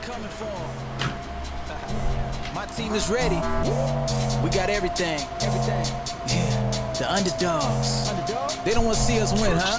coming for 'em. My team is ready. We got everything. Yeah, the underdogs. They don't want to see us win, huh?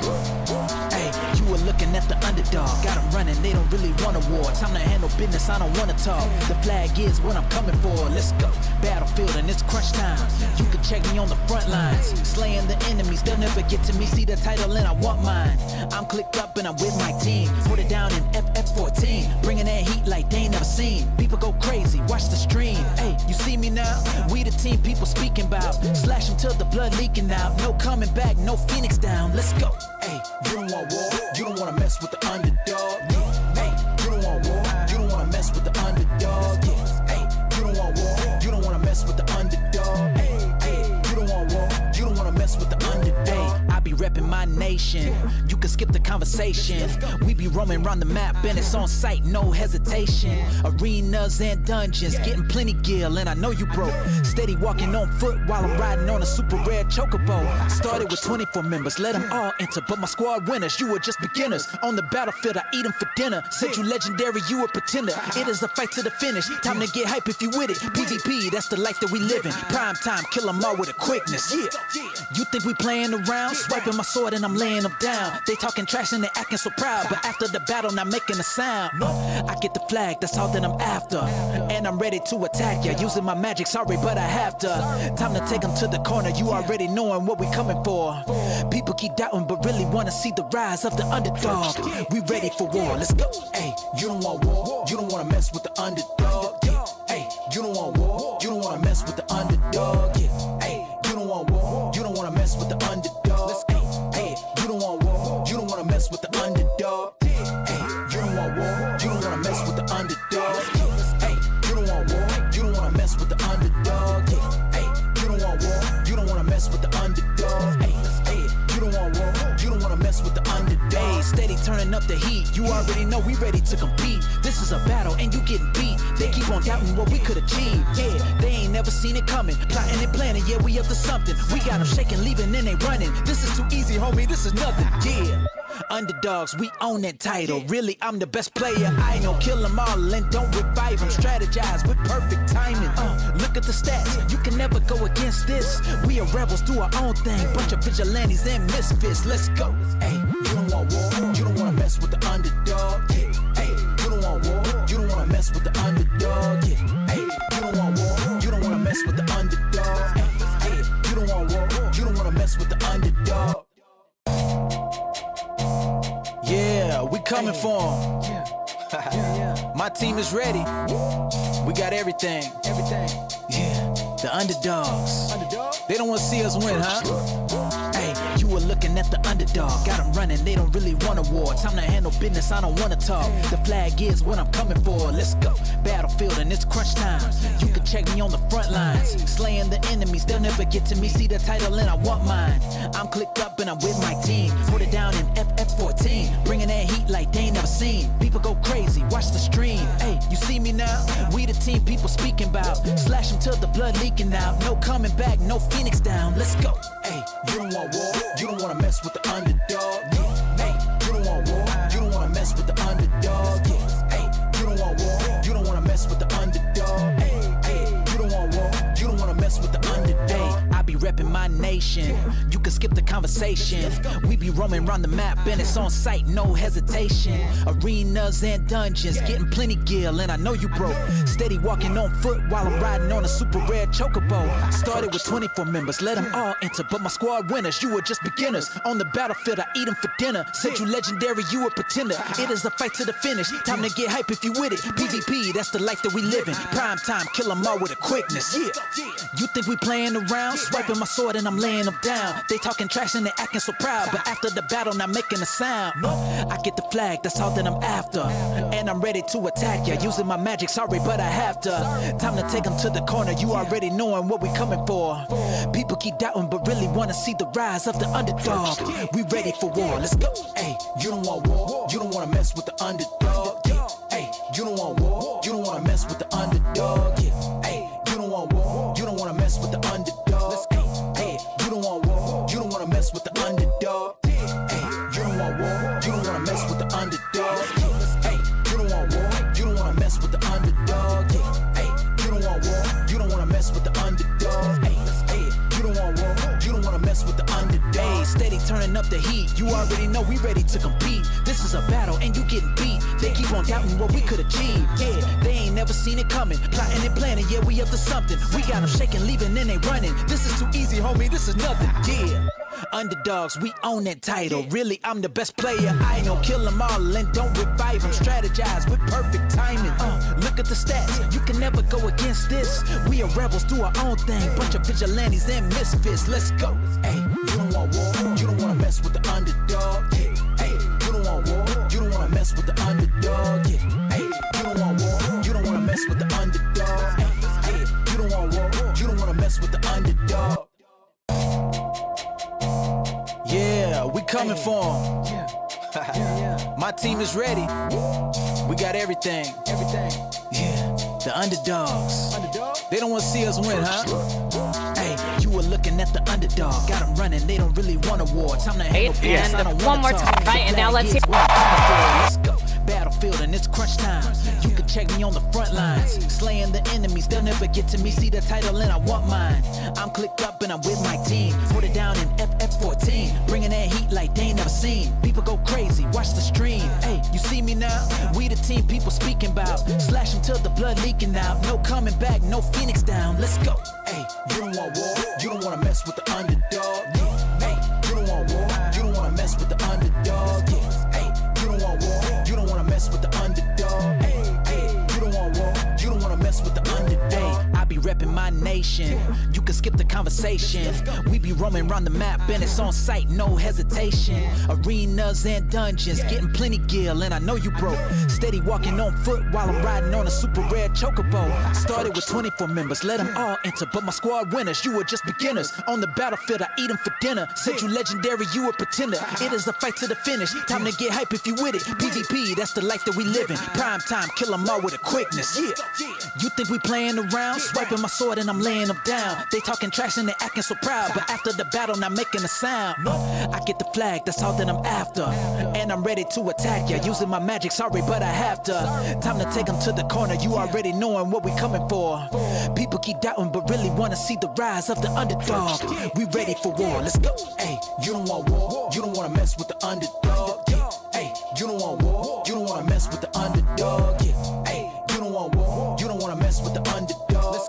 Hey, you were looking at the underdog. Got them running, they don't really want a war. Time to handle business, I don't want to talk. The flag is what I'm coming for. Let's go. Battlefield and it's crunch time. You can check me on the front lines. Slaying the enemies, they'll never get to me. See the title and I want mine. I'm clicked up and I'm with my team. Hold it down in FF14. Bringing that heat like they ain't never seen. People go crazy, watch the stream. Hey, you see me now? We the team people speaking about. Slash them till the blood leaking out. No coming back, no Phoenix down. Let's go. Hey, you don't want war. You don't want to mess with the underdog. Yeah. Hey, you don't want war. You don't want to mess with the underdog. Yeah. Hey, you don't want war. You don't want to mess with the underdog. Hey, hey, you don't want war. You don't want to mess with the underdog. I be repping my nation. You can skip the conversation. We be roaming around the map and it's on sight, no hesitation. Arenas and dungeons, getting plenty gear, and I know you broke. Steady walking on foot while I'm riding on a super rare chocobo. Started with 24 members, let them all enter, but my squad winners, you were just beginners. On the battlefield, I eat them for dinner. Said you legendary, you a pretender. It is a fight to the finish. Time to get hype if you with it. PvP, that's the life that we living. Prime time, kill them all with a quickness. Yeah. You think we playing around? Swiping my sword and I'm laying them down. They talking trash and they acting so proud, but after the battle, not making a sound. I get the flag, that's all that I'm after. And I'm ready to attack ya. Using my magic, sorry, but I have to. Time to take them to the corner, you already knowing what we coming for. People keep doubting, but really wanna see the rise of the underdog. We ready for war, let's go. Hey, you don't want war, you don't wanna mess with the underdog. Yeah. Hey, you don't want war, you don't wanna mess with the underdog. Yeah. Hey, you don't want war, you don't wanna mess with the underdog. Hey, hey, you don't want war, you don't wanna mess with the underdog. Hey, you don't want war, you don't wanna mess with the underdog. Hey, you don't want war, you don't wanna mess with the underdog. Hey, you don't want war, you don't wanna mess with the underdog. Hey, hey, you don't want war, you don't wanna mess with the underdog. Steady turning up the heat, you already know we ready to compete. This is a battle and you getting beat. They keep on doubting what we could achieve. Yeah, they ain't never seen it coming. Plotting and planning, yeah, we up to something. We got them shaking, leaving, and they running. This is too easy, homie, this is nothing. Yeah. Underdogs, we own that title. Really, I'm the best player. I ain't gon' kill them all and don't revive them. Strategize with perfect timing. Look at the stats, you can never go against this. We are rebels, do our own thing. Bunch of vigilantes and misfits. Let's go. Hey, you don't want war, you don't wanna mess with the underdog. Yeah. Hey, you don't want war, you don't wanna mess with the underdog. Yeah. Hey, you don't want war, you don't wanna mess with the underdog. Hey, hey, you don't want war, you don't wanna mess with the underdog. Yeah, we coming for 'em. My team is ready. We got everything. Yeah, the underdogs. They don't want to see us win, huh? Hey, you were looking at the underdog. Got them running, they don't really want a war. Time to handle business, I don't want to talk. The flag is what I'm coming for. Let's go. Battlefield and it's crunch time. You can check me on the front lines. Slaying the enemies, they'll never get to me. See the title and I want mine. I'm clicked up and I'm with my team. Hold it down in FF14. Bringing that heat like they ain't never seen. People go crazy, watch the stream. Hey, you see me now? We the team people speaking about. Slash them till the blood leaking out. No coming back, no Phoenix down. Let's go. Hey, you don't want war, you don't wanna mess with the underdog. Yeah. Hey, you don't want war, you don't wanna mess with the underdog. Yeah. Hey, you don't want war, you don't wanna mess with the underdog. Hey, hey, you don't want war, you don't wanna mess with the underdog. I be repping my nation. You can skip the conversation. We be roaming around the map and it's on sight, no hesitation. Arenas and dungeons, getting plenty gear, and I know you broke. Steady walking on foot while I'm riding on a super rare chocobo. Started with 24 members, let them all enter, but my squad winners, you were just beginners. On the battlefield, I eat them for dinner. Said you legendary, you a pretender. It is a fight to the finish. Time to get hype if you with it. PvP, that's the life that we living. Prime time, kill them all with a quickness. Yeah. You think we playing around? Swiping my sword and I'm laying them down. They talking trash and they acting so proud, but after the battle, not making a sound. I get the flag, that's all that I'm after. And I'm ready to attack ya. Using my magic, sorry, but I have to. Time to take them to the corner, you already knowing what we coming for. People keep doubting, but really wanna see the rise of the underdog. We ready for war, let's go. Hey, you don't want war, you don't wanna mess with the underdog. Yeah. Hey, you don't want war, you don't wanna mess with the underdog. Yeah. Hey, you don't want war, you don't wanna mess with the underdog. Hey, hey, you don't want war, you don't wanna mess with the underdog. Hey, you don't want war, you don't wanna mess with the underdog. Hey, you don't want war, you don't wanna mess with turning up the heat. You already know we ready to compete. This is a battle and you getting beat. They keep on doubting what we could achieve. Yeah, they ain't never seen it coming. Plotting and planning, yeah, we up to something. We got them shaking, leaving, and they running. This is too easy, homie, this is nothing. Yeah. Underdogs, we own that title. Really, I'm the best player. I don't kill them all and don't revive them. Strategize with perfect timing. Look at the stats, you can never go against this. We are rebels, do our own thing. Bunch of vigilantes and misfits. Let's go. Hey, you don't want war, you don't wanna mess with the underdog. Yeah. Hey, you don't want war, you don't wanna mess with the underdog. Yeah. Hey, you don't want war, you don't wanna mess with the underdog. Hey, you don't want war, you don't wanna mess with the underdog. Yeah, we coming for them. My team is ready. We got everything. Yeah, the underdogs. They don't want to see us win, huh? Hey, you were looking at the underdog. Got them running, they don't really want a war. Time to handle business. I don't one more time, right? And now let's hear. Let's go. Battlefield and it's crunch time. You can check me on the front lines. Slaying the enemies, they'll never get to me. See the title and I want mine. I'm clicked up and I'm with my team. Put it down in FF14. Bringing that heat like they ain't never seen. People go crazy, watch the stream. Hey, you see me now? We the team people speaking about. Slash them till the blood leaking out. No coming back, no Phoenix down. Let's go. Hey, you don't want war. You don't want to mess with the underdog. Yeah. Hey, you don't want war. You don't want to mess with the underdog. Yeah. Hey, you don't want war. You don't want to mess with the underdog. Hey, you don't want war. You don't want to mess with the underdog. I be repping my nation. You can skip the conversation. We be roaming around the map and it's on sight, no hesitation. Arenas and dungeons, getting plenty gil, and I know you broke. Steady walking on foot while I'm riding on a super rare chocobo. Started with 24 members, let them all enter, but my squad winners, you were just beginners. On the battlefield, I eat them for dinner. Said you legendary, you a pretender. It is a fight to the finish. Time to get hype if you with it. PvP, that's the life that we living. Prime time, kill them all with a quickness. Yeah. You think we playing around? Swiping my sword and I'm laying them down. They talking trash and they acting so proud, but after the battle, not making a sound. I get the flag, that's all that I'm after. And I'm ready to attack ya. Using my magic, sorry, but I have to. Time to take them to the corner, you already knowing what we coming for. People keep doubting, but really wanna see the rise of the underdog. We ready for war, let's go. Hey, you don't want war, you don't wanna mess with the underdog. Yeah. Hey, you don't want war, you don't wanna mess with the underdog. Yeah. Hey, you don't want war, you don't wanna mess with the underdog.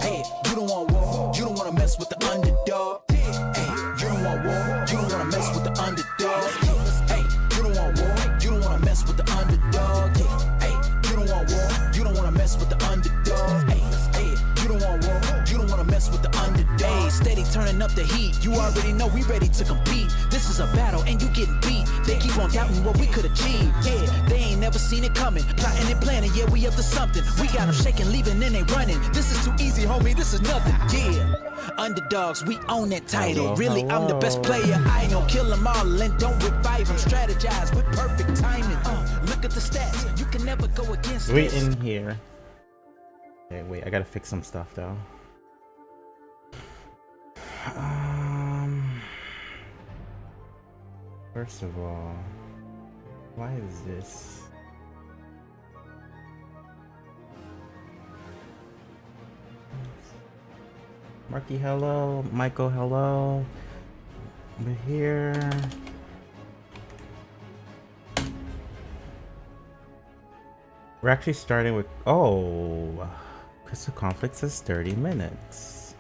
Hey, you don't want war, you don't wanna mess with the underdog. Hey, you don't want war, you don't wanna mess with the underdog. Hey, you don't want war, you don't wanna mess with the underdog. Hey, you don't want war, you don't wanna mess with the underdog. Hey, you don't want war, you don't wanna mess with the underdog. Steady turning up the heat, you already know we ready to compete. This is a battle and you getting beat. They keep on doubting what we could achieve. Yeah, they ain't never seen it coming. Plotting and planning, yeah, we up to something. We got them shaking, leaving, and they running. This is too easy, homie, this is nothing. Yeah. Underdogs, we own that title. Really, I'm the best player. I don't kill them all and don't revive them. Strategize with perfect timing. Look at the stats, you can never go against this. Wait in here. Okay, wait, I gotta fix some stuff though. First of all, why is this? Marky, hello. Michael, hello. We're here. We're actually starting with, oh, Crystal Conflict says 30 minutes.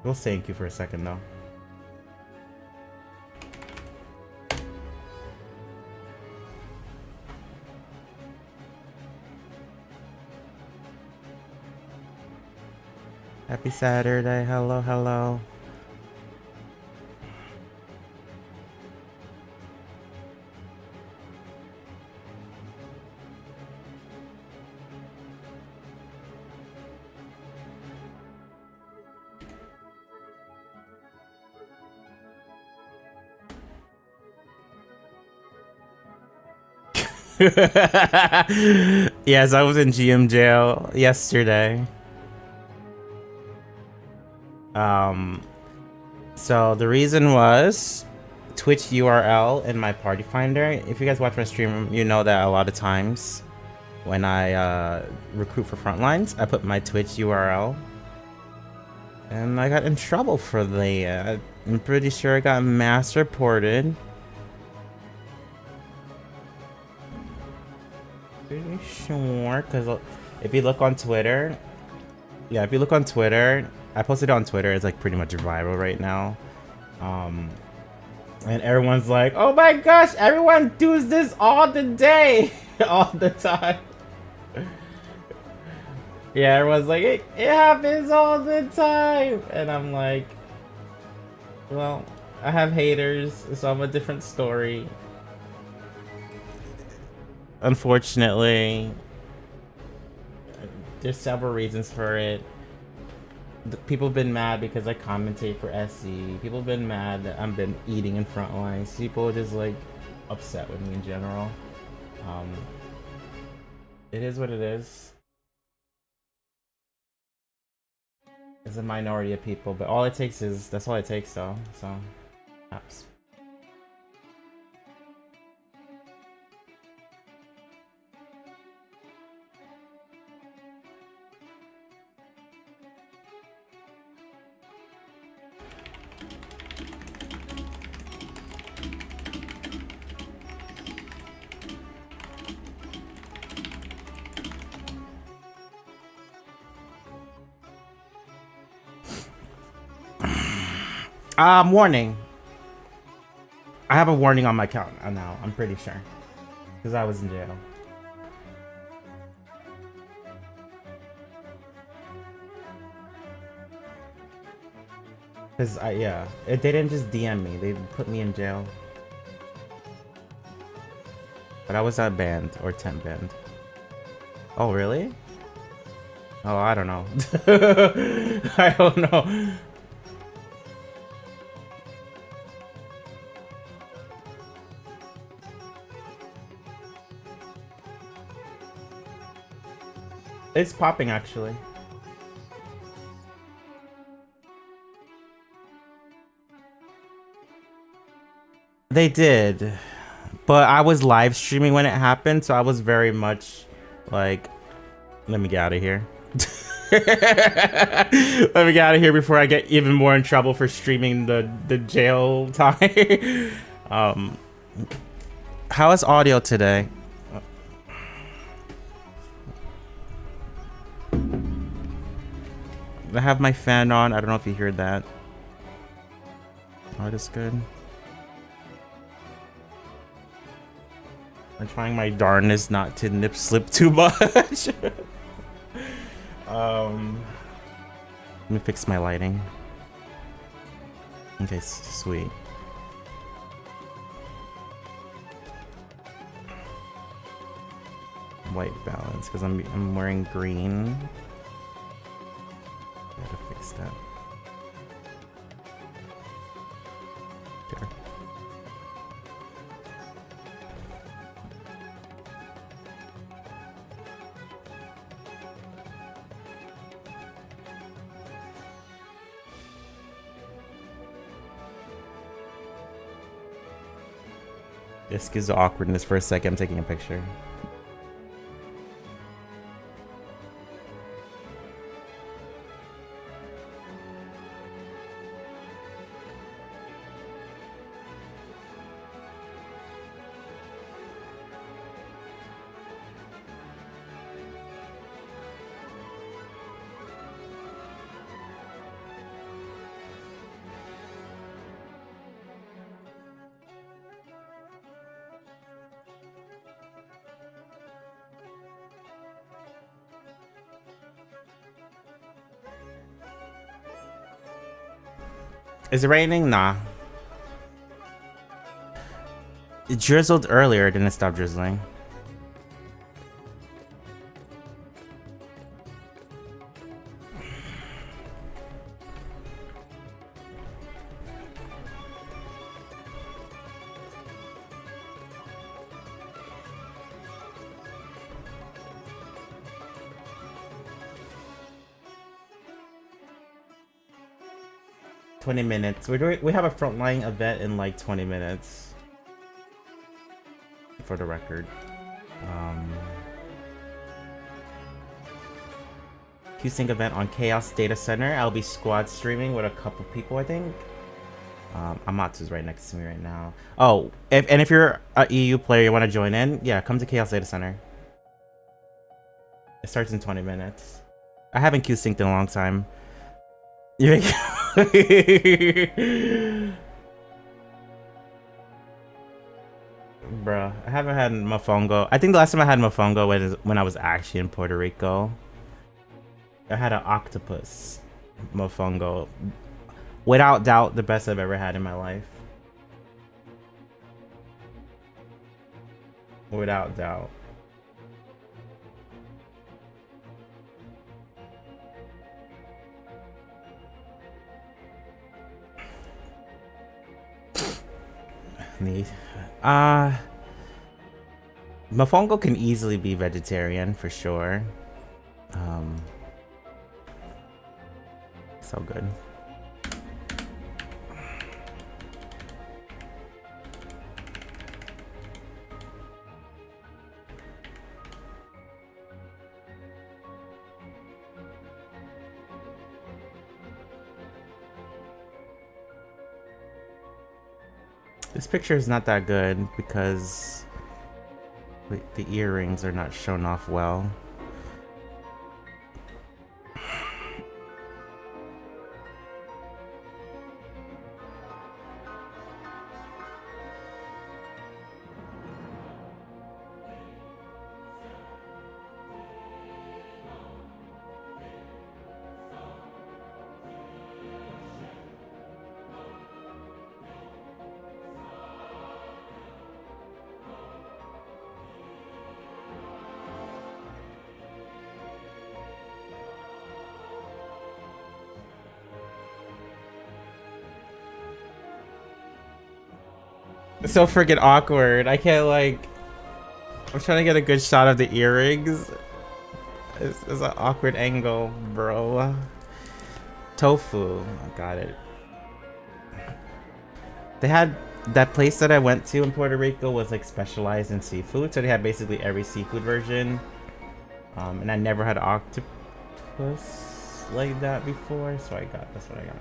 We'll thank you for a second though. Happy Saturday, hello, hello. Yes, I was in GM jail yesterday. So the reason was Twitch URL in my party finder. If you guys watch my stream, you know that a lot of times when I recruit for Frontlines, I put my Twitch URL. And I got in trouble for that. I'm pretty sure I got mass reported. Pretty sure, because if you look on Twitter, yeah, if you look on Twitter, I posted it on Twitter. It's like pretty much viral right now. And everyone's like, oh my gosh, everyone does this all the day, all the time. Yeah, everyone's like, it happens all the time. And I'm like, well, I have haters, so I'm a different story. Unfortunately, there's several reasons for it. People have been mad because I commentate for SC. People have been mad that I've been eating in front lines. People are just like upset with me in general. It is what it is. It's a minority of people, but all it takes is, that's all it takes though, so, apps. Warning. I have a warning on my account now, I'm pretty sure. Because I was in jail. Because, yeah, they didn't just DM me, they put me in jail. But I was not banned, or temp banned. Oh, really? Oh, I don't know. I don't know. It's popping, actually. They did. But I was live streaming when it happened, so I was very much like, let me get out of here. Let me get out of here before I get even more in trouble for streaming the jail time. How is audio today? I have my fan on. I don't know if you heard that. Oh, that's good. I'm trying my darnest not to nip slip too much. Let me fix my lighting. Okay, sweet. White balance, because I'm wearing green. Gotta fix that. There. This gives awkwardness for a second. I'm taking a picture. Is it raining? Nah. It drizzled earlier, didn't it stop drizzling? Minutes. We have a frontline event in like 20 minutes. For the record. Q-Sync event on Chaos Data Center. I'll be squad streaming with a couple people, I think. Amatsu's right next to me right now. Oh, if you're a EU player, you want to join in, yeah, come to Chaos Data Center. It starts in 20 minutes. I haven't Q-Synced in a long time. Bruh, I haven't had Mofongo. I think the last time I had Mofongo was when I was actually in Puerto Rico. I had an octopus Mofongo. Without doubt, the best I've ever had in my life. Without doubt. Mofongo can easily be vegetarian for sure. So good. This picture is not that good because the earrings are not shown off well. So freaking awkward. I can't like. I'm trying to get a good shot of the earrings. It's an awkward angle, bro. Tofu. I got it. They had that place that I went to in Puerto Rico was like specialized in seafood, so they had basically every seafood version. And I never had octopus like that before, so that's what I got.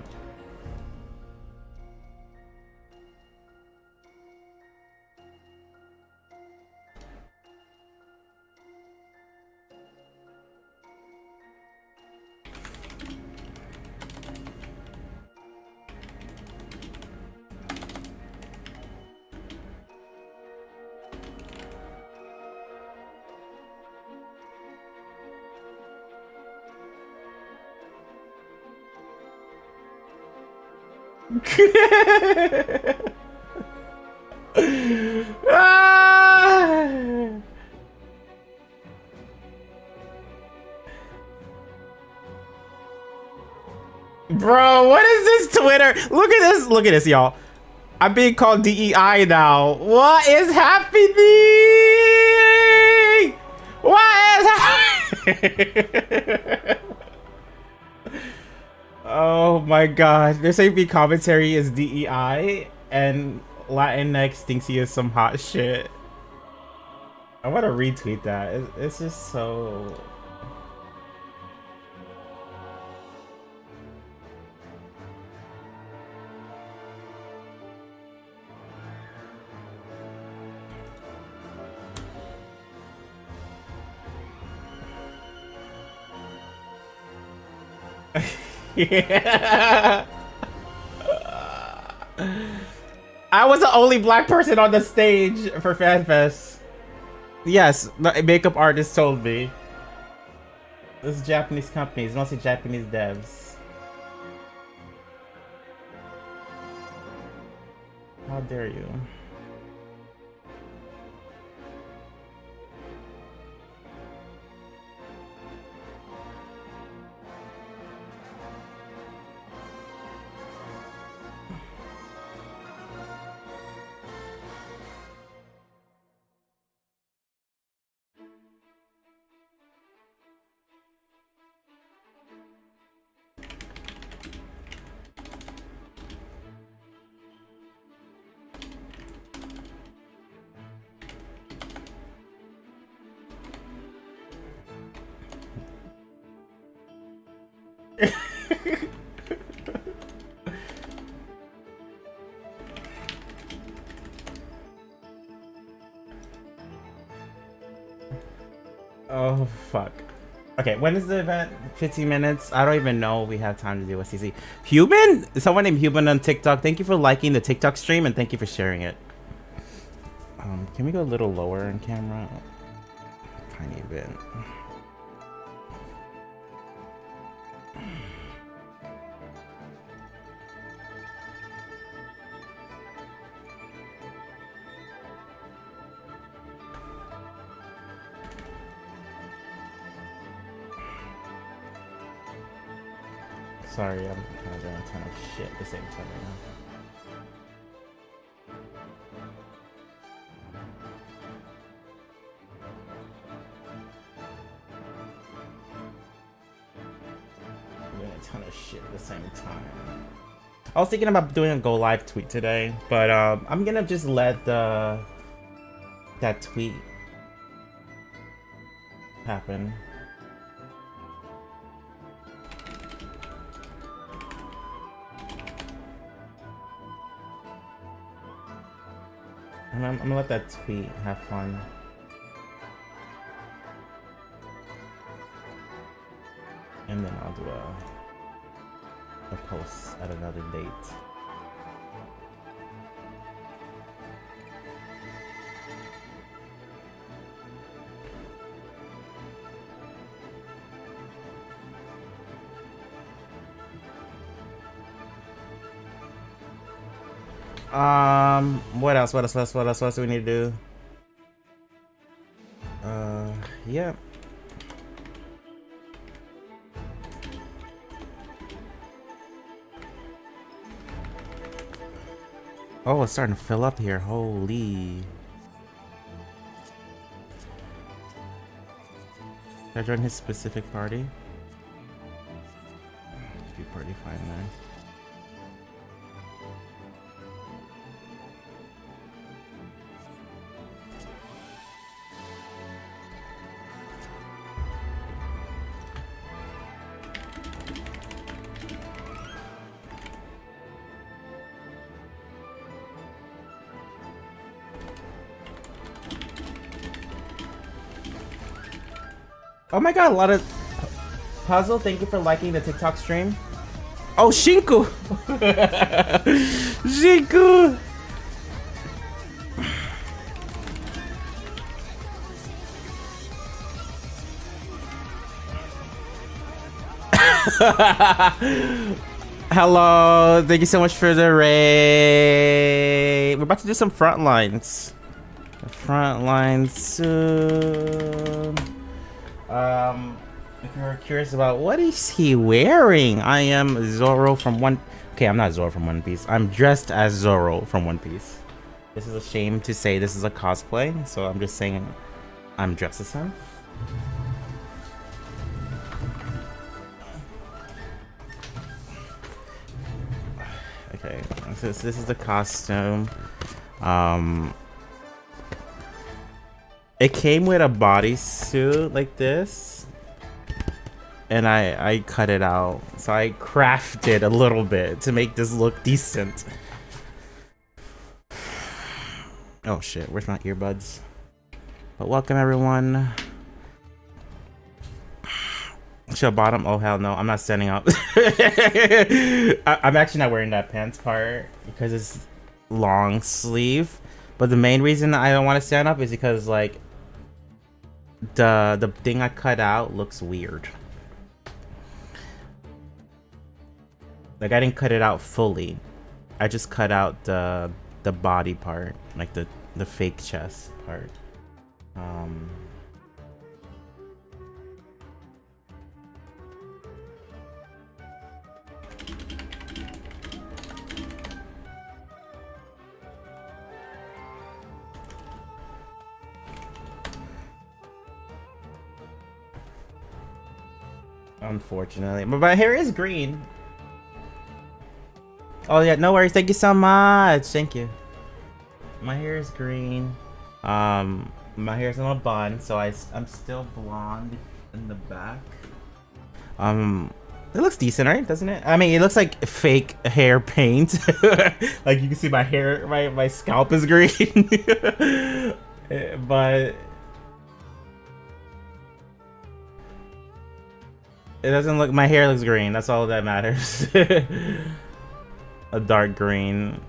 Bro, what is this Twitter? Look at this. Look at this, y'all. I'm being called DEI now. What is happening? What is happening? Oh my god. They're saying me commentary is DEI and Latinx thinks he is some hot shit. I want to retweet that. It's just so... Yeah. I was the only black person on the stage for FanFest. Yes, the makeup artist told me. This is Japanese companies, mostly Japanese devs. How dare you? Oh, fuck. Okay, when is the event? 15 minutes? I don't even know if we have time to do a CC. Human? Someone named Human on TikTok. Thank you for liking the TikTok stream and thank you for sharing it. Can we go a little lower in camera? Tiny bit. Sorry, I'm kind of doing a ton of shit at the same time right now. Doing a ton of shit at the same time. I was thinking about doing a go live tweet today, but I'm gonna just let that tweet happen. I'm gonna let that tweet have fun. And then I'll do a post at another date. What else do we need to do? Yeah. Oh, it's starting to fill up here. Holy. Should I join his specific party? Be pretty fine there. Oh my god, a lot of puzzle. Thank you for liking the TikTok stream. Oh, Shinku! Shinku! Hello, thank you so much for the raid. We're about to do some front lines. Front lines soon. If you're curious about what is he wearing, I am Zoro from One. Okay, I'm not Zoro from One Piece. I'm dressed as Zoro from One Piece. This is a shame to say this is a cosplay, so I'm just saying I'm dressed as him. Okay, so this is the costume. It came with a bodysuit like this, and I cut it out. So I crafted a little bit to make this look decent. Oh shit, where's my earbuds? But welcome everyone. Show bottom? Oh hell no, I'm not standing up. I'm actually not wearing that pants part because it's long sleeve. But the main reason I don't want to stand up is because like the thing I cut out looks weird. Like I didn't cut it out fully. I just cut out the body part, like the fake chest part. Unfortunately, but my hair is green. Oh yeah, no worries. Thank you so much. Thank you. My hair is green. My hair's in a bun, so I'm still blonde in the back. It looks decent, right? Doesn't it? I mean, it looks like fake hair paint. Like you can see my hair, my scalp is green. But it doesn't look, my hair looks green. That's all that matters. A dark green.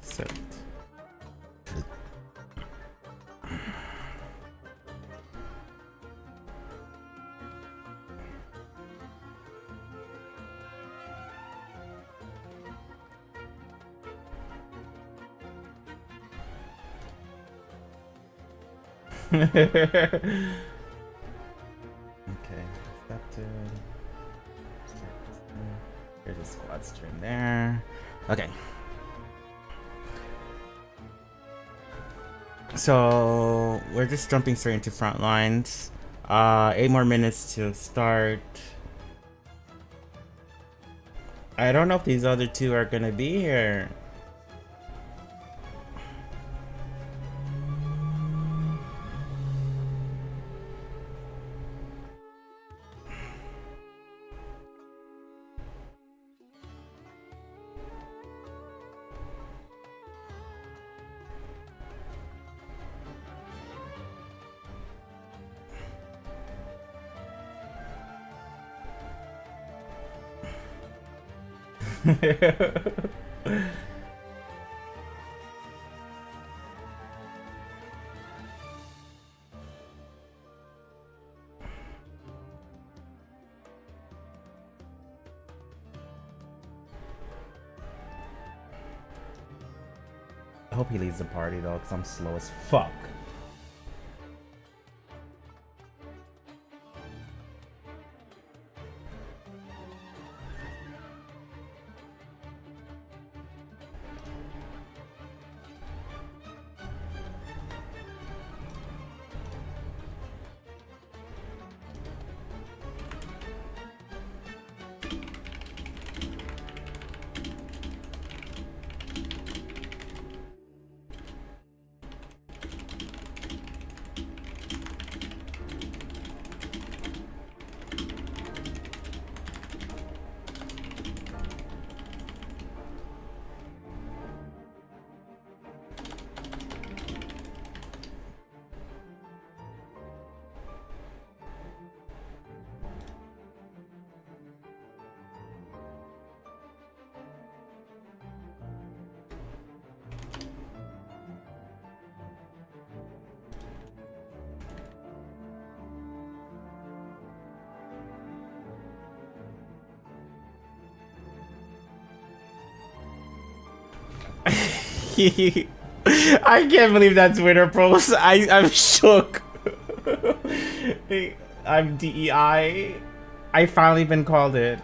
Sit. Okay, step two. There's a squad stream there. Okay. So we're just jumping straight into front lines. 8 more minutes to start. I don't know if these other two are gonna be here. I hope he leads the party though, because I'm slow as fuck. I can't believe that Twitter post. I'm shook. I'm DEI. I finally been called it.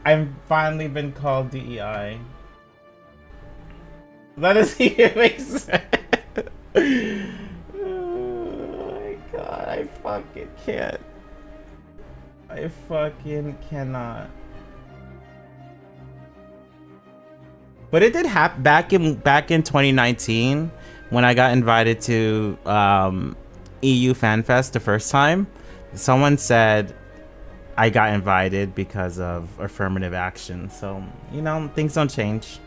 I've finally been called DEI. That doesn't even make sense. Oh my god, I fucking can't. I fucking cannot. But it did happen back in 2019 when I got invited to EU Fan Fest the first time. Someone said I got invited because of affirmative action. So, you know, things don't change.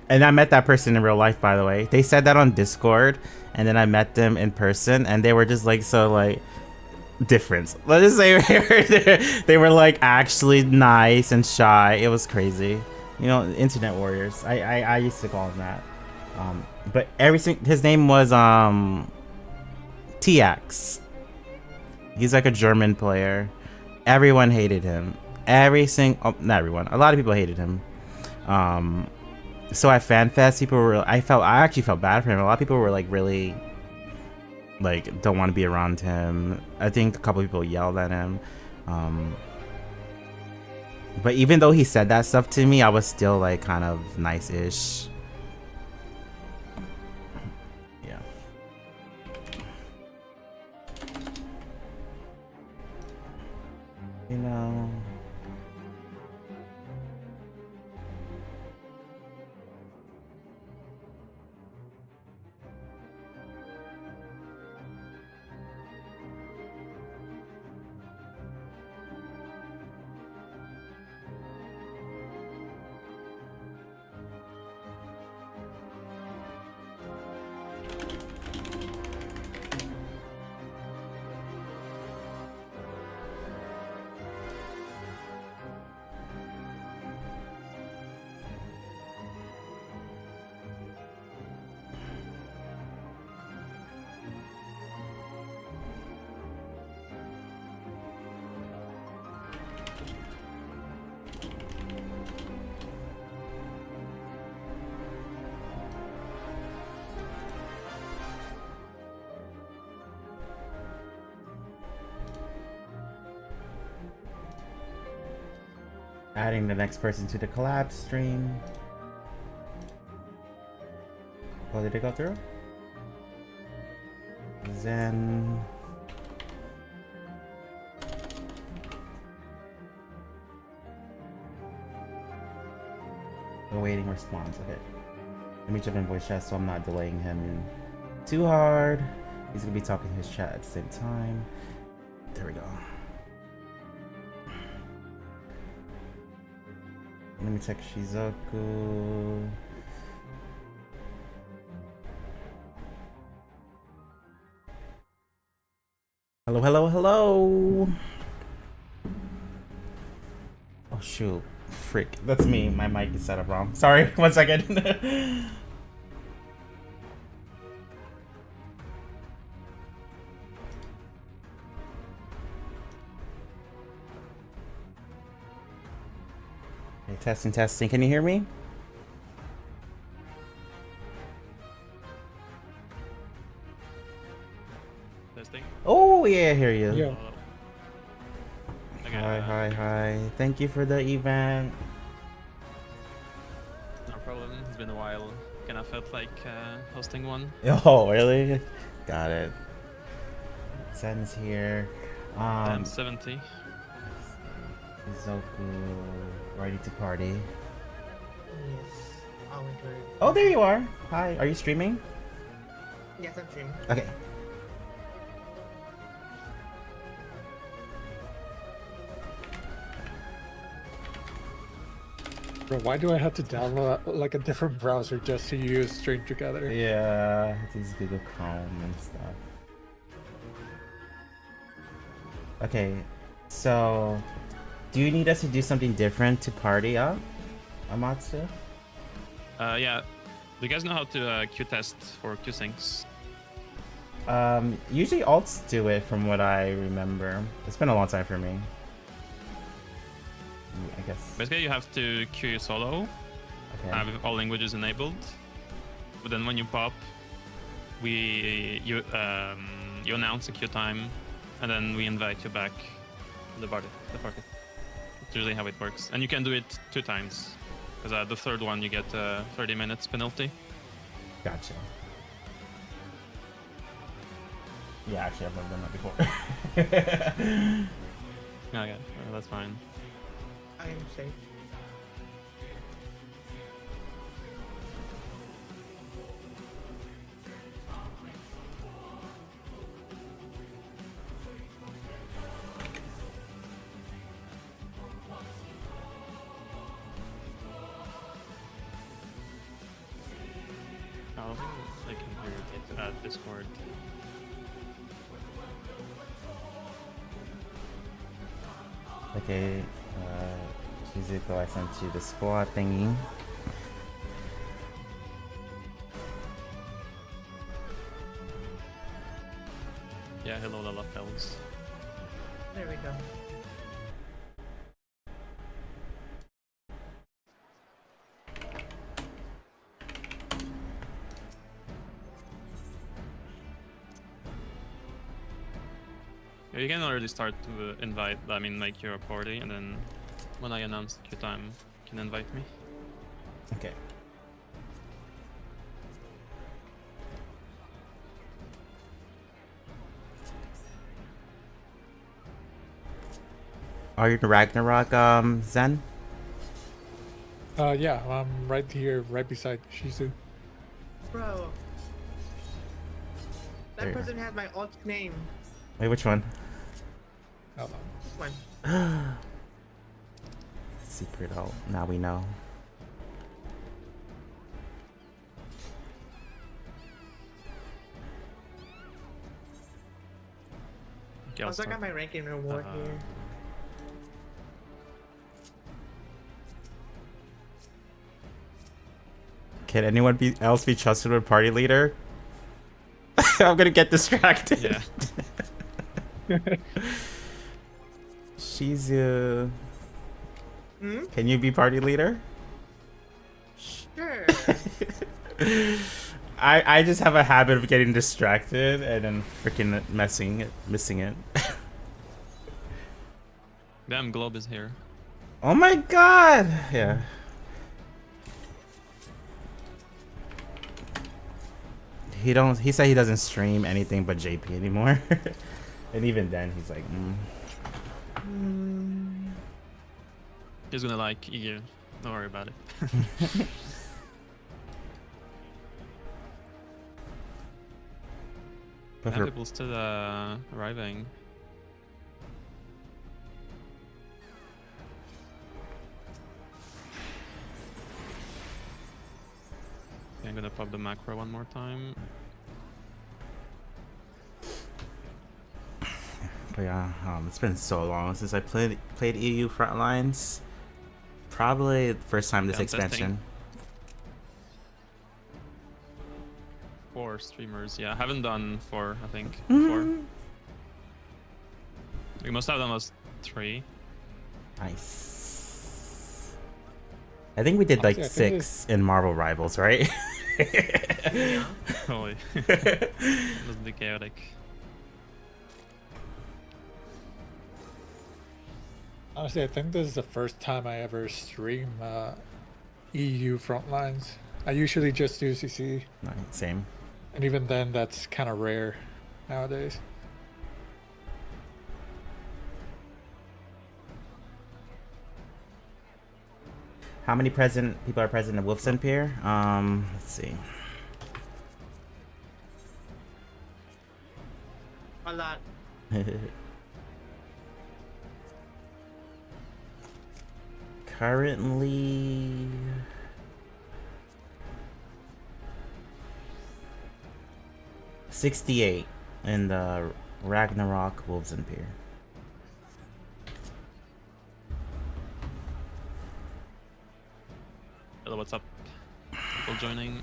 And I met that person in real life, by the way. They said that on Discord, and then I met them in person, and they were just like so like different. Let's just say they were like actually nice and shy. It was crazy. You know, internet warriors. I used to call him that. But his name was TX. He's like a German player. Everyone hated him. not everyone. A lot of people hated him. So at FanFest, I actually felt bad for him. A lot of people were like really, like, don't want to be around him. I think a couple people yelled at him. But even though he said that stuff to me, I was still like kind of nice-ish. Yeah. You know. Adding the next person to the collab stream. Oh, did it go through? Zen. Awaiting response. Okay. Let me jump in voice chat so I'm not delaying him too hard. He's gonna be talking his chat at the same time. There we go. Let me check Shizuku. Hello, hello, hello. Oh shoot. Frick. That's me. My mic is set up wrong. Sorry, 1 second. Okay, testing, testing. Can you hear me? Testing. Oh yeah, I hear you. Yeah. Okay, Hi, hi, hi. Thank you for the event. no problem. It's been a while. Kind of felt like hosting one. Oh, really? Got it. Zen's here. I'm 70. Zoku, ready to party. Yes. I'll enter it. Oh, there you are. Hi, are you streaming? Yes, I'm streaming. Okay. Bro, why do I have to download like a different browser just to use Stream Together? Yeah, these Google Chrome and stuff. Okay, so do you need us to do something different to party up, Amatsu? Yeah. Do you guys know how to Q test for Q syncs? Usually alts do it from what I remember. It's been a long time for me. I guess. Basically, you have to queue solo, Okay. with all languages enabled. But then when you pop, you announce a queue time, and then we invite you back to the party. That's usually how it works, and you can do it 2 times. Because the third one you get 30 minutes penalty. Gotcha. Yeah, actually, I've never done that before. Okay, that's fine. I am safe. I don't think I can hear it at Discord. Okay, Shizuko, I sent you the squad thingy. Yeah, hello, the lapels. There we go. You can already start to invite, I mean, make your party, and then when I announce the queue time, you can invite me. Okay. Are you in Ragnarok, Zen? Yeah, I'm right here, right beside Shizu. Bro. There That you go. person had my alt name. Wait, which one? This one. Secret alt. Now we know. Okay, I'll Also, I got start. my ranking reward here. Can anyone else be trusted with party leader? I'm gonna get distracted. Yeah. Shizu. Hmm? Can you be party leader? Sure. I just have a habit of getting distracted and then freaking missing it. Damn, Globe is here. Oh my god! Yeah. He said he doesn't stream anything but JP anymore. And even then he's like, He's gonna like EU. Don't worry about it. But And people still arriving. Okay, I'm gonna pop the macro one more time. But yeah, it's been so long since I played EU Frontlines. Probably the first time this Yeah, I'm testing. expansion. 4 streamers, yeah. I haven't done 4, I think, Mm-hmm. before. We must have done was 3. Nice. I think we did like Honestly, I think 6 in Marvel Rivals, right? Holy. It was the chaotic. Honestly, I think this is the first time I ever stream EU Frontlines. I usually just do CC, Right, same. and even then, that's kind of rare nowadays. How many people are present in Wolfson Pier? Let's see. A lot. Currently, 68 in the Ragnarok Wolfson Pier. Hello, what's up? People joining.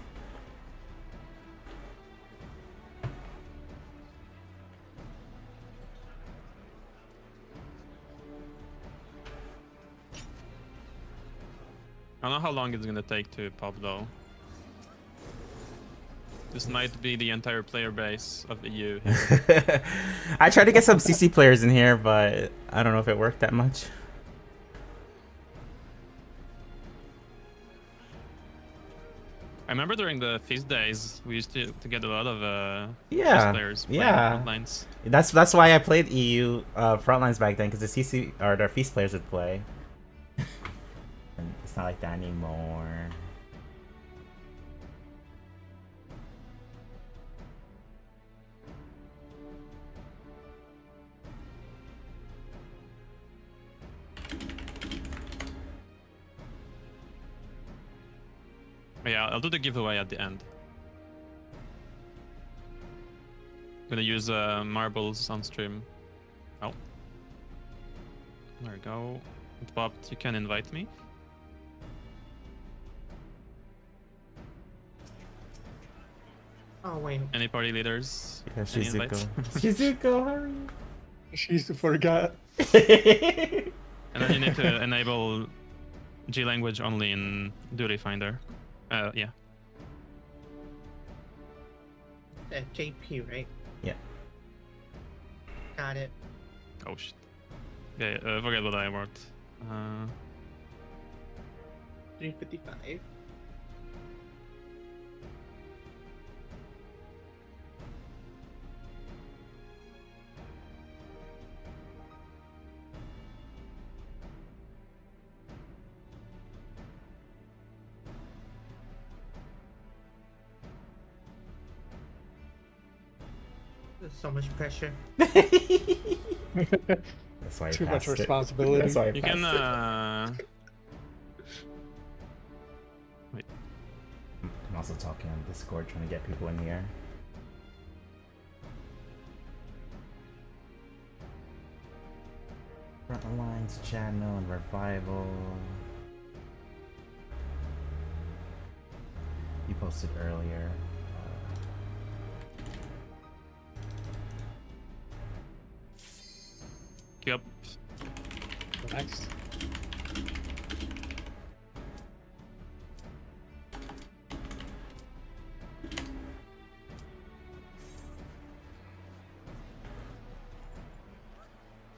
I don't know how long it's gonna take to pop though. This might be the entire player base of EU here. I tried to get some CC players in here, but I don't know if it worked that much. I remember during the feast days, we used to get a lot of Yeah, players playing yeah. Frontlines. That's why I played EU Frontlines back then, because the CC or the feast players would play. And it's not like that anymore. But yeah, I'll do the giveaway at the end. Gonna use marbles on stream. Oh. There we go. It popped. You can invite me. Oh, wait. Any party leaders? Yeah, Any Shizuko. invites? Shizuko, hurry. Shizu forgot. And then you need to enable G language only in Duty Finder. Yeah. JP, right? Yeah. Got it. Oh shit. Yeah, forget what I wrote. 355. There's so much pressure. That's why I Too much passed it. responsibility. That's why I You passed can it. wait. I'm also talking on Discord, trying to get people in here. Frontlines channel and revival. You posted earlier. Queue up. Next.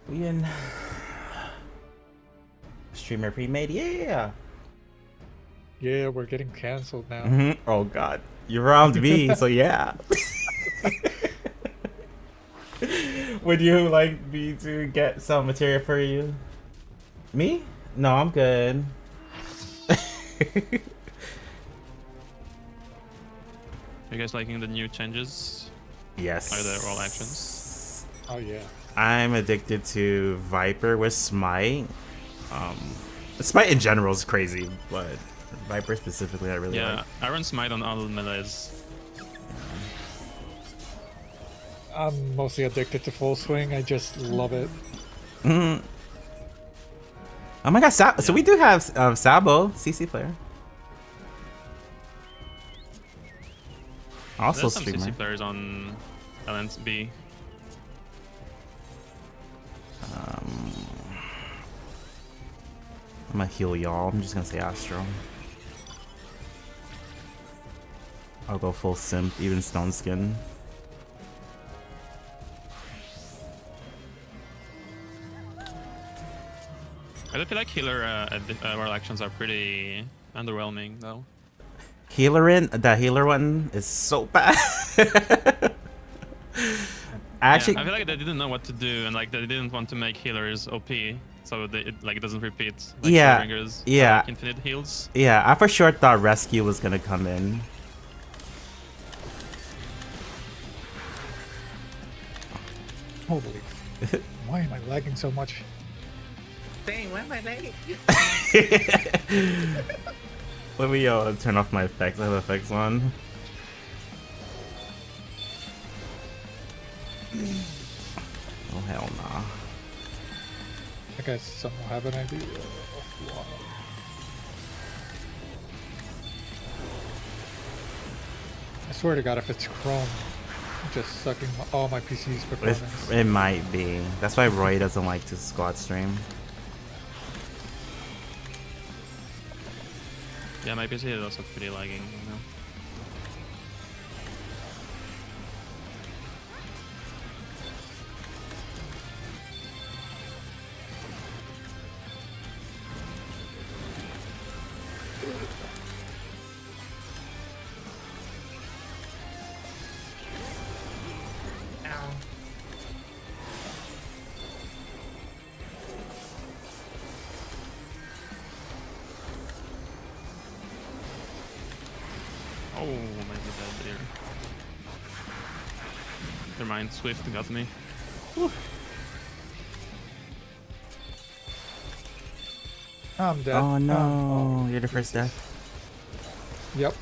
We in streamer pre-made, yeah. Yeah, we're getting canceled now. Oh god, you round me, so yeah. Would you like me to get some material for you? Me? No, I'm good. Are you guys liking the new changes? Yes. Are there all actions? Oh yeah. I'm addicted to Viper with Smite. Smite in general is crazy, but Viper specifically I really Yeah, like. I run Smite on all melees. I'm mostly addicted to Full Swing. I just love it. Oh my god, so we do have Sabo, CC player. Also There's some streamer. CC players on LNB. I'm gonna heal y'all. I'm just gonna say Astro. I'll go full simp, even Stone Skin. I do feel like healer world actions are pretty underwhelming though. The healer one is so bad. Actually, Yeah, I feel like they didn't know what to do, and like they didn't want to make healers OP, so it doesn't repeat. Like Yeah, Shadowbringers, yeah. like infinite heals. yeah, I for sure thought Rescue was gonna come in. Holy. Why am I lagging so much? Dang, why am I late? Let me turn off my effects. I have effects on. Oh hell nah. I guess someone have an idea. Wow. I swear to God, if it's Chrome, I'm just sucking all my PC's performance. It might be. That's why Roy doesn't like to squad stream. Yeah, my PC is also pretty lagging. You know? Ow. Oh, maybe dead here. Never mind, Swift got me. I'm dead. Oh no, oh, you're the first death. Yep.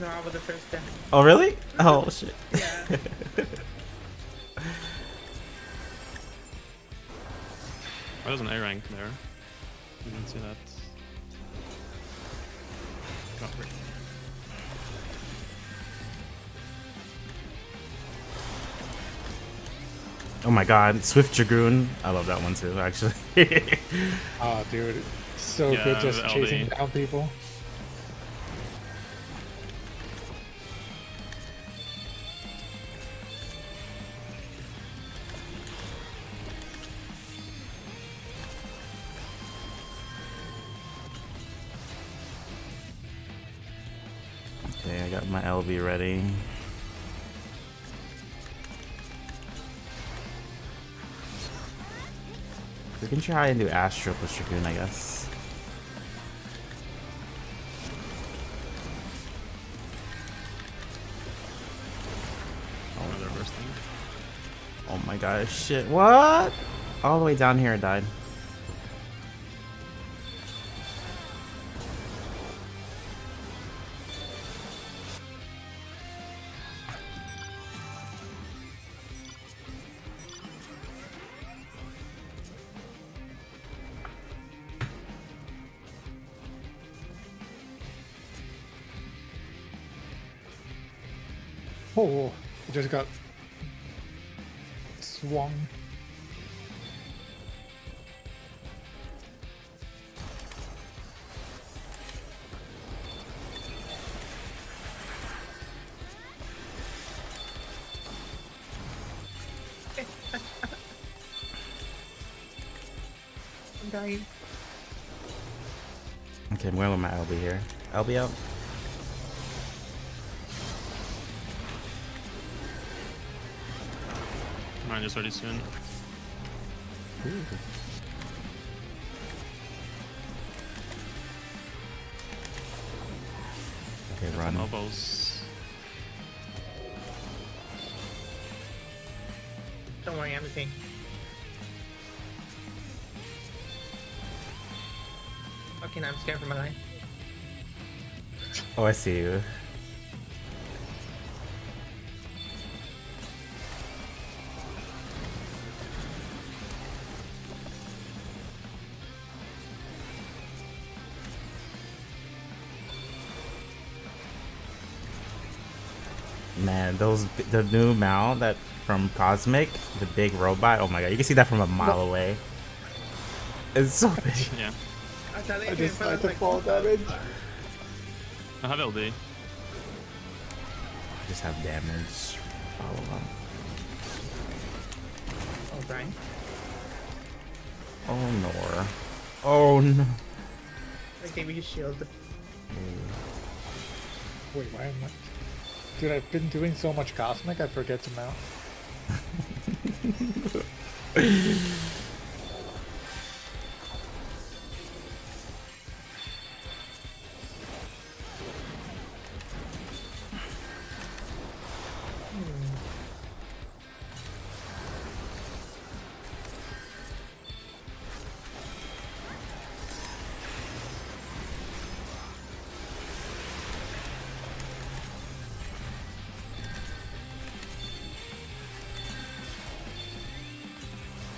No, I was the first death. Oh really? Oh shit. Yeah. Oh, there's an A rank there. Didn't see that. Got rid. Oh my god, Swift Dragoon. I love that one too, actually. Oh, dude. So Yeah, good just the chasing LD. down people. Got my LB ready. We can try and do Astro plus Dragoon, I guess. Oh, they're bursting. Oh my gosh, shit, what? All the way down here I died. Oh, I just got swung. I'm dying. Okay, I'm going with my LB here. LB out. Mine is ready soon. Okay, Some run. elbows. Don't worry, I'm the thing. Okay, now I'm scared for my life. Oh, I see you. Man, the new Mal that from Cosmic, the big robot. Oh my god, you can see that from a mile away. It's so big. Yeah. I thought they I came just from, tried to like, fall damage. I have LD. Just have damage. Follow up. Oh, Brian. Oh no. Oh no. I gave you a shield. Wait, why am I? Dude, I've been doing so much Cosmic, I forget to mount.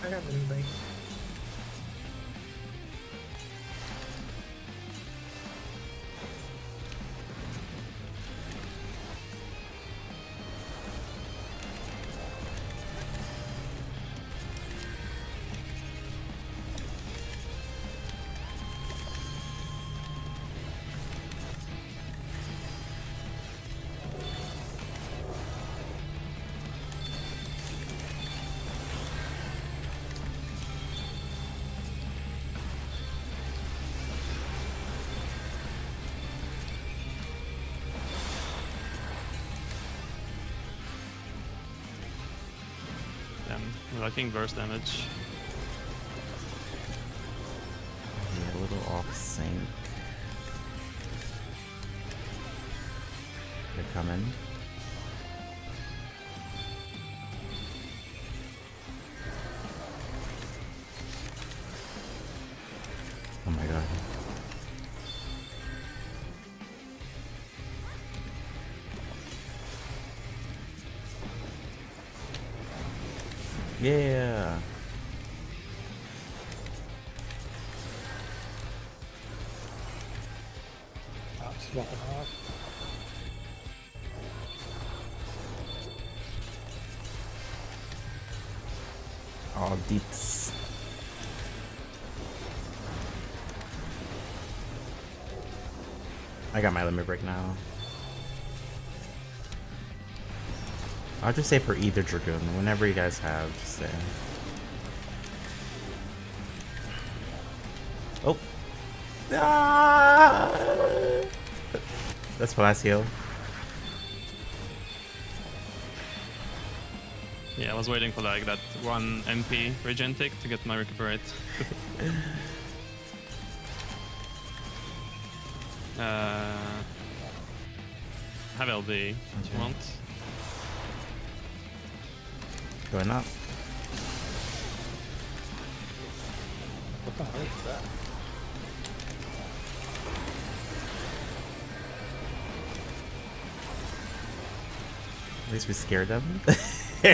I got the blade. Damn, we're liking burst damage. Yeah, a little off sync. They're coming. Oh my god. Yeah. I'm swapping off. All deeps. I got my limit break now. I'll just say for either Dragoon, whenever you guys have, just say. Oh. Ah! That's what I heal. Yeah, I was waiting for like that one MP regen tick to get my recuperate. Have LD if you want. Going up. What the hell is that? At least we scared them. A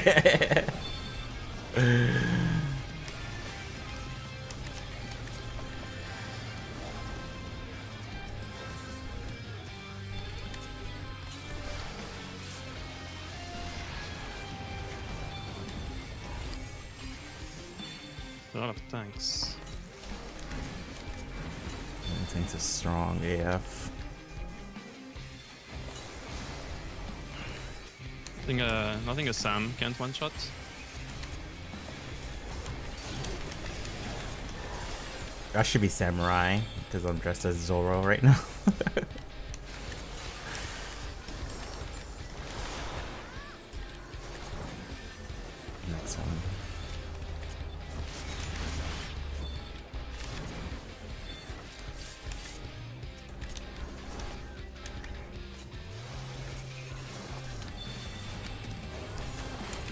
lot of tanks. Tanks are strong AF. Nothing a Sam can't one shot. I should be samurai because I'm dressed as Zoro right now. That's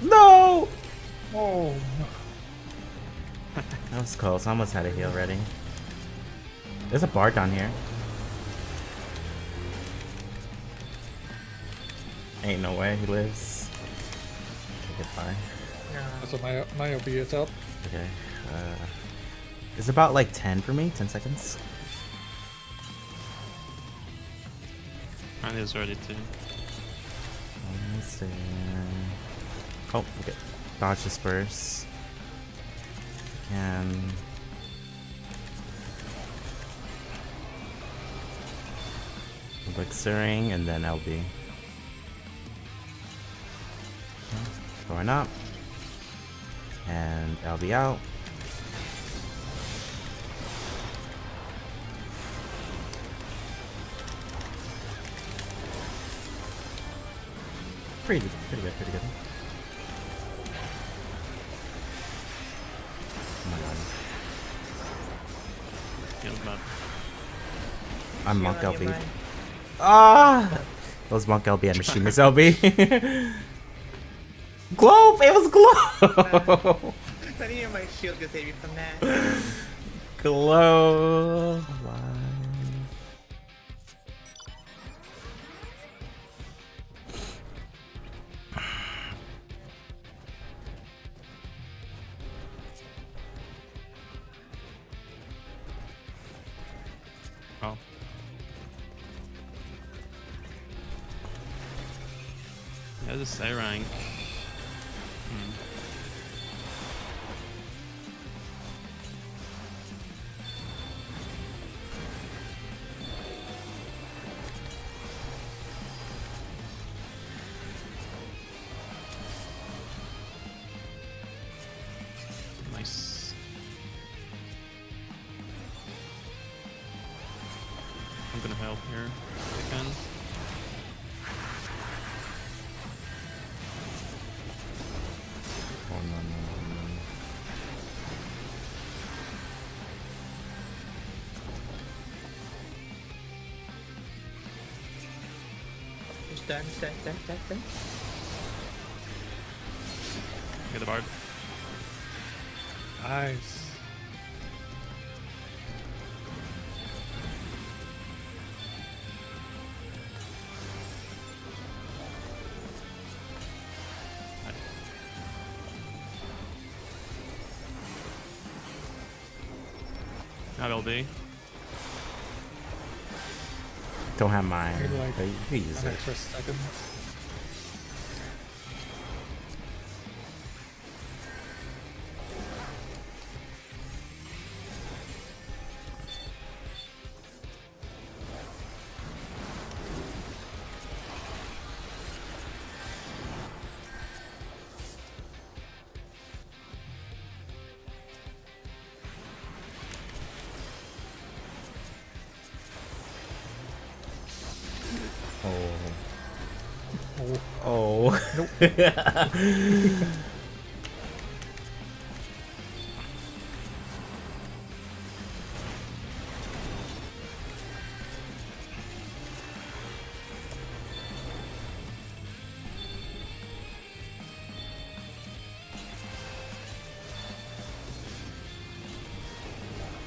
No! Oh, That was close. I almost had a heal ready. There's a bar down here. Ain't no way he lives. Okay, goodbye. No. so my OB is up. Okay. It's about like 10 for me. 10 seconds. And he's ready to. Almost there. Oh, okay. Dodge disperse. And elixiring and then LB. Okay. Going up. And LB out. Pretty good, pretty good. Oh my god. Healed map. I'm Monk Shield on you, LB. bud. Ah! Those Monk LB and Machinist LB. Globe! It was Globe! I need my shield to save you from that. Globe! Why? Oh. Yeah, this A rank. Nice. I'm gonna help here if I can. Oh no, no, no. Just done. Get the bard. Nice. Have LD. Don't have mine. Maybe like But you can use an it. extra second. Oh. Oh, Oh.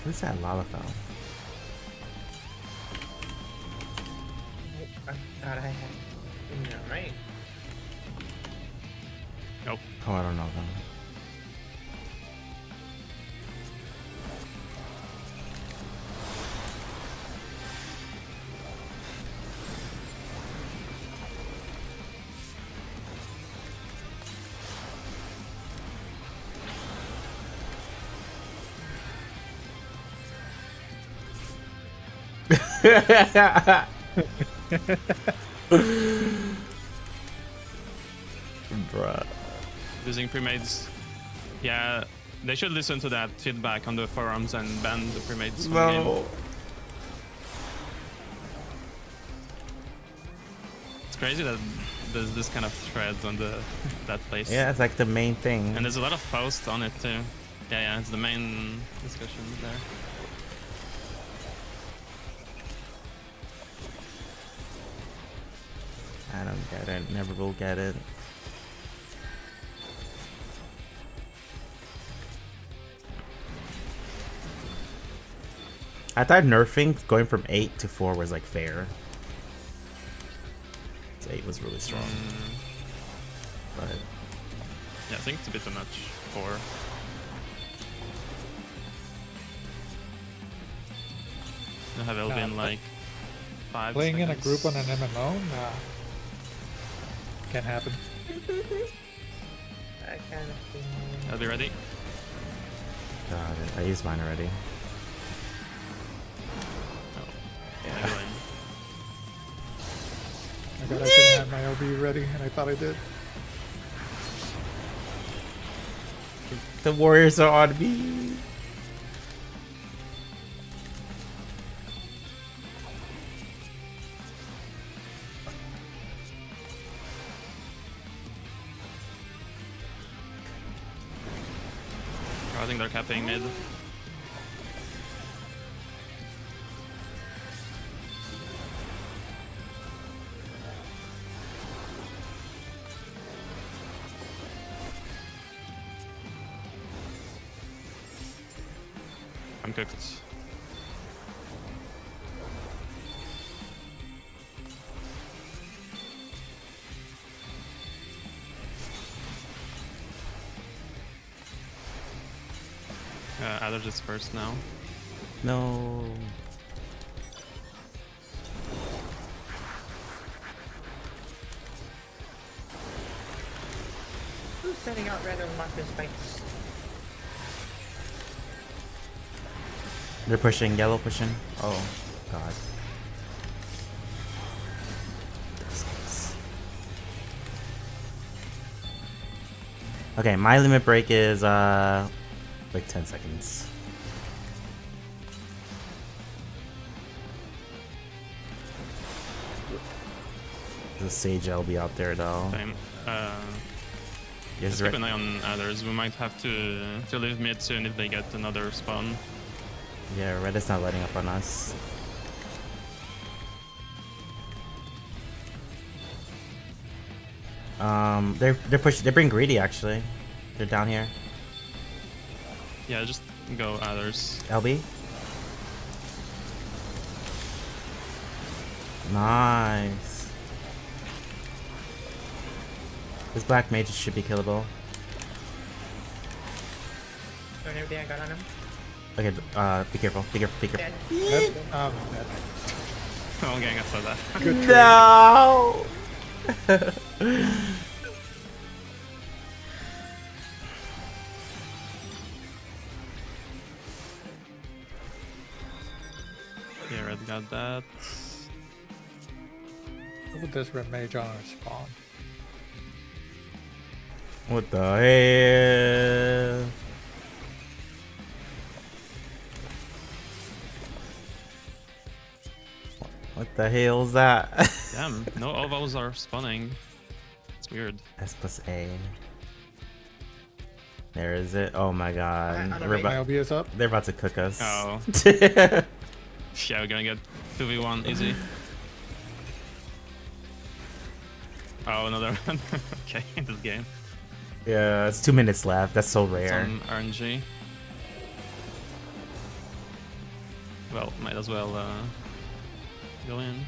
Who's that Lalafell? I thought I had. No, right? Nope. Oh, I don't know them. Bruh. Using premades. Yeah, they should listen to that feedback on the forums and ban the premades from the game. No. It's crazy that there's this kind of threads on that place. Yeah, it's like the main thing. And there's a lot of posts on it too. Yeah, it's the main discussion there. I don't get it. Never will get it. I thought nerfing going from 8 to 4 was like fair. 8 was really strong. But Yeah, I think it's a bit too much. 4. You have LB in Nah, like 5 Playing in a seconds. group on an MMO? Nah. Can't happen. I kind of think. I'll be ready. God, I used mine already. Oh, Yeah. maybe lame. I got I didn't have my LB ready, and I thought I did. The warriors are on me. I think they're capping mid. I'm cooked. Adder is first now. No. Who's sending out random marker spikes? They're pushing, yellow pushing. Oh, God. Okay, my limit break is like 10 seconds. The Sage LB out there though. Same. Yes, Just keep an eye on others. We might have to leave mid soon if they get another spawn. Yeah, Red is not letting up on us. They're pushing. They're being greedy actually. They're down here. Yeah, just go others. LB. Nice. This black mage should be killable. Doing everything I got on him. Okay, be careful. Be careful. Be careful. Dead. Dead? Dead. Oh, gang, I saw that. Good trade. No. Yeah, red got that. Put this red mage on our spawn. What the hell? What the hell's that? Damn, no ovals are spawning. It's weird. S plus A. There is it. Oh my god. I don't We're rate My about, LB is up. they're about to cook us. Oh. Yeah, we're gonna get 2v1 easy. Oh, another one. Okay, this game. Yeah, it's 2 minutes left. That's so rare. Some RNG. Well, might as well go in.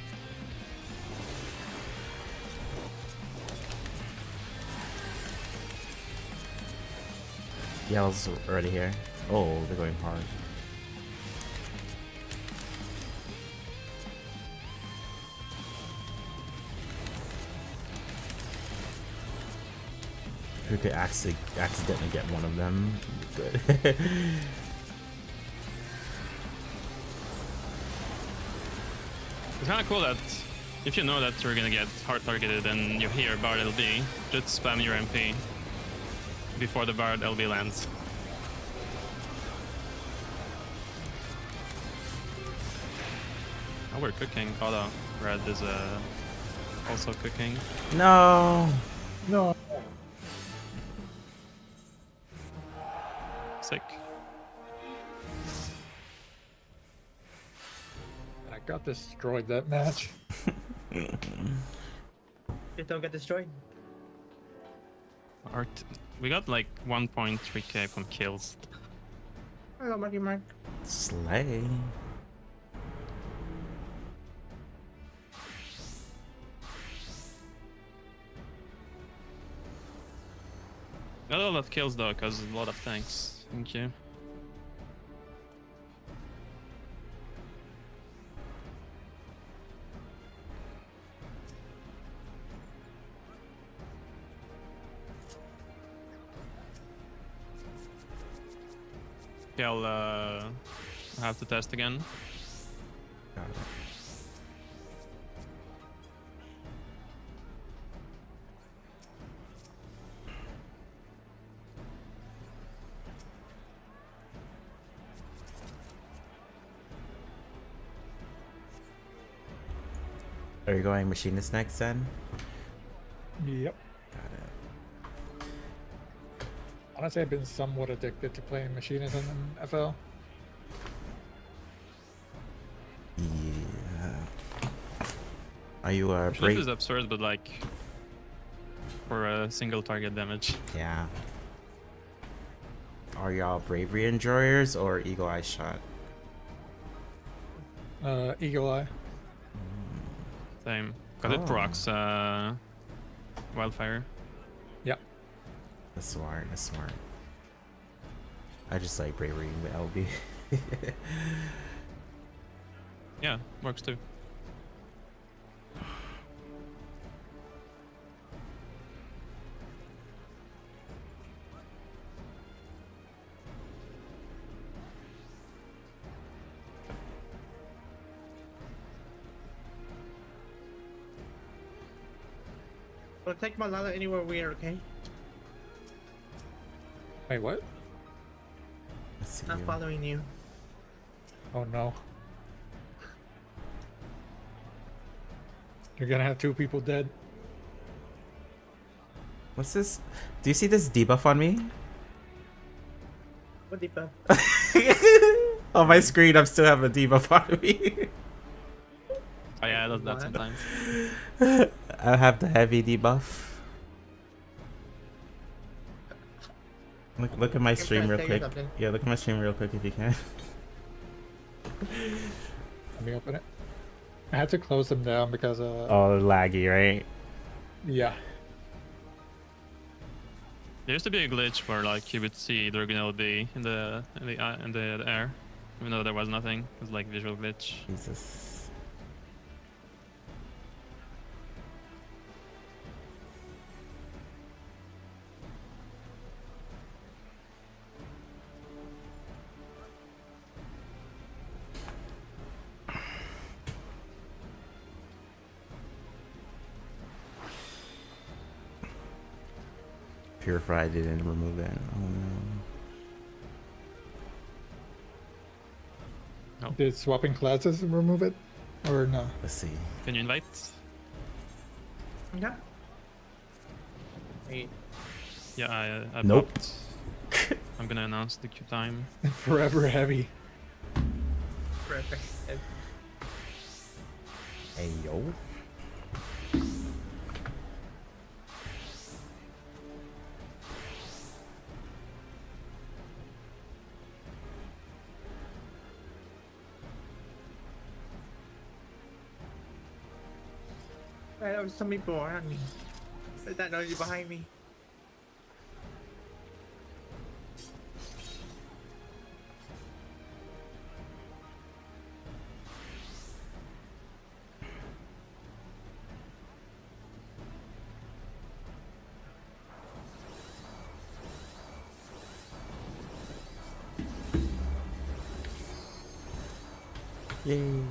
Yell's already here. Oh, they're going hard. Who could accidentally get one of them? Good. It's kind of cool that if you know that you're gonna get hard targeted and you hear Bard LB, just spam your MP before the Bard LB lands. Oh, we're cooking. Oh no, Red is also cooking. No. No. Sick. I got destroyed that match. Just don't get destroyed. We got like 1.3k from kills. Hello, Marky Mark. Slay. Got a lot of kills though, because a lot of tanks. Thank you. Okay, I'll have to test again. Got it. Are you going machinist next then? Yep. Got it. Honestly, I've been somewhat addicted to playing machinist in FL. Yeah. Are you a This is brave? absurd, but like for a single target damage. Yeah. Are y'all bravery enjoyers or eagle eye shot? Eagle Eye. Same. Cause it Oh. procs wildfire. Yep. That's smart. That's smart. I just like bravery with LB. Yeah, works too. We'll take Malala anywhere we are, okay? Wait, what? Let's see. Not following you. Oh no. You're gonna have 2 people dead. What's this? Do you see this debuff on me? What deeper? On my screen, I'm still have a debuff on me. Oh yeah, it does that What? sometimes. I have the heavy debuff. Look at my stream trying to real tell you quick. something. Yeah, look at my stream real quick if you can. Let me open it. I had to close them down because Oh, laggy, right? yeah. There used to be a glitch where like you would see the original B in the air, even though there was nothing. It was like visual glitch. Jesus. Purify didn't remove that. Oh no. Did swapping classes remove it? Or no? Let's see. Can you invite? Yeah. Wait. Yeah, I Nope. popped. I'm gonna announce the queue time. Forever heavy. Perfect. Hey yo. Right, there was some people around me. There's that noise behind me. Yay.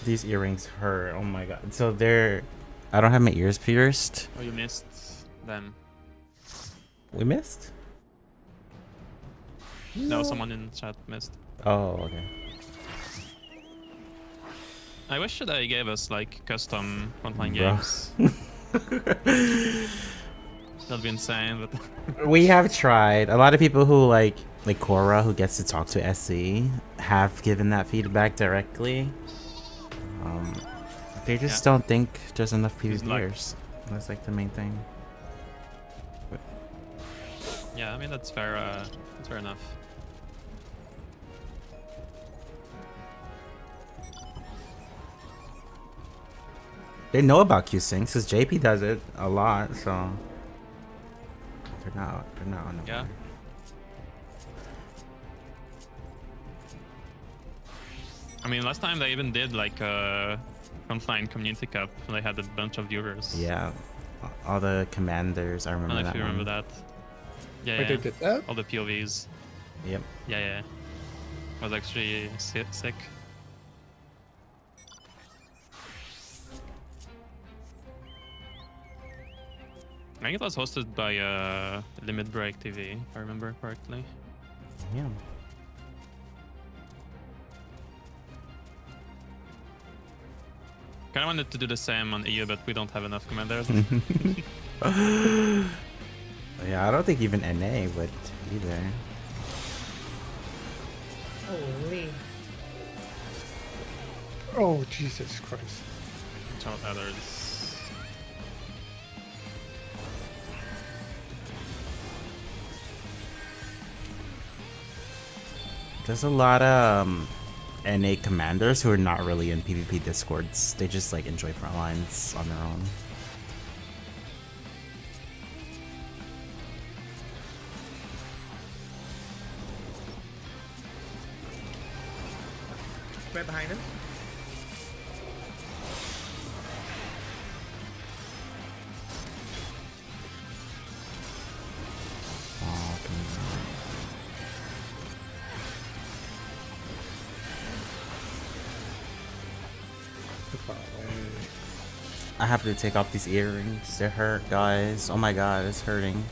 These earrings hurt. Oh my god. So they're. I don't have my ears pierced. Oh, you missed them. We missed? No, someone in chat missed. Oh, okay. I wish they gave us like custom frontline Bro. games. That'd be insane, but We have tried. A lot of people who like Cora, who gets to talk to SC, have given that feedback directly. They just don't think there's enough He's like- PvPers. That's like the main thing. yeah, I mean that's fair. That's fair enough. They know about Q-Syncs because JP does it a lot, so they're not unaware. Yeah. I mean, last time they even did like a frontline community cup. They had a bunch of viewers. Yeah. All the commanders, I I remember don't know that if you one. remember that. Yeah, Wait, yeah. they did that? All the POVs. Yep. Yeah, yeah. Was actually sick. I think it was hosted by Limit Break TV, if I remember correctly. Yeah. Kind of wanted to do the same on EU, but we don't have enough commanders. Yeah, I don't think even NA would either. Holy. Oh, Jesus Christ. Child others. There's a lot of NA commanders who are not really in PvP discords. They just like enjoy frontlines on their own. Right behind us. Oh, I have to take off these earrings. They hurt, guys. Oh my god, it's hurting.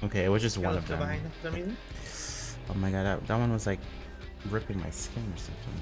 Okay, it was just one of them. Behind us for some reason. Oh my god, that one was like ripping my skin or something.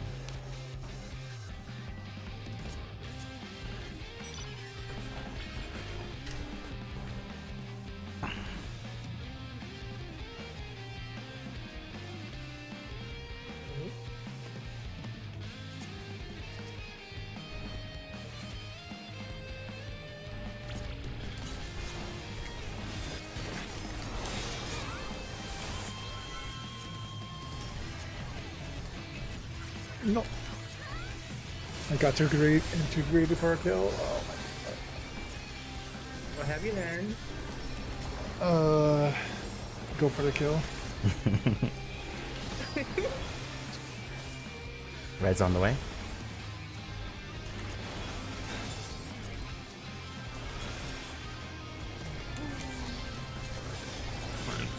No. I got too greedy for a kill. Oh What have you learned? my. Go for the kill. Red's on the way.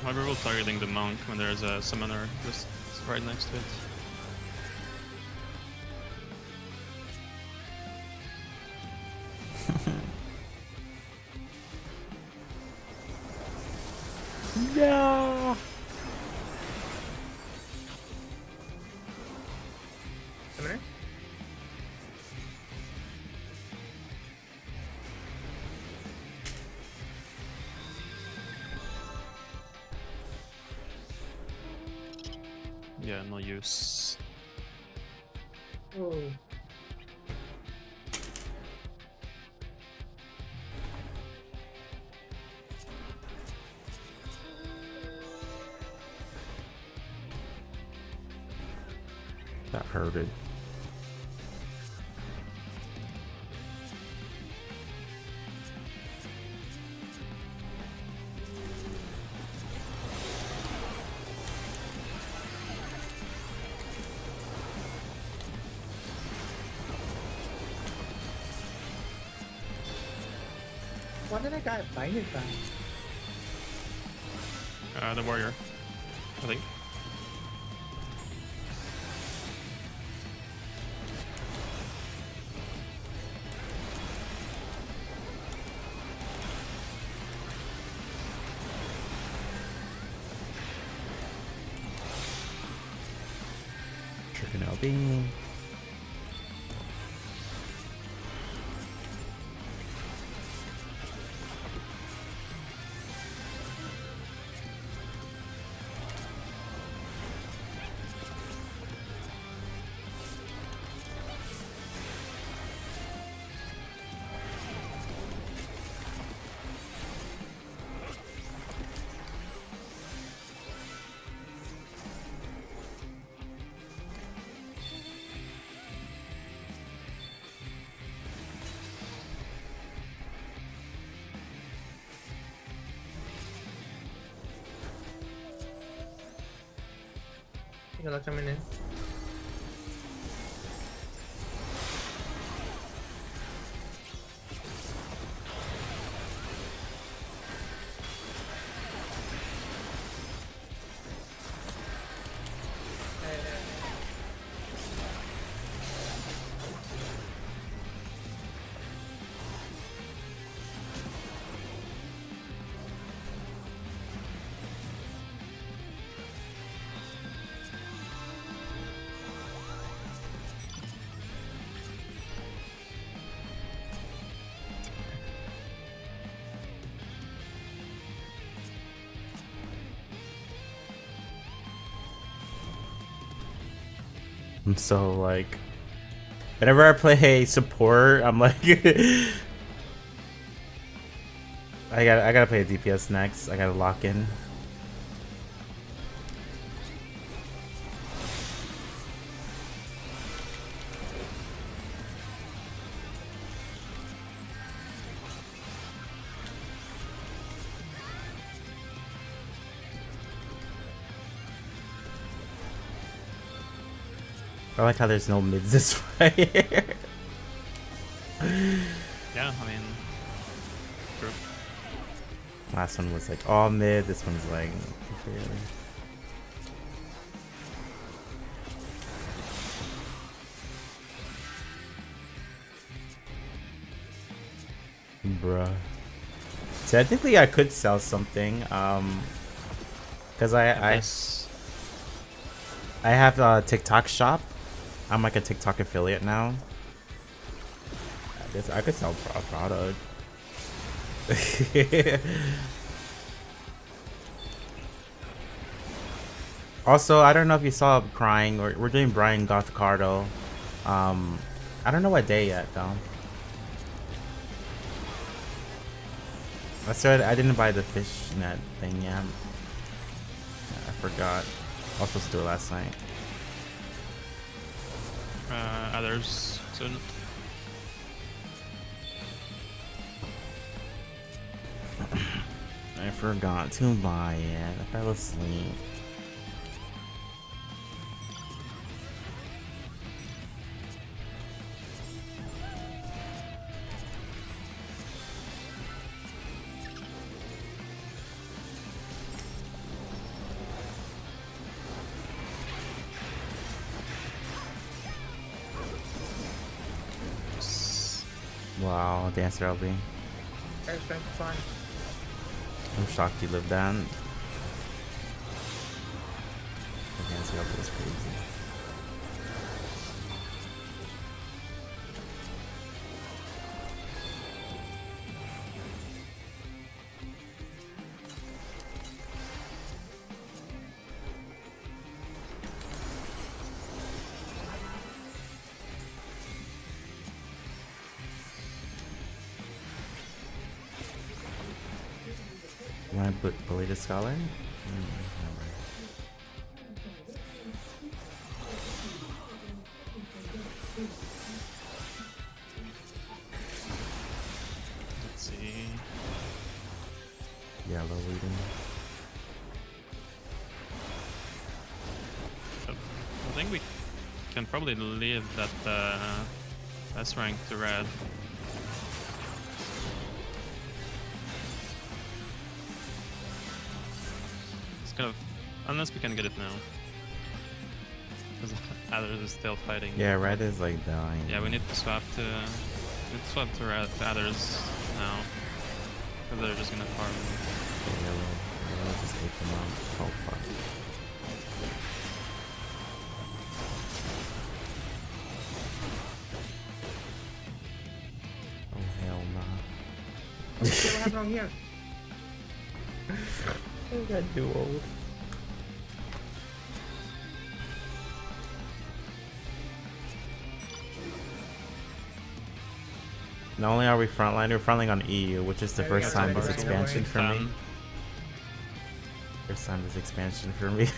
Why are we targeting the monk when there's a summoner just right next to it? No. Summoner? Yeah, no use. Oh. That hurted. Why did I get blinded by? The warrior, I think. Chicken LB. Tinggal lo coming in. I'm so like, whenever I play support, I'm like, I gotta play a DPS next. I gotta lock in. I like how there's no mids this fight. Yeah, I mean, true. Last one was like all mid. This one's like. Bruh. Technically, I could sell something. Cause I have a TikTok shop. I'm like a TikTok affiliate now. I could sell a product. Also, I don't know if you saw crying, or we're doing Brian Gothcardo. I don't know what day yet though. I didn't buy the fishnet thing yet. I forgot. I was supposed to do it last night. Others soon. I forgot to buy it. I fell asleep. Wow, Dancer LB. That's been fun. I'm shocked you lived that. Advanced level is crazy. Want to bully the scholar? Let's see. Yellow leading. I think we can probably leave that S rank to red. It's kind of, unless we can get it now. Because Adders is still fighting. Yeah, red is like dying. Yeah, we need to swap to red to Adders now. Because they're just gonna farm. Yellow just ate them out. Oh fuck. Oh hell nah. What happened wrong here? I got dueled. Not only are we frontline, we're frontline on EU, which is the Yeah, we first got time this somebody expansion in for me. Fan. First time this expansion for me.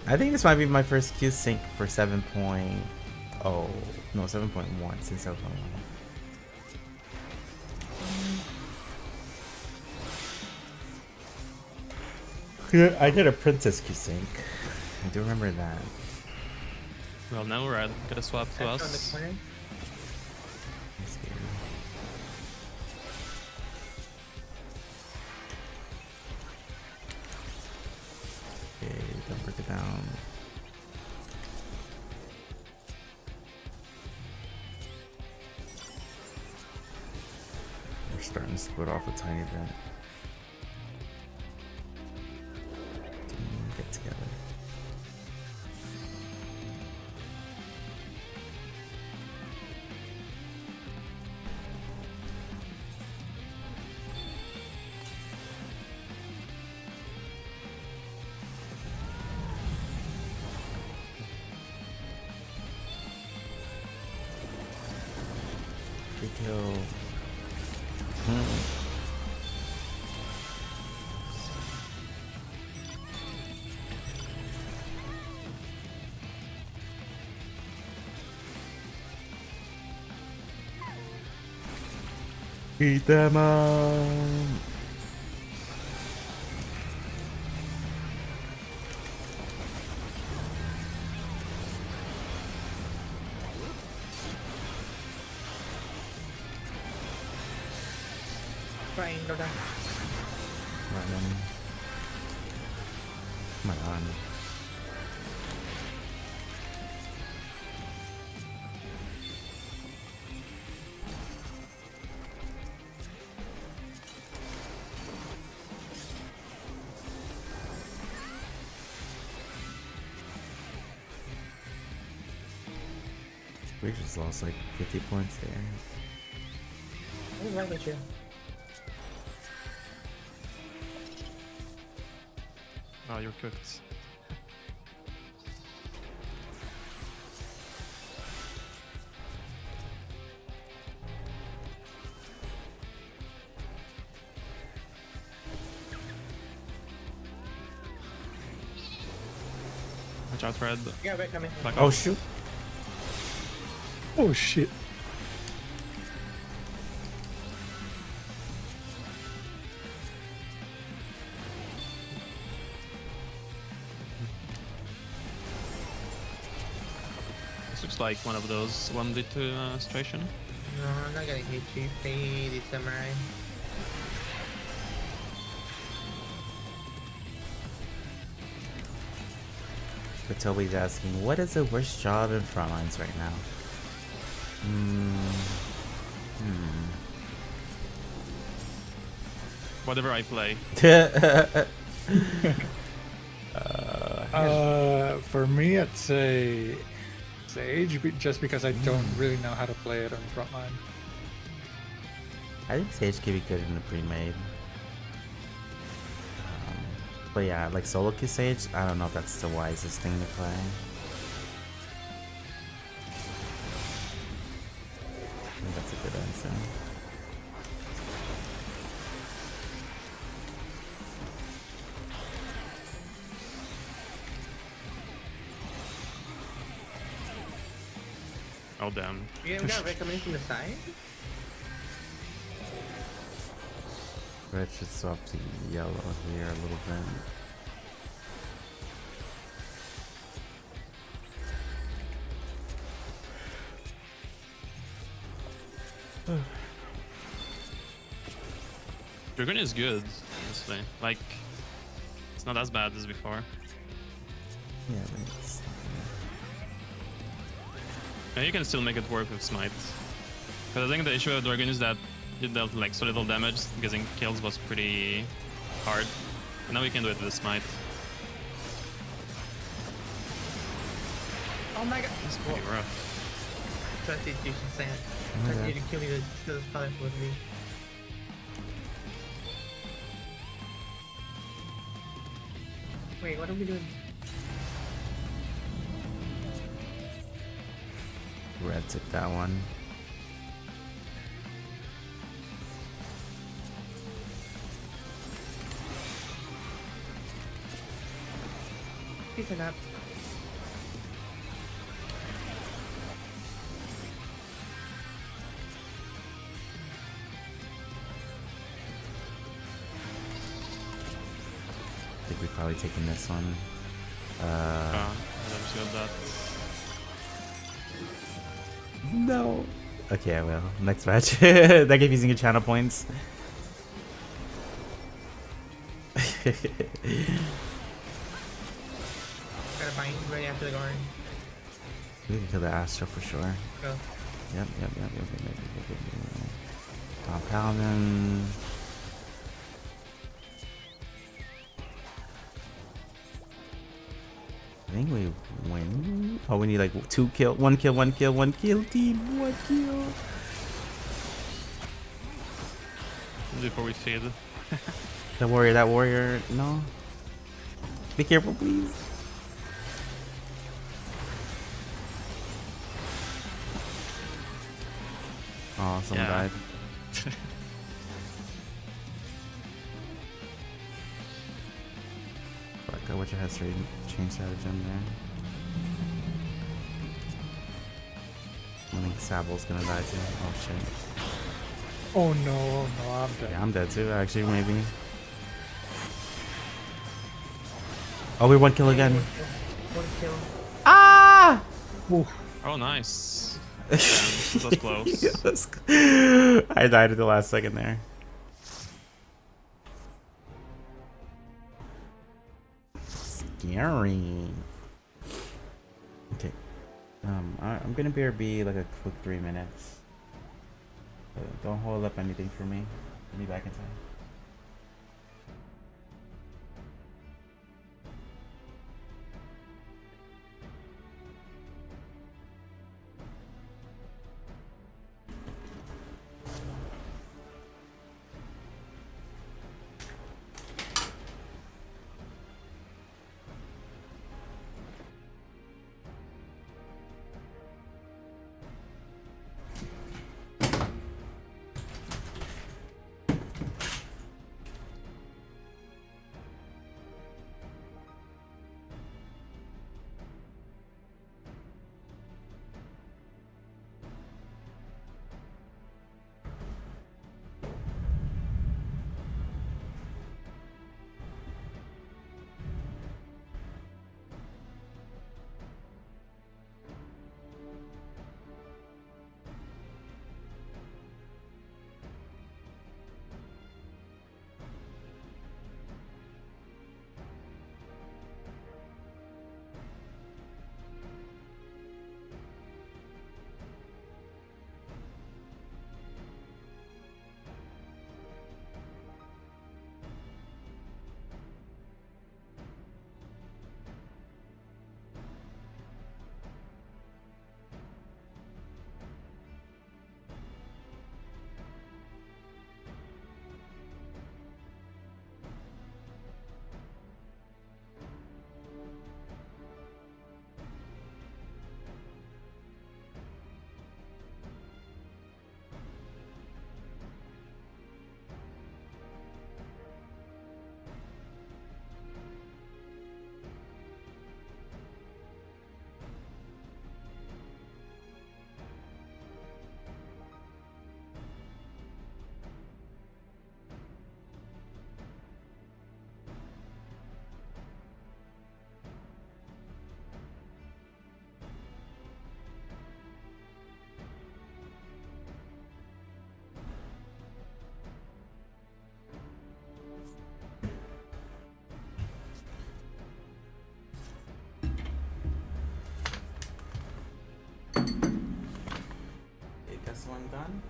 I think this might be my first Q sync for 7.0. No, 7.1 since 7.1. Yeah, I did a princess Q sync. I do remember that. Well, now red gotta swap to That's on the us. corner. I'm scared. Okay, don't break it down. We're starting to split off a tiny bit. Team, get together. Free kill. Beat them up. Trying to down. Running. Come on. We just lost like 50 points there. What's wrong with you? Oh, you're cooked. Watch out, red. Yeah, we're coming. Back Oh off. shoot. Oh shit. This looks like one of those 1v2 situation. No, I'm not gonna hit you. Play the samurai. But Toby's asking, what is the worst job in frontlines right now? Whatever I play. For me, I'd say Sage, just because I don't really know how to play it on frontline. I think Sage could be good in the pre-made. But yeah, like solo queue Sage, I don't know if that's the wisest thing to play. I think that's a good answer. Oh damn. You got a recommend from the side? Red should swap to yellow here a little bit. Dragon is good, honestly. Like, it's not as bad as before. Yeah, but it's... And you can still make it work with Smite. Because I think the issue with Dragon is that it dealt like so little damage, getting kills was pretty hard. And now we can do it with the Smite. Oh my god. It's pretty rough. Trust it, you should say it. Oh, I yeah. need to kill me to kill this pilot with me. Wait, what are we doing? Red took that one. He's an up. I think we're probably taking this one. I just got that. No. Okay, I will. Next match. That keep using your channel points. Gotta bind right after the guard. We can kill the Astro for sure. Go. Yep. Paladin. I think we win. Oh, we need like 2 kill, 1 kill, 1 kill, 1 kill, team, 1 kill. Before we fade. That warrior, no. Be careful, please. Oh, someone Yeah. died. Fuck, I wish I had straight chain stratagem there. I think Sable's gonna die too. Oh shit. Oh no, I'm dead. Yeah, I'm dead too, actually, maybe. Oh, we're 1 kill again. One kill. Ah! Oh, nice. Damn, that was close. Yes. I died at the last second there. Scary. Okay. I'm gonna BRB like a quick 3 minutes. Don't hold up anything for me. I'll be back in time. one done.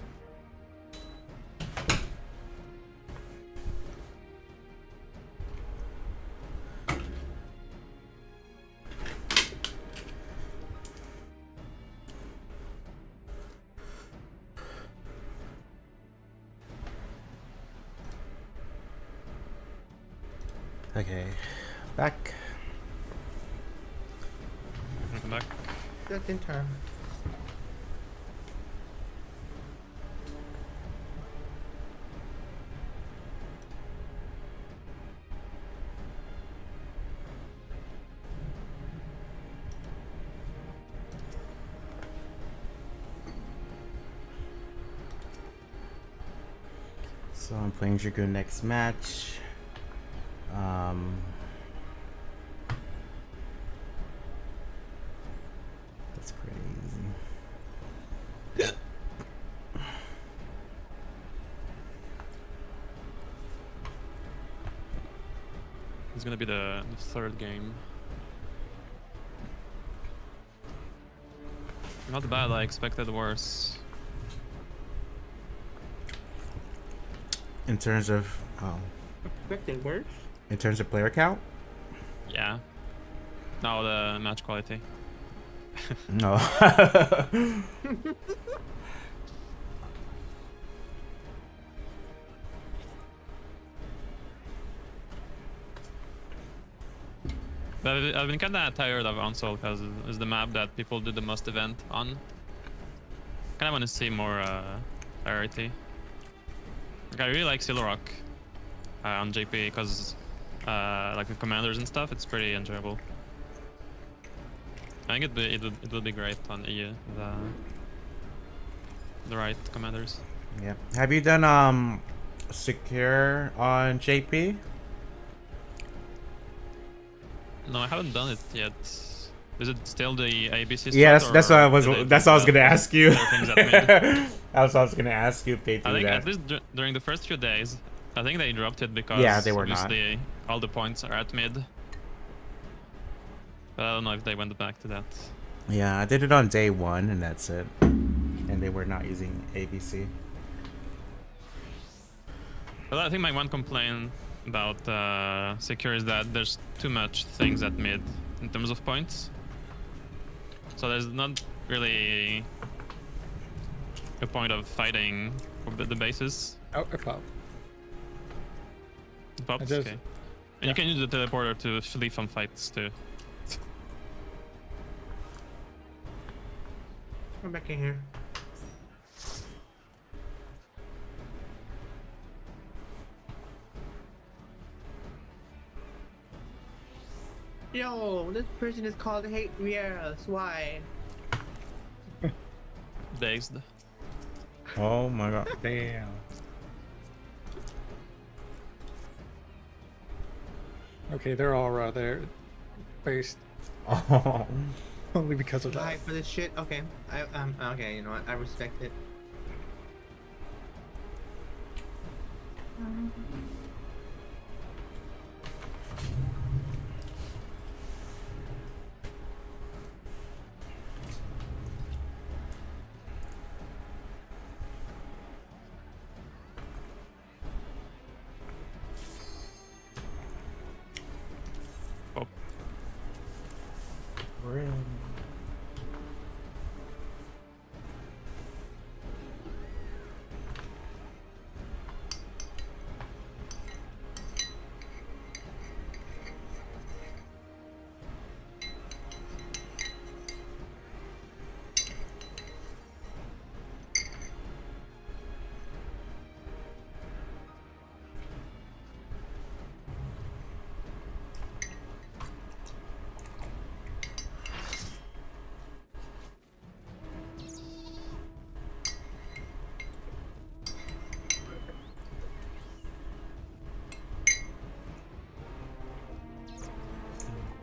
Okay, back. Welcome back. Just in time. So I'm playing Dragoon next match. That's crazy. It's gonna be the third game. Not bad, I expected worse. In terms of Expected worse. in terms of player count? Yeah. No, the match quality. No. But I've been kind of tired of Onsol because it's the map that people do the most event on. Kind of want to see more variety. Like, I really like Silrock on JP because like with commanders and stuff, it's pretty enjoyable. I think it will be great on EU, the right commanders. Yeah. Have you done secure on JP? No, I haven't done it yet. Is it still the ABC? Yeah, strat, that's or what I was. did they That's do what I was gonna that? ask you. Other things that made- That's what I was gonna ask you if they do I think that. at least during the first few days, I think they dropped it because Yeah, they were not. obviously all the points are at mid. But I don't know if they went back to that. Yeah, I did it on day 1, and that's it. And they were not using ABC. But I think my one complaint about secure is that there's too much things at mid in terms of points. So there's not really a point of fighting for the bases. Oh, it popped. It pops, It does. okay. And you can use the teleporter to flee from fights too. Come back in here. Yo, this person is called Hate Rieras. Why? Dazed. Oh my god. Damn. Okay, they're all there, based Oh. only because of Why that. for this shit? Okay, okay. You know what? I respect it. Oh,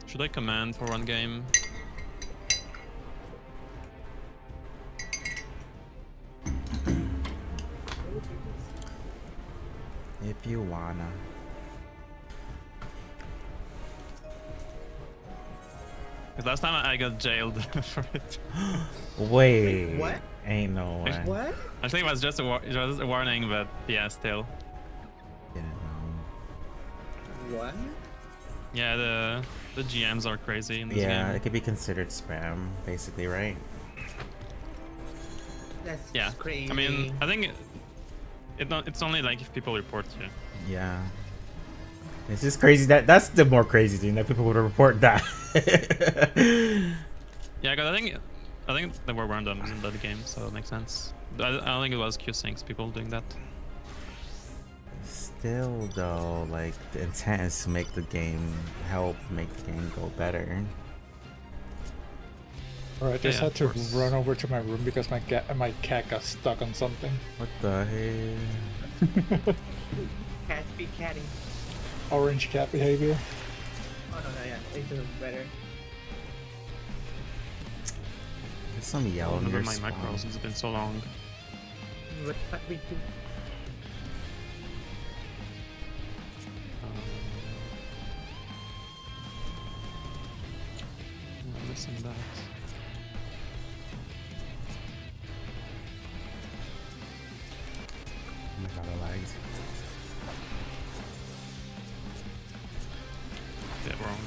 should I command for one game? If you wanna. Because last time I got jailed for it. Wait. What? Ain't no way. What? I think it was just a warning, but yeah, still. Didn't know. What? Yeah, the GMs are crazy in this Yeah, game. it could be considered spam, basically, right? That's Yeah, crazy. I mean, I think it's only like if people report you. Yeah. It's just crazy that's the more crazy thing that people would report that. Yeah, because I think there were randoms in that game, so it makes sense. I don't think it was Q-Syncs people doing that. Still though, like the intent is to make the game make the game go better. Or I just Yeah, had to of course. run over to my room because my cat got stuck on something. What the hell? Cats be catty. Orange cat behavior. Oh no, yeah, they do better. There's some I yellow don't remember near my spawn. macros, it's been so long. What we do? I'm missing that. Oh my god, I lagged. Bit wrong.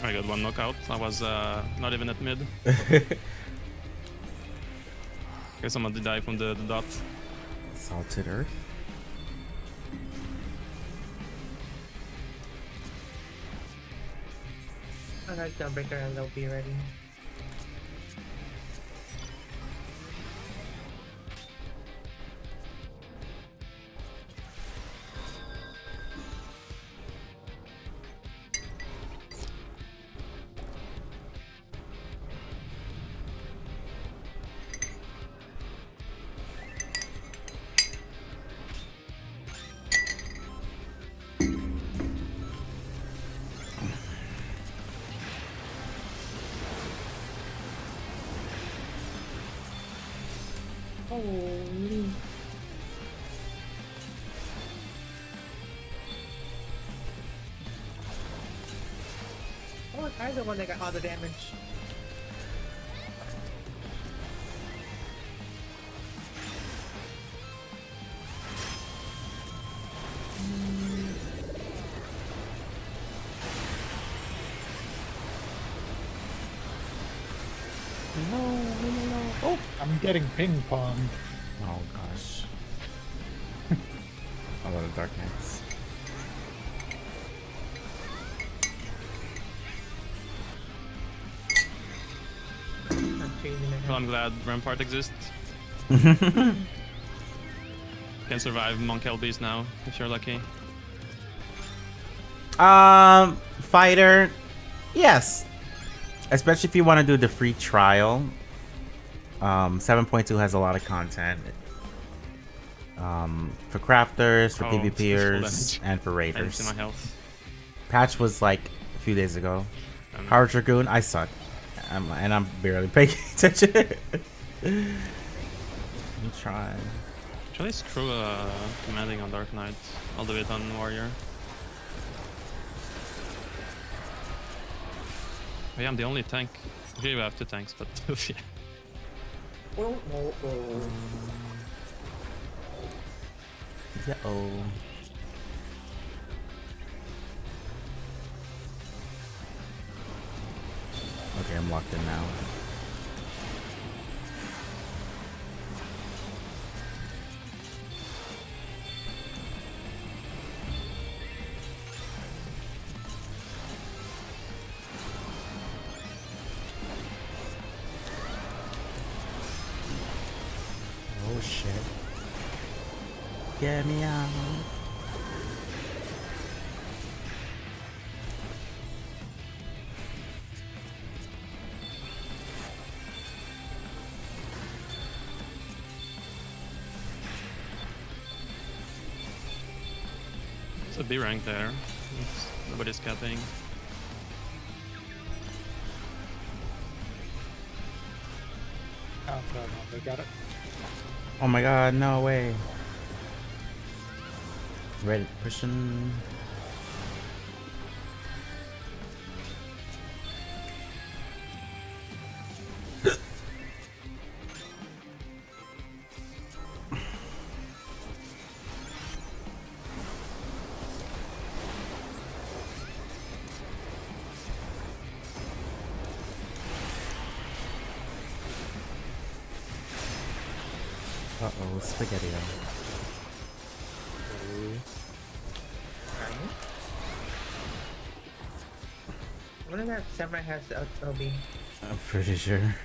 I got one knockout. I was not even at mid. Guess someone did die from the dot. Salted earth? Alright, Gunbreaker and they'll be ready. Holy. Oh, I'm the one that got all the damage. Oh, I'm getting ping pong. Oh gosh. A lot of dark knights. I'm changing it. Well, I'm glad Rampart exists. Can survive Monk LBs now, if you're lucky. Fighter, yes. Especially if you want to do the free trial. 7.2 has a lot of content. For crafters, for Oh, it's full PvPers, damage. and for I didn't see my raiders. health. Patch was like a few days ago. Um, Power Dragoon, I suck. And I'm barely paying attention. I'm trying. Actually, screw commanding on Dark Knight. I'll do it on Warrior. Oh, yeah, I'm the only tank. Usually we have 2 tanks, but yeah. Oh, oh, oh. Yeah, oh. Okay, I'm locked in now. Oh shit. Get me out. It's a B rank there. Nobody's capping. Oh, no, they got it. Oh my god, no way. Red pushing. Uh-oh, spaghetti. Right? What if that samurai has LB? I'm pretty sure.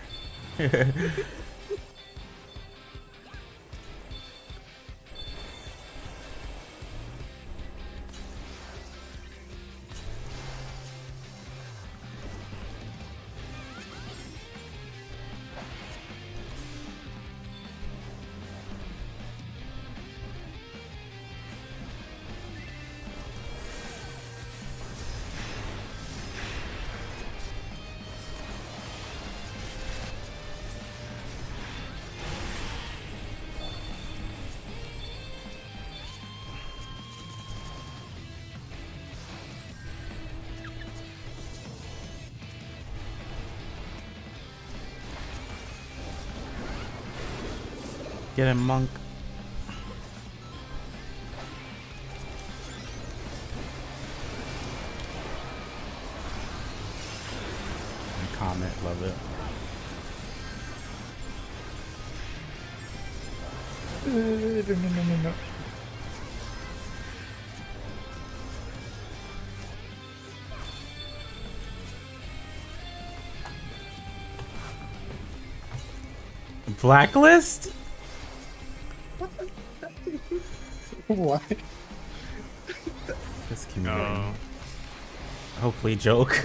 Get him, monk. Comment, love it. No. Blacklist? What? This community. Oh. Hopefully joke.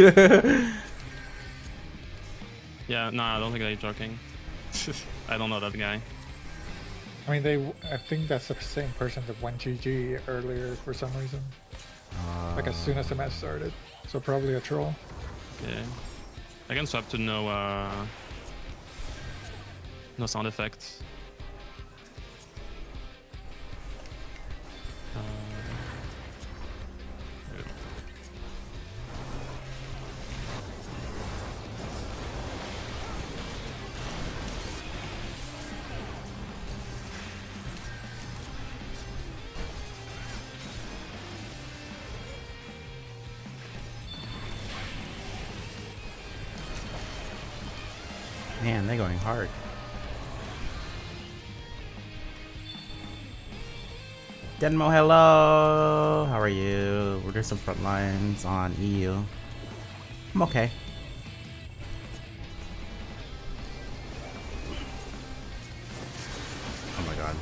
Yeah, no, I don't think they're joking. I don't know that guy. I mean, I think that's the same person that went GG earlier for some reason. Like as soon as the match started. So probably a troll. Yeah. I can swap to no sound effects. Man, they're going hard. Denmo, hello. How are you? We're doing some front lines on EU. I'm okay. Oh my god.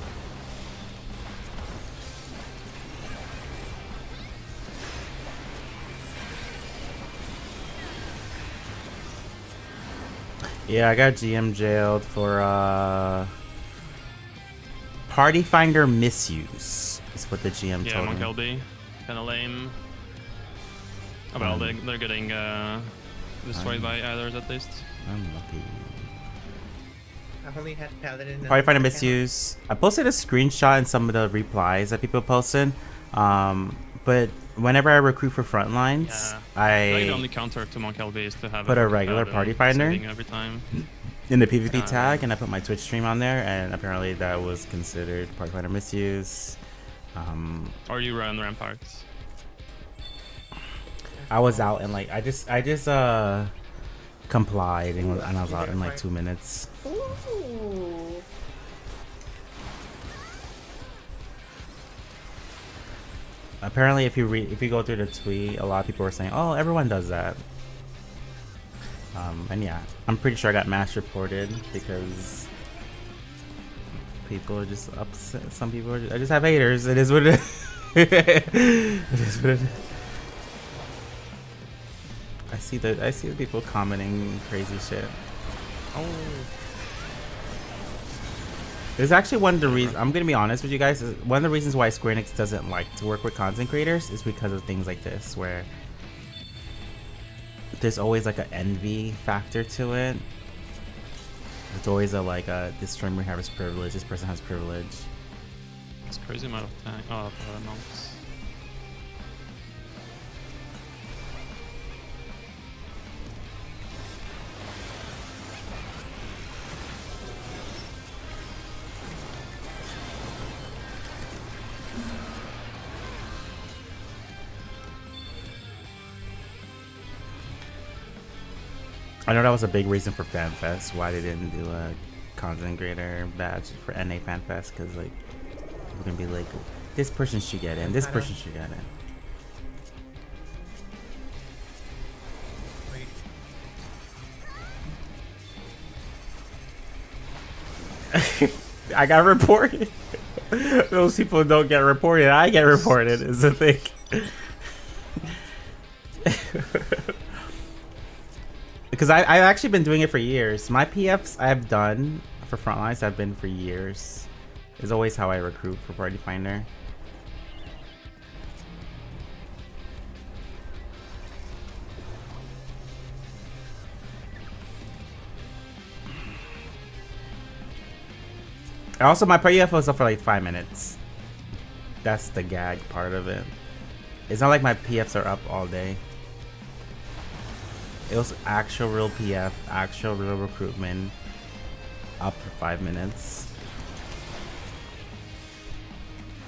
Yeah, I got GM jailed for party finder misuse. Is what the GM Yeah, told Monk me. LB. Kinda lame. Oh, well, they're getting destroyed by others at least. I'm lucky. I've only had Paladin. Party finder misuse. I posted a screenshot in some of the replies that people posted. But whenever I recruit for frontlines, Yeah. I think the I only counter to Monk LB is to have put a regular Paladin party finder saving every time. in the PvP tag, and I put my Twitch stream on there, and apparently that was considered party finder misuse. Or you run ramparts. I was out and like I just complied and I was out in like 2 minutes. Ooh. Apparently, if you go through the tweet, a lot of people were saying, "Oh, everyone does that." And yeah, I'm pretty sure I got mass reported because people are just upset. Some people I just have haters. It is what it is. It is what it is. I see the people commenting crazy shit. Oh. There's actually one of the reasons, I'm gonna be honest with you guys, is one of the reasons why Square Enix doesn't like to work with content creators is because of things like this, where there's always like an envy factor to it. It's always a like this streamer has privilege. This person has privilege. It's crazy amount of time. Oh, monks. I know that was a big reason for FanFest why they didn't do a content creator badge for NA FanFest, because like we're gonna be like, this person should get in, this person should get in. I got reported. Those people don't get reported. I get reported is the thing. Because I've actually been doing it for years. My PFs I've done for frontlines have been for years. It's always how I recruit for Party Finder. Also, my PF was up for like 5 minutes. That's the gag part of it. It's not like my PFs are up all day. It was actual real PF, actual real recruitment, up for 5 minutes.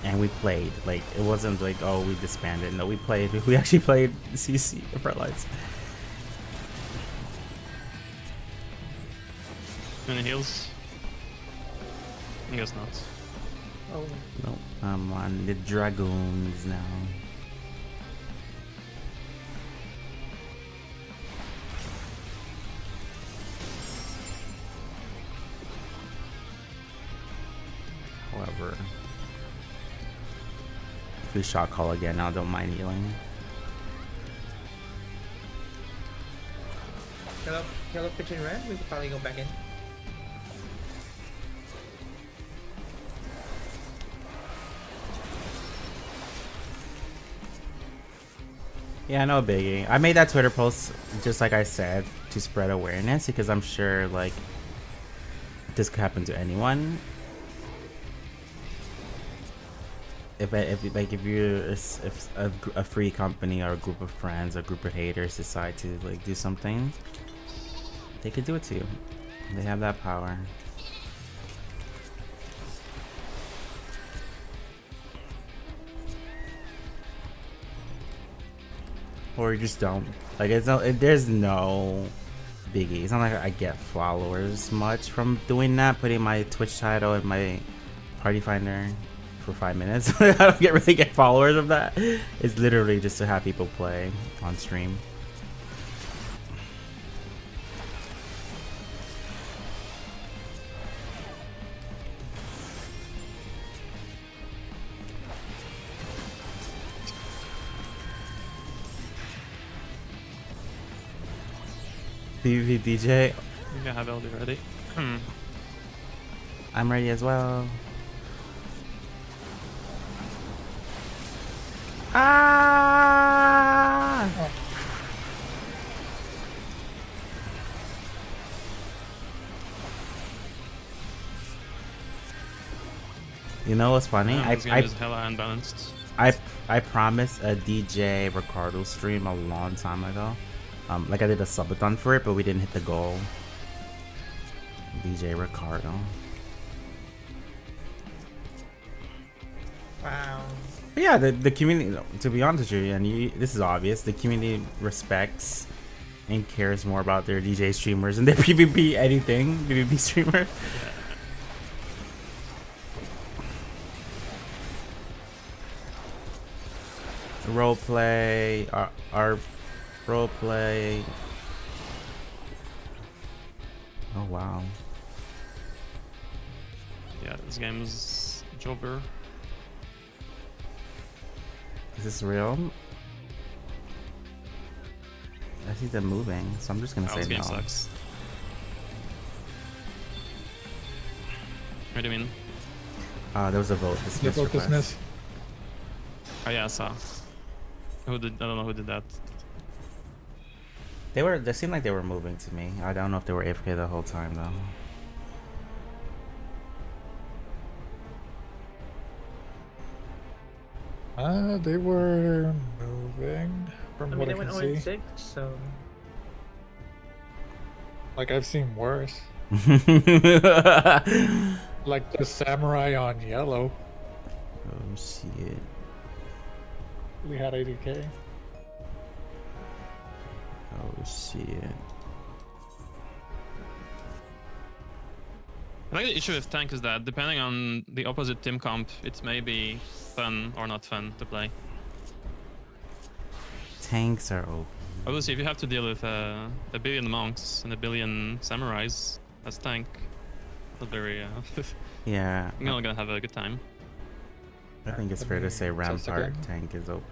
And we played. Like, it wasn't like, oh, we disbanded. No, we played. We actually played CC, the front lines. Any heals? I guess not. Oh, No, I'm on the Dragoons now. However, if we shot call again, I don't mind healing. Hello, pitching red. We could probably go back in. Yeah, no biggie. I made that Twitter post just like I said to spread awareness, because I'm sure like this could happen to anyone. If a free company or a group of friends or a group of haters decide to like do something, they could do it to you. They have that power. Or you just don't. Like, it's no, there's no biggie. It's not like I get followers much from doing that, putting my Twitch title and my Party Finder for 5 minutes. I don't really get followers of that. It's literally just to have people play on stream. PvP DJ. You have LD ready. I'm ready as well. Ah! You know what's funny? This game is hella unbalanced. I promised a DJ Ricardo stream a long time ago. Like I did a subathon for it, but we didn't hit the goal. DJ Ricardo. Wow. But yeah, the community, to be honest with you, and this is obvious, the community respects and cares more about their DJ streamers and their PvP anything, PvP streamer. Roleplay, our roleplay. Oh wow. Yeah, this game is jobber. Is this real? I see them moving, so I'm just gonna say This game no. sucks. What do you mean? There was a vote dismiss Vote request. dismiss. Oh yeah, I saw. Who did? I don't know who did that. They seemed like they were moving to me. I don't know if they were AFK the whole time though. They were moving from I mean, what they I went can 0 see. 6, so. Like I've seen worse. Like the samurai on yellow. Oh shit. We had 80k. Oh shit. I think the issue with tank is that depending on the opposite team comp, it may be fun or not fun to play. Tanks are OP. Obviously, if you have to deal with a billion monks and a billion samurais as tank, not very. Yeah. You're not gonna have a good time. I think it's fair to say Rampart tank is OP.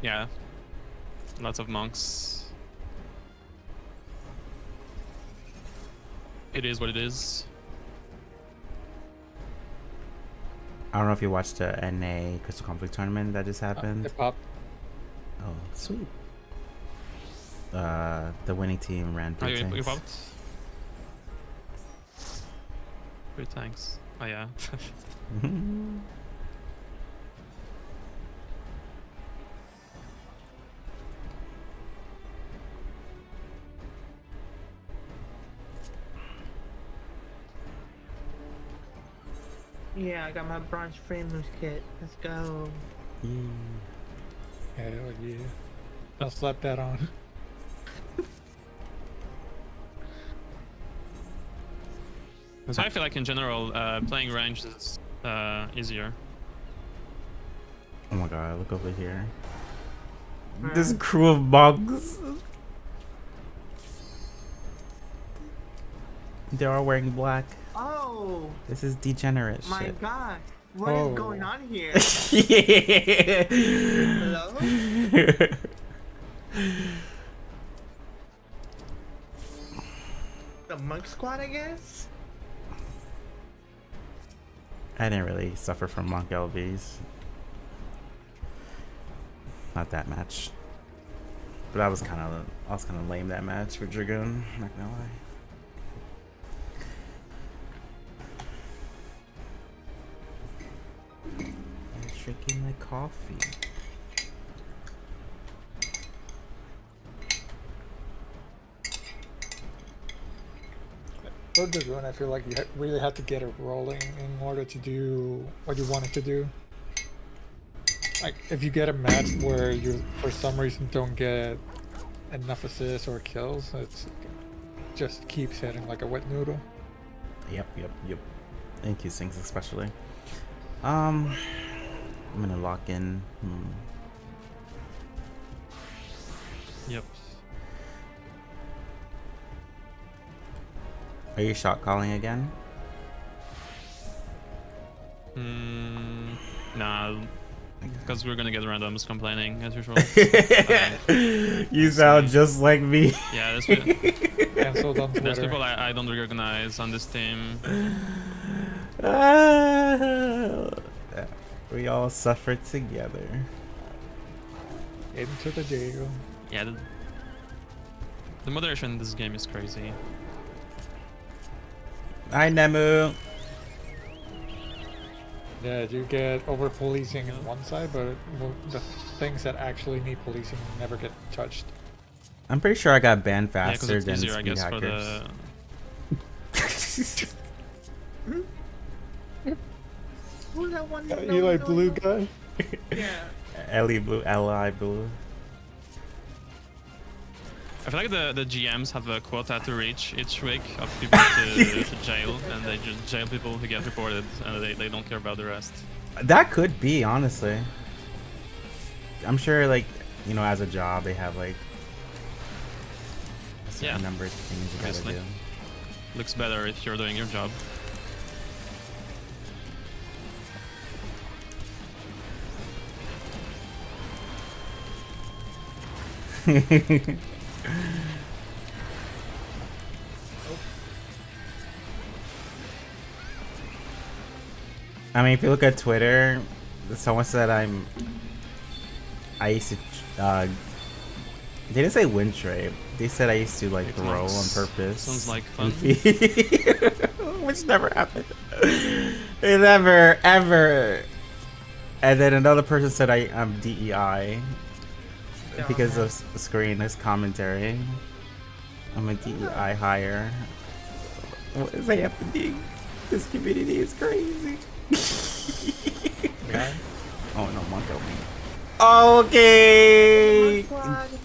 Yeah, lots of monks. It is what it is. I don't know if you watched the NA Crystal Conflict tournament that just happened. It popped. Oh, sweet. The winning team ran Oh, three you tanks. popped? 3 tanks. Oh yeah. Yeah, I got my bronze framers kit. Let's go. Hell yeah. I'll slap that on. So I feel like in general, playing ranged is easier. Oh my god, look over here. This crew of bugs. They're all wearing black. Oh This is degenerate my shit. god. What is Oh. going on here? Yeah. Hello? The monk squad, I guess? I didn't really suffer from monk LBs. Not that match. But I was kind of lame that match for Dragoon, not gonna lie. I'm drinking my coffee. For the run, I feel like you really have to get it rolling in order to do what you wanted to do. Like, if you get a match where you, for some reason, don't get enough assists or kills, it just keeps hitting like a wet noodle. Yep. Thank you, Sinks, especially. I'm gonna lock in. Yep. Are you shot calling again? Nah, because we're gonna get randoms complaining as usual. You sound just like me. Yeah, Cancelled on there's Twitter. people I don't recognize on this team. We all suffer together. Into the jail. Yeah, the moderation in this game is crazy. Hi, Nemu. Yeah, you get over policing on one side, but the things that actually need policing never get touched. I'm pretty sure I got banned Yeah, because faster it's than easier, I speed guess, hackers. for the. Who's that one? Eli Blue guy? Yeah. Ellie Blue, Li Blue. I feel like the GMs have a quota to reach each week of people to jail, and they just jail people who get reported, and they don't care about the rest. That could be, honestly. I'm sure, like, you know, as a job, they have, like, a certain number of things you Obviously. gotta Looks better if you're doing your job. do. I mean, if you look at Twitter, someone said I used to, they didn't say win trade. They said I used to, like, It throw on sounds- purpose. sounds like fun. which never happened. It never, ever. And then another person said I'm DEI because of Screen's commentary. I'm a DEI hire. What is happening? This community is crazy. Yeah. Oh no, monk LB. Okay.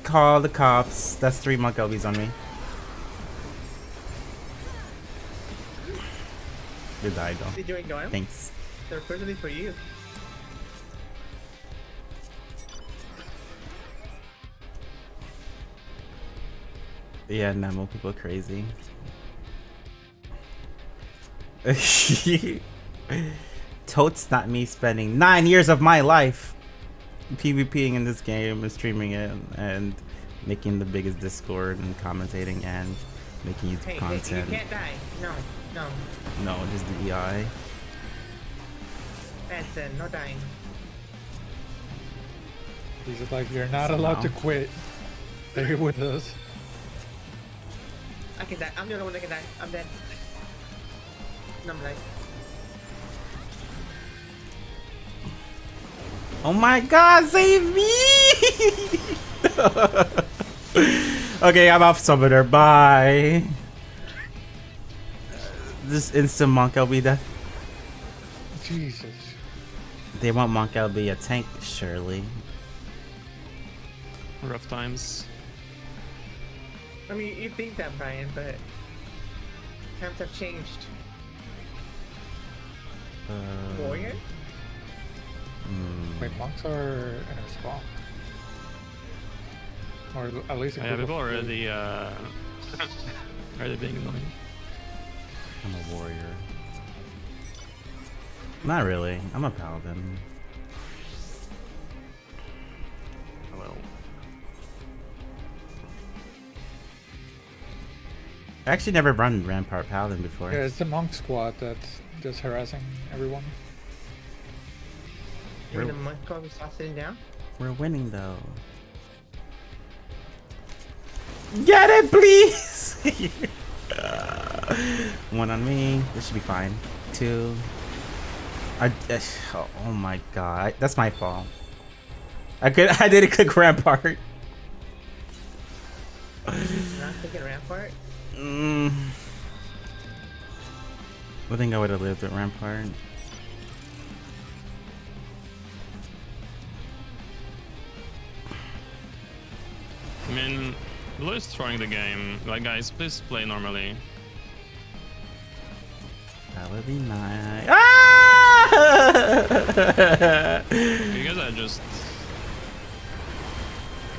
Call the cops. That's 3 monk LBs on me. You died though. Did you ignore him? Thanks. They're personally for you. Yeah, Nemo people are crazy. Totes not me spending 9 years of my life PvPing in this game and streaming it and making the biggest Discord and commentating and making YouTube content. Hey, you can't die. No. No, just DEI. That's no dying. He's just like, you're not allowed to quit. Stay with us. I can die. I'm the only one that can die. I'm dead. No, I'm dead. Oh my god, save me! Okay, I'm off summoner. Bye. This instant monk LB death. Jesus. They want monk LB a tank, surely. Rough times. I mean, you think that, Brian, but times have changed. Warrior? Wait, monks are in a spawn. Or at least a Yeah, group people of are already already being annoying. I'm a warrior. Not really. I'm a paladin. Oh, well. I actually never run Rampart Paladin before. Yeah, it's the monk squad that's just harassing everyone. You mean the monk called we stop sitting down? We're winning though. Get it, please! 1 on me. This should be fine. 2. Oh my god. That's my fault. I didn't click Rampart. Not taking Rampart? I think I would have lived at Rampart. I mean, Blue is throwing the game. Like, guys, please play normally. That would be nice. Ah! You guys are just...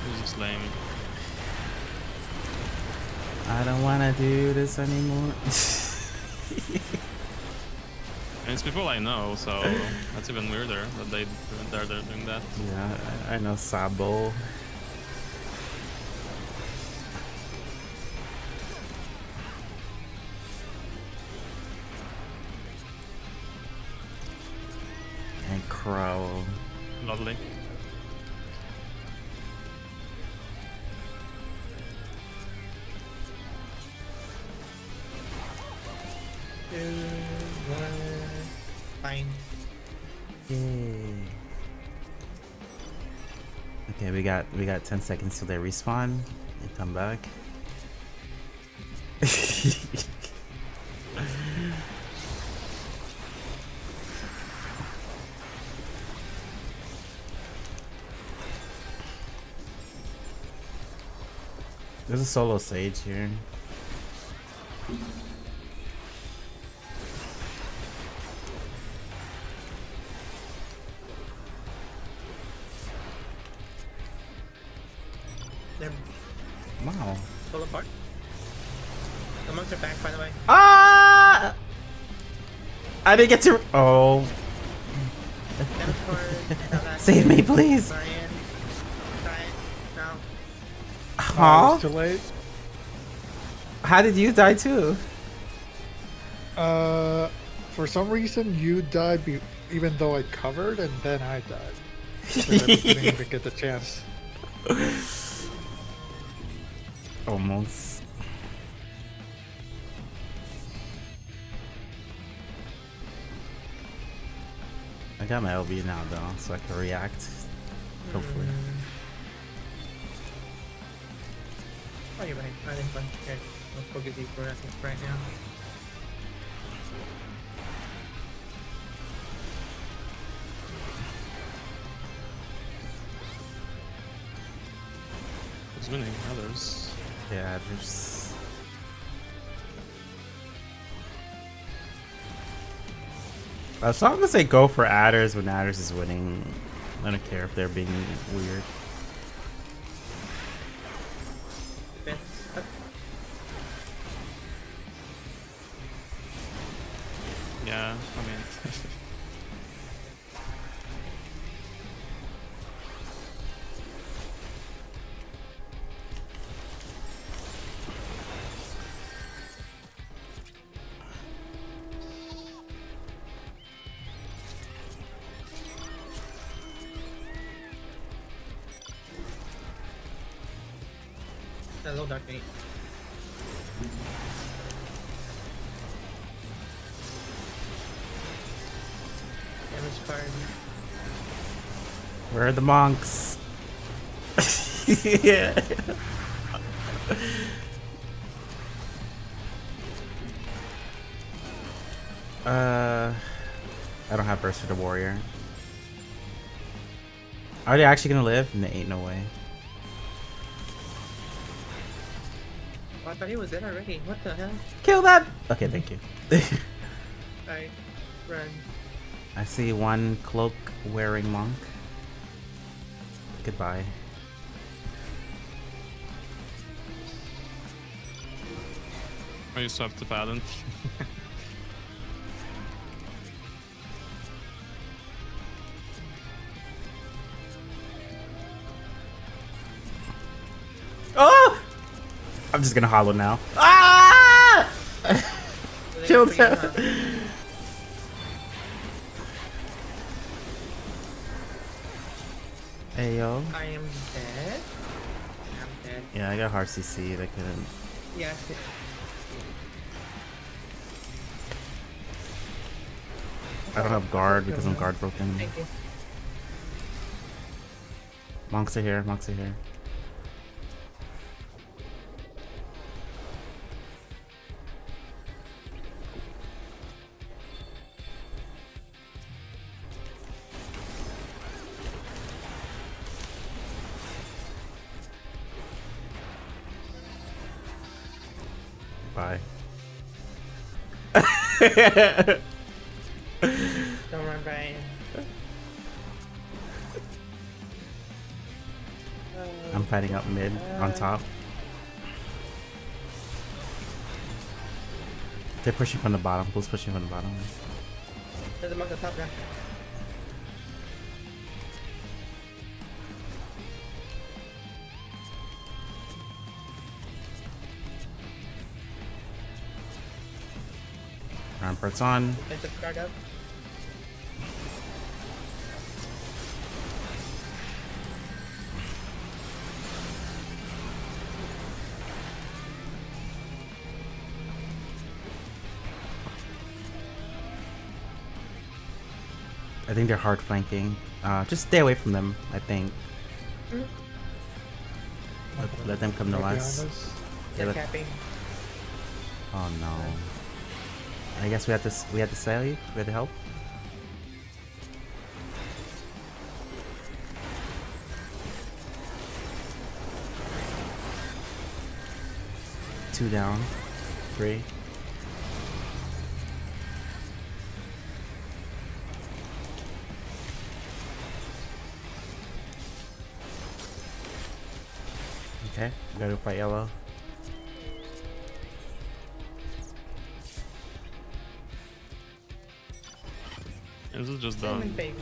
This is lame. I don't want to do this anymore. And it's people I know, so that's even weirder that they're doing that. Yeah, I know Sabo. And Crow. Lovely. Fine. Yay. Okay, we got 10 seconds till they respawn and come back. There's a solo sage here. They're Wow. pull apart. The monks are back, by the way. Ah! I didn't get to. Oh. Save me, please. Brian. Brian. No. Huh? It's too late. How did you die too? For some reason you died even though I covered, and then I died. Because I didn't even get the chance. Almost. I got my LB now though, so I can react. Hopefully. Oh, you're right. I didn't play. Okay, let's focus you for that right now. Who's winning? Others. Yeah, there's. So I'm gonna say go for adders when adders is winning. I don't care if they're being weird. Defense. Yeah, I mean. Hello, Dark Knight. Damage card. Where are the monks? Yeah. I don't have burst for the warrior. Are they actually gonna live? No, ain't no way. Oh, I thought he was dead already. What the hell? Kill that! Okay, thank you. Alright, run. I see one cloak wearing monk. Goodbye. Or you swap to Paladin. Oh! I'm just gonna hollow now. Ah! Killed him. Hey yo. I am dead. I'm dead. Yeah, I got hard CC. I couldn't. Yeah. I don't have guard because I'm guard broken. Thank you. Monks are here. Monks are here. Bye. Don't run, Brian. I'm fighting up mid on top. They're pushing from the bottom. Blue's pushing from the bottom. There's a monk on top now. Rampart's on. Defensive guard up. I think they're hard flanking. Just stay away from them, I think. Let them come to Right us. behind us. They're Yeah, capping. Oh no. I guess we have to save. We have to help. Two down. 3. Okay, we gotta fight yellow. This is just Cinnamon done. baby.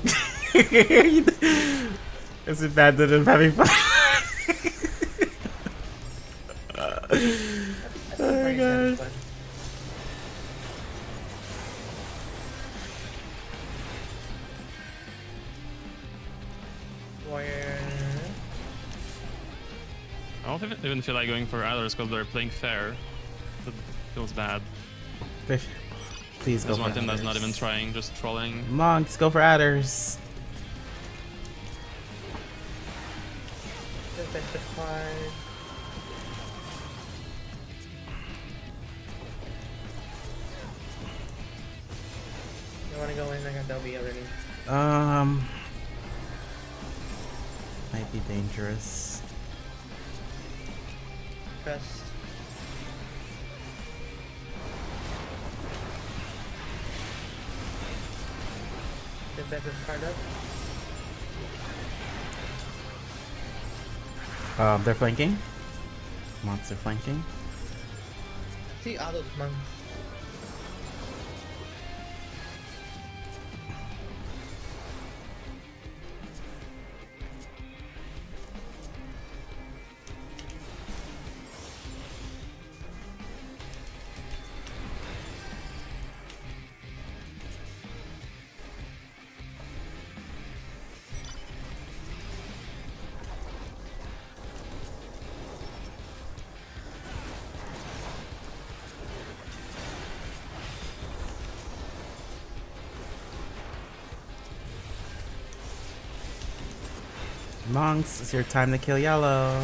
Is it bad that I'm having fun? I think Brian's having fun. Warrior. I don't even feel like going for others because they're playing fair. That feels bad. Please go There's for one team that's not adders. even trying, just trolling. Monks, go for adders. Defensive card. You wanna go in? I got LB already. Might be dangerous. Trust. Defensive card up. They're flanking. Monster flanking. See all those monks. Monks, it's your time to kill yellow.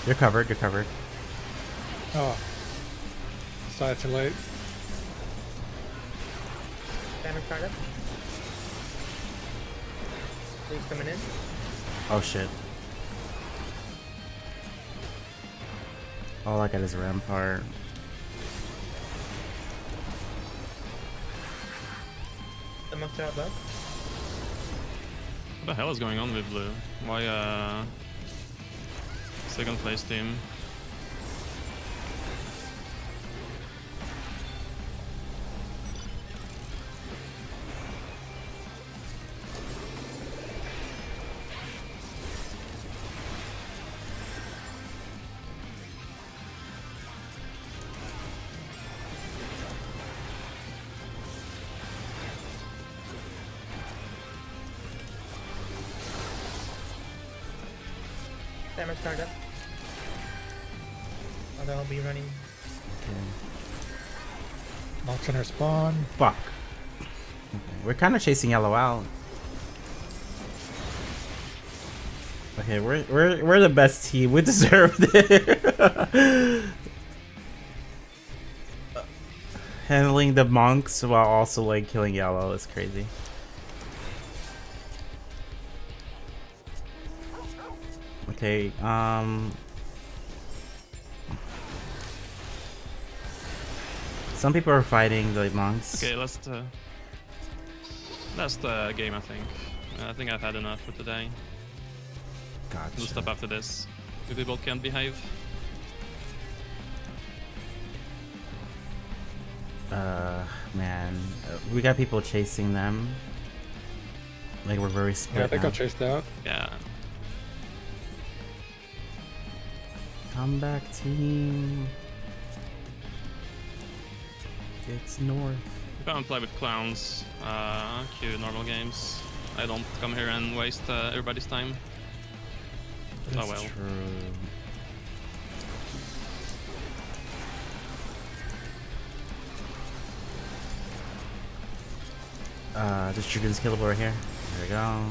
You're covered, you're covered. Oh. Decided too late. Damage card up. Please coming in. Oh shit. All I got is a rampart. The monks are above. What the hell is going on with blue? Why, second place team? Damage card up. Oh, they'll be running. Monks in her spawn. Fuck. Okay. We're kind of chasing yellow out. Okay, we're the best team. We deserve it. Handling the monks while also like killing yellow is crazy. Okay, some people are fighting the monks. Okay, last game, I think. I think I've had enough for today. Gotcha. We'll stop after this. If people can't behave. Man, we got people chasing them. Like we're very split. Yeah, I think now. I chased out. Yeah. Come back, team. It's north. If I don't play with clowns, queue normal games. I don't come here and waste everybody's time. That's Oh well. true. This Dragon's killable right here. There we go.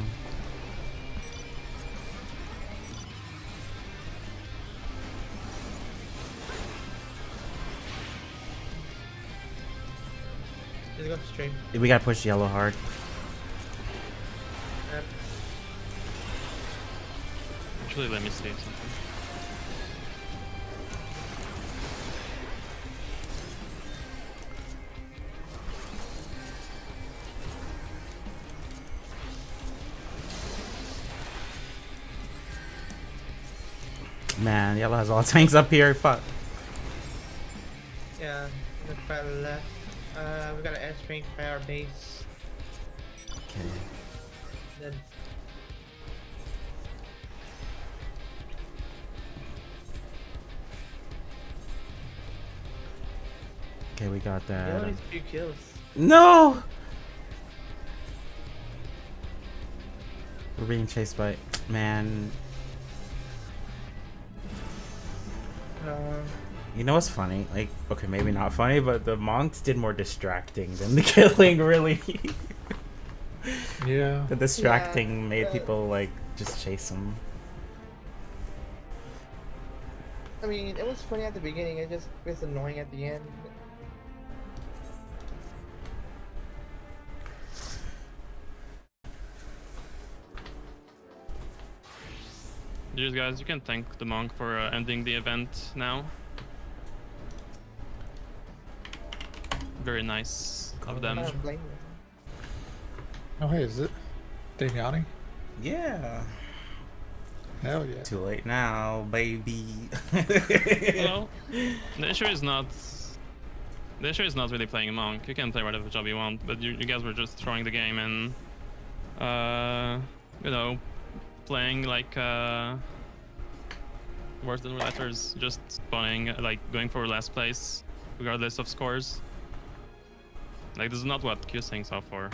Just go straight. We gotta push yellow hard. Up. Actually, let me see something. Man, yellow has all tanks up here. Fuck. Yeah, look by the left. We got an airstream by our base. Okay. Then Okay, we got that. yellow needs a few kills. No! We're being chased by... Man. You know what's funny? Like, okay, maybe not funny, but the monks did more distracting than the killing, really. Yeah. The distracting Yeah, made but- people, like, just chase them. I mean, it was funny at the beginning. It just gets annoying at the end. Cheers, guys. You can thank the monk for ending the event now. Very nice of I them. don't blame you. Oh, hey, is it Damiani? Yeah. Hell yeah. Too late now, baby. Well, the issue is not. The issue is not really playing a monk. You can play whatever job you want, but you guys were just throwing the game and, you know, playing like worse than letters, just spawning, like going for last place, regardless of scores. Like this is not what QCings are for.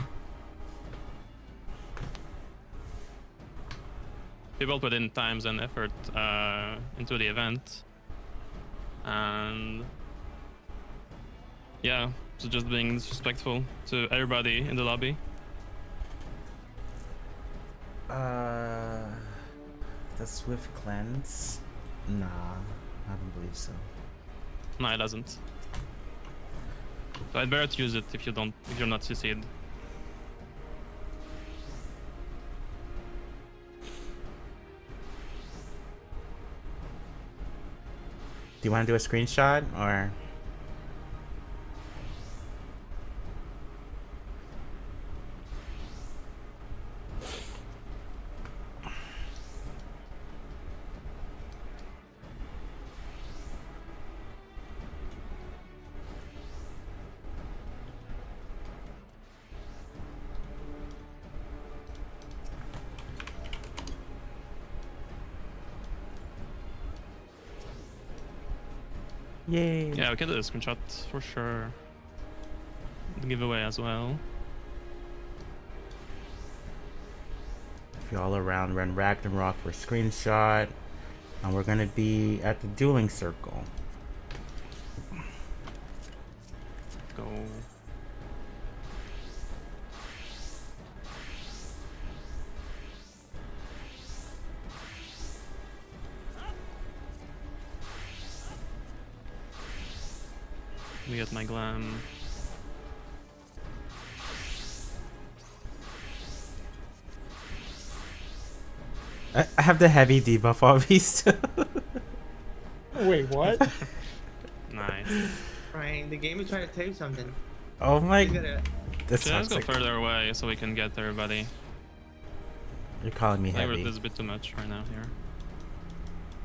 People put in times and effort into the event, and yeah, so just being disrespectful to everybody in the lobby. The Swift Cleanse? Nah, I don't believe so. No, it doesn't. So I'd better use it if you're not CC'd. Do you want to do a screenshot or? Yay. Yeah, we can do a screenshot for sure. The giveaway as well. If you're all around, run Ragnarok for screenshot. And we're gonna be at the dueling circle. Go. We get my glam. I have the heavy debuff on these two. Wait, what? Nice. Ryan, the game is trying to tell you something. Oh my. You gotta. This Should I sounds just go like further away so we can get everybody? you're calling me I think heavy. this is a bit too much right now here.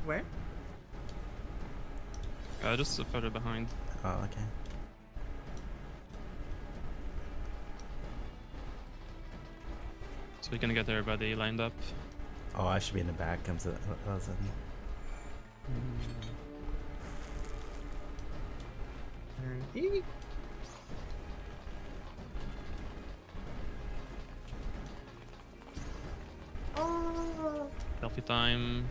Where? Just further behind. Oh, okay. So we can get everybody lined up. Oh, I should be in the back. Comes the Eek. Oh. Selfie time.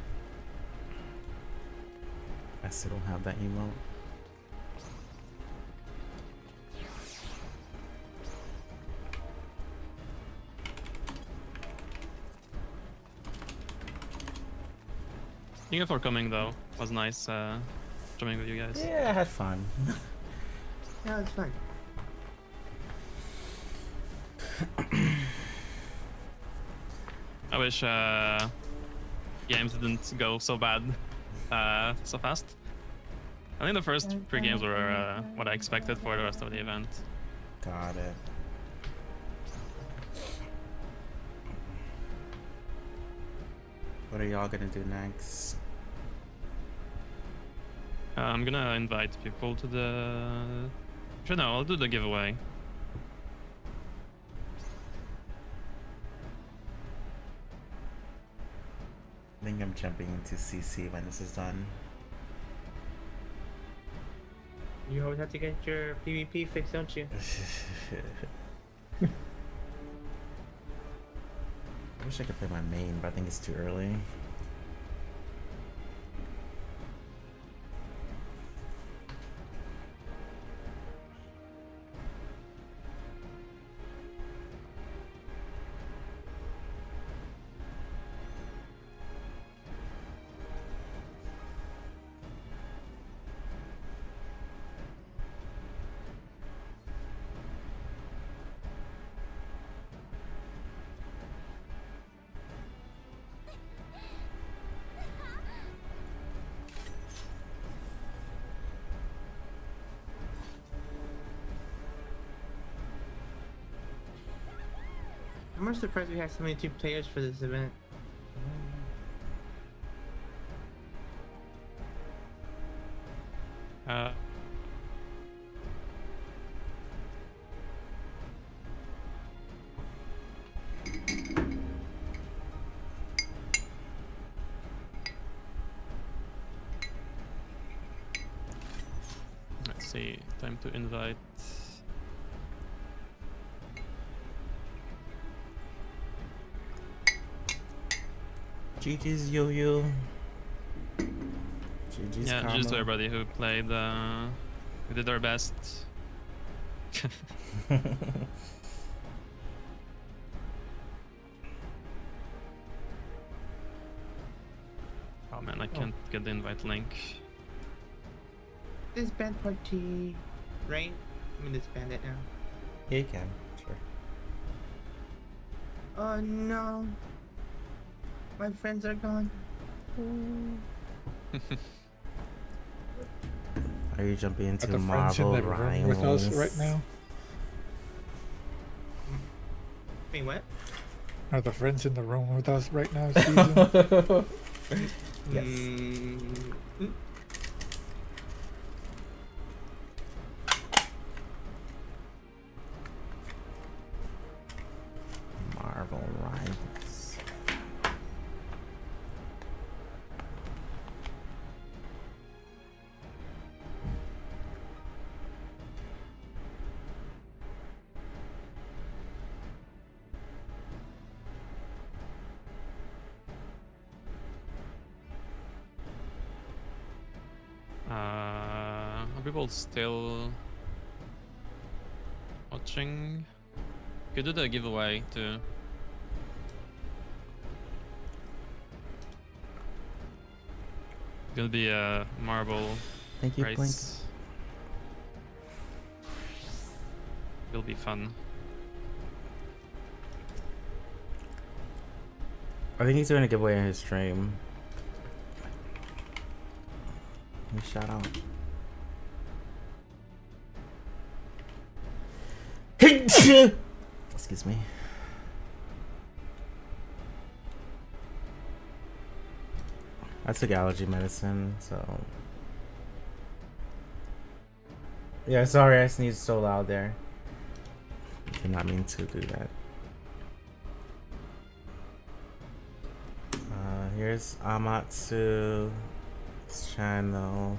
I still don't have that emote. Thank you for coming though. It was nice jumping with you guys. Yeah, I had fun. Yeah, it's fun. I wish games didn't go so bad so fast. I think the first 3 games were what I expected for the rest of the event. Got it. What are y'all gonna do next? I'm gonna invite people to the... Actually, no, I'll do the giveaway. I think I'm jumping into CC when this is done. You always have to get your PvP fixed, don't you? I wish I could play my main, but I think it's too early. I'm more surprised we had so many team players for this event. Uh, let's see. Time to invite. GG's Yo-Yo. GG's Yeah, Karma. just to everybody who played. We did our best. Oh man, I can't get the invite link. Disband party, right? I'm gonna disband it now. Yeah, you can. Sure. Oh no. My friends are gone. Are you jumping Are into the friends in Marvel the room with us right Rivals? now? Wait, what? Are the friends in the room with us right now, Susan? Yes. Marvel Rivals. Are people still watching? Could do the giveaway too. It'll be a marble Thank you, Blink. race. It'll be fun. I think he's doing a giveaway on his stream. Shout out. Excuse me. I took allergy medicine, so yeah. Sorry, I sneezed so loud there. Did not mean to do that. Here's Amatsu's channel.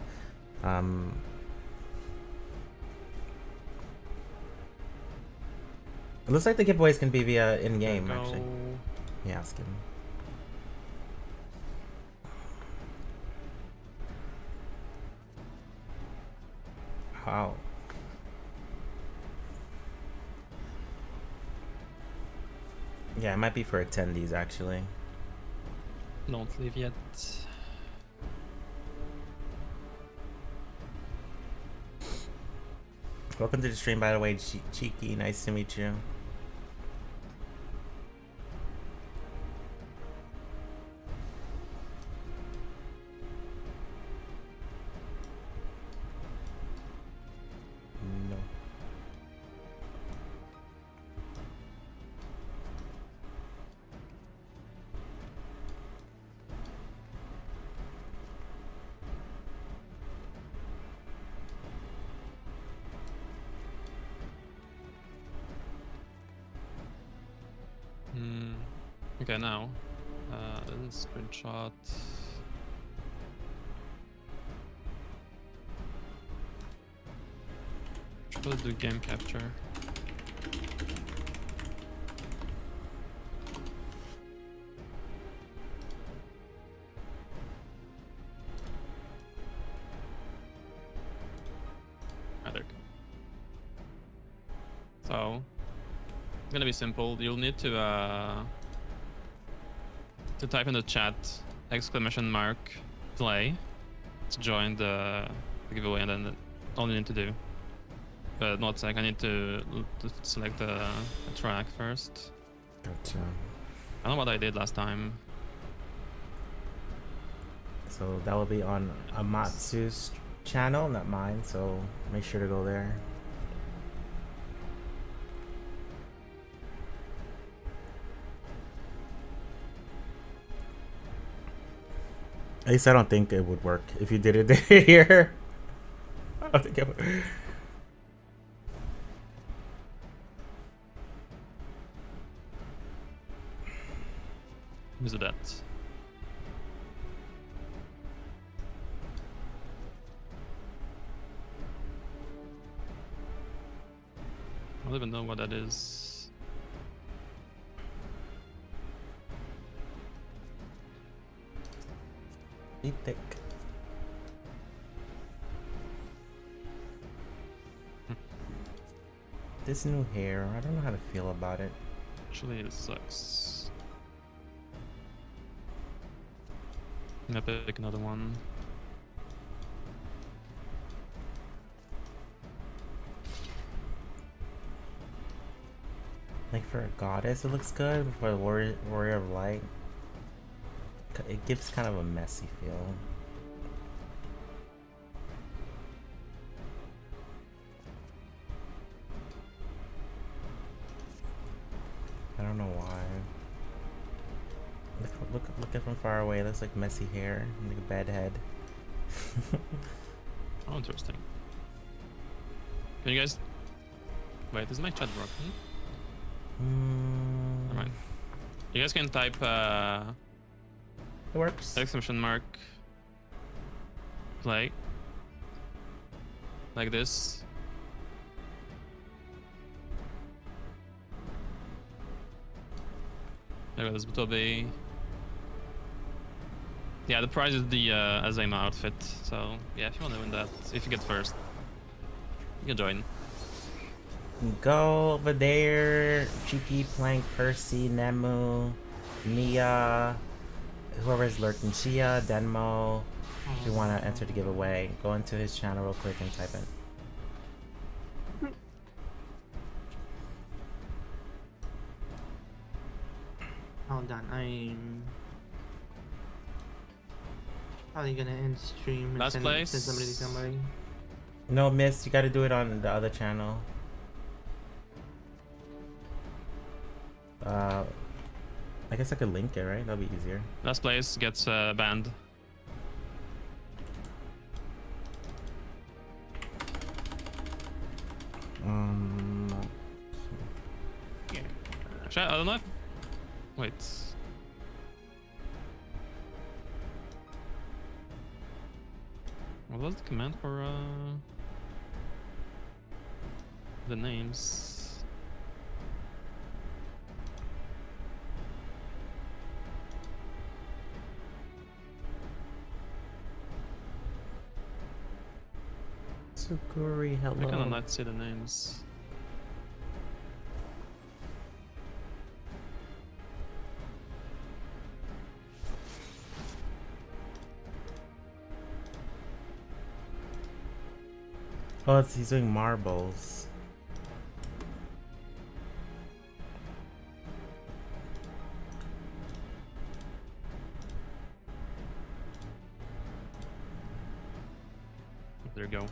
It looks like the giveaways can be via in-game, actually. Yeah, ask him. Wow. Yeah, it might be for attendees, actually. Don't leave yet. Welcome to the stream, by the way, Cheeky. Nice to meet you. No. Okay, now. Screenshot. Should do game capture. Ah, there we go. So, it's gonna be simple. You'll need to type in the chat !play to join the giveaway, and then all you need to do. But not sec, I need to select the track first. Gotcha. I don't know what I did last time. So that will be on Amatsu's channel, not mine, so make sure to go there. At least I don't think it would work if you did it here. I don't think it would. Who's that? I don't even know what that is. Be thick. This new hair, I don't know how to feel about it. Actually, it sucks. I'm gonna pick another one. Like for a goddess, it looks good. But for a warrior of light, it gives kind of a messy feel. I don't know why. Look at from far away. It looks like messy hair, like a bad head. Oh, interesting. Can you guys? Wait, is my chat broken? Never mind. You guys can type It works. exclamation mark play like this. There goes Butobe. Yeah, the prize is the Azema outfit. So yeah, if you want to win that, if you get first, you can join. Go over there. Cheeky, Plank, Percy, Nemu, Mia, whoever's lurking, Shia, Denmo. If you want to enter the giveaway, go into his channel real quick and type it. Hold on, I'm probably gonna end stream and Last send place. somebody to somebody. No, miss, you got to do it on the other channel. I guess I could link it, right? That'll be easier. Last place gets banned. Actually, I don't know if... Wait. What was the command for the names? Sukuri, hello. I cannot see the names. Oh, he's doing marbles. There you go.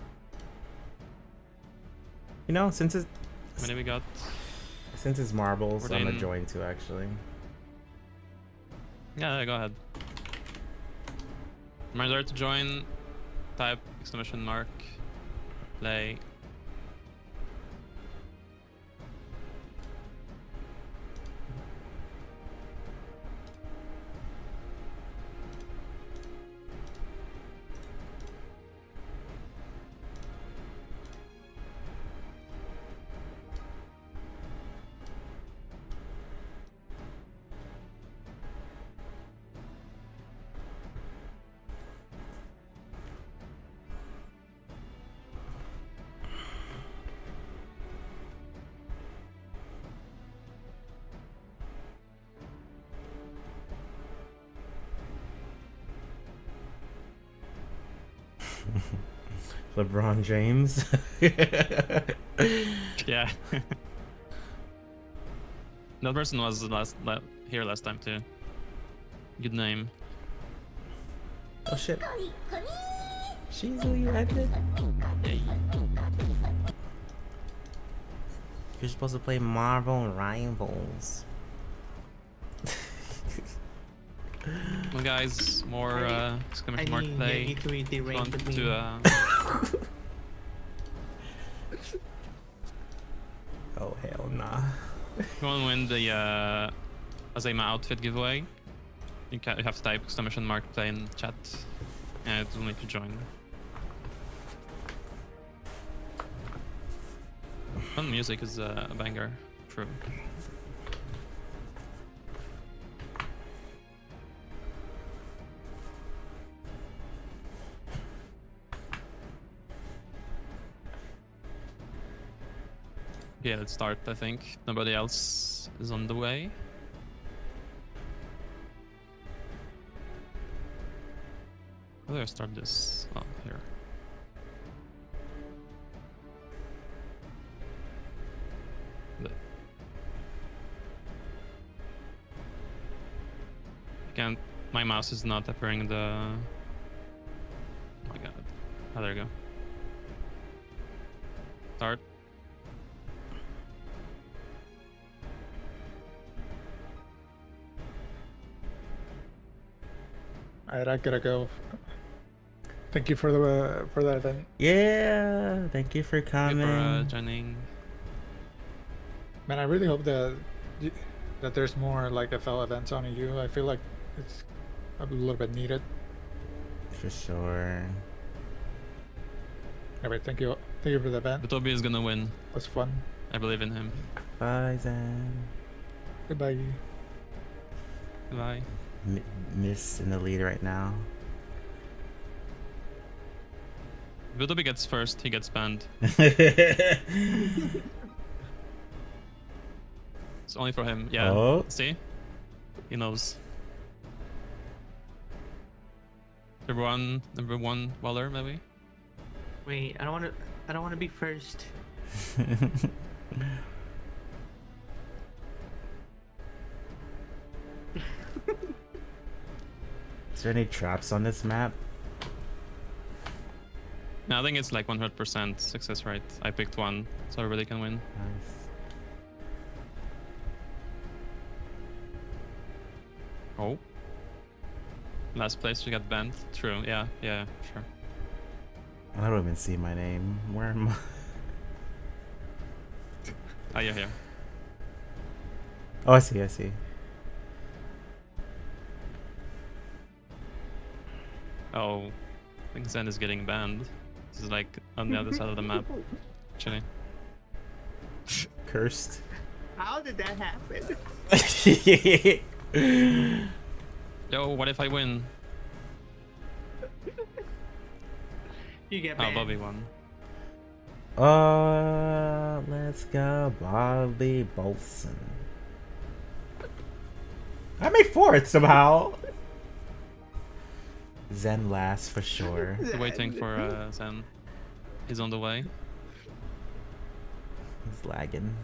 You know, since it's How many we got? marbles, I'm gonna 14. join too. Actually, Yeah, go ahead. Reminder to join. Type exclamation mark. Play. LeBron James. Yeah. That person was here last time too. Good name. Oh shit. She's who you ended. You're supposed to play Marvel Rivals. Well, guys, more I skirmish mark need play. you to read the range Want with me. to Oh hell nah. if you want to win the Azema outfit giveaway, you have to type exclamation mark play in chat, and it will make you join. Fun music is a banger. True. Yeah, let's start, I think. Nobody else is on the way. How do I start this? Oh, here. The- I can't. My mouse is not appearing the. Oh my god. Oh, there you go. Start. Alright, I gotta go. Thank you for the event. Yeah, thank you for Thank you coming. for joining. Man, I really hope that there's more like FL events on EU. I feel like it's a little bit needed. For sure. Anyway, thank you for the event. But Toby is gonna win. It was fun. I believe in him. Bye, Zen. Goodbye. Bye. Miss in the lead right now. If Toby gets first, he gets banned. It's only for him. Yeah. Oh. See? He knows. Number one Waller, maybe? Wait, I don't want to be first. Is there any traps on this map? No, I think it's like 100% success rate. I picked one, so everybody can win. Nice. Oh. Last place we got banned. True, yeah, sure. I don't even see my name. Where am I? Oh, yeah, here. Oh, I see. Oh, I think Zen is getting banned. This is like on the other side of the map, actually. Cursed. How did that happen? Yo, what if I win? You get Oh, banned. Bobby won. Let's go, Bobby Bolson. I made fourth somehow. Zen last for sure. We're waiting for Zen. He's on the way. He's lagging.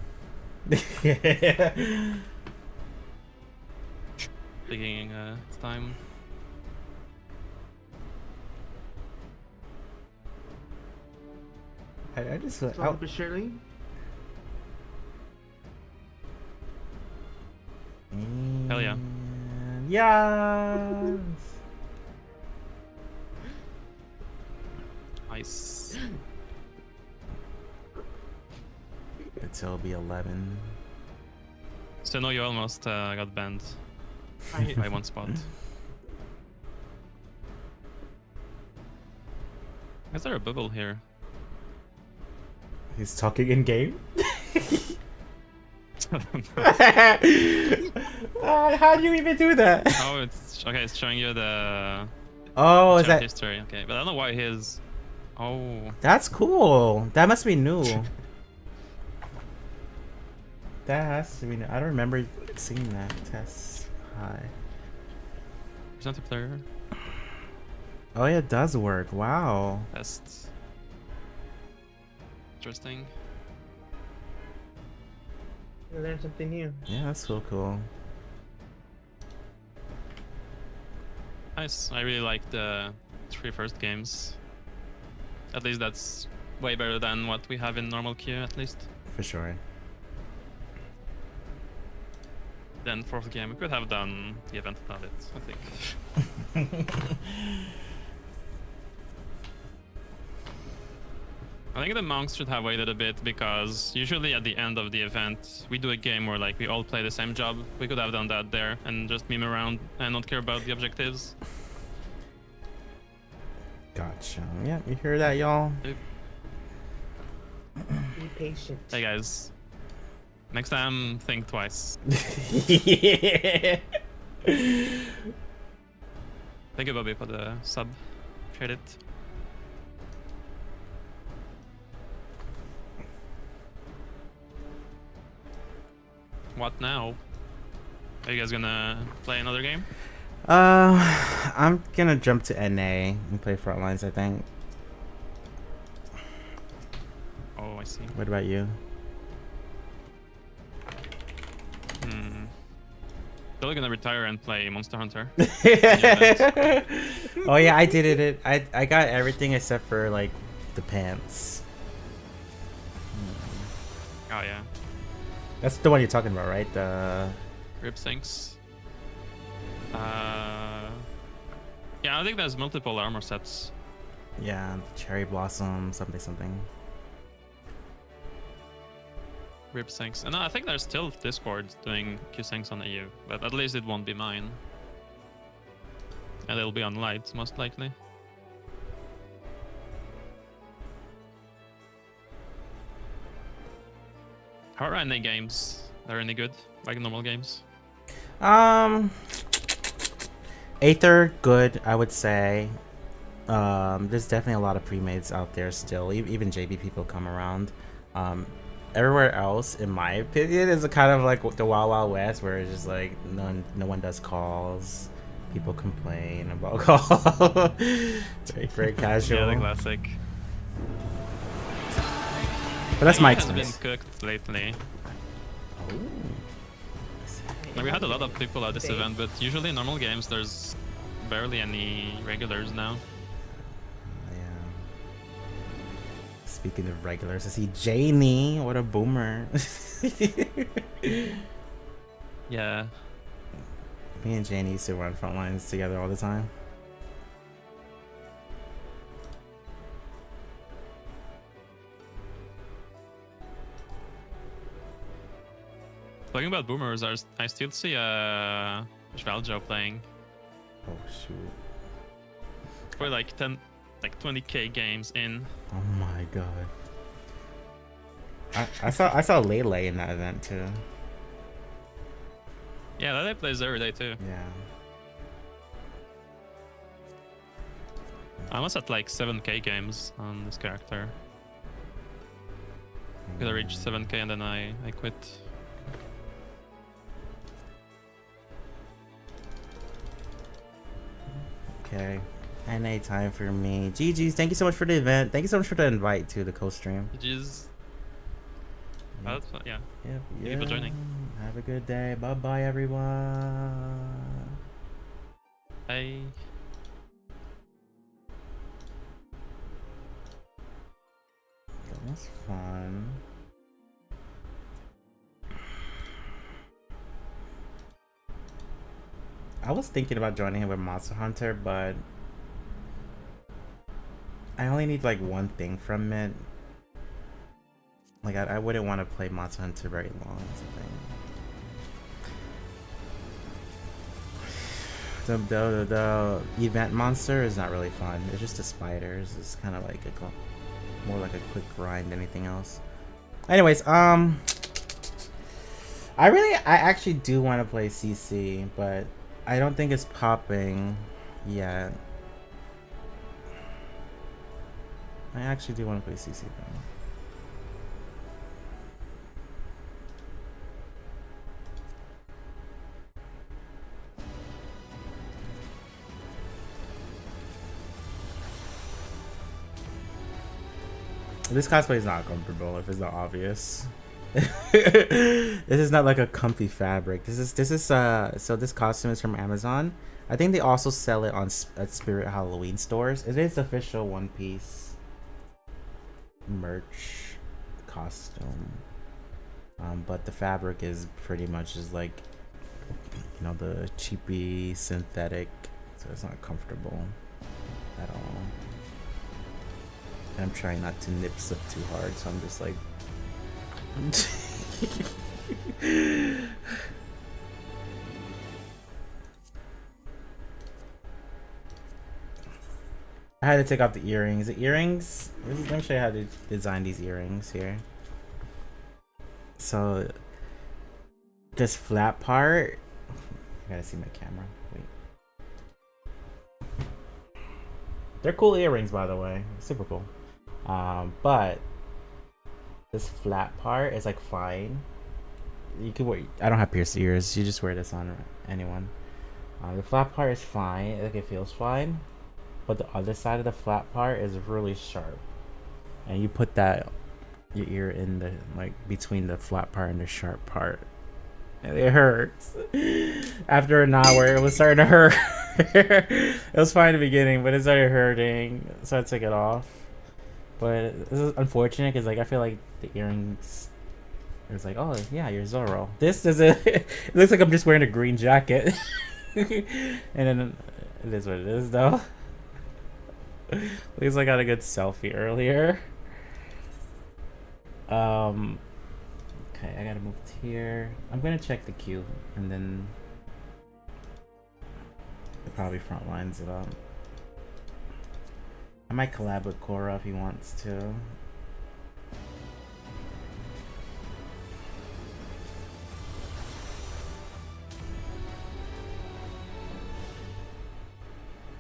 Taking his time. I just Slowly but surely. Hell yeah. Yes. Nice. It'll be 11. So no, you almost got banned by one spot. Is there a bubble here? He's talking in game. How do you even do that? Oh, it's okay. It's showing you the Oh, is chat that? history. Okay, but I don't know why his. Oh, That's cool. That must be new. That has to be new. I don't remember seeing that. Test. Hi. present a player. Oh yeah, it does work. Wow. Test. Interesting. You learn something new. Yeah, that's so cool. Nice. I really like the 3 first games. At least that's way better than what we have in normal queue, at least. For sure. Then fourth game, we could have done the event without it, I think. I think the monks should have waited a bit because usually at the end of the event, we do a game where like we all play the same job. We could have done that there and just meme around and not care about the objectives. Gotcha. Yeah, you hear that, y'all? Be patient. Hey guys, next time think twice. Yeah. Thank you, Bobby, for the sub. Appreciate it. What now? Are you guys gonna play another game? I'm gonna jump to NA and play Frontlines, I think. Oh, I see. What about you? Still gonna retire and play Monster Hunter. Oh yeah, I did it. I got everything except for like the pants. Oh yeah. That's the one you're talking about, right? The Rip sinks. Yeah, I think there's multiple armor sets. yeah, the cherry blossom, something. Rip sinks. And I think there's still Discord doing Q sinks on EU, but at least it won't be mine. And it'll be on light, most likely. How are NA games? Are any good? Like normal games? Aether, good, I would say. There's definitely a lot of pre-mades out there still. Even JB people come around. Everywhere else, in my opinion, is a kind of like the Wild Wild West, where it's just like no one does calls. People complain about calls. very casual. Yeah, the classic. But that's my It has been experience. cooked lately. Like, we had a lot of people at this event, but usually in normal games there's barely any regulars now. Yeah. Speaking of regulars, I see Janie. What a boomer. Yeah. Me and Janie used to run Frontlines together all the time. Talking about boomers, I still see Shvaljo playing Oh shoot. for like 20k games in. Oh my god. I saw Lele in that event too. Yeah, that plays every day too. Yeah. I was at like 7k games on this character. Because I reached 7k and then I quit. Okay. NA time for me. GG's, thank you so much for the event. Thank you so much for the invite to the co-stream. GG's. Oh, that's fun, yeah. Yep, Thank you for joining. Have a good day. Bye bye everyone. Bye. That was fun. I was thinking about joining him with Monster Hunter, but I only need like one thing from it. Like I wouldn't want to play Monster Hunter very long. That's the thing. The event monster is not really fun. It's just the spiders. It's kind of like more like a quick grind than anything else. Anyways, I actually do want to play CC, but I don't think it's popping yet. I actually do want to play CC though. This cosplay is not comfortable if it's not obvious. This is not like a comfy fabric. This is so this costume is from Amazon. I think they also sell it at Spirit Halloween stores. It is official One Piece merch costume. But the fabric is pretty much just like you know, the cheapy synthetic, so it's not comfortable at all. And I'm trying not to nip slip too hard, so I'm just like I had to take off the earrings. Let me show you how to design these earrings here. So this flat part, I gotta see my camera. Wait. They're cool earrings, by the way. Super cool. But this flat part is like fine. You can wear. I don't have pierced ears. You just wear this on anyone. The flat part is fine. Like it feels fine. But the other side of the flat part is really sharp, and you put your ear in the between the flat part and the sharp part, and it hurts. After an hour, it was starting to hurt. It was fine in the beginning, but it started hurting, so I took it off. But this is unfortunate because I feel like the earrings. It was like, oh yeah, you're Zorro. This doesn't. It looks like I'm just wearing a green jacket, and then it is what it is, though. At least I got a good selfie earlier. Okay, I gotta move to here. I'm gonna check the queue and then it probably front lines it up. I might collab with Cora if he wants to.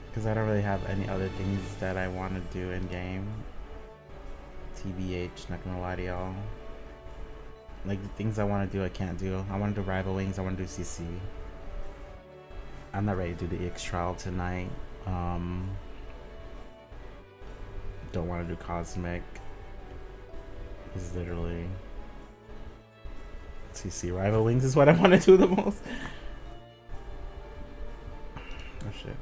Because I don't really have any other things that I want to do in game. TBH, not gonna lie to y'all. Like the things I want to do, I can't do. I want to do Rival Wings, I want to do CC. I'm not ready to do the X trial tonight. Don't want to do Cosmic. It's literally CC. Rival Wings is what I want to do the most. Oh shit.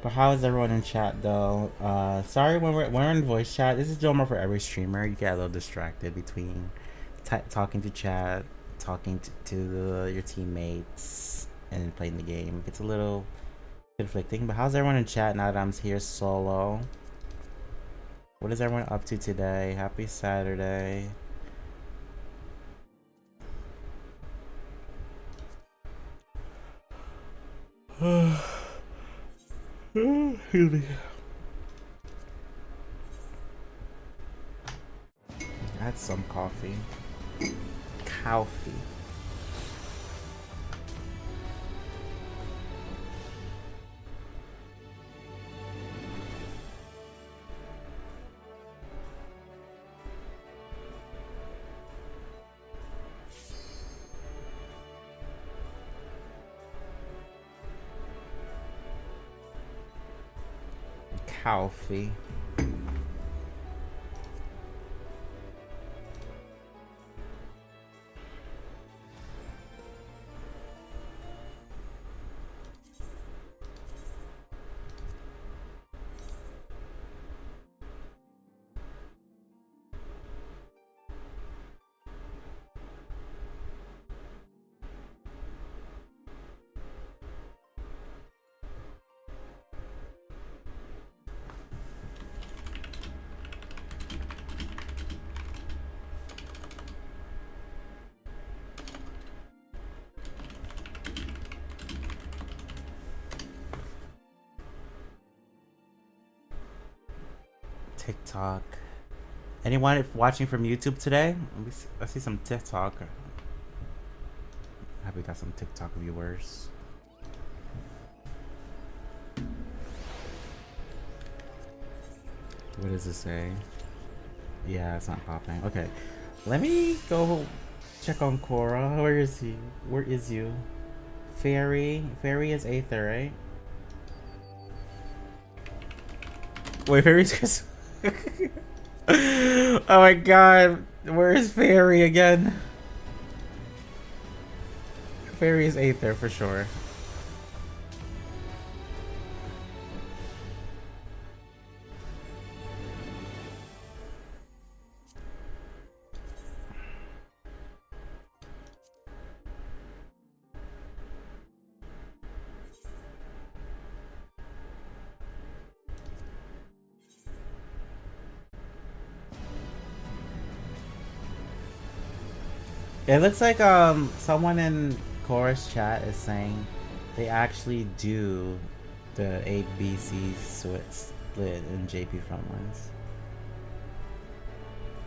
But how is everyone in chat though? Sorry when we're in voice chat. This is normal for every streamer. You get a little distracted between talking to chat, talking to your teammates, and playing the game. It's a little conflicting. But how's everyone in chat now that I'm here solo? What is everyone up to today? Happy Saturday. I had some coffee. Coffee. Coffee. TikTok. Anyone watching from YouTube today? I see some TikTok. I hope we got some TikTok viewers. What does it say? Yeah, it's not popping. Okay, let me go check on Cora. Where is he? Where is you? Fairy is Aether, right? Wait, Fairy's. Oh my god, where is Fairy again? Fairy is Aether for sure. It looks like someone in chorus chat is saying they actually do the ABC split in JP Frontlines.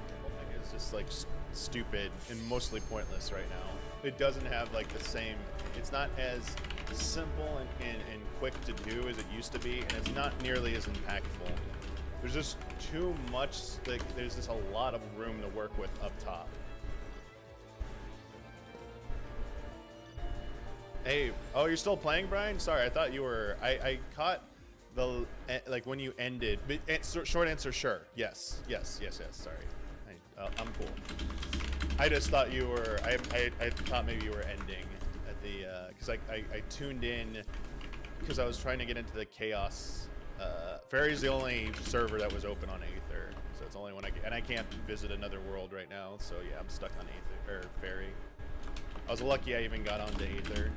The whole thing is just like stupid and mostly pointless right now. It doesn't have like the same. It's not as simple and quick to do as it used to be, and it's not nearly as impactful. There's just too much. Like there's just a lot of room to work with up top. Hey, oh, you're still playing, Brian? Sorry, I thought you were. I caught the like when you ended. But short answer, sure. Yes. Sorry, I'm cool. I just thought you were. I thought maybe you were ending at the because I tuned in because I was trying to get into the chaos. Fairy's the only server that was open on Aether, so it's the only one and I can't visit another world right now. So yeah, I'm stuck on Aether or Fairy. I was lucky I even got onto Aether.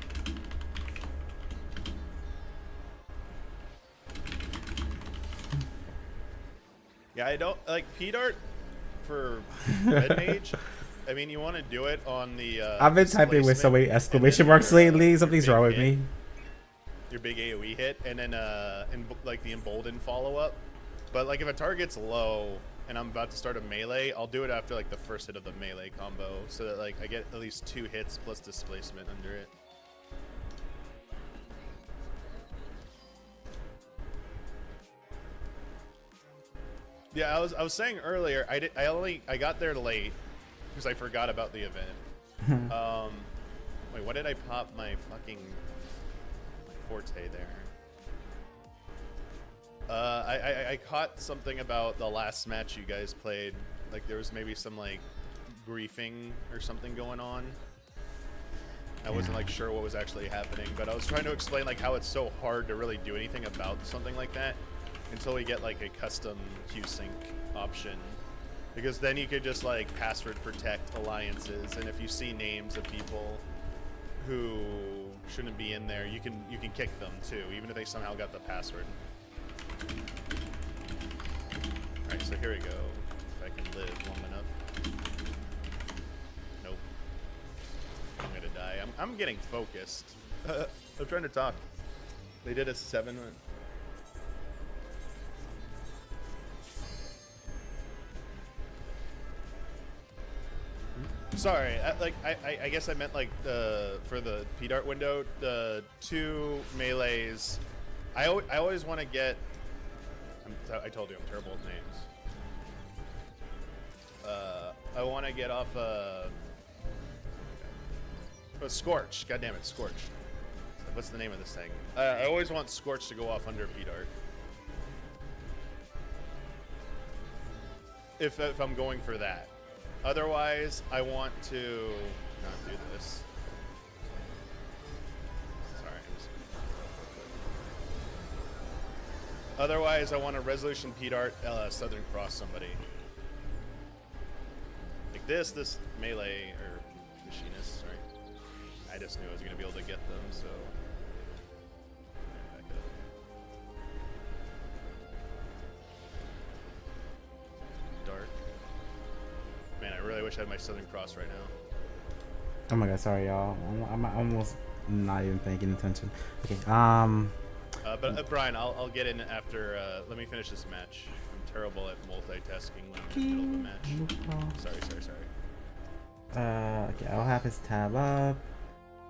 Yeah, I don't like P-Dart for Red Mage. I mean, you want to do it on the. I've been typing with so many exclamation marks lately. Something's wrong with me. Your big AoE hit, and then like the emboldened follow up. But like if a target's low and I'm about to start a melee, I'll do it after like the first hit of the melee combo, so that like I get at least 2 hits plus displacement under it. Yeah, I was saying earlier, I got there late because I forgot about the event. Wait, what did I pop my fucking forte there? I caught something about the last match you guys played. Like there was maybe some like griefing or something going on. I wasn't like sure what was actually happening, but I was trying to explain like how it's so hard to really do anything about something like that until we get like a custom Q-Sync option. Because then you could just like password protect alliances, and if you see names of people who shouldn't be in there, you can kick them too, even if they somehow got the password. Alright, so here we go. If I can live long enough. Nope. I'm gonna die. I'm getting focused. I'm trying to talk. They did a 7. Sorry, I guess I meant like for the P-Dart window, the 2 melees. I always want to get. I told you I'm terrible with names. I want to get off Scorch. God damn it, Scorch. What's the name of this thing? I always want Scorch to go off under P-Dart. If I'm going for that. Otherwise, I want to not do this. Sorry. Otherwise, I want a Resolution P-Dart Southern Cross somebody. Like this melee, or machinist, sorry. I just knew I was going to be able to get them, so. Back up. Dark. Man, I really wish I had my Southern Cross right now. Oh my god, sorry y'all. I'm almost not even paying attention. Okay, but Brian, I'll get in after. Let me finish this match. I'm terrible at multitasking when I'm in the middle of a match. Sorry. Okay, I'll have his tab up.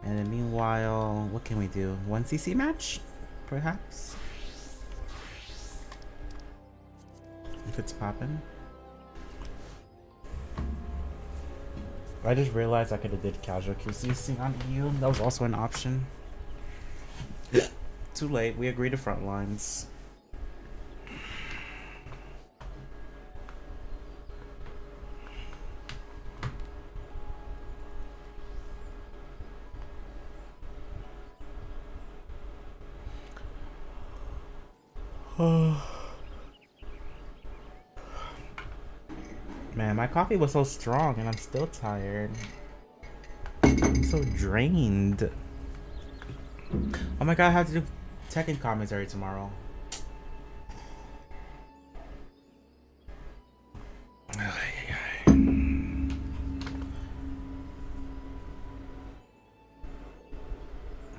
And then meanwhile, what can we do? 1 CC match? Perhaps? If it's poppin'. I just realized I could have did casual QCC on EU. That was also an option. Too late. We agreed to front lines. Man, my coffee was so strong and I'm still tired. I'm so drained. Oh my god, I have to do Tekken commentary tomorrow.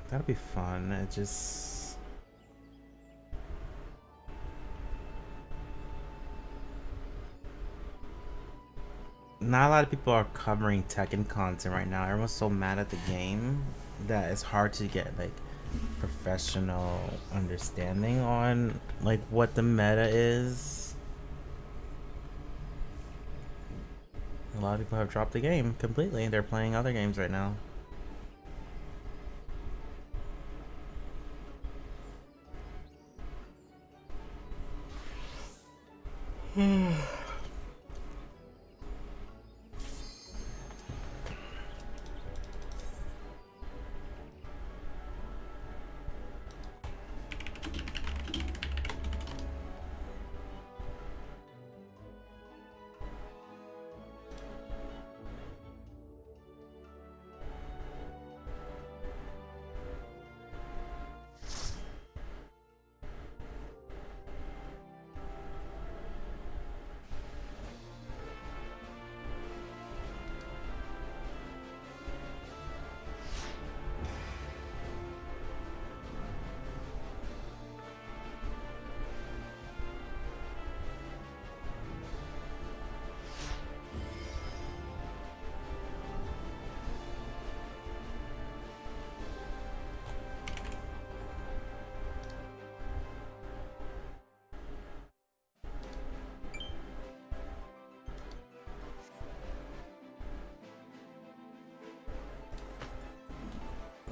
That'll be fun. It just... Not a lot of people are covering Tekken content right now. Everyone's so mad at the game that it's hard to get like professional understanding on like what the meta is. A lot of people have dropped the game completely. They're playing other games right now.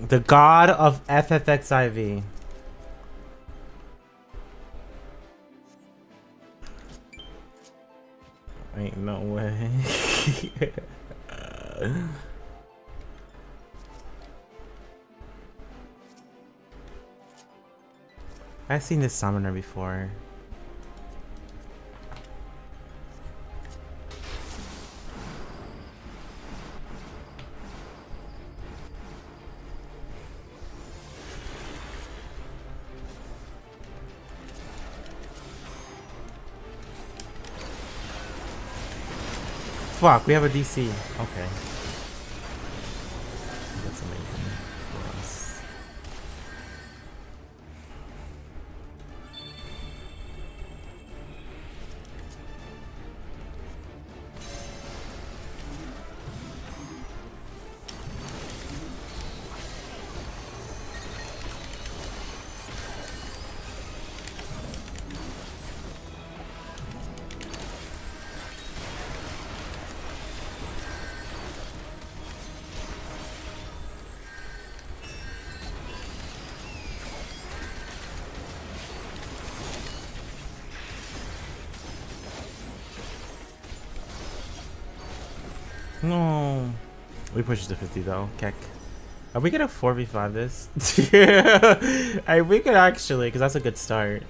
The god of FFXIV. Ain't no way. I've seen this summoner before. Fuck, we have a DC. Okay. That's amazing for us. No. We pushed to 50 though. Keck. Are we gonna 4v5 this? We could actually, because that's a good start.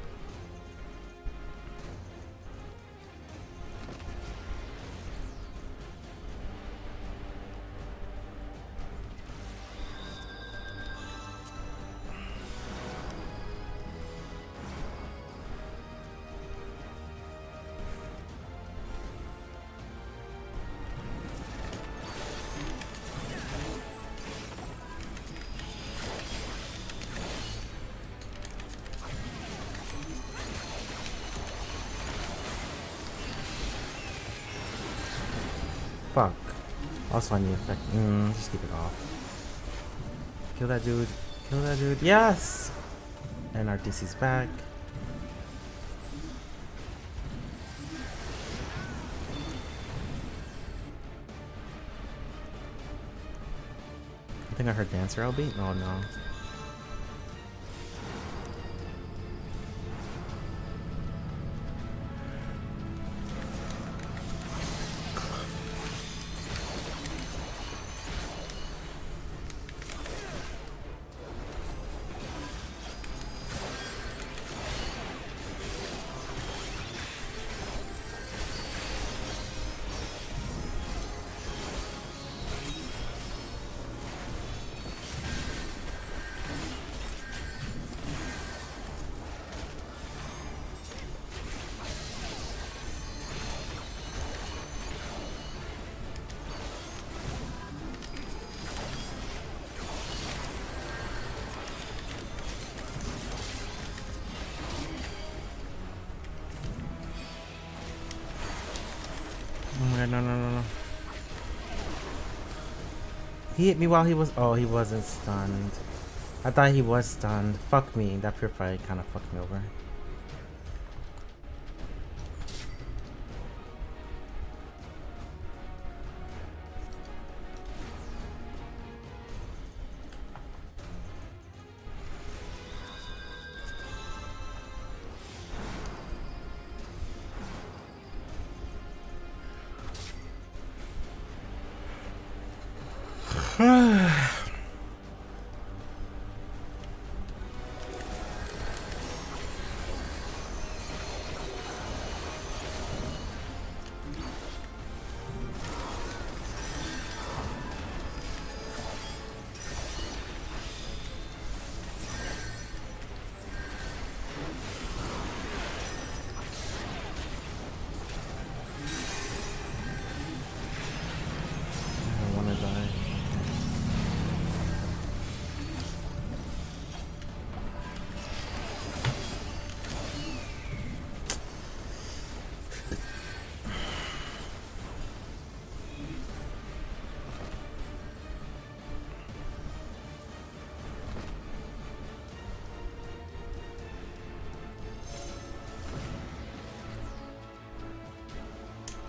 Fuck. Also I need effect. Just keep it off. Kill that dude. Kill that dude. Yes! And our DC's back. I think I heard Dancer LB? Oh no. no, no, no, no. He hit me while he was. Oh, he wasn't stunned. I thought he was stunned. Fuck me. That purifier kind of fucked me over. I don't wanna die.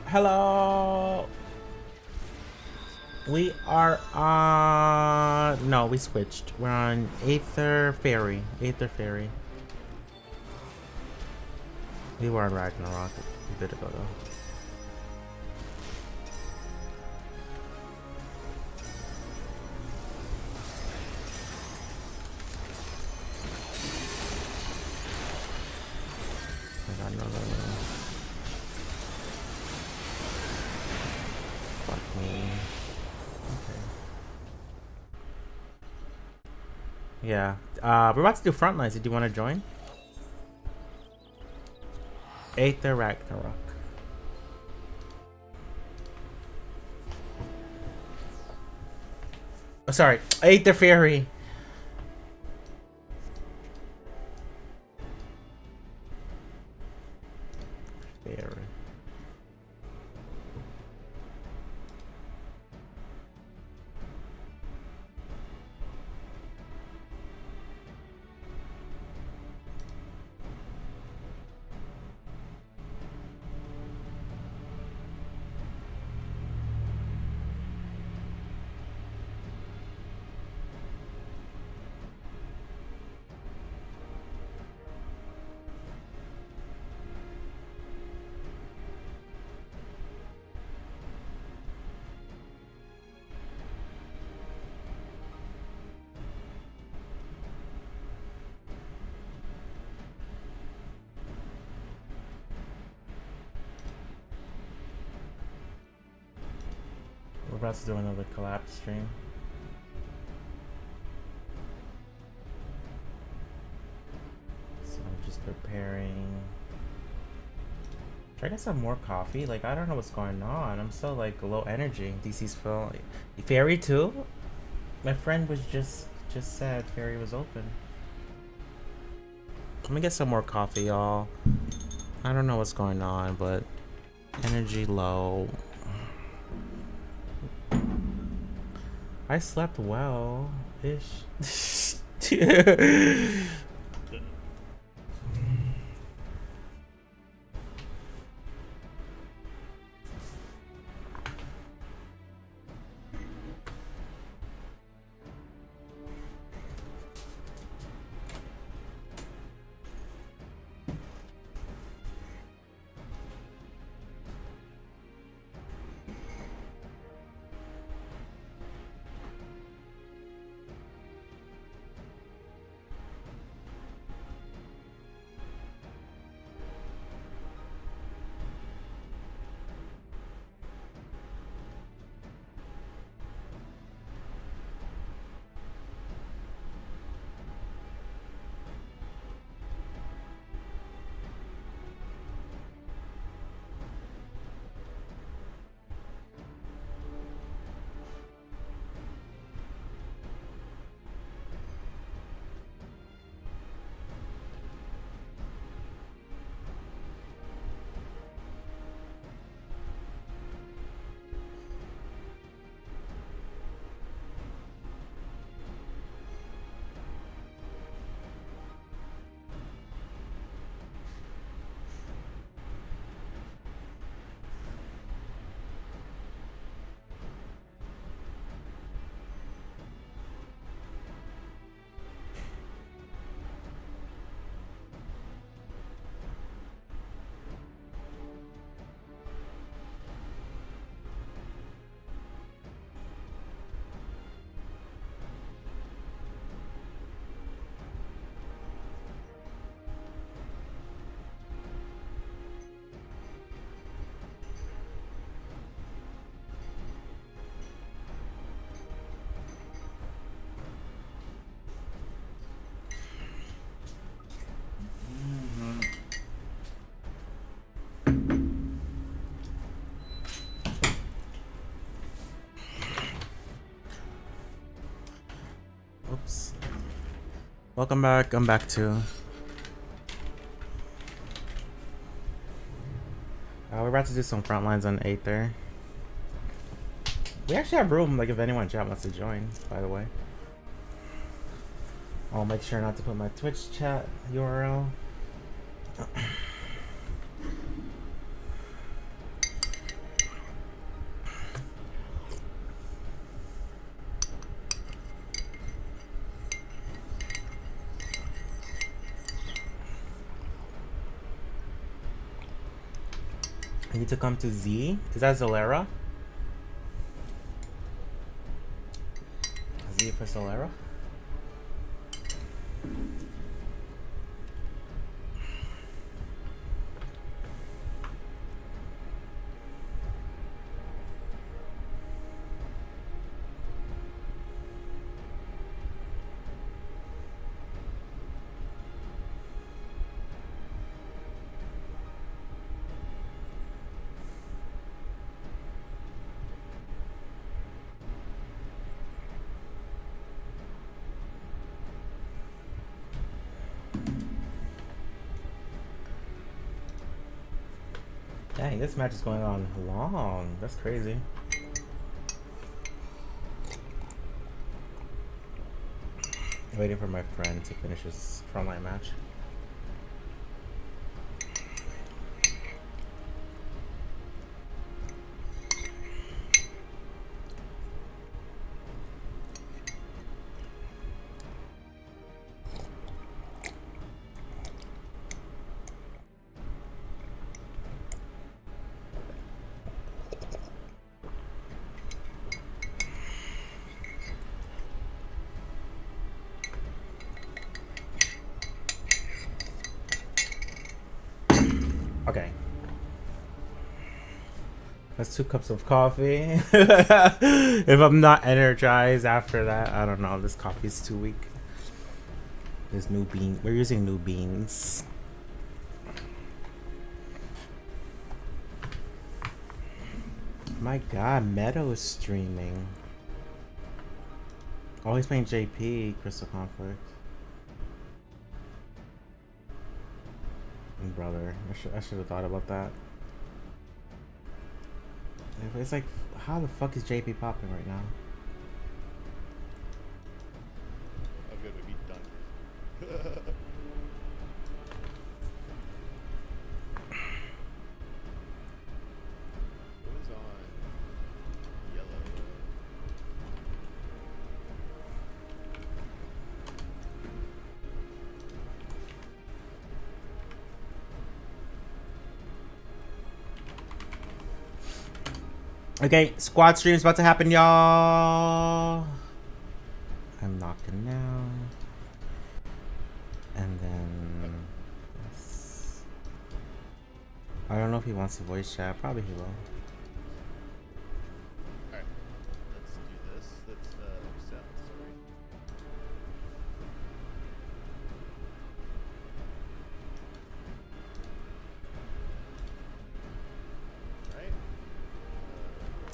Hello. We are on. No, we switched. We're on Aether Fairy. Aether Fairy. We were on Ragnarok a bit ago though. I got no. Fuck me. Okay. Yeah. We're about to do frontlines. Did you want to join? Aether Ragnarok. Oh, sorry. Aether Fairy. Fairy. We're about to do another collapse stream. So I'm just preparing. Should I get some more coffee? Like, I don't know what's going on. I'm so like low energy. DC's full. Fairy too? My friend was just said Fairy was open. Let me get some more coffee, y'all. I don't know what's going on, but energy low. I slept well ish. Welcome back. I'm back too. We're about to do some front lines on Aether. We actually have room, like if anyone in chat wants to join, by the way. I'll make sure not to put my Twitch chat URL. I need to come to Z. Is that Zolera? Z for Zolera? Dang, this match is going on long. That's crazy. Waiting for my friend to finish his frontline match. Okay. That's 2 cups of coffee. If I'm not energized after that, I don't know. This coffee's too weak. There's new bean. We're using new beans. My God, Meadow is streaming. Oh, he's playing JP, Crystal Conflict. Brother, I should have thought about that. It's like, how the fuck is JP popping right now? Oh, good, we beat done. What is on yellow? Okay, squad stream's about to happen, y'all. I'm knocking now. And then... yes. I don't know if he wants to voice chat. Probably he will. Alright, let's do this. Let's set. Sorry. Right?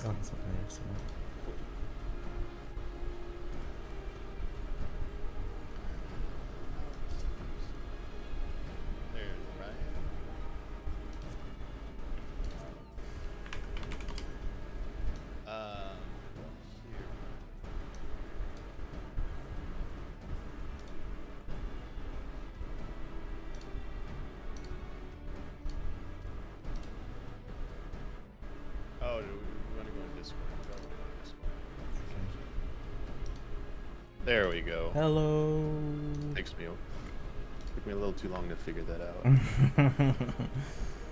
Oh, it's okay. There's Ryan. Here. Oh, do we want to go in Discord? Go in Discord. There we go. Hello. Took me a little too long to figure that out.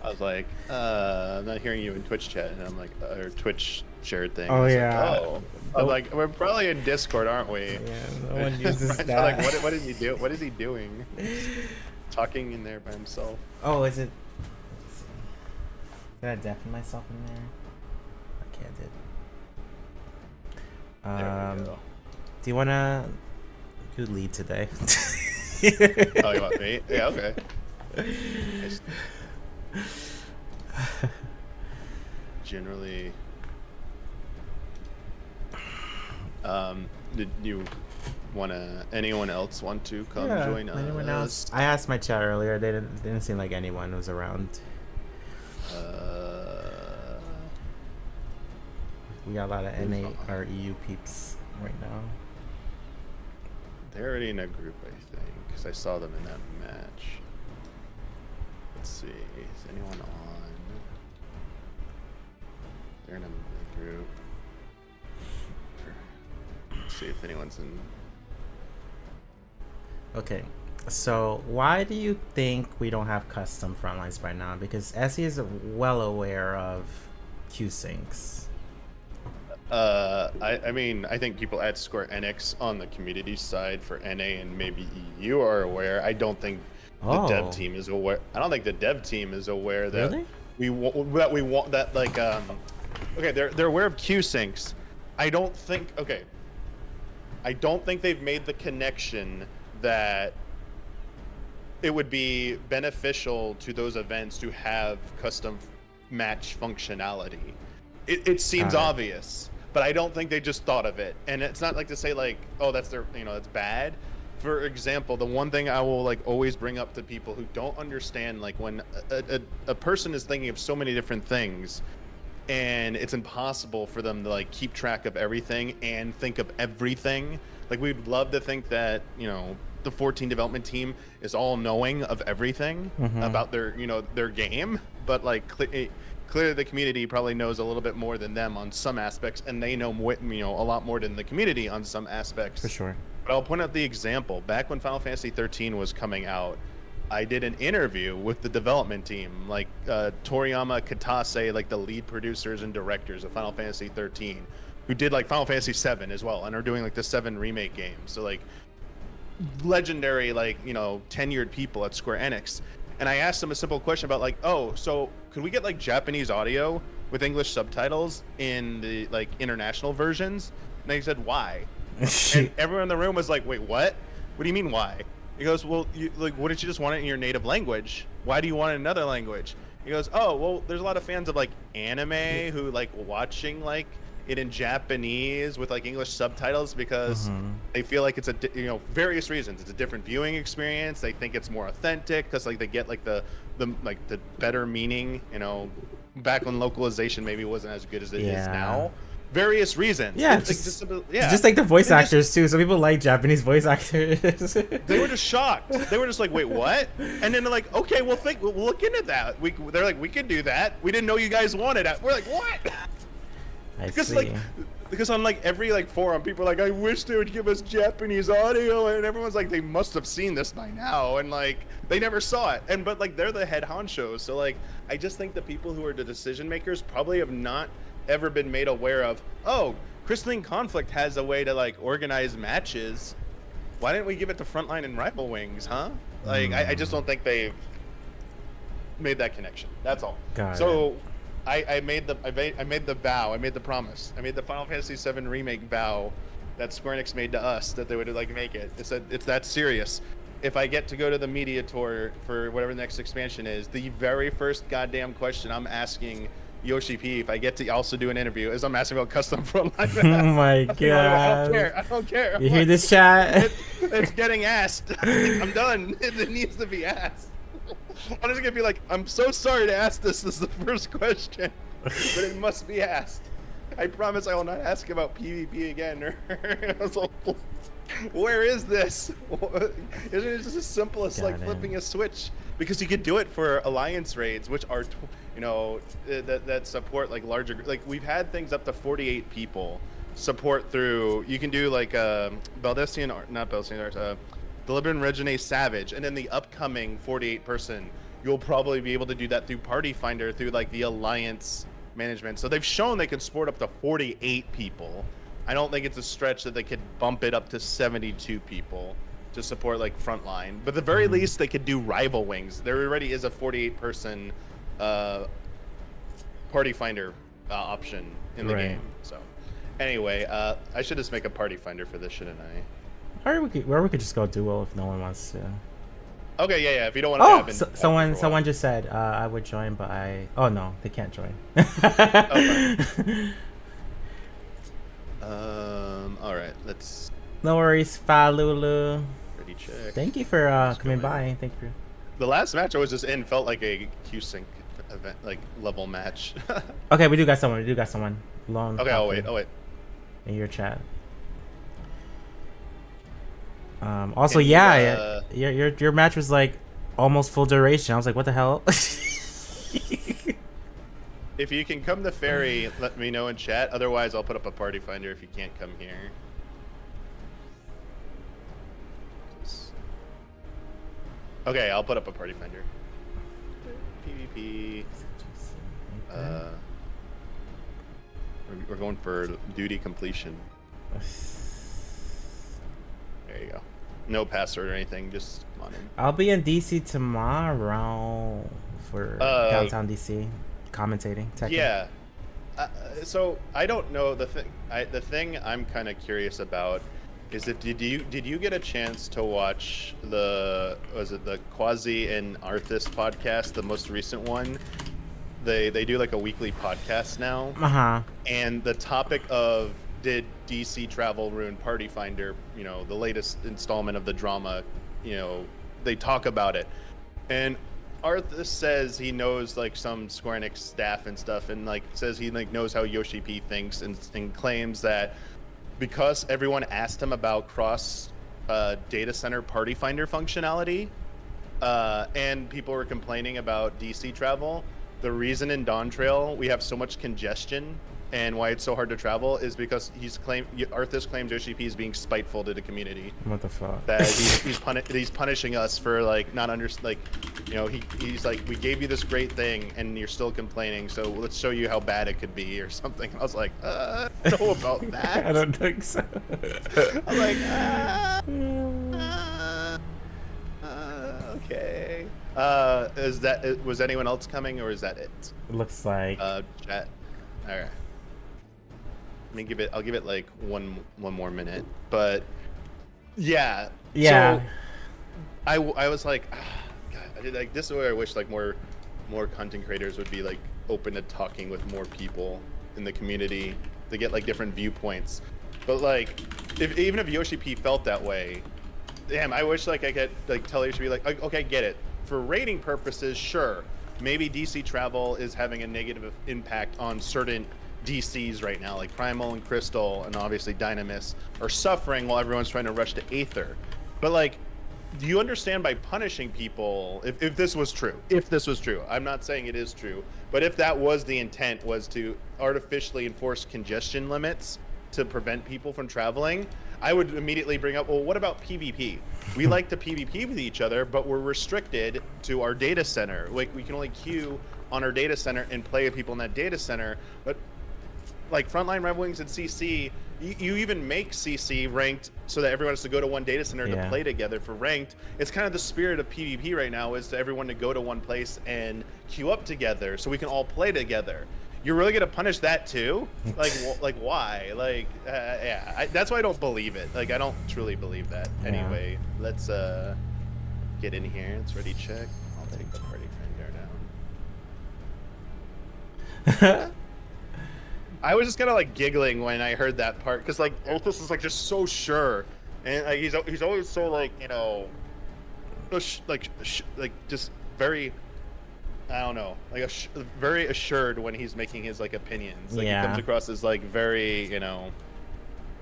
I was like, I'm not hearing you in Twitch chat, and I'm like, or Twitch shared thing. Oh, I was yeah. Like, oh. I'm like, we're probably in Discord, aren't we? Yeah, no one uses Brian's that. like, what did he do? What is he doing? Talking in there by himself. Oh, is it? Let's see. Did I deafen myself in there? Okay, I did. There we go. Do you wanna do lead today? Oh, you want me? Yeah, okay. Generally, did you anyone else want to come join anyone us? else? I asked my chat earlier. They didn't seem like anyone was around. We got a lot of NA or EU peeps right now. They're already in a group, I think, because I saw them in that match. Let's see, is anyone on? They're in a group. Let's see if anyone's in. Okay, so why do you think we don't have custom frontlines by now? Because SE is well aware of Q-Syncs. I mean, I think people at Square Enix on the community side for NA and maybe EU are aware. I don't think the dev team is aware. I don't think the dev team is aware that Really? we want that like okay, they're aware of Q syncs. I don't think they've made the connection that it would be beneficial to those events to have custom match functionality. It seems obvious, but I don't think they just thought of it. And it's not like to say like, oh, that's their, that's bad. For example, the one thing I will like always bring up to people who don't understand, like when a person is thinking of so many different things and it's impossible for them to like keep track of everything and think of everything. Like we'd love to think that, the 14 development team is all knowing of everything about their, their game, but like clearly the community probably knows a little bit more than them on some aspects, and they know a lot more than the community on some aspects. For sure. But I'll point out the example. Back when Final Fantasy 13 was coming out, I did an interview with the development team, like Toriyama Katase, like the lead producers and directors of Final Fantasy 13, who did like Final Fantasy 7 as well, and are doing like the 7 remake game. So like legendary, like, tenured people at Square Enix. And I asked them a simple question about like, oh, so could we get like Japanese audio with English subtitles in the like international versions? And they said, why? And everyone in the room was like, wait, what? What do you mean why? He goes, well, wouldn't you just want it in your native language? Why do you want it in another language? He goes, oh, well, there's a lot of fans of like anime who like watching like it in Japanese with like English subtitles because they feel like it's various reasons. It's a different viewing experience. They think it's more authentic because like they get like the better meaning. Back when localization maybe wasn't as good as it is now. Various reasons. Yeah, just like the voice actors too. Some people like Japanese voice actors. They were just shocked. They were just like, "Wait, what?" And then they're like, "Okay, we'll look into that." They're like, "We can do that. We didn't know you guys wanted it." We're like, "What?" Because on like every like forum, people are like, I wish they would give us Japanese audio, and everyone's like, they must have seen this by now, and like they never saw it. But like they're the head honchos, so like I just think the people who are the decision makers probably have not ever been made aware of. Oh, Crystalline Conflict has a way to like organize matches. Why didn't we give it to Frontline and Rival Wings, huh? Like I just don't think they've made that connection. That's all. I made the vow. I made the promise. I made the Final Fantasy VII remake vow that Square Enix made to us that they would like make it. It's that serious. If I get to go to the media tour for whatever the next expansion is, the very first goddamn question I'm asking Yoshi P, if I get to also do an interview, is I'm asking about custom frontline. Oh my god! I don't care. You hear this, chat? It's getting asked. I'm done. It needs to be asked. I'm just gonna be like, I'm so sorry to ask this. This is the first question, but it must be asked. I promise I will not ask about PvP again. Where is this? Isn't it just as simple as like flipping a switch? Because you could do it for alliance raids, which are, that support like larger. Like we've had things up to 48 people support through. You can do like Baldestian Art, not Baldestian Art. Deliberate Regine Savage, and then the upcoming 48 person, you'll probably be able to do that through Party Finder through like the alliance management. So they've shown they could support up to 48 people. I don't think it's a stretch that they could bump it up to 72 people to support like Frontline. But at the very least, they could do Rival Wings. There already is a 48 person Party Finder option in the game. So anyway, I should just make a Party Finder for this, shouldn't I? Or we could just go duo if no one wants to. Okay, yeah. If you don't want to. Someone just said I would join, but oh no, they can't join. All right. Let's No worries, Falulu. Ready check. Thank you for coming by. Thank you. The last match I was just in felt like a Q-Sync event, like level match. Okay, we do got someone. We do got someone. Long. Okay, I'll wait. In your chat. Also, Can you, yeah, your match was like almost full duration. I was like, what the hell? If you can come to Ferry, let me know in chat. Otherwise, I'll put up a party finder if you can't come here. Okay, I'll put up a party finder. PvP. We're going for duty completion. There you go. No password or anything. Just come on in. I'll be in DC tomorrow for downtown DC, commentating. Technically. Yeah. So I don't know the thing. The thing I'm kind of curious about is if did you get a chance to watch the Quasi and Arthas podcast, the most recent one? They do like a weekly podcast now. And the topic of did DC travel ruin Party Finder? You know, the latest installment of the drama. You know, they talk about it, and Arthas says he knows like some Square Enix staff and stuff, and like says he like knows how Yoshi P thinks, and claims that because everyone asked him about cross data center Party Finder functionality, and people were complaining about DC travel, the reason in Dawn Trail we have so much congestion and why it's so hard to travel is because Arthas claims Yoshi P is being spiteful to the community. What the fuck? That he's punishing us for like not you know, he's like, we gave you this great thing and you're still complaining, so let's show you how bad it could be or something. I was like, I don't know about that. I don't think so. I'm like, okay. Was anyone else coming or is that it? It looks like Chat. All right. I'll give it like one more minute, but yeah. So I was like, God, I did like this is where I wish like more content creators would be like open to talking with more people in the community to get like different viewpoints. But like, even if Yoshi P felt that way, damn, I wish like I could like tell Yoshi P like, okay, get it. For rating purposes, sure, maybe DC travel is having a negative impact on certain DCs right now, like Primal and Crystal, and obviously Dynamis are suffering while everyone's trying to rush to Aether. But like, do you understand by punishing people, if this was true, I'm not saying it is true, but if that was the intent, was to artificially enforce congestion limits to prevent people from traveling, I would immediately bring up, well, what about PvP? We like to PvP with each other, but we're restricted to our data center. Like, we can only queue on our data center and play with people in that data center. But like Frontline Red Wings and CC, you even make CC ranked so that everyone has to go to one data center to play together for ranked. It's kind of the spirit of PvP right now, is to everyone to go to one place and queue up together so we can all play together. You're really gonna punish that too? Like why? Like, that's why I don't believe it. Like, I don't truly believe that. Yeah. Anyway, let's get in here. Let's ready check. I'll take the party finder down. I was just kind of like giggling when I heard that part, because like Arthas is like just so sure, and like he's always so like, you know, like just very, I don't know, like very assured when he's making his like opinions. Like, he comes across as like very, you know,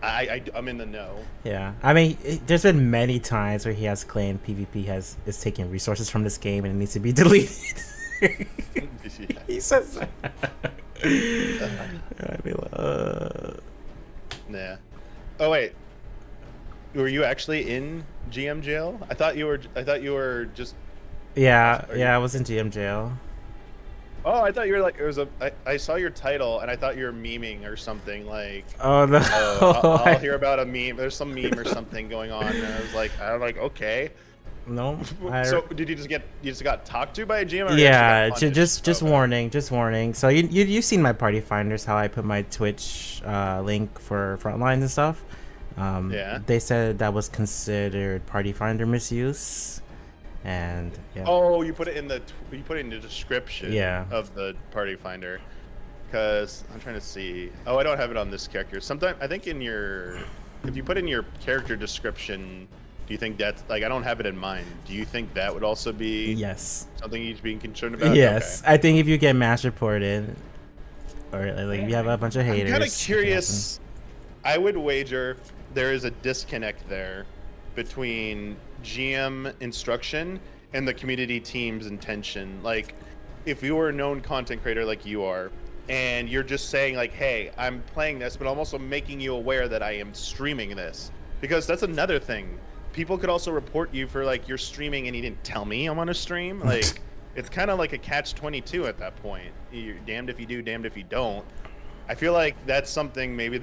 I'm in the know. Yeah, I mean, there's been many times where he has claimed PvP is taking resources from this game and it needs to be deleted. He says that. Yeah. Oh wait, were you actually in GM jail? I thought you were just. Yeah, I was in GM jail. Oh, I thought you were like, I saw your title and I thought you were memeing or something, like. Oh no. I'll hear about a meme. There's some meme or something going on, and I'm like, okay. No. So did you just got talked to by a GM? Or yeah, just warning, So you've seen my party finders, how I put my Twitch link for Frontlines and stuff. They said that was considered party finder misuse, and Oh, you put it in the description of the party finder, because I'm trying to see. Oh, I don't have it on this character. Sometimes I think in your if you put in your character description, do you think that's like I don't have it in mind? Do you think that would also be Yes. something you'd be concerned about? Yes. Okay. I think if you get match reported, or like if you have a bunch of haters. I'm kind of curious. I would wager there is a disconnect there between GM instruction and the community team's intention. Like, if you were a known content creator like you are, and you're just saying like, hey, I'm playing this, but I'm also making you aware that I am streaming this. Because that's another thing. People could also report you for like you're streaming and you didn't tell me I'm on a stream. Like, it's kind of like a catch-22 at that point. You're damned if you do, damned if you don't. I feel like that's something maybe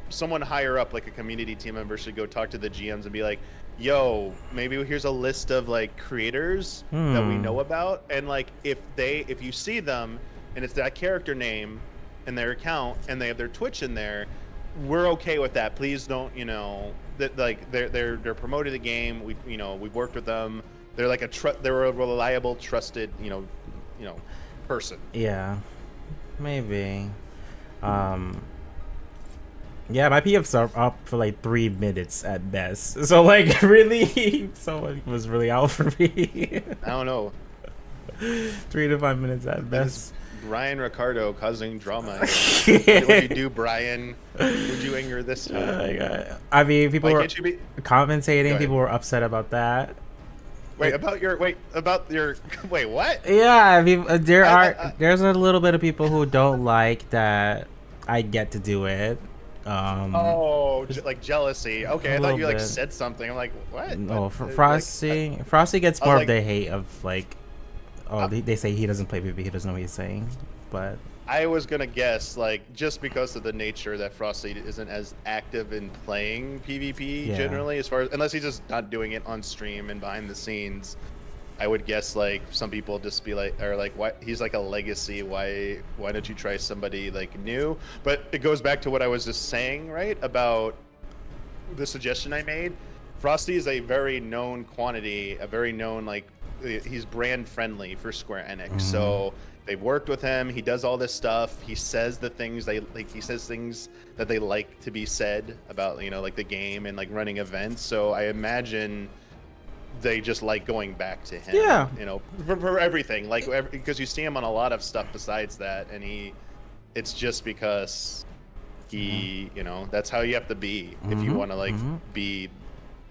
someone higher up, like a community team member, should go talk to the GMs and be like, yo, maybe here's a list of like creators that we know about, and like if you see them and it's that character name and their account and they have their Twitch in there, we're okay with that. Please don't, that like they're promoting the game. We've worked with them. They're like they're a reliable, trusted, person. Yeah, maybe. Yeah, my PFs are up for like 3 minutes at best. So like really, someone was really out for me. I don't know. 3 to 5 minutes at best. Brian Ricardo causing drama. What did you do, Brian? Would you anger this time? I mean, people were Go commentating. ahead. People were upset about that. Wait, wait, what? Yeah, there's a little bit of people who don't like that I get to do it. Like jealousy. Okay, I thought you like said something. I'm like, what? No, What? Frosty gets more like- of the hate of like, they say he doesn't play PvP, he doesn't know what he's saying, but I was gonna guess like just because of the nature that Frosty isn't as active in playing PvP generally, unless he's just not doing it on stream and behind the scenes. I would guess like some people just be like, or like, why he's like a legacy. Why don't you try somebody like new? But it goes back to what I was just saying, right? About the suggestion I made. Frosty is a very known quantity, a very known like he's brand friendly for Square Enix. So they've worked with him. He does all this stuff. He says the things he says things that they like to be said about like the game and like running events. So I imagine they just like going back to him. Yeah. For everything, like because you see him on a lot of stuff besides that, and it's just because he, that's how you have to be if you want to like be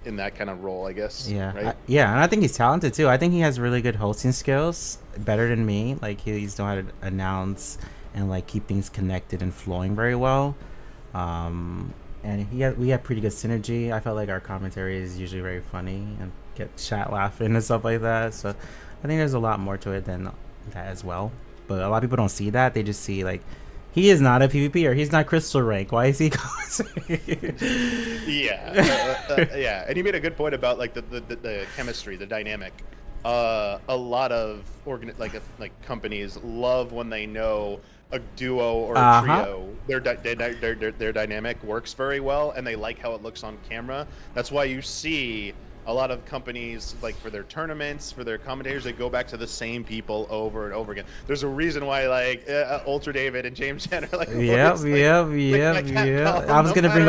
in that kind of role, I guess. yeah, Right? and I think he's talented too. I think he has really good hosting skills, better than me. Like he's know how to announce and like keep things connected and flowing very well. And we have pretty good synergy. I felt like our commentary is usually very funny and get chat laughing and stuff like that. So I think there's a lot more to it than that as well. But a lot of people don't see that. They just see like he is not a PvPer. He's not crystal rank. Why is he Yeah, and you made a good point about like the chemistry, the dynamic. A lot of companies love when they know a duo or a trio. Their dynamic works very well, and they like how it looks on camera. That's why you see a lot of companies, like for their tournaments, for their commentators, they go back to the same people over and over again. There's a reason why like Ultra David and James Chen are like Yep. I was gonna bring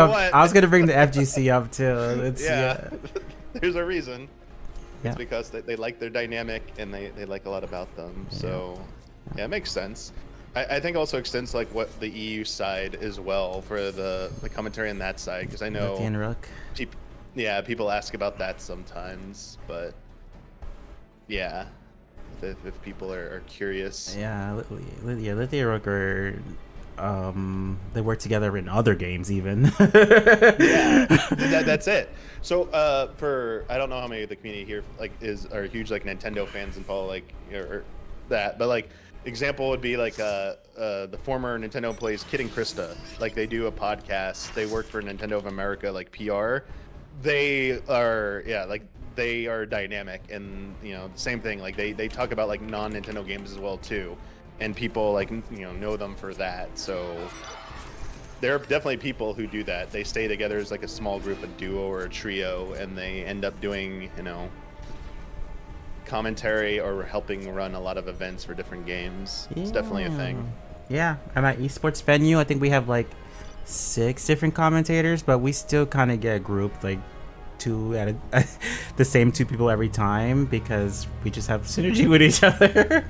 the FGC up too. There's a reason. Yeah. It's because they like their dynamic and they like a lot about them. So yeah, it makes sense. I think also extends like what the EU side as well for the commentary on that side, because I know people ask about that sometimes, but yeah, if people are curious. Yeah, Lithia Rook are they work together in other games even. That's it. So for I don't know how many of the community here like are huge like Nintendo fans and follow like or that, but like example would be like the former Nintendo employees Kid and Krista. Like they do a podcast. They work for Nintendo of America like PR. They are they are dynamic, and same thing, like they talk about like non-Nintendo games as well too, and people like know them for that. So there are definitely people who do that. They stay together as like a small group, a duo or a trio, and they end up doing commentary or helping run a lot of events for different games. It's definitely a thing. Yeah, at my esports venue, I think we have like 6 different commentators, but we still kind of get grouped like 2 at the same 2 people every time because we just have synergy with each other.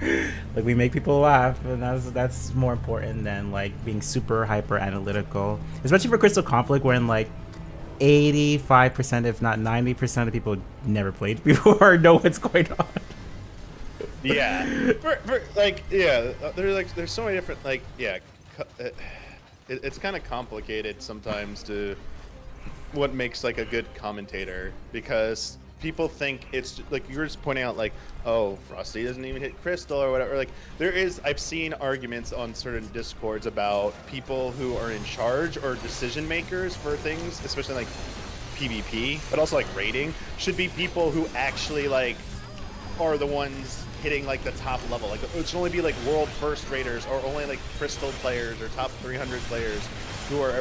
Like we make people laugh, and that's more important than like being super hyper analytical, especially for Crystal Conflict, when like 85%, if not 90% of people never played before or know what's going on. Yeah, there's so many different it's kind of complicated sometimes to what makes like a good commentator, because people think it's like you're just pointing out like, oh, Frosty doesn't even hit Crystal or whatever. Like I've seen arguments on certain discords about people who are in charge or decision makers for things, especially like PvP, but also like rating, should be people who actually like are the ones hitting like the top level. Like it should only be like world first raiders or only like Crystal players or top 300 players who are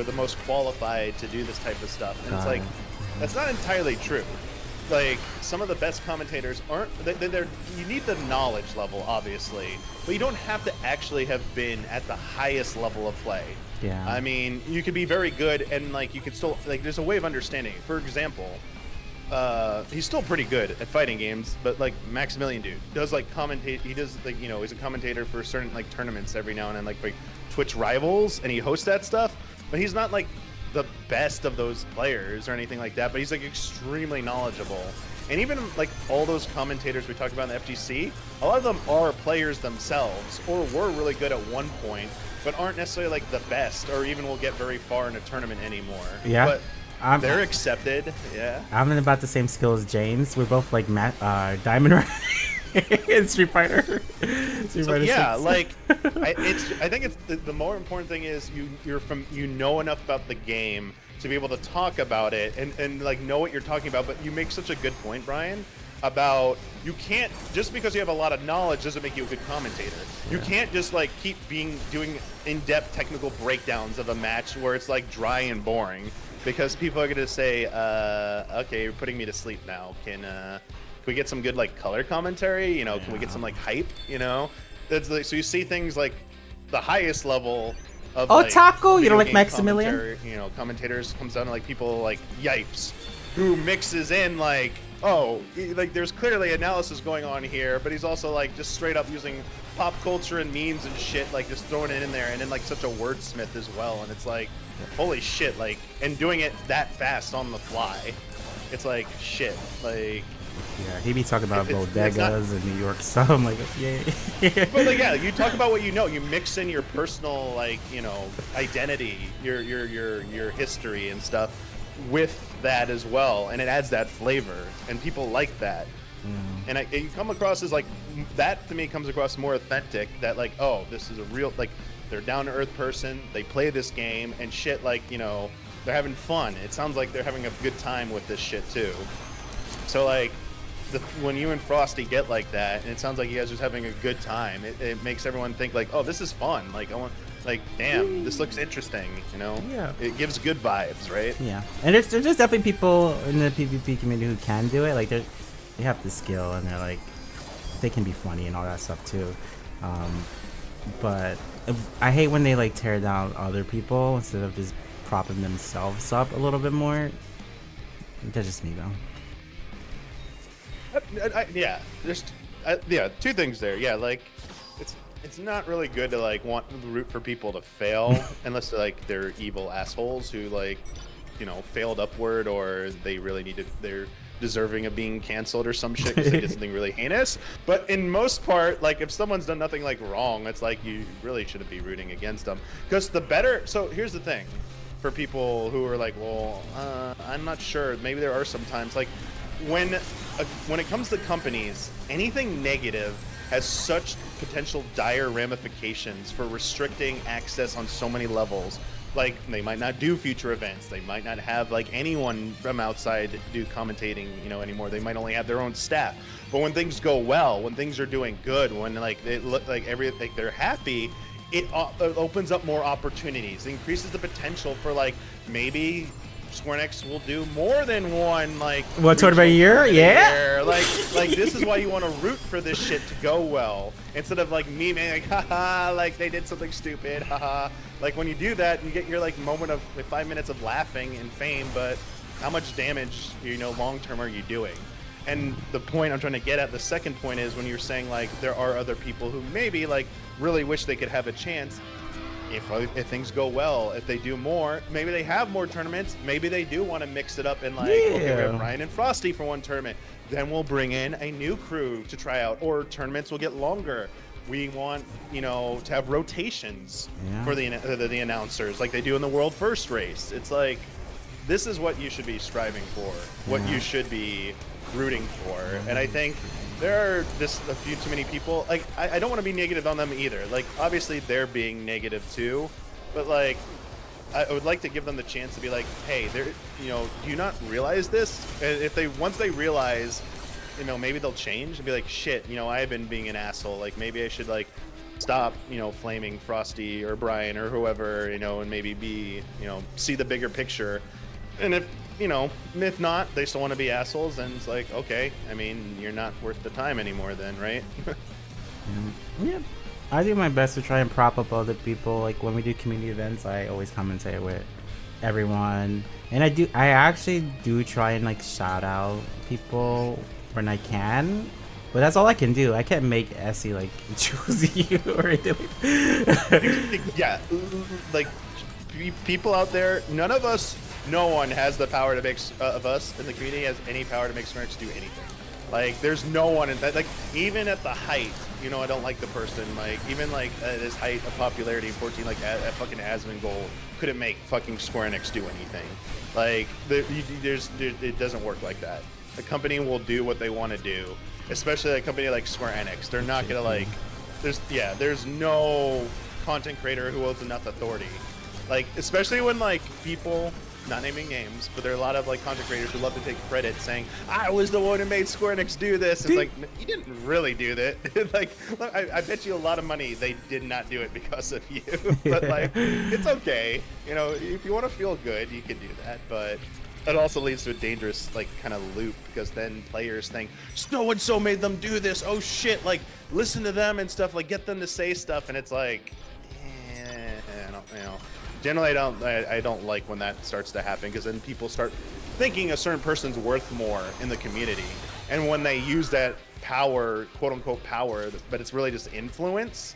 the most qualified to do this type of stuff. And it's like, that's not entirely true. Like some of the best commentators aren't, you need the knowledge level obviously, but you don't have to actually have been at the highest level of play. Yeah. I mean, you could be very good and like you could still, like there's a way of understanding. For example, he's still pretty good at fighting games, but like Maximilian dude does like commentate. He does like, you know, he's a commentator for certain like tournaments every now and then, like Twitch Rivals, and he hosts that stuff. But he's not like the best of those players or anything like that. But he's like extremely knowledgeable. And even like all those commentators we talked about in the FGC, a lot of them are players themselves, or were really good at one point, but aren't necessarily like the best, or even will get very far in a tournament anymore. Yeah. But they're accepted, yeah. I'm in about the same skill as James. We're both like Diamond in Street Fighter. Yeah, like I think it's the more important thing is you know enough about the game to be able to talk about it and like know what you're talking about. But you make such a good point, Brian, about you can't, just because you have a lot of knowledge doesn't make you a good commentator. You can't just like keep doing in-depth technical breakdowns of a match where it's like dry and boring, because people are going to say, okay, you're putting me to sleep now. Can we get some good like color commentary? You know, can we get some like hype? You know, that's like, so you see things like the highest level of Taco, you don't like game Maximilian? You know, commentators comes down to like people like Yipes, who mixes in like, oh, like there's clearly analysis going on here, but he's also like just straight up using pop culture and memes and shit, like just throwing it in there, and then like such a wordsmith as well. And it's like, holy shit, like, and doing it that fast on the fly, it's like shit, like. Yeah, he be talking about bodegas and New York stuff. I'm like, yay. But like, yeah, you talk about what you know. You mix in your personal, like, you know, identity, your history and stuff with that as well, and it adds that flavor, and people like that. And you come across as like, that to me comes across more authentic. That like, oh, this is a real, like, they're down to earth person. They play this game and shit. Like, you know, they're having fun. It sounds like they're having a good time with this shit too. So like, when you and Frosty get like that, and it sounds like you guys are just having a good time, it makes everyone think like, oh, this is fun. Like, I want, like, damn, this looks interesting. You know? Yeah. It gives good vibes, right? Yeah. And there's definitely people in the PvP community who can do it. Like, they have the skill, and they're like, they can be funny and all that stuff too. But I hate when they like tear down other people instead of just propping themselves up a little bit more. That's just me though. Yeah, two things there. Yeah, like it's not really good to like want to root for people to fail unless they're evil assholes who like, you know, failed upward, or they really they're deserving of being canceled or some shit because they did something really heinous. But in most part, like if someone's done nothing like wrong, it's like you really shouldn't be rooting against them, because the better. So here's the thing, for people who are like, well, I'm not sure. Maybe there are sometimes like. When it comes to companies, anything negative has such potential dire ramifications for restricting access on so many levels. Like, they might not do future events. They might not have like anyone from outside do commentating, you know, anymore. They might only have their own staff. But when things go well, when things are doing good, when like they look like they're happy, it opens up more opportunities. It increases the potential for like maybe Square Enix will do more than one like What, tournament a year? Yeah. Like this is why you want to root for this shit to go well instead of like memeing like haha like they did something stupid haha. Like when you do that, you get your like moment of like 5 minutes of laughing and fame, but how much damage, you know, long term are you doing? And the point I'm trying to get at, the second point is when you're saying like there are other people who maybe like really wish they could have a chance. If things go well, if they do more, maybe they have more tournaments. Maybe they do want to mix it up and like, okay, we have Ryan and Frosty for one tournament. Then we'll bring in a new crew to try out, or tournaments will get longer. We want, you know, to have rotations for the announcers, like they do in the World First race. It's like, this is what you should be striving for, what you should be rooting for, and I think there are just a few too many people. Like, I don't want to be negative on them either. Like, obviously they're being negative too, but like, I would like to give them the chance to be like, hey, they're, you know, do you not realize this? And if they, once they realize, you know, maybe they'll change and be like, shit, you know, I've been being an asshole. Like, maybe I should like stop, you know, flaming Frosty or Brian or whoever, you know, and maybe be, you know, see the bigger picture. And if, you know, if not, they still want to be assholes, then it's like, okay, I mean, you're not worth the time anymore then, right? Yeah. I do my best to try and prop up other people. Like when we do community events, I always commentate with everyone. And I actually do try and like shout out people when I can. But that's all I can do. I can't make Essie like choose you or anything. Yeah, like people out there, none of us, no one has the power to make of us in the community has any power to make Smirks do anything. Like, there's no one in that. Like, even at the height, you know, I don't like the person. Like, even like at his height of popularity, 14, like at fucking Asmongold, couldn't make fucking Square Enix do anything. Like, it doesn't work like that. A company will do what they want to do, especially a company like Square Enix. They're not gonna like. There's no content creator who holds enough authority. Like, especially when like people, not naming names, but there are a lot of like content creators who love to take credit saying, I was the one who made Square Enix do this. It's like, you didn't really do that. Like, look, I bet you a lot of money they did not do it because of you. But like, it's okay. You know, if you want to feel good, you can do that. But it also leads to a dangerous like kind of loop, because then players think, so-and-so made them do this. Oh shit, like listen to them and stuff, like get them to say stuff. And it's like, I don't, you know. Generally, I don't like when that starts to happen, because then people start thinking a certain person's worth more in the community, and when they use that power, quote unquote power, but it's really just influence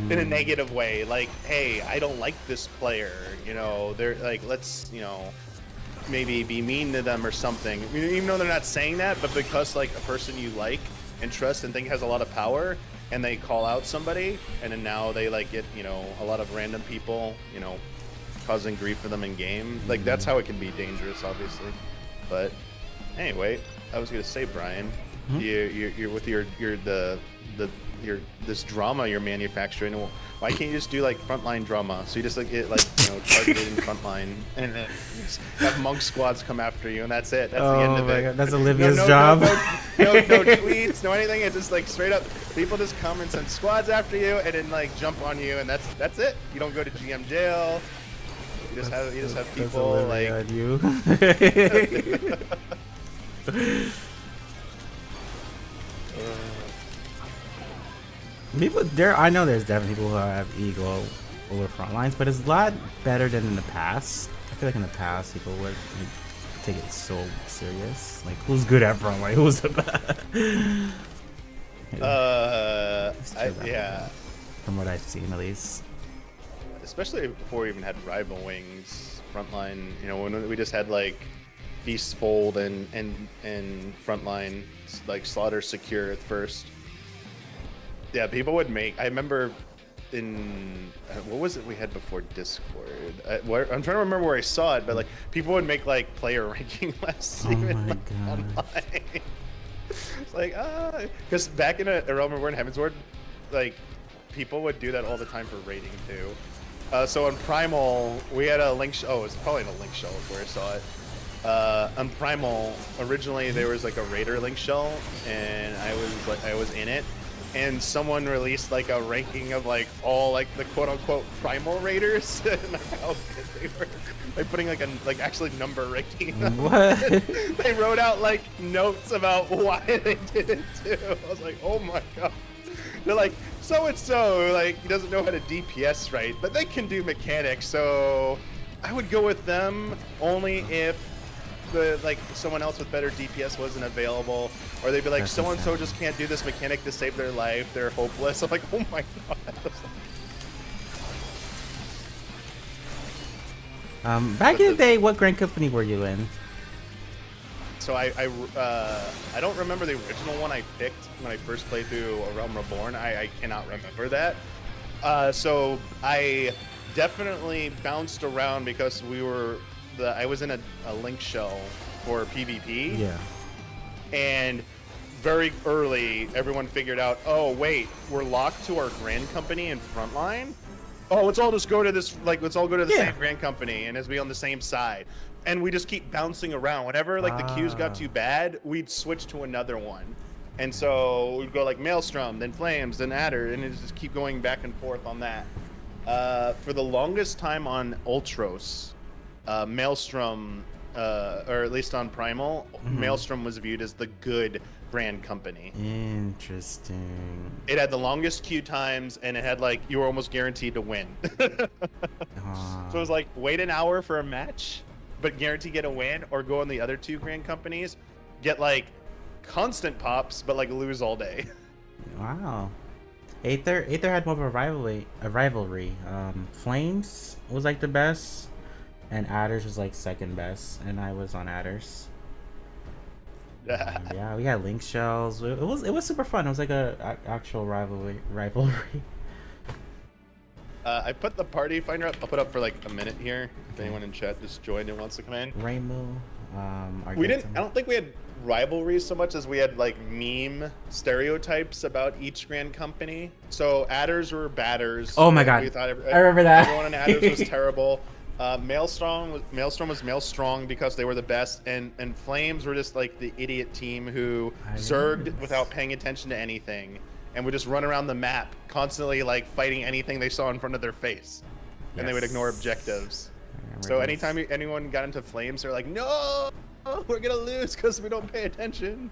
in a negative way. Like, hey, I don't like this player, you know, they're like, let's, you know, maybe be mean to them or something. I mean, even though they're not saying that, but because like a person you like and trust and think has a lot of power, and they call out somebody, and then now they like get, you know, a lot of random people, you know, causing grief for them in game. Like, that's how it can be dangerous, obviously. But anyway, I was gonna say, Brian, you're with your this drama you're manufacturing. Why can't you just do like frontline drama? So you just like get like, you know, targeted in frontline, and then have monk squads come after you, and that's it. That's the end of it. God, that's Olivia's job. No tweets, no anything. It's just like straight up, people just come and send squads after you, and then like jump on you, and that's it. You don't go to GM jail. You just have people like you. People there, I know there's definitely people who have ego over front lines, but it's a lot better than in the past. I feel like in the past people would take it so serious. Like, who's good at front line? Who's the best? Yeah. From what I've seen, at least. Especially before we even had rival wings, frontline. You know, when we just had like Feast Fold and frontline, like Slaughter Secure at first. Yeah, people would make. I remember in what was it we had before Discord? I'm trying to remember where I saw it, but like people would make like player ranking lists. Oh even, my like, god! online. It's like because back in a Realm Reborn Heavensward, like people would do that all the time for rating too. So on Primal, we had a link. Oh, it's probably in a link shell where I saw it. On Primal, originally there was like a Raider link shell, and I was in it. and someone released like a ranking of like all like the quote unquote primal raiders and how good they were by putting like a actually number ranking. What? They wrote out like notes about why they did it too. I was like, oh my god. They're like, so and so like he doesn't know how to DPS right, but they can do mechanics, so I would go with them only if someone else with better DPS wasn't available, or they'd be like, That's so and so insane. just can't do this mechanic to save their life, they're hopeless. I'm like, oh my god. Back in the day, what grand company were you in? So I don't remember the original one I picked when I first played through A Realm Reborn. I cannot remember that. So I definitely bounced around because I was in a link shell for PvP. Yeah. And very early, everyone figured out, oh wait, we're locked to our grand company in frontline. Oh, let's all just go to this, let's all go to the same grand company and as be on the same side. And we just keep bouncing around. Whenever the queues got too bad, we'd switch to another one. And so we'd go like Maelstrom, then Flames, then Adder, and it just keep going back and forth on that. For the longest time on Ultros, Maelstrom, or at least on Primal, Maelstrom was viewed as the good brand company. Interesting. It had the longest queue times, and it had you were almost guaranteed to win. So it was like, wait an hour for a match, but guarantee get a win, or go on the other two grand companies, get constant pops, but lose all day. Wow. Aether had more of a rivalry. Flames was the best, and Adders was second best, and I was on Adders. Yeah, we had link shells. It was super fun. It was a actual rivalry. I put the party finder up. I'll put up for a minute here. If anyone in chat just joined and wants to come in. Rainbow. I don't think we had rivalries so much as we had meme stereotypes about each grand company. So Adders were batters. Oh my god! We thought I remember that. Everyone in Adders was terrible. Maelstrom was Maelstrong because they were the best, and Flames were just the idiot team who zerged without paying attention to anything, and would just run around the map constantly fighting anything they saw in front of their face, and they would ignore objectives. So anytime anyone got into Flames, they're like, no, we're gonna lose because we don't pay attention.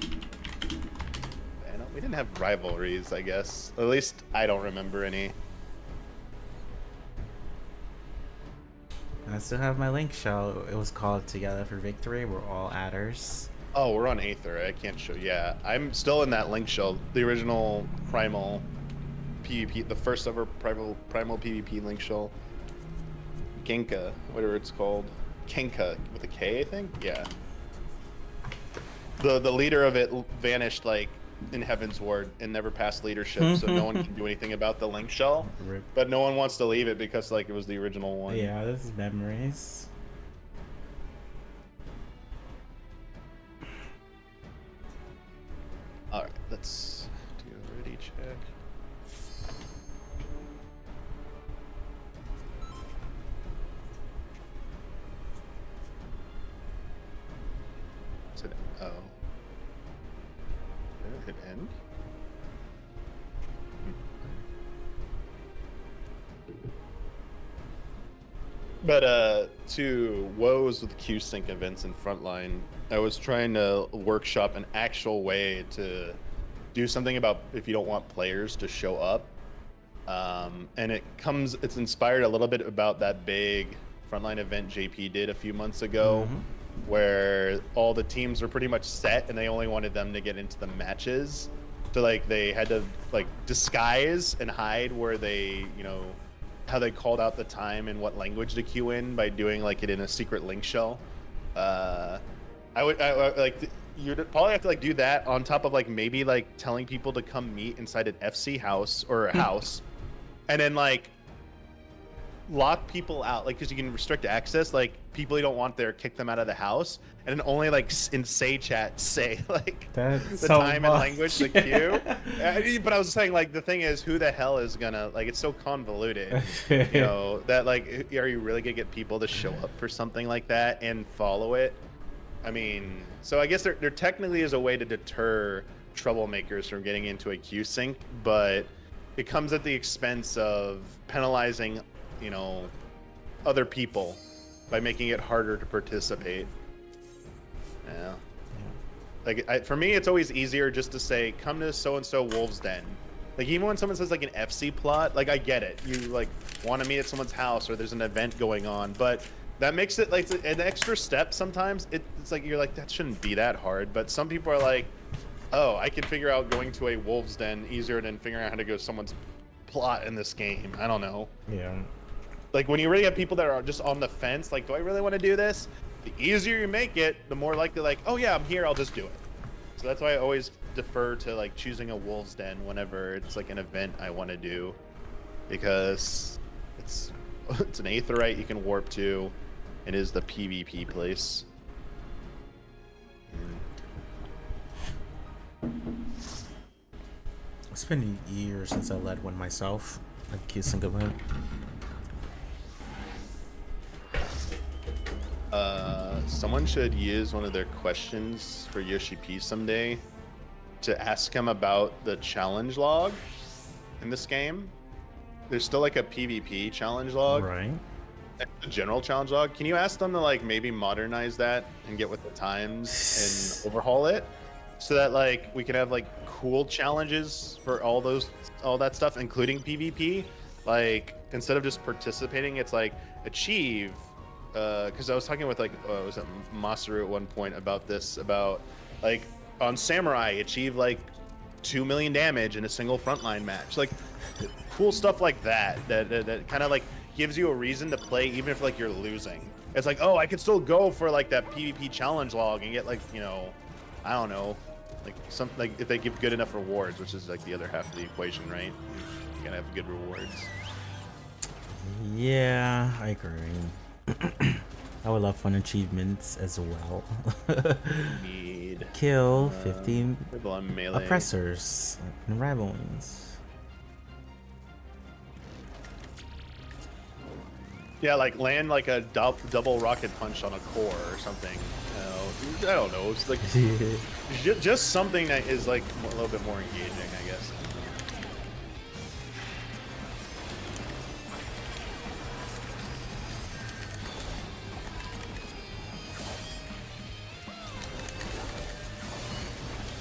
And we didn't have rivalries, I guess. At least I don't remember any. I still have my link shell. It was called Together for Victory. We're all Adders. Oh, we're on Aether. I can't show. Yeah, I'm still in that link shell. The original Primal PvP, the first ever Primal PvP link shell. Genka, whatever it's called. Kenka with a K, I think. Yeah. The leader of it vanished in Heaven's Ward and never passed leadership, so no one can do anything about the link shell. Rip. But no one wants to leave it because it was the original one. Yeah, this is memories. All right, let's do a ready check. Oh. Did it end? But to woes with Q-Sync events in Frontline, I was trying to workshop an actual way to do something about if you don't want players to show up. And it's inspired a little bit about that big Frontline event JP did a few months ago, where all the teams were pretty much set and they only wanted them to get into the matches. So they had to disguise and hide where they, how they called out the time and what language to queue in by doing it in a secret link shell. You'd probably have to do that on top of maybe telling people to come meet inside an FC house or a house, and then lock people out, because you can restrict access, people you don't want there, kick them out of the house, and then only in say chat say That's the so time much. and language, the queue. But I was saying the thing is, who the hell is gonna it's so convoluted, that are you really gonna get people to show up for something like that and follow it? I mean, so I guess there technically is a way to deter troublemakers from getting into a queue sync, but it comes at the expense of penalizing, you know, other people by making it harder to participate. Yeah. Like for me, it's always easier just to say, "Come to so and so Wolves Den." Like even when someone says like an FC plot, like I get it. You like want to meet at someone's house or there's an event going on, but that makes it like an extra step. Sometimes it's like you're like that shouldn't be that hard, but some people are like, "Oh, I can figure out going to a Wolves Den easier than figuring out how to go to someone's plot in this game." I don't know. Yeah. Like when you really have people that are just on the fence, like, do I really want to do this? The easier you make it, the more likely like, oh yeah, I'm here, I'll just do it. So that's why I always defer to like choosing a Wolves Den whenever it's like an event I want to do, because it's an aetheryte you can warp to. It is the PvP place. It's been years since I led one myself. Like kissing event. Someone should use one of their questions for Yoshi P someday to ask him about the challenge log in this game. There's still like a PvP challenge log. Right. The general challenge log. Can you ask them to like maybe modernize that and get with the times and overhaul it so that like we can have like cool challenges for all that stuff, including PvP? Like instead of just participating, it's like achieve. Because I was talking with like was it Masaru at one point about this, about like on Samurai achieve like 2 million damage in a single frontline match, like cool stuff like that kind of like gives you a reason to play even if like you're losing. It's like, oh, I could still go for like that PvP challenge log and get like, you know, I don't know, like something like if they give good enough rewards, which is like the other half of the equation, right? You gotta have good rewards. Yeah, I agree. I would love fun achievements as well. Need Kill 15 people on melee. oppressors and rival wings. Yeah, like land like a double rocket punch on a core or something. You know, I don't know. It's like just something that is like a little bit more engaging, I guess.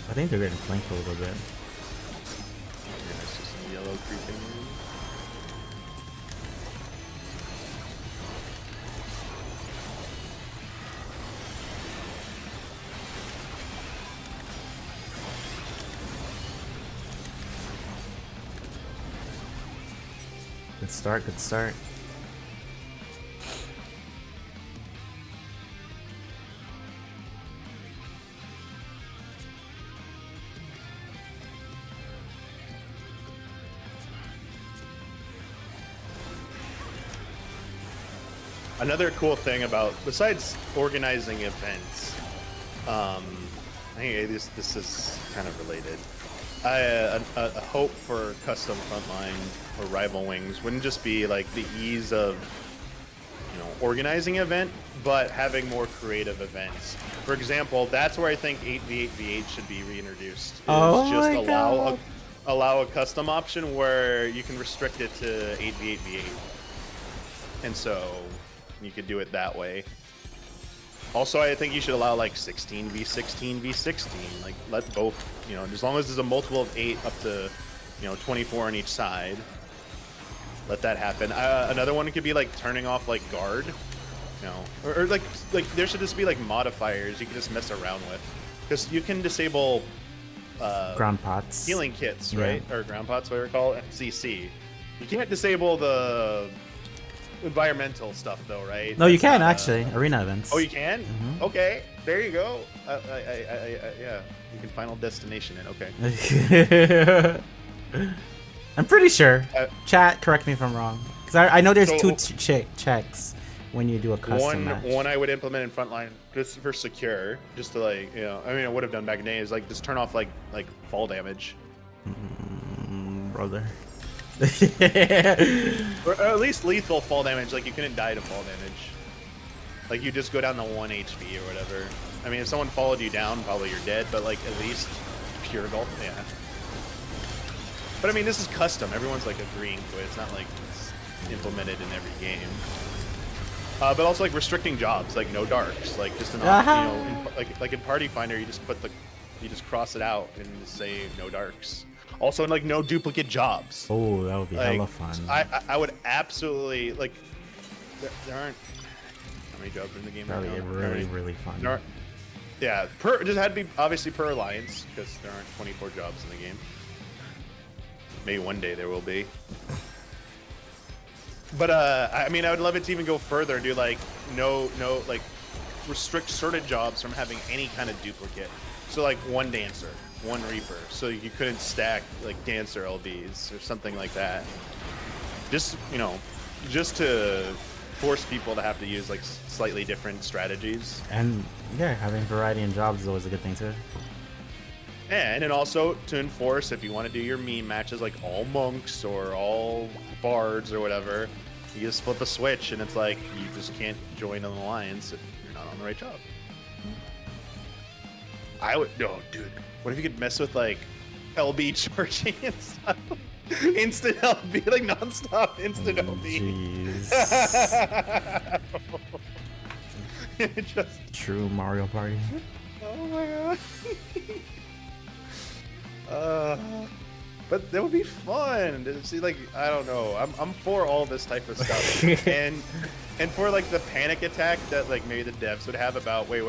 I think they're getting flanked a little bit. Yeah, I see some yellow creeping in. Good start, good start. Another cool thing about, besides organizing events, I think this is kind of related. A hope for custom frontline or rival wings wouldn't just be like the ease of, you know, organizing event, but having more creative events. For example, that's where I think 8v8v8 should be reintroduced. Oh just my God. allow a custom option where you can restrict it to 8v8v8, and so you could do it that way. Also, I think you should allow like 16v16v16. Like let both, you know, as long as there's a multiple of 8 up to, you know, 24 on each side. Let that happen. Another one could be like turning off like guard, you know, or like there should just be like modifiers you can just mess around with, because you can disable Ground pots. healing kits, Yeah. right? Or ground pots, whatever they're called, CC. You can't disable the environmental stuff though, right? No, you That's can not, actually. Arena events. Oh, you can? Mhm. Okay, there you go. Yeah, you can Final Destination it. Okay. I'm pretty sure. Uh, Chat, correct me if I'm wrong. Because I know there's So- two checks when you do a custom match. One I would implement in frontline just for secure, just to like, you know, I mean, I would have done back in the day is like just turn off like fall damage, Brother. or at least lethal fall damage. Like you couldn't die to fall damage. Like you just go down to 1 HP or whatever. I mean, if someone followed you down, probably you're dead. But like at least pure golf. Yeah. But I mean, this is custom. Everyone's like agreeing to it. It's not like it's implemented in every game. But also like restricting jobs, like no darks, like just an you know, like in Party Finder, you just cross it out and just say no darks. Also, like no duplicate jobs. Oh, that would be Like, hella fun. I would absolutely like. There aren't how many jobs are in the game? Probably right now? really fun. There aren't, yeah, it just had to be obviously per alliance because there aren't 24 jobs in the game. Maybe one day there will be. But I mean, I would love it to even go further and do like no like restrict certain jobs from having any kind of duplicate. So like one dancer, one reaper, so you couldn't stack like dancer LBs or something like that. Just just to force people to have to use like slightly different strategies. And yeah, having variety in jobs is always a good thing too. And then also to enforce if you want to do your meme matches like all monks or all bards or whatever, you just flip a switch and it's like you just can't join an alliance if you're not on the right job. Oh dude, what if you could mess with like LB charging and stuff? Instant LB, like non-stop instant LB. Jeez. Just True Mario Party. oh my god. But that would be fun to see. Like I don't know, I'm for all this type of stuff, and for like the panic attack that like maybe the devs would have about wait.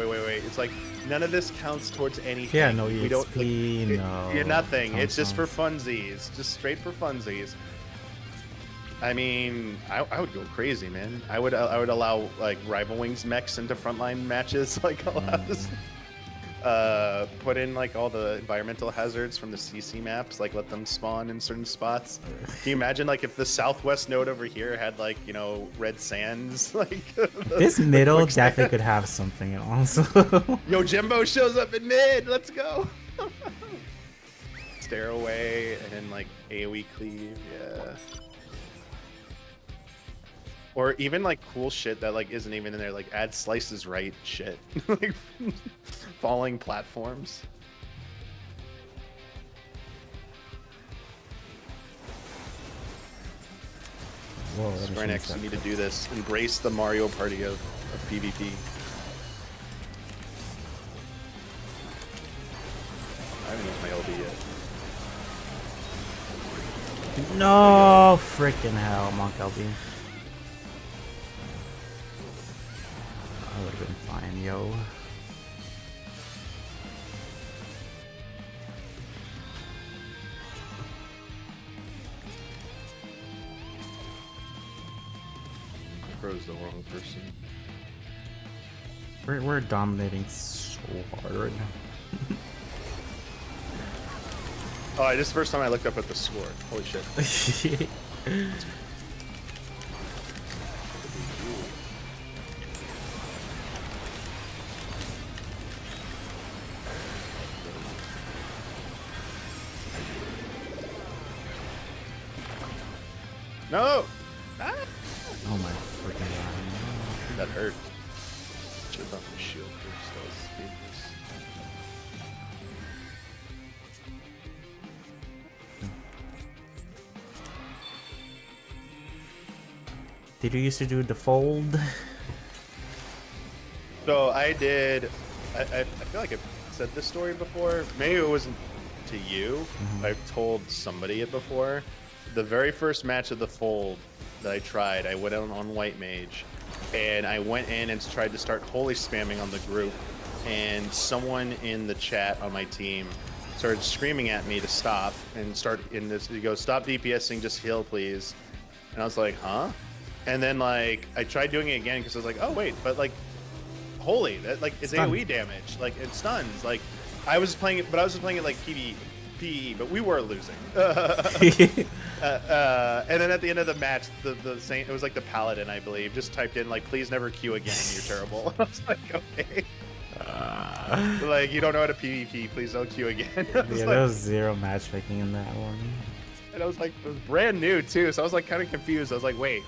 It's like none of this counts towards anything. Yeah, no we don't. EXP, no. Yeah, nothing. It's just for Nonsense. funsies, just straight for funsies. I mean, I would go crazy, man. I would allow like Rival Wings mechs into frontline matches, like allow this. Put in like all the environmental hazards from the CC maps, like let them spawn in certain spots. Can you imagine like if the southwest node over here had like, you know, red sands? Like This middle definitely could have something also. Yo, Jimbo shows up in mid. Let's go. Stare away and then like AoE cleave. Yeah. Or even like cool shit that like isn't even in there, like add slices right shit. Like falling platforms. Whoa, that Square machine's Enix, you need got- to do this. Embrace the Mario Party of PvP. I haven't used my LB yet. No freaking hell, Monk LB. I would have been fine, yo. I froze the wrong person. We're dominating so hard right now. Oh, this is the first time I looked up at the score. Holy shit. No! Ah! Oh my freaking god. That hurt. Chip off the shield first. That was dangerous. Did you used to do the fold? So I did. I feel like I've said this story before. Maybe it wasn't to you. I've told somebody it before. The very first match of the fold that I tried, I went on White Mage, and I went in and tried to start holy spamming on the group, and someone in the chat on my team started screaming at me to stop and start in this. He goes, "Stop DPSing, just heal, please." And I was like, "Huh?" And then like I tried doing it again because I was like, "Oh wait, but like." Holy, that like it's Stun. AoE damage, like it stuns. Like I was playing it, but I was just playing it like PvE, but we were losing. And then at the end of the match, the same, it was like the paladin, I believe, just typed in like, "Please never queue again. You're terrible." I was like, okay, like you don't know how to PvP. Please don't queue again. I was Yeah, like- there was zero matchmaking in that one. and I was like, it was brand new too, so I was like kind of confused. I was like, wait.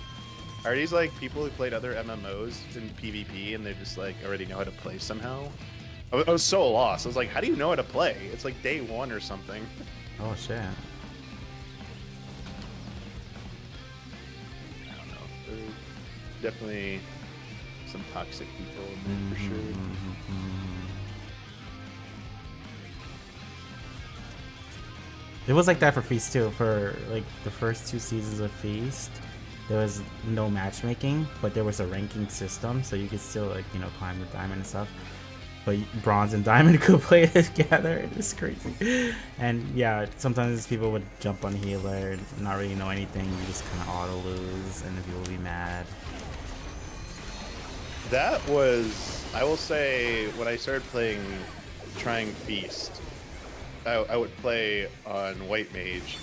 Are these like people who played other MMOs in PvP and they just like already know how to play somehow? I was so lost. I was like, how do you know how to play? It's like day one or something. Oh shit. I don't know. There's definitely some toxic people in there for sure. It was like that for Feast too. For like the first 2 seasons of Feast, there was no matchmaking, but there was a ranking system, so you could still like climb the diamond and stuff. But bronze and diamond could play together. It's crazy. And yeah, sometimes people would jump on healer, not really know anything. You just kind of auto lose, and then people would be mad. That was, I will say, when I started trying Feast, I would play on White Mage.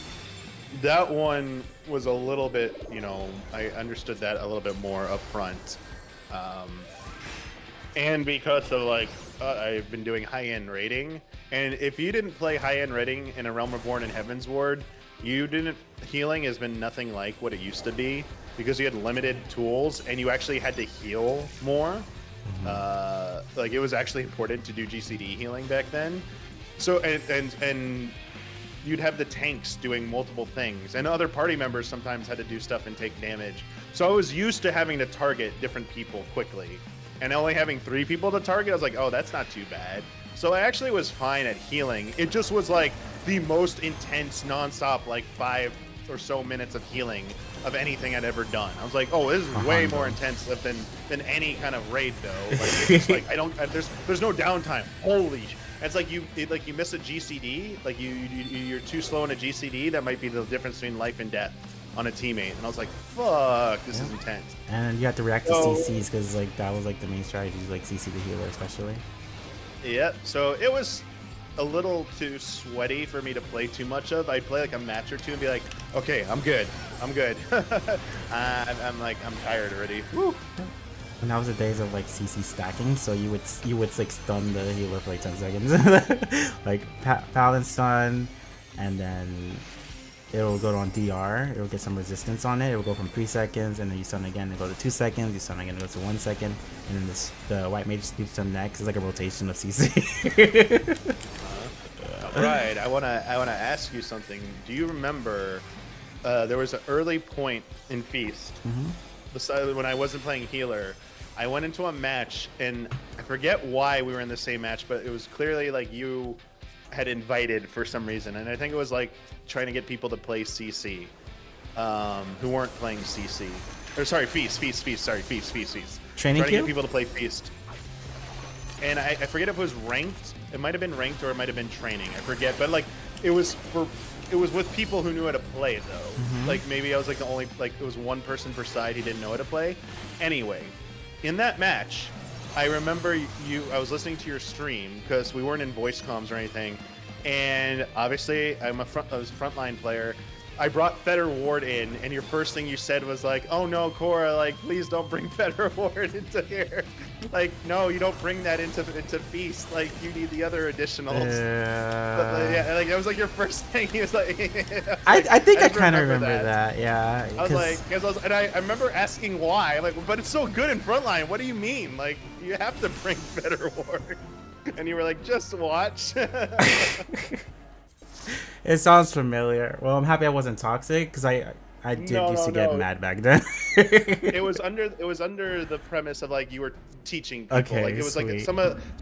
That one was a little bit, I understood that a little bit more up front. And because of I've been doing high-end raiding, and if you didn't play high-end raiding in a Realm Reborn and Heaven's Ward, healing has been nothing like what it used to be, because you had limited tools and you actually had to heal more. It was actually important to do GCD healing back then. So and you'd have the tanks doing multiple things, and other party members sometimes had to do stuff and take damage. So I was used to having to target different people quickly, and only having 3 people to target, I was like, oh, that's not too bad. So I actually was fine at healing. It just was like the most intense, nonstop, 5 or so minutes of healing of anything I'd ever done. I was like, oh, this is way more intense than any kind of raid though. It's just I don't. There's no downtime. Holy. It's like you miss a GCD, you're too slow in a GCD. That might be the difference between life and death on a teammate. And I was like, fuck, this is intense. And you have to react to CCs because that was the main strategy, CC the healer especially. Yeah, so it was a little too sweaty for me to play too much of. I'd play a match or two and be like, okay, I'm good. I'm tired already. Woo. And that was the days of CC stacking, so you would stun the healer for 10 seconds. Paladin stun, and then it'll go on DR, it'll get some resistance on it, it'll go from 3 seconds, and then you stun again, it goes to 2 seconds, you stun again, it goes to 1 second, and then the white mage sleep stun next. It's like a rotation of CC. Right, I wanna ask you something. Do you remember there was an early point in Feast, besides when I wasn't playing healer, I went into a match, and I forget why we were in the same match, but it was clearly you had invited for some reason, and I think it was trying to get people to play CC, who weren't playing CC. Or sorry, Feast. Training trying to queue? get people to play Feast. And I forget if it was ranked. It might have been ranked or it might have been training. I forget, but it was with people who knew how to play though. Maybe I was the only it was one person per side who didn't know how to play. Anyway, in that match, I remember I was listening to your stream because we weren't in voice comms or anything, and obviously I was a frontline player. I brought Fetter Ward in, and your first thing you said was oh no, Cora, please don't bring Fetter Ward into here. No, you don't bring that into Feast. You need the other additionals. Yeah, that was your first thing. He was I think I kind of remember that. Yeah. I was I remember asking why. But it's so good in frontline. What do you mean? You have to bring Fetter Ward. And you were just watch. It sounds familiar. Well, I'm happy I wasn't toxic because I did used to get mad back then. It was under the premise of you were teaching people. Okay, it was sweet.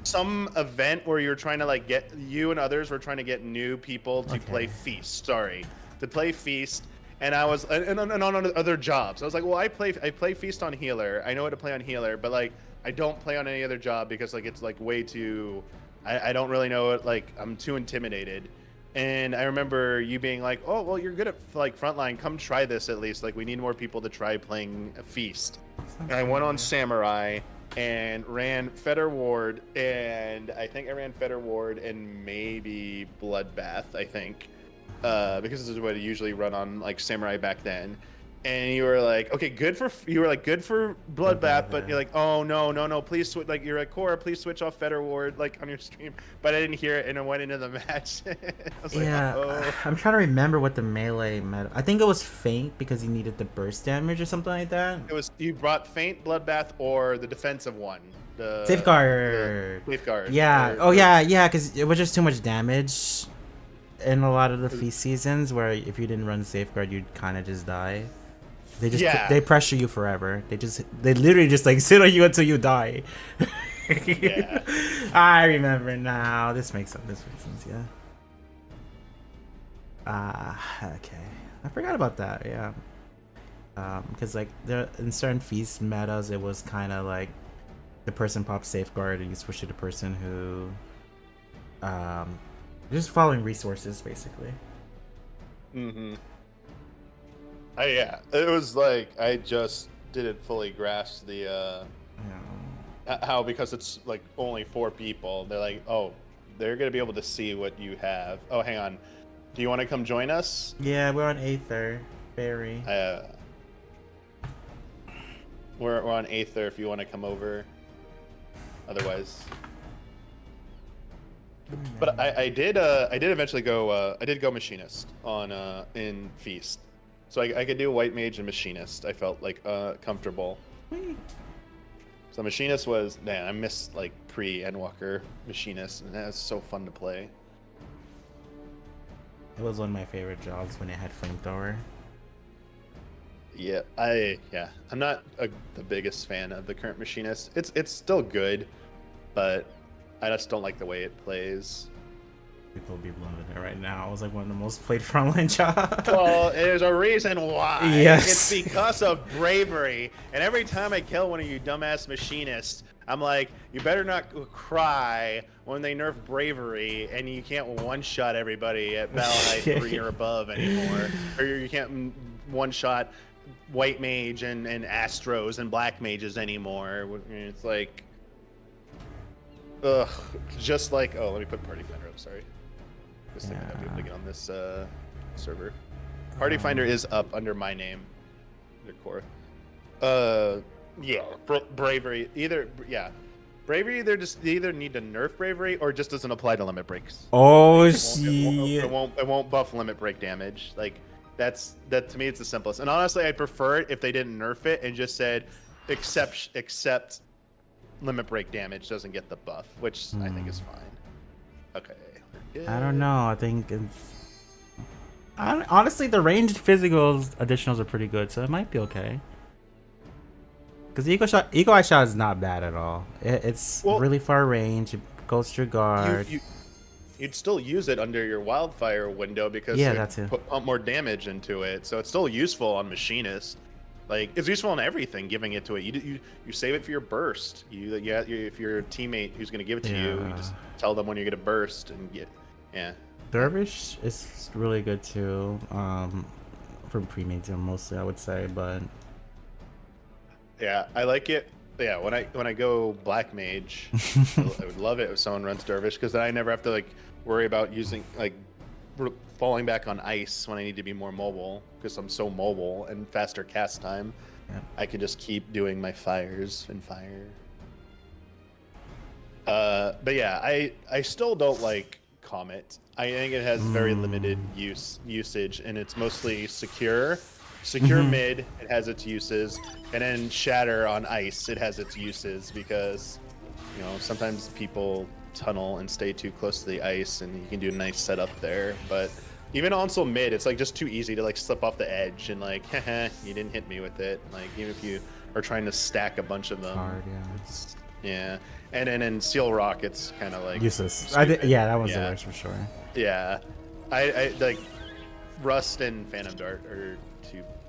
some event where you were trying to get you and others were trying to get new people to play Feast. To play Feast. And I was and on other jobs. I was well, I play Feast on healer. I know how to play on healer, but I don't play on any other job because it's way too. I don't really know it. I'm too intimidated. And I remember you being oh, well, you're good at frontline. Come try this at least. We need more people to try playing a Feast. And I went on Samurai and ran Fetter Ward, and I think I ran Fetter Ward and maybe Bloodbath, I think. Because this is what I usually run on Samurai back then. and you were like, okay, good for bloodbath, but you're like, oh no, please switch. Like you're like, Cora, please switch off Feder Ward like on your stream. But I didn't hear it, and I went into the match. I was like, Yeah, oh. I'm trying to remember what the melee meta. I think it was feint because he needed the burst damage or something like that. It was you brought feint, bloodbath, or the defensive one. The Safeguard. Safeguard. Yeah. Yeah. Because it was just too much damage in a lot of the feast seasons where if you didn't run safeguard, you'd kind of just die. They pressure you forever. They literally just like sit on you until you die. Yeah. I remember now. This makes sense. Yeah. Okay. I forgot about that. Yeah. Because like in certain feast metas, it was kind of like the person pops safeguard and you switch to the person who, just following resources basically. Mm-hmm. Yeah, it was like I just didn't fully grasp the how, because it's like only 4 people. They're like, oh, they're gonna be able to see what you have. Oh, hang on, do you want to come join us? Yeah, we're on Aether. Barry. We're on Aether if you want to come over. Otherwise. But I did eventually go I did go machinist on in Feast. So I could do white mage and machinist. I felt like comfortable. So machinist was, man, I miss like pre-Endwalker machinist, and that was so fun to play. It was one of my favorite jobs when it had flamethrower. Yeah, I'm not the biggest fan of the current machinist. It's still good, but I just don't like the way it plays. People will be loving it right now. It was like one of the most played frontline jobs. Well, there's a reason why. Yes. It's because of bravery. And every time I kill one of you dumbass machinists, I'm like, you better not cry when they nerf bravery and you can't one-shot everybody at Battle Height 3 or above anymore. Or you can't one-shot white mage and Astros and black mages anymore. It's like... Ugh, just like... Oh, let me put Party Finder up, sorry. Just thinking I'll be able to get on this server. Party Finder is up under my name. Under core. Yeah, bravery. Bravery, they either need to nerf bravery or just doesn't apply to limit breaks. Oh, it won't buff limit break damage. Like that to me, it's the simplest. And honestly, I'd prefer it if they didn't nerf it and just said except limit break damage doesn't get the buff, which I think is fine. Okay. I don't know. I think honestly, the ranged physicals additionals are pretty good, so it might be okay. Because the Eagle Eye Shot is not bad at all. It's really far range. It goes through guard. You'd still use it under your wildfire window because pump more damage into it. So it's still useful on machinist. Like it's useful on everything. Giving it to it, you save it for your burst. If you're a teammate who's gonna give it to you, you just tell them when you're gonna burst and get. Yeah. Dervish is really good too. From pre-made mostly, I would say, but. Yeah, I like it. Yeah, when I go black mage, I would love it if someone runs Dervish because then I never have to like worry about using like falling back on ice when I need to be more mobile because I'm so mobile and faster cast time. Yeah. I can just keep doing my fires and fire. But yeah, I still don't like Comet. I think it has very limited usage and it's mostly secure mid, it has its uses, and then Shatter on ice, it has its uses because, you know, sometimes people tunnel and stay too close to the ice, and you can do a nice setup there. But even also mid, it's like just too easy to like slip off the edge and like, haha, you didn't hit me with it. Like even if you are trying to stack a bunch of them, hard, yeah. And then in Seal Rock, it's kind of like useless. That was the worst for sure. Yeah, I like Rust and Phantom Dart are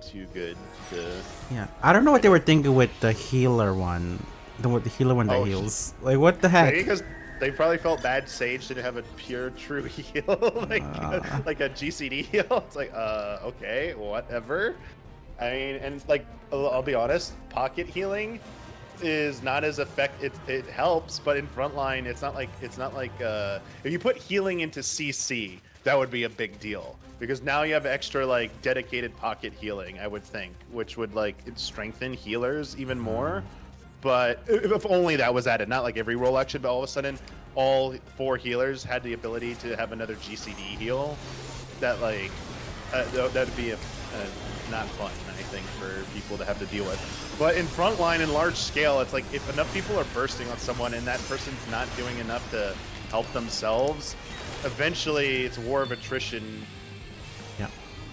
too good to... Yeah, I don't know what they were thinking with the healer one. The healer one that heals. Like, what the heck? Maybe because they probably felt bad Sage didn't have a pure true heal, like a GCD heal. It's like, okay, whatever. I mean, and like, I'll be honest, pocket healing is not as effective. It helps, but in frontline, it's not like if you put healing into CC, that would be a big deal because now you have extra like dedicated pocket healing, I would think, which would like strengthen healers even more. But if only that was added, not like every role action, but all of a sudden all 4 healers had the ability to have another GCD heal. That like that'd be a not fun, I think, for people to have to deal with. But in frontline and large scale, it's like if enough people are bursting on someone and that person's not doing enough to help themselves, eventually it's a war of attrition. Yeah.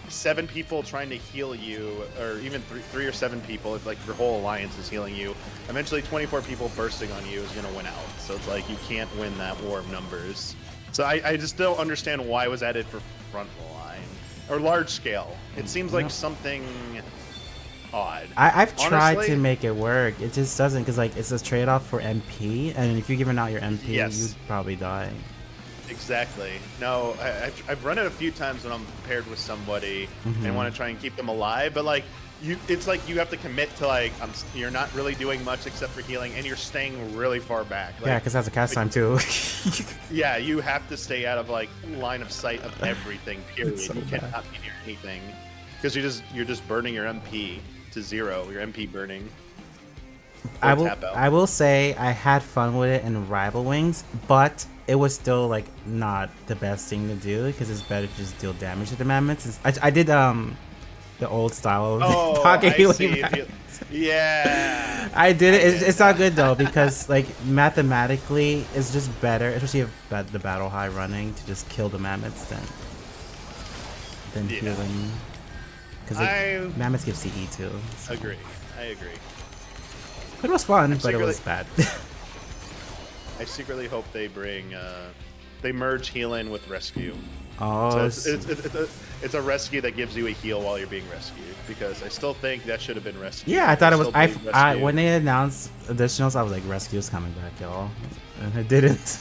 7 people trying to heal you, or even 3 or 7 people, if like your whole alliance is healing you, eventually 24 people bursting on you is going to win out. So it's like you can't win that war of numbers. So I just don't understand why it was added for frontline or large scale. It seems like something odd. I've tried Honestly, to make it work. It just doesn't, because like it's a trade-off for MP, and if you're giving out your MP, Yes. you'd probably die. Exactly. No, I've run it a few times when I'm paired with somebody and want to try and keep them alive, but like it's like you have to commit to like you're not really doing much except for healing, and you're staying really far back. Like, Yeah, because that's a cast time too. yeah, you have to stay out of like line of sight of everything. Period. So You cannot be near anything because you're just burning your MP to 0. Your MP burning. I Or will tap out. I will say I had fun with it in Rival Wings, but it was still like not the best thing to do because it's better to just deal damage to the mammoths. I did the old style of Oh, pocket I healing see. mammoths. Yeah. I did it. It's not good though because like mathematically it's just better, especially if the battle high running, to just kill the mammoths than Yeah. healing. Because I mammoths give CE too. So. agree. I agree. It was fun, but it secretly- was bad. I secretly hope they bring they merge healing with rescue. Oh, So it's a rescue that gives you a heal while you're being rescued, because I still think that should have been rescued. yeah, I thought it was. still believe rescue- When they announced additionals, I was like, "Rescue's coming back, y'all," and it didn't.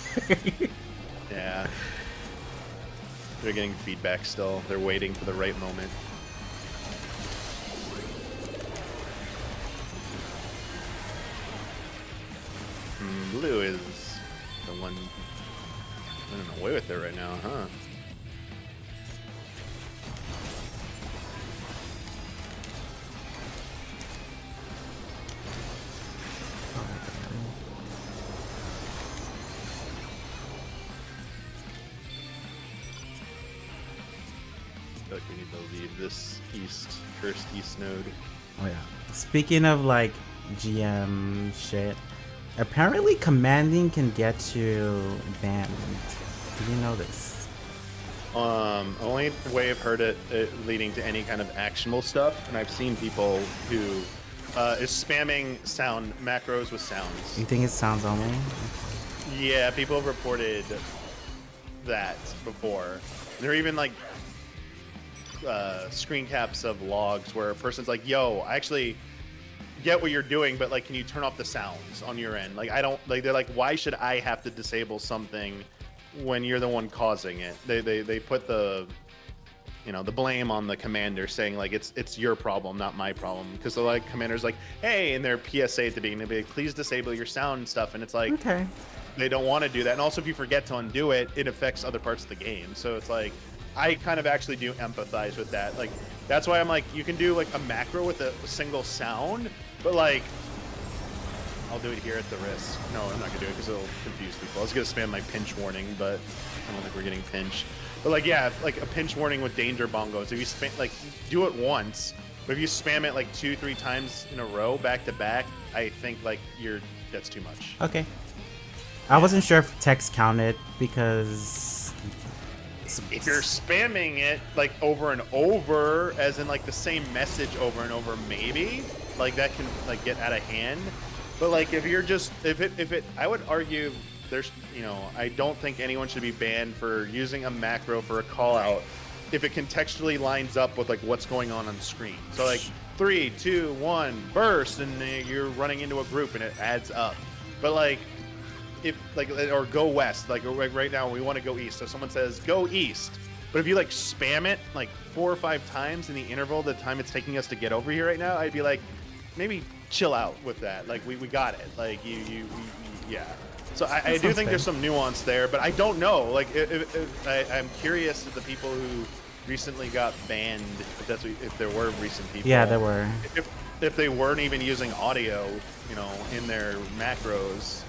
Yeah. They're getting feedback still. They're waiting for the right moment. Blue is the one running away with it right now, huh? I feel like we need to leave this cursed east node. Oh yeah. Speaking of like GM shit, apparently commanding can get you banned. Did you know this? Only way I've heard it leading to any kind of actionable stuff, and I've seen people who is spamming sound macros with sounds. You think it sounds only? Yeah, people have reported that before. There are even like screen caps of logs where a person's like, "Yo, I actually get what you're doing, but like, can you turn off the sounds on your end? Like, I don't like." They're like, "Why should I have to disable something when you're the one causing it?" They put the the blame on the commander, saying like it's your problem, not my problem. Because the like commander's like, "Hey," in their PSA at the beginning, they'd be like, "Please disable your sound stuff," and it's like, Okay. they don't want to do that. And also, if you forget to undo it, it affects other parts of the game. So it's like, I kind of actually do empathize with that. Like, that's why I'm like, you can do like a macro with a single sound, but like, I'll do it here at the risk. No, I'm not gonna do it because it'll confuse people. I was gonna spam my pinch warning, but I don't think we're getting pinched. But like, yeah, like a pinch warning with danger bongos. If you spam, like, do it once, but if you spam it like 2-3 times in a row, back to back, I think like that's too much. Okay. I wasn't sure if text counted because If you're spamming it like over and over, as in like the same message over and over, maybe like that can like get out of hand. But like if you're just if it I would argue there's I don't think anyone should be banned for using a macro for a call out if it contextually lines up with like what's going on screen. So like 3, 2, 1 burst, and you're running into a group and it adds up. But like if like, or go west, like right now we want to go east, so someone says go east, but if you like spam it like 4 or 5 times in the interval the time it's taking us to get over here right now, I'd be like, maybe chill out with that. Like we got it. Like you yeah. So I do think there's some nuance there, but I don't know. Like, I'm curious to the people who recently got banned, if there were recent people. Yeah, there were. If they weren't even using audio, you know, in their macros.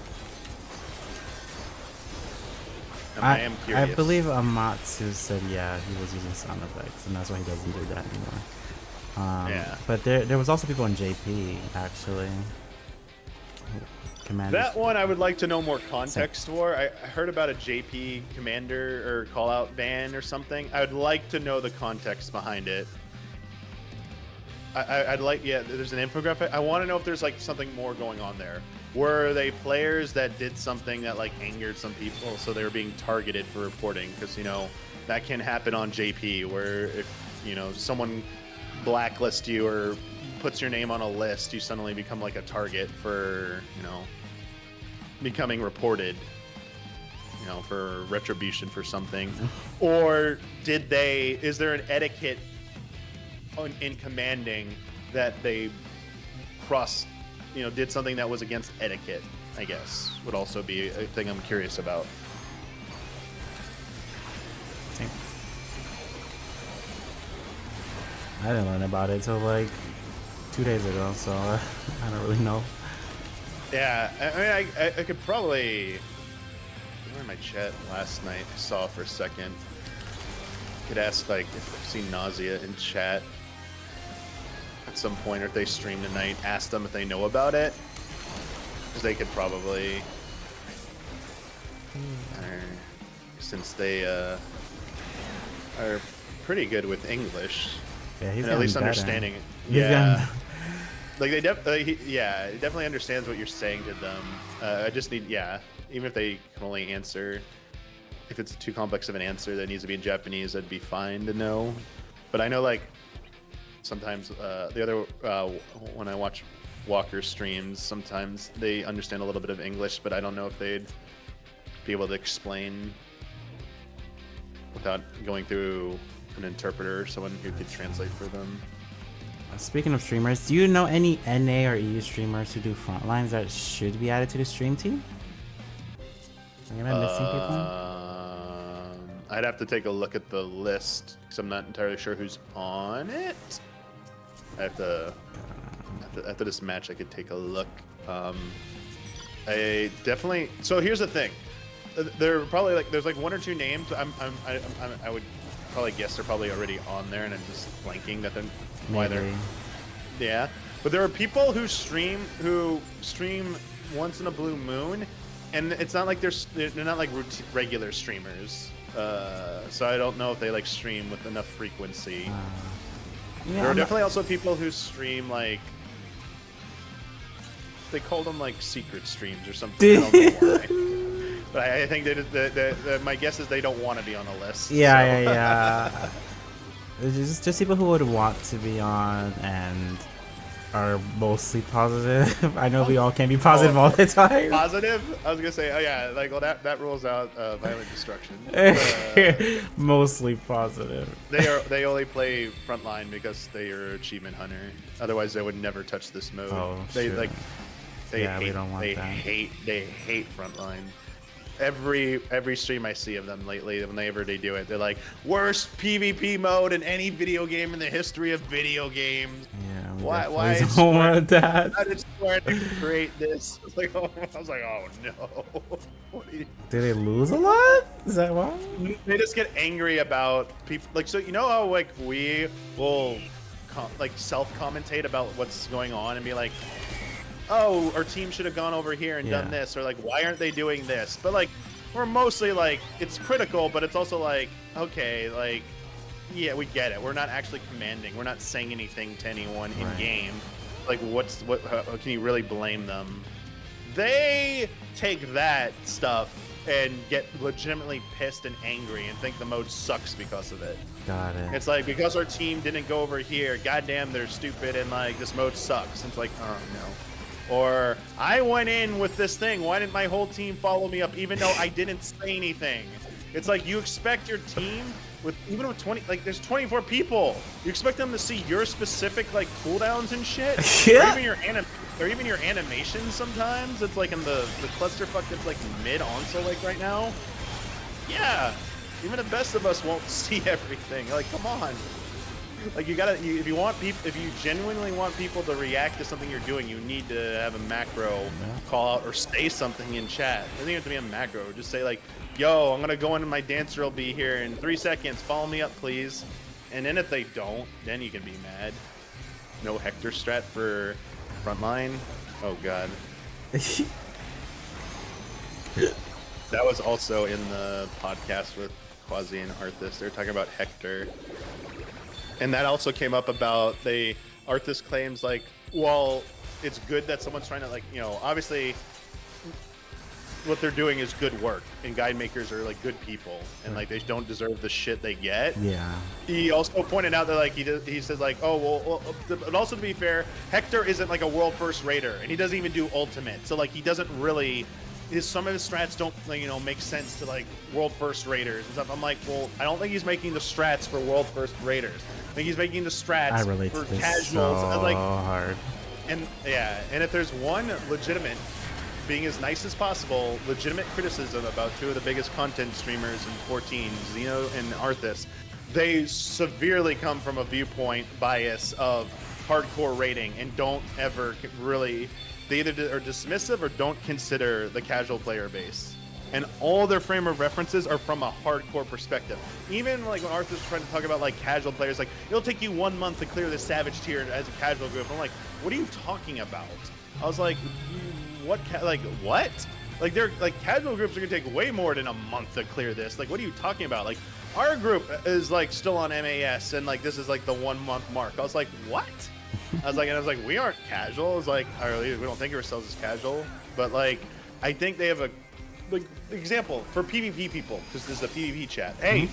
I am curious. I believe Amatsu said, yeah, he was using sound effects, and that's why he doesn't do that anymore. Yeah. But there was also people in JP, actually. Commanders. That one I would like to know more context for. I heard about a JP commander or call-out ban or something. I would like to know the context behind it. I'd like, yeah, there's an infographic. I want to know if there's like something more going on there. Were they players that did something that like angered some people, so they were being targeted for reporting? Because, you know, that can happen on JP, where if, you know, someone blacklists you or puts your name on a list, you suddenly become like a target for, you know, becoming reported, you know, for retribution for something. Or is there an etiquette in commanding that they did something that was against etiquette, I guess, would also be a thing I'm curious about. I didn't learn about it till like 2 days ago, so I don't really know. Yeah, I mean, I could probably... I were in my chat last night, I saw for a second. Could ask, like, if I've seen Nausea in chat at some point, or if they stream tonight, ask them if they know about it. Because they could probably... since they are pretty good with English. Yeah, he's at least better. understanding. Yeah. Like they definitely understands what you're saying to them. I just need, even if they can only answer, if it's too complex of an answer that needs to be in Japanese, that'd be fine to know. But I know, like, sometimes when I watch Walker streams, sometimes they understand a little bit of English, but I don't know if they'd be able to explain without going through an interpreter or someone who could translate for them. Speaking of streamers, do you know any NA or EU streamers who do front lines that should be added to the stream team? Am I missing people? I'd have to take a look at the list because I'm not entirely sure who's on it. After this match, I could take a look. I definitely. So here's the thing. There are probably there's one or two names. I would probably guess they're probably already on there, and I'm just blanking that why they're. Yeah, but there are people who stream once in a blue moon, and it's not like they're not like regular streamers. So I don't know if they stream with enough frequency. There are definitely also people who stream they call them secret streams or something. I don't know why. But I think that my guess is they don't want to be on a list. Yeah. It's just people who would want to be on and are mostly positive. I know we all can't be positive all the time. Positive? I was gonna say, that rules out violent destruction. Mostly positive. They only play frontline because they are achievement hunter. Otherwise, they would never touch this mode. Oh, they sure. we don't want that. They hate frontline. Every stream I see of them lately, whenever they do it, they're like, worst PvP mode in any video game in the history of video games. Yeah. Why don't want that? I just swear to create this. I was like, oh no. Did they lose a lot? Is that why? They just get angry about people. So you know how we will self-commentate about what's going on and be like, oh, our team should have gone over here and done this, or why aren't they doing this? But we're mostly it's critical, but it's also okay, yeah, we get it. We're not actually commanding. We're not saying anything to anyone in game. How can you really blame them? They take that stuff and get legitimately pissed and angry and think the mode sucks because of it. Got it. It's because our team didn't go over here, goddamn, they're stupid and this mode sucks. And it's oh no. Or, I went in with this thing, why didn't my whole team follow me up even though I didn't say anything? It's you expect your team, even with 20, there's 24 people, you expect them to see your specific, cooldowns and shit? Yeah. Or even your or even your animations sometimes. It's like in the clusterfuck that's like mid console like right now. Yeah, even the best of us won't see everything. Like, come on. Like if you genuinely want people to react to something you're doing, you need to have a macro call out or say something in chat. It doesn't have to be a macro. Just say like, yo, I'm gonna go into my dancer will be here in 3 seconds. Follow me up, please. And then if they don't, then you can be mad. No Hector strat for frontline. Oh god. That was also in the podcast with Quasi and Arthas. They were talking about Hector. And that also came up about Arthas claims like, well, it's good that someone's trying to like, you know, obviously what they're doing is good work and guide makers are like good people and like they don't deserve the shit they get. Yeah. He also pointed out that like he says like, oh well, but also to be fair, Hector isn't like a world first raider and he doesn't even do ultimate. So like he doesn't really some of his strats don't like, you know, make sense to like world first raiders and stuff. I'm like, well, I don't think he's making the strats for world first raiders. I think he's making the strats for casuals. So like hard. And yeah, and if there's one legitimate, being as nice as possible, legitimate criticism about two of the biggest content streamers in 14, Xeno and Arthas, they severely come from a viewpoint bias of hardcore rating and don't ever really, they either are dismissive or don't consider the casual player base. And all their frame of references are from a hardcore perspective. Even like when Arthur's trying to talk about like casual players, like it'll take you 1 month to clear the Savage tier as a casual group. I'm like, what are you talking about? I was like, what? Like they're like casual groups are gonna take way more than a month to clear this. Like, what are you talking about? Like our group is like still on MAS and like this is like the 1 month mark. I was like, what? I was like, we aren't casual. I was like, we don't think of ourselves as casual, but like, I think they have a like example for PvP people, because this is a PvP chat. Hey,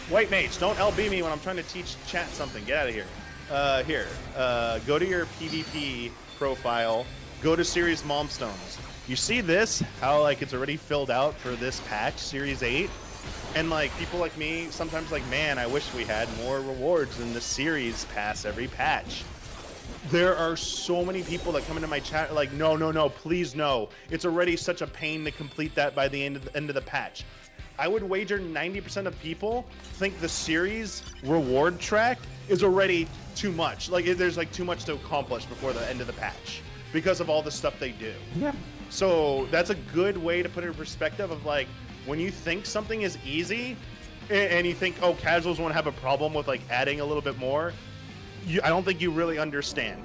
white mates, don't LB me when I'm trying to teach chat something. Get out of here. Go to your PvP profile. Go to Series Momstones. You see this? How like it's already filled out for this patch, Series 8. And like people like me sometimes like, man, I wish we had more rewards in the series pass every patch. There are so many people that come into my chat like, no, please no. It's already such a pain to complete that by the end of the patch. I would wager 90% of people think the series reward track is already too much. Like there's like too much to accomplish before the end of the patch because of all the stuff they do. Yeah. So that's a good way to put it in perspective of like, when you think something is easy and you think, oh, casuals won't have a problem with like adding a little bit more, I don't think you really understand.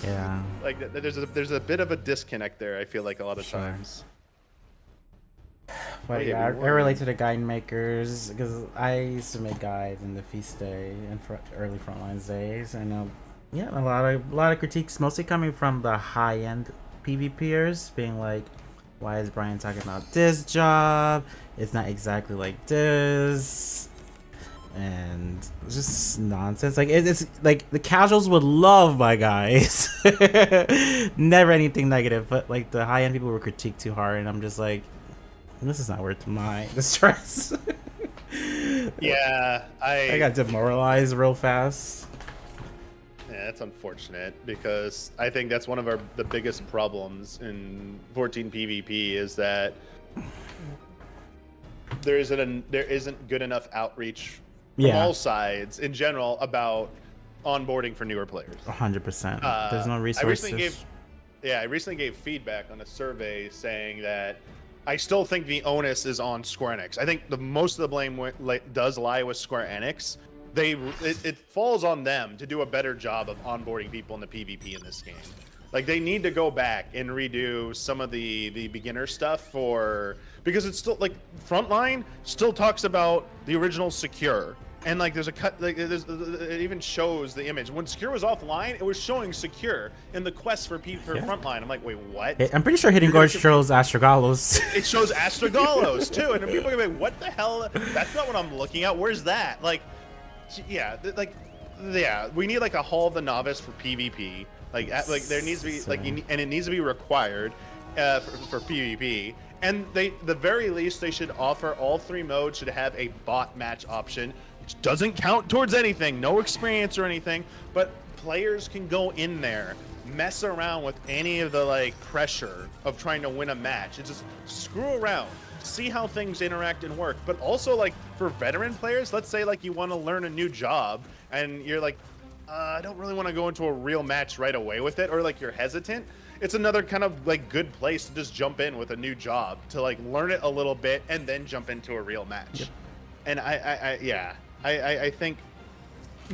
Yeah. Like there's a bit of a disconnect there, I feel like a lot of times. But yeah, I relate to the guide makers because I used to make guides in the feast day and early frontlines days, and yeah, a lot of critiques, mostly coming from the high end PvPers, being like, why is Brian talking about this job? It's not exactly like this. And just nonsense. Like it's like the casuals would love my guys. Never anything negative, but like the high end people were critiqued too hard, and I'm just like, this is not worth the stress. Yeah, I got demoralized real fast. Yeah, that's unfortunate because I think that's one of the biggest problems in 14 PvP is that there isn't good enough outreach from all sides in general about onboarding for newer players. 100%. There's no resources. I recently gave feedback on a survey saying that I still think the onus is on Square Enix. I think most of the blame does lie with Square Enix. It falls on them to do a better job of onboarding people in the PvP in this game. Like they need to go back and redo some of the beginner stuff because it's still like Frontline still talks about the original Secure. And like there's a cut, like it even shows the image. When Secure was offline, it was showing Secure in the quest for Frontline. I'm like, wait, what? I'm pretty sure Hidden Gorge shows Astrogalos. It shows Astrogalos too, and then people are like, what the hell? That's not what I'm looking at. Where's that? Like, yeah, we need like a Hall of the Novice for PvP. Like there needs to be and it needs to be required for PvP. And the very least they should offer all 3 modes should have a bot match option. Doesn't count towards anything, no experience or anything, but players can go in there, mess around with any of the like pressure of trying to win a match. It's just screw around, see how things interact and work. But also like for veteran players, let's say like you want to learn a new job and you're like, I don't really want to go into a real match right away with it, or like you're hesitant. It's another kind of like good place to just jump in with a new job to like learn it a little bit and then jump into a real match. Yep. And I think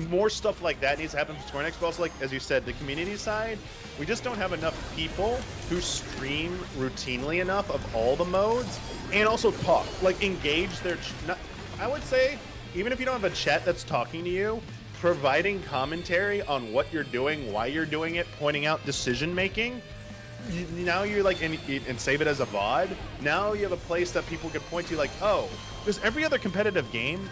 more stuff like that needs to happen for Square Enix, but also like as you said, the community side, we just don't have enough people who stream routinely enough of all the modes and also talk, like engage their. I would say even if you don't have a chat that's talking to you, providing commentary on what you're doing, why you're doing it, pointing out decision making. Now you're like, and save it as a VOD. Now you have a place that people can point to, like, oh, there's every other competitive game.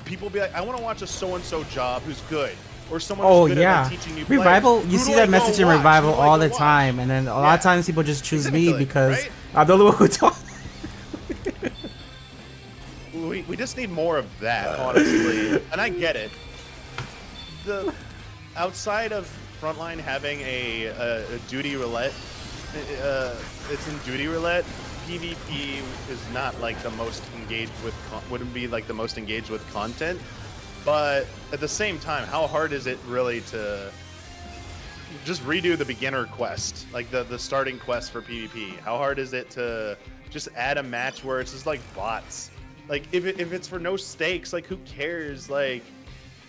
People be like, I want to watch a so-and-so job who's good, or someone who's good at like, teaching new players. Revival, you see that message in Revival all the time, and then a lot of times people just choose me because I'm the only one who talks. We just need more of that, honestly, and I get it. The outside of Frontline having a duty roulette, it's in duty roulette. PvP is not like the most engaged with, wouldn't be like the most engaged with content, but at the same time, how hard is it really to just redo the beginner quest, like the starting quest for PvP? How hard is it to just add a match where it's just like bots? Like if it's for no stakes, like who cares? Like,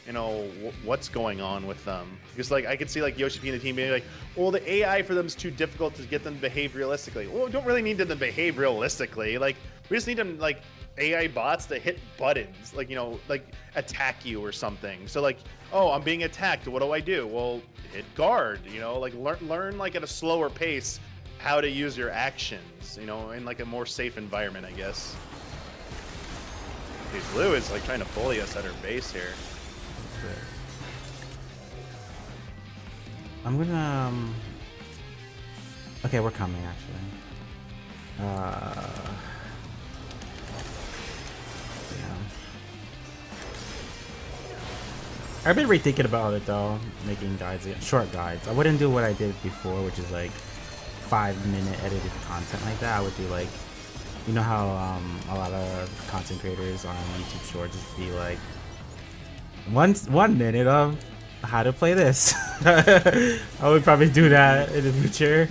you know, what's going on with them? Because like I could see like Yoshi P and the team being like, well, the AI for them is too difficult to get them to behave realistically. Well, we don't really need them to behave realistically. Like we just need them like AI bots to hit buttons, like, you know, like attack you or something. So like, oh, I'm being attacked. What do I do? Well, hit guard. You know, like learn like at a slower pace how to use your actions. You know, in like a more safe environment, I guess. Dude, Blue is like trying to bully us at her base here. I'm gonna okay, we're coming actually. Yeah. I've been rethinking about it though, making guides, short guides. I wouldn't do what I did before, which is like 5-minute edited content like that. I would do like, you know how a lot of content creators on YouTube Shorts just be like 1 minute of how to play this. I would probably do that in the future.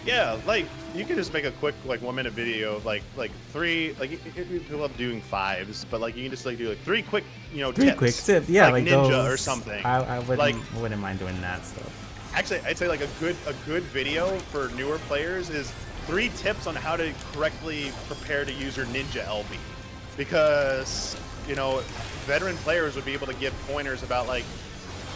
Yeah, like you can just make a quick like 1 minute video of like 3, like you love doing 5s, but like you can just like do like 3 quick, you know, 3 tips, quick tips, yeah, like Ninja those, or something. I wouldn't wouldn't mind doing that stuff. Actually, I'd say like a good video for newer players is 3 tips on how to correctly prepare to use your Ninja LB, because you know, veteran players would be able to give pointers about like,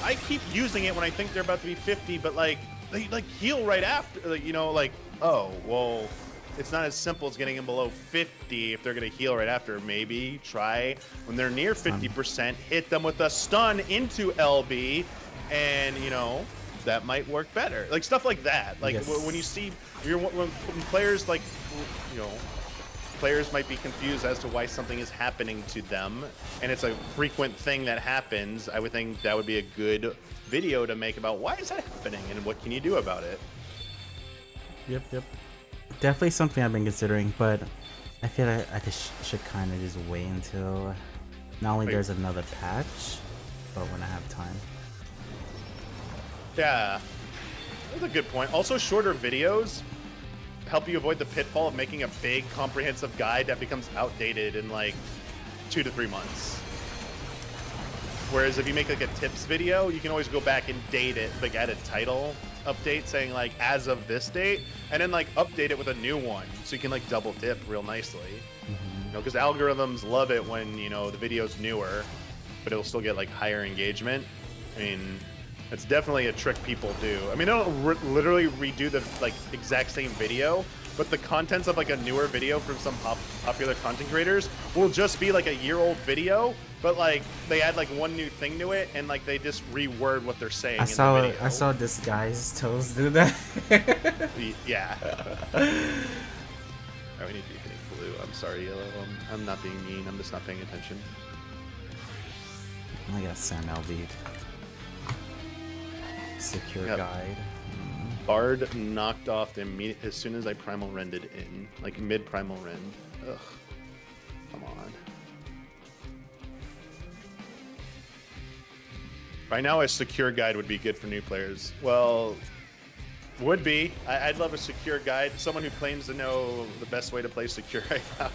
I keep using it when I think they're about to be 50, but like they like heal right after, like, you know, like, oh, well, it's not as simple as getting them below 50 if they're gonna heal right after. Maybe try when they're near 50%, hit them with a stun into LB, and you know, that might work better. Like stuff like that. Like when you see, when players like, you know, players might be confused as to why something is happening to them, and it's a frequent thing that happens. I would think that would be a good video to make about why is that happening and what can you do about it. Yep. Definitely something I've been considering, but I feel like I should kind of just wait until not only there's another patch, but when I have time. Yeah, that's a good point. Also, shorter videos help you avoid the pitfall of making a big comprehensive guide that becomes outdated in like 2 to 3 months. Whereas if you make like a tips video, you can always go back and date it, like add a title update saying like as of this date, and then like update it with a new one, so you can like double dip real nicely. You know, because algorithms love it when, you know, the video's newer, but it'll still get like higher engagement. I mean, it's definitely a trick people do. I mean, they don't literally redo the like exact same video, but the contents of like a newer video from some popular content creators will just be like a year-old video, but like they add like one new thing to it, and like they just reword what they're saying. I saw this guy's toes do that. Yeah. Oh, we need to be hitting blue. I'm sorry, yellow. I'm not being mean. I'm just not paying attention. I got Sam LB. Secure Yep. guide. Bard knocked off as soon as I primal rended in, like mid primal rend. Ugh. Come on. Right now, a secure guide would be good for new players. Well, would be. I'd love a secure guide. Someone who claims to know the best way to play secure right now.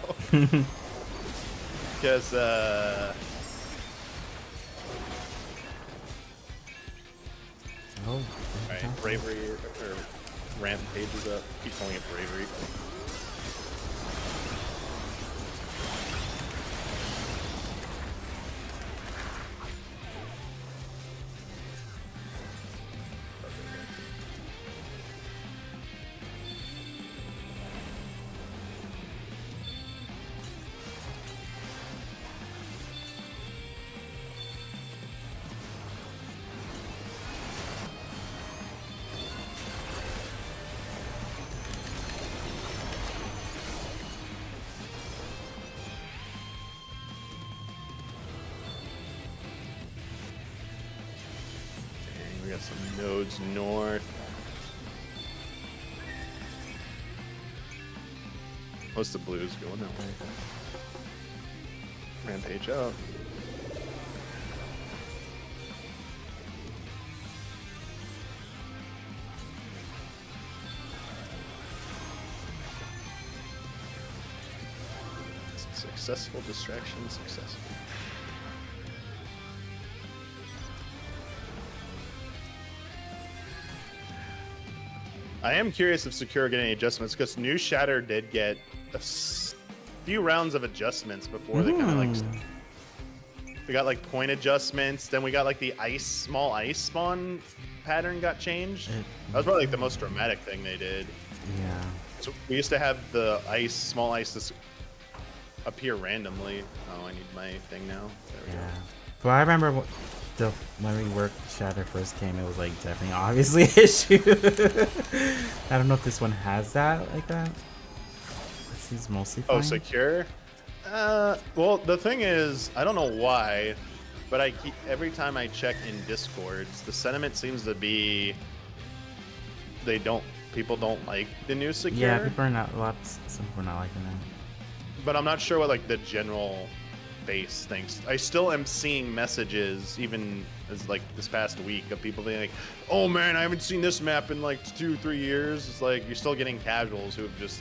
Because, Oh. Alright, bravery or rampage is up. Keep calling it bravery. We got some nodes north. Most of the blues going that way. Rampage up. Successful distraction, successful. I am curious if Secure get any adjustments because New Shatter did get a few rounds of adjustments before they kind of like. We got like point adjustments, then we got like the small ice spawn pattern got changed. That was probably like the most dramatic thing they did. Yeah. So we used to have the small ice appear randomly. Oh, I need my thing now. There we Yeah. go. But I remember when we worked Shatter first came, it was like definitely obviously an issue. I don't know if this one has that like that. This seems mostly fine. Oh, secure? Well, the thing is, I don't know why, but every time I check in Discords, the sentiment seems to be people don't like the new secure. Yeah, people are not some people are not liking that. But I'm not sure what like the general base thinks. I still am seeing messages, even as like this past week, of people being like, "Oh man, I haven't seen this map in like 2-3 years." It's like you're still getting casuals who have just,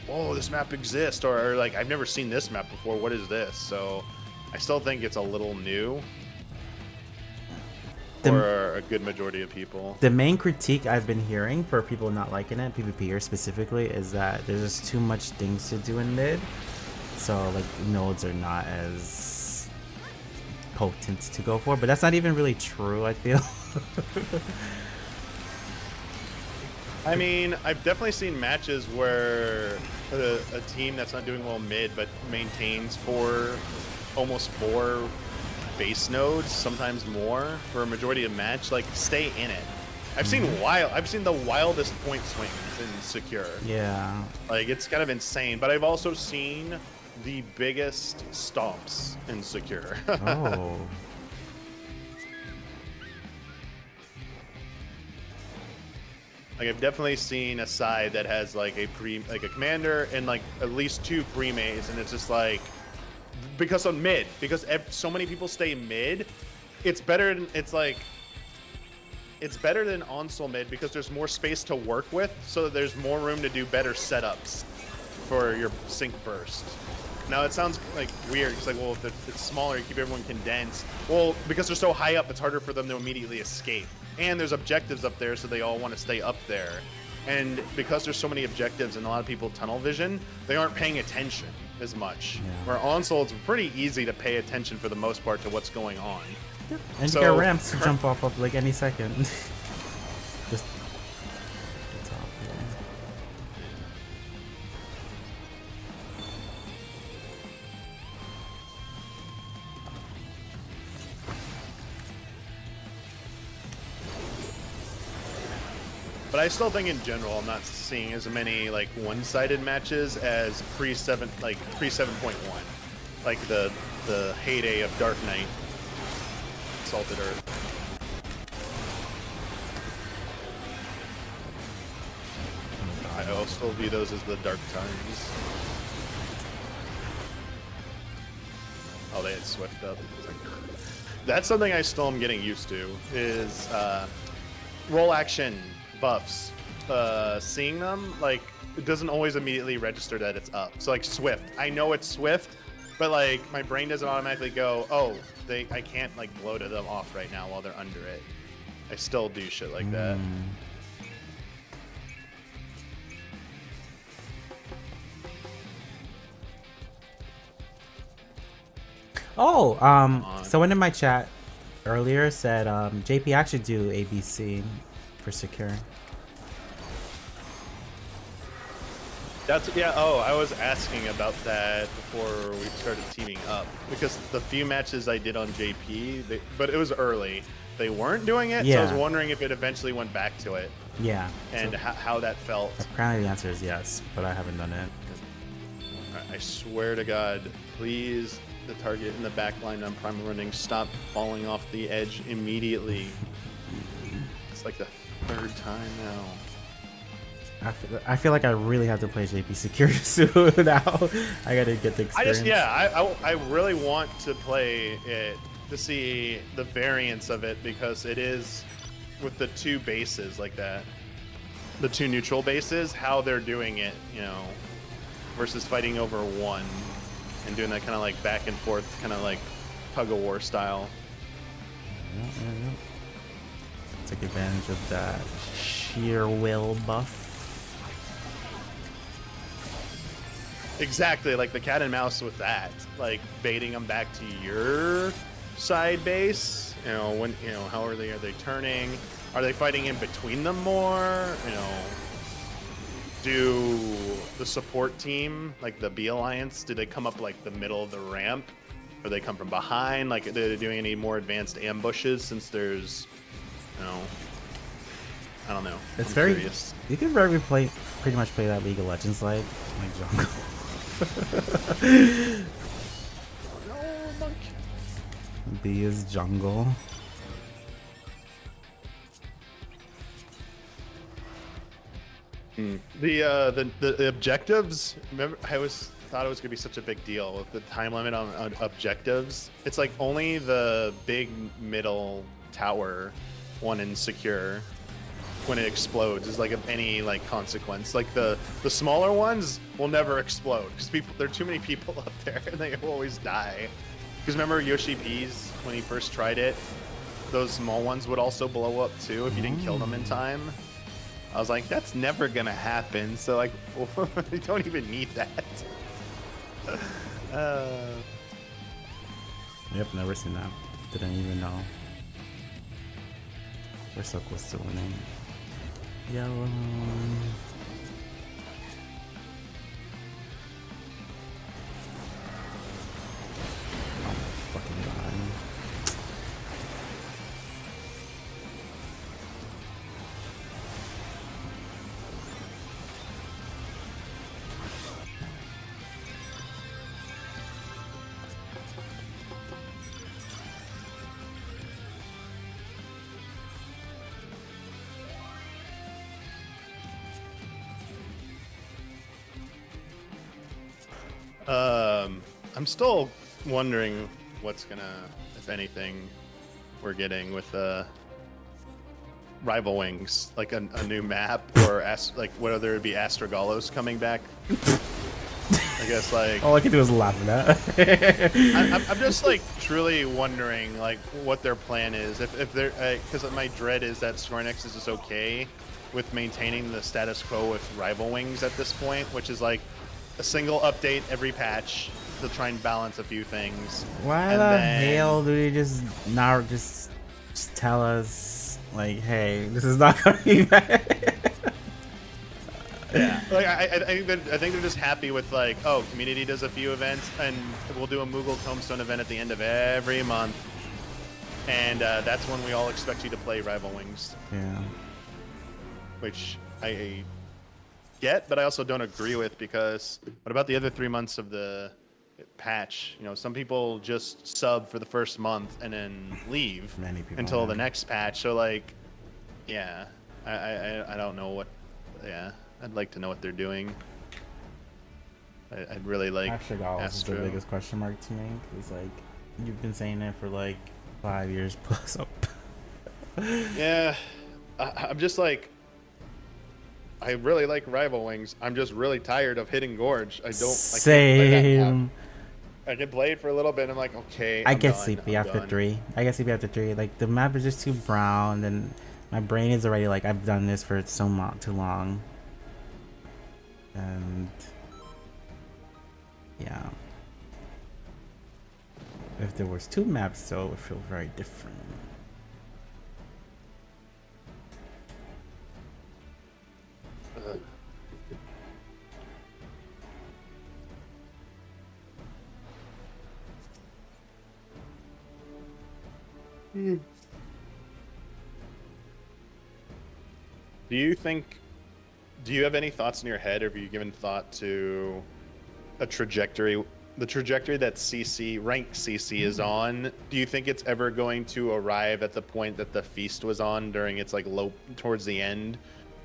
"Oh, this map exists," or like, "I've never seen this map before. What is this?" So I still think it's a little new for a good majority of people. The main critique I've been hearing for people not liking it, PvPers specifically, is that there's just too much things to do in mid. So like nodes are not as potent to go for, but that's not even really true, I feel. I mean, I've definitely seen matches where a team that's not doing well mid but maintains almost 4 base nodes, sometimes more, for a majority of match, like stay in it. I've seen the wildest point swings in Secure. Yeah. Like it's kind of insane, but I've also seen the biggest stomps in Secure. Oh. Like I've definitely seen a side that has like a commander and like at least 2 pre-mays, and it's just like because so many people stay mid, it's better than Onsol mid because there's more space to work with, so that there's more room to do better setups for your sync burst. Now it sounds like weird. It's like, well, if it's smaller, you keep everyone condensed. Well, because they're so high up, it's harder for them to immediately escape. And there's objectives up there, so they all want to stay up there. And because there's so many objectives and a lot of people tunnel vision, they aren't paying attention as much. Yeah. Where Onsol, it's pretty easy to pay attention for the most part to what's going on. And So- you got ramps to jump off of like any second. Just the top, yeah. But I still think in general, I'm not seeing as many like one-sided matches as pre-7.1, like the heyday of Dark Knight, Salted Earth. still view those as the dark times. Oh, they had Swift up. That's something I still am getting used to, is roll action buffs. Seeing them, like, it doesn't always immediately register that it's up. So like Swift, I know it's Swift, but like my brain doesn't automatically go, oh, I can't like blow to them off right now while they're under it. I still do shit like that. Oh, someone in my chat earlier said JP actually do ABC for secure. That's yeah. Oh, I was asking about that before we started teaming up because the few matches I did on JP, but it was early. They weren't doing it, so I was wondering if it eventually went back to it. Yeah. And so how that felt. apparently the answer is yes, but I haven't done it. I swear to God, please, the target in the back line on Primal Running, stop falling off the edge immediately. It's like the third time now. I feel like I really have to play JP Secure soon now. I gotta get the experience. I really want to play it to see the variance of it because it is with the two bases like that, the two neutral bases, how they're doing it, you know, versus fighting over one and doing that kind of like back and forth, kind of like tug of war style. Take advantage of that sheer will buff. Exactly, like the cat and mouse with that, like baiting them back to your side base. You know, when how are they turning? Are they fighting in between them more? You know, do the support team, like the B Alliance, do they come up like the middle of the ramp, or they come from behind? Like, are they doing any more advanced ambushes since there's, you know, I don't know. It's I'm very curious. You can pretty much play that League of Legends like jungle. No, monkey. B is jungle. The objectives. Remember, I always thought it was gonna be such a big deal with the time limit on objectives. It's like only the big middle tower one in secure when it explodes is like of any like consequence. Like the smaller ones will never explode because there are too many people up there and they always die. Because remember Yoshi P's when he first tried it, those small ones would also blow up too if you didn't kill them in time. I was like, that's never gonna happen. So like, we don't even need that. Yep, never seen that. Didn't even know. We're so close to winning. Yellow. Oh my fucking god. I'm still wondering what's gonna, if anything, we're getting with Rival Wings, like a new map, or like whether it be Astragallos coming back. I guess like all I can do is laugh at that. I'm just like truly wondering like what their plan is. If they're because my dread is that Square Enix is just okay with maintaining the status quo with Rival Wings at this point, which is like a single update every patch to try and balance a few things. Why and the hell do they just now just tell us like, hey, this is not coming back? Yeah, like I think they're just happy with like, oh, community does a few events and we'll do a Moogle Tombstone event at the end of every month, and that's when we all expect you to play Rival Wings. Yeah. Which I get, but I also don't agree with, because what about the other 3 months of the patch? You know, some people just sub for the first month and then leave until the next patch. So like, yeah, I don't know what, yeah. I'd like to know what they're doing. I'd really like Astragalus is the Astro. biggest question mark to me. It's like you've been saying it for like 5 years plus. Yeah, I'm just like, I really like Rival Wings. I'm just really tired of hitting Gorge. I can't play that map. Same. I can play it for a little bit. And I'm like, okay. I I'm get done, sleepy I'm after done. 3. I get sleepy after 3. Like the map is just too brown, and my brain is already like I've done this for too long. And yeah, if there was 2 maps though, it would feel very different. Do you have any thoughts in your head, or have you given thought to the trajectory that ranked CC is on? Do you think it's ever going to arrive at the point that the Feast was on during its like low towards the end,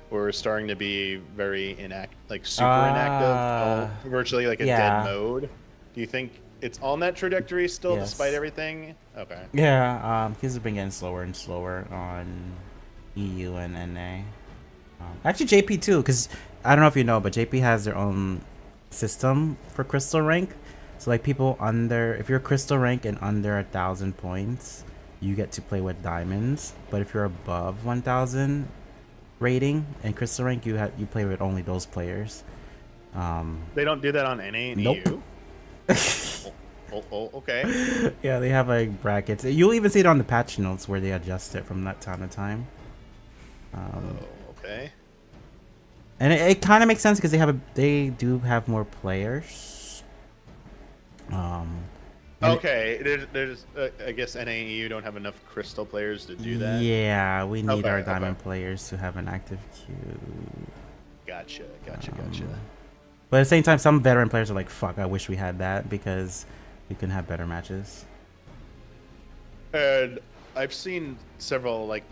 where it's starting to be very super inactive, virtually like a dead mode? Do you think it's on that trajectory still, Yes. despite everything? Okay. Yeah, he's been getting slower and slower on EU and NA. Actually, JP too, because I don't know if you know, but JP has their own system for crystal rank. So like people if you're crystal rank and under 1,000 points, you get to play with diamonds. But if you're above 1,000 rating and crystal rank, you play with only those players. They don't do that on NA and Nope. EU. Okay. Yeah, they have like brackets. You'll even see it on the patch notes where they adjust it from that time to time. Okay. And it kind of makes sense because they do have more players. And Okay. There's I guess NA and EU don't have enough crystal players to do that. Yeah, we need our Okay, diamond okay. players to have an active queue. Gotcha. But at the same time, some veteran players are like, "Fuck, I wish we had that because we can have better matches." And I've seen several like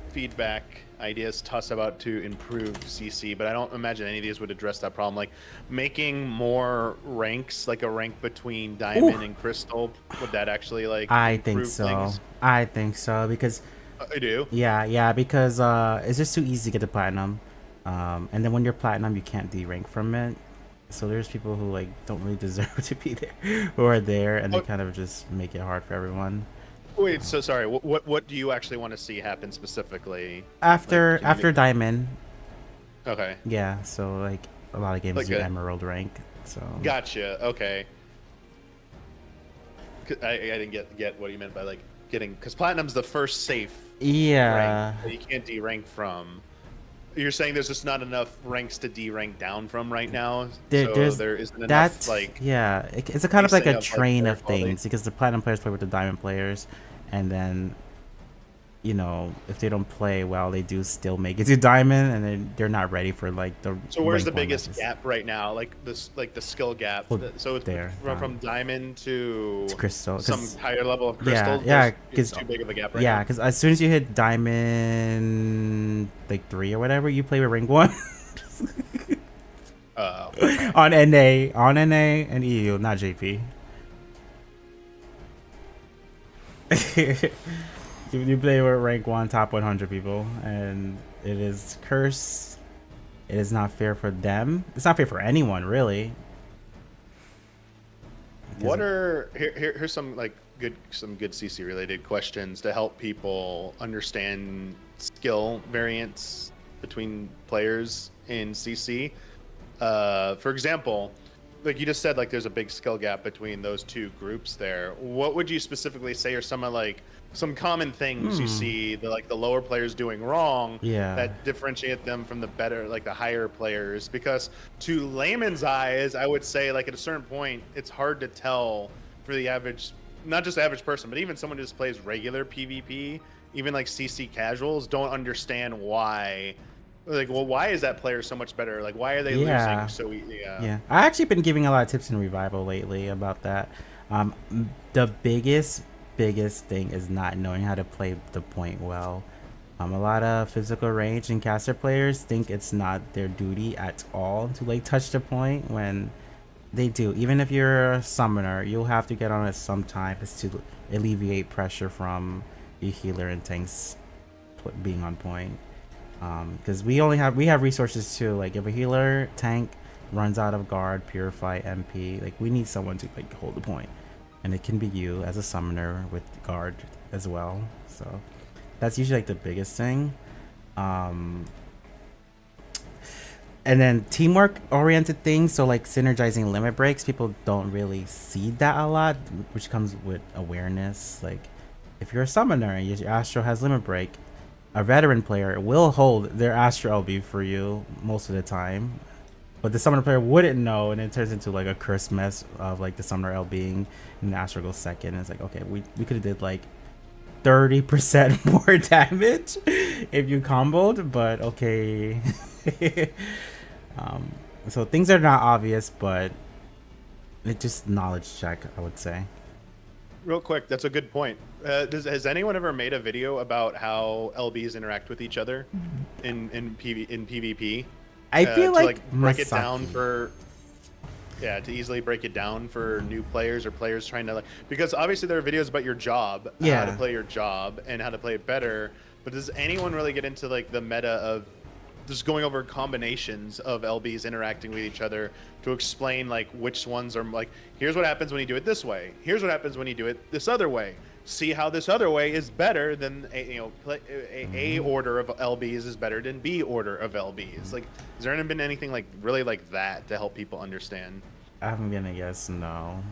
feedback ideas tossed about to improve CC, but I don't imagine any of these would address that problem. Like making more ranks, like a rank between diamond and crystal, would that actually like I think improve so. things? I think so because I do. yeah, because it's just too easy to get to platinum. And then when you're platinum, you can't de-rank from it. So there's people who like don't really deserve to be there, who are there, and they kind of just make it hard for everyone. Wait, so sorry. What do you actually want to see happen specifically? After Like, can you- diamond, Okay. yeah. So like a lot of games Like do a- emerald rank. So Gotcha. Okay. I didn't get what you meant by like getting, because platinum's the first safe yeah. rank that you can't de-rank from. You're saying there's just not enough ranks to de-rank down from right now, so there isn't enough like. Yeah, it's a kind of like pacing a of, like, train player of quality. things because the platinum players play with the diamond players, and then if they don't play well, they do still make it to diamond, and then they're not ready for like the. So where's the rank one biggest matches. gap right now? Like the skill gap. Well, So it's there, from diamond to It's crystal, some 'cause- higher level of crystal. yeah, It's 'cause- too big of a gap right Yeah, now. because as soon as you hit diamond like 3 or whatever, you play with rank 1 on NA and EU, not JP. You play with rank 1 top 100 people, and it is cursed. It is not fair for them. It's not fair for anyone, really. Here's some good CC related questions to help people understand skill variance between players in CC. For example, like you just said, like there's a big skill gap between those two groups there. What would you specifically say are some common things you see the lower players doing wrong that differentiate them from the better, like the higher players? Because to layman's eyes, I would say like at a certain point, it's hard to tell for the average, not just average person, but even someone who just plays regular PvP, even like CC casuals don't understand why. Like, well, why is that player so much better? Like, why are they losing so easy? Yeah, I actually been giving a lot of tips in Revival lately about that. The biggest thing is not knowing how to play the point well. A lot of physical range and caster players think it's not their duty at all to like touch the point when they do. Even if you're a summoner, you'll have to get on it sometimes to alleviate pressure from your healer and tanks being on point. Because we have resources too. Like if a healer tank runs out of guard, purify, MP, like we need someone to like hold the point, and it can be you as a summoner with guard as well. So that's usually like the biggest thing. And then teamwork oriented things, so like synergizing limit breaks, people don't really see that a lot, which comes with awareness. Like if you're a summoner and your Astro has limit break, a veteran player will hold their Astro LB for you most of the time, but the summoner player wouldn't know, and it turns into like a curse mess of like the summoner LBing and the Astro goes second, and it's like, okay, we could have did like 30% more damage if you comboed, but okay. So things are not obvious, but it's just knowledge check, I would say. Real quick, that's a good point. Has anyone ever made a video about how LBs interact with each other in PvP? I feel to, like break it Masaki. down for to easily break it down for new players or players trying to because obviously there are videos about your job, how to play your job and how to play it better. But does anyone really get into like the meta of just going over combinations of LBs interacting with each other to explain like which ones are like, here's what happens when you do it this way. Here's what happens when you do it this other way. See how this other way is better than A order of LBs is better than B order of LBs. Like, has there been anything like really like that to help people understand? I'm gonna guess no.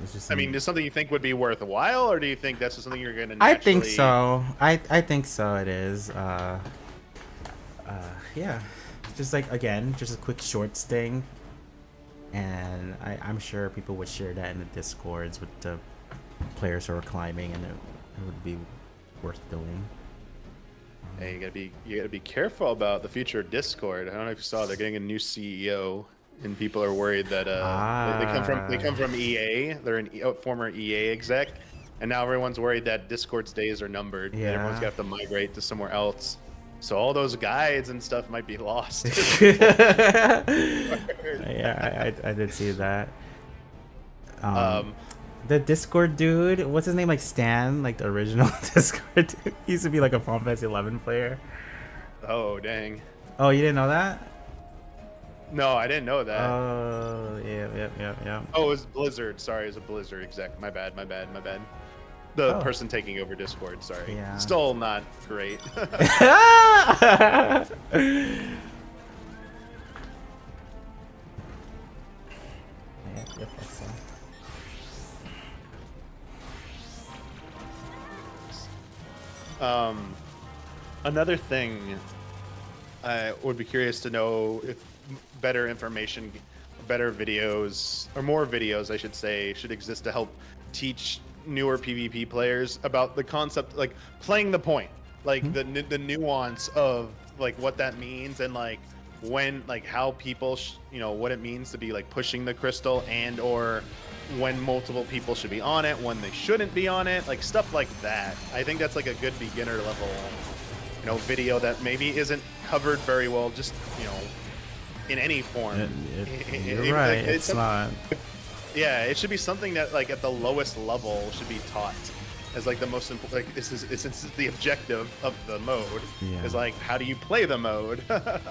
It's just. I mean, is something you think would be worthwhile, or do you think that's just something you're gonna? I think so. I think so. It is. Yeah. Just like again, just a quick shorts thing, and I'm sure people would share that in the discords with the players who are climbing, and it would be worth doing. Hey, you gotta be careful about the future of Discord. I don't know if you saw they're getting a new CEO, and people are worried that they come from EA. They're a former EA exec, and now everyone's worried that Discord's days are numbered. Yeah. And everyone's gonna have to migrate to somewhere else. So all those guides and stuff might be lost. Yeah, I did see that. The Discord dude, what's his name? Like Stan, like the original Discord dude. He used to be like a Final Fantasy 11 player. Oh dang! Oh, you didn't know that? No, I didn't know that. Oh, yeah. Oh, it was Blizzard. Sorry, it was a Blizzard exec. My bad. The person taking over Discord. Sorry. Yeah. Still not great. Yep, that's so. Another thing I would be curious to know if better information, better videos, or more videos, I should say, should exist to help teach newer PvP players about the concept, like playing the point, like the nuance of like what that means, and like when, like how people, what it means to be like pushing the crystal, and or when multiple people should be on it, when they shouldn't be on it, like stuff like that. I think that's like a good beginner level, video that maybe isn't covered very well, just in any form. You're right. It's not. Yeah, it should be something that like at the lowest level should be taught as like the most important. Like this is the objective of the mode. Yeah. Is like how do you play the mode?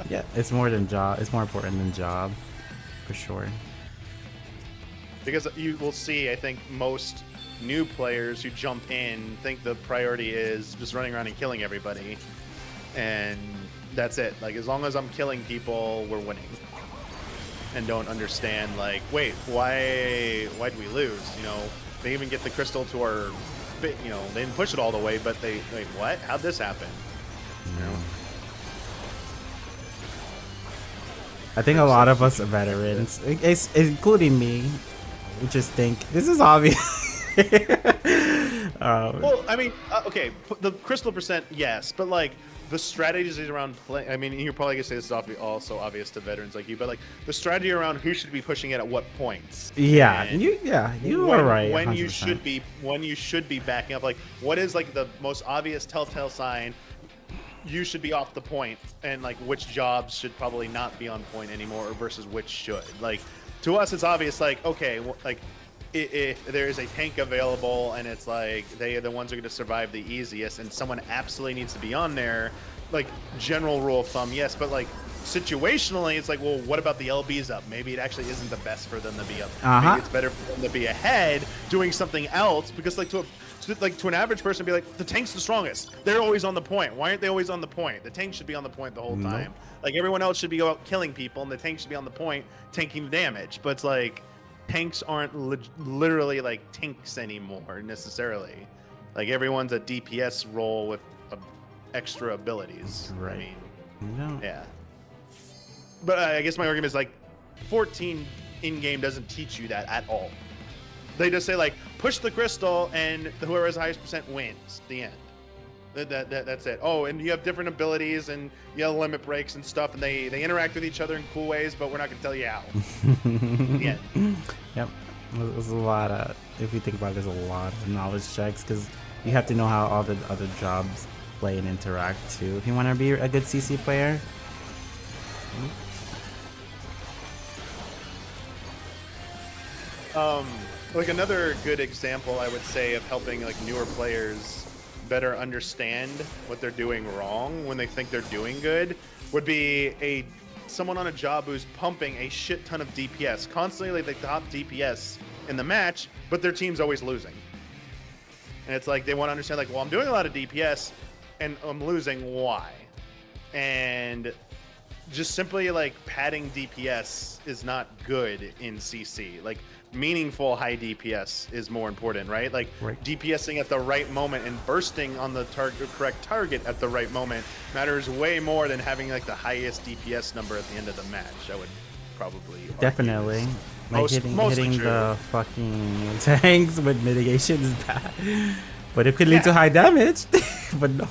Yeah, it's more than job. It's more important than job, for sure. Because you will see, I think most new players who jump in think the priority is just running around and killing everybody, and that's it. Like as long as I'm killing people, we're winning. And don't understand like, wait, why did we lose? They even get the crystal to our bit. They didn't push it all the way, but they like, what? How'd this happen? I think a lot of us veterans, including me, we just think this is obvious. Well, I mean, okay, the crystal percent, yes, but like the strategies around play. I mean, you're probably gonna say this is also obvious to veterans like you, but like the strategy around who should be pushing it at what points. Yeah, and you are right. When 100%. you should be backing up. Like, what is like the most obvious telltale sign? you should be off the point, and like which jobs should probably not be on point anymore versus which should. Like to us, it's obvious. Like okay, like if there is a tank available and it's like they are the ones who are going to survive the easiest, and someone absolutely needs to be on there. Like general rule of thumb, yes, but like situationally, it's like, well, what about the LBs up? Maybe it actually isn't the best for them to be up. Maybe it's better for them to be ahead doing something else, because like to an average person, be like, the tank's the strongest. They're always on the point. Why aren't they always on the point? The tank should be on the point the whole time. Like everyone else should be out killing people, and the tank should be on the point tanking damage. But it's like tanks aren't literally like tanks anymore necessarily. Like everyone's a DPS role with extra abilities. Right. I mean, No. yeah. But I guess my argument is like 14 in-game doesn't teach you that at all. They just say like push the crystal and whoever has the highest percent wins. The end. That's it. Oh, and you have different abilities and you have limit breaks and stuff, and they interact with each other in cool ways, but we're not gonna tell you how. The end. Yep. There's a lot of, if you think about it, there's a lot of knowledge checks, because you have to know how all the other jobs play and interact too if you want to be a good CC player. Like another good example, I would say, of helping like newer players better understand what they're doing wrong when they think they're doing good, would be someone on a job who's pumping a shit ton of DPS, constantly like the top DPS in the match, but their team's always losing. And it's like they want to understand, like, well, I'm doing a lot of DPS and I'm losing, why? And just simply like padding DPS is not good in CC. Like meaningful high DPS is more important, right? Like DPSing at the right moment and bursting on the correct target at the right moment matters way more than having like the highest DPS number at the end of the match. I would probably Definitely. Like hitting the fucking tanks with mitigation is bad, but it could lead to high damage. But no.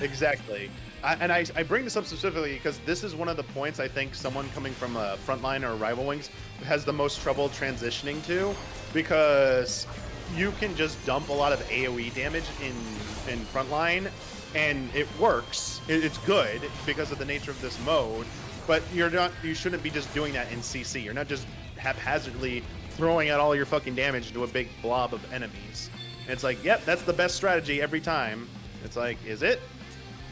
Exactly. I bring this up specifically because this is one of the points I think someone coming from a frontline or rival wings has the most trouble transitioning to, because you can just dump a lot of AoE damage in frontline and it works. It's good because of the nature of this mode, but you shouldn't be just doing that in CC. You're not just haphazardly throwing out all your fucking damage into a big blob of enemies. And it's like, yep, that's the best strategy every time. It's like, is it?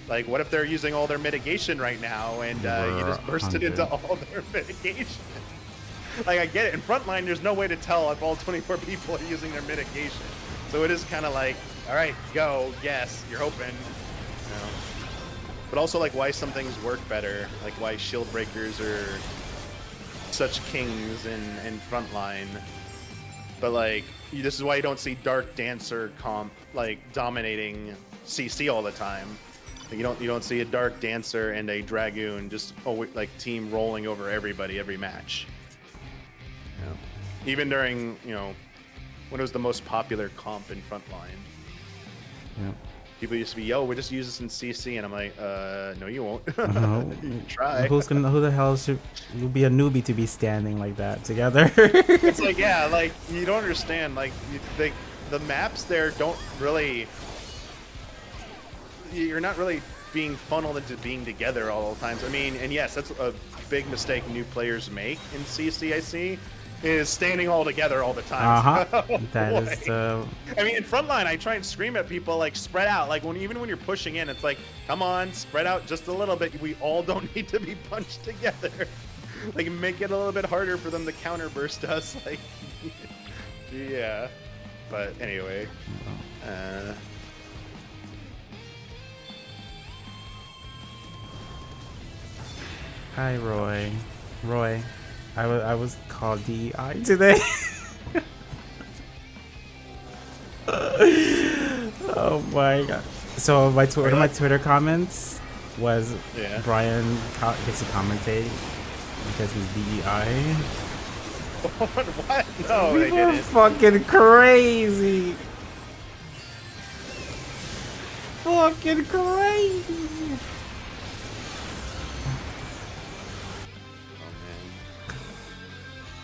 Like, what if they're using all their mitigation right now and you just bursted into all their mitigation? Like, I get it. In frontline, there's no way to tell if all 24 people are using their mitigation. So it is kind of like, all right, go, yes, you're hoping. You know? But also, like, why some things work better. Like, why shield breakers are such kings in frontline. But, like, this is why you don't see Dark Dancer comp, like, dominating CC all the time. You don't see a Dark Dancer and a Dragoon just like team rolling over everybody every match. Yeah. Even during, when it was the most popular comp in frontline. Yeah. People used to be, yo, we'll just use this in CC, and I'm like, no, you won't. You try. Who the hell should you be a newbie to be standing like that together? It's like, yeah, like you don't understand. Like the maps there don't really. You're not really being funneled into being together all the times. I mean, and yes, that's a big mistake new players make in CC, I see, is standing all together all the time. That is I mean, in frontline, I try and scream at people, like, spread out. Like, even when you're pushing in, it's like, come on, spread out just a little bit. We all don't need to be punched together. Like, make it a little bit harder for them to counterburst us. Like, yeah. But anyway. Hi, Roy. Roy, I was called DEI today. Oh my god. So one of my Twitter comments was Brian gets to commentate because he's DEI. What? No, I People are didn't. fucking crazy. Fucking crazy.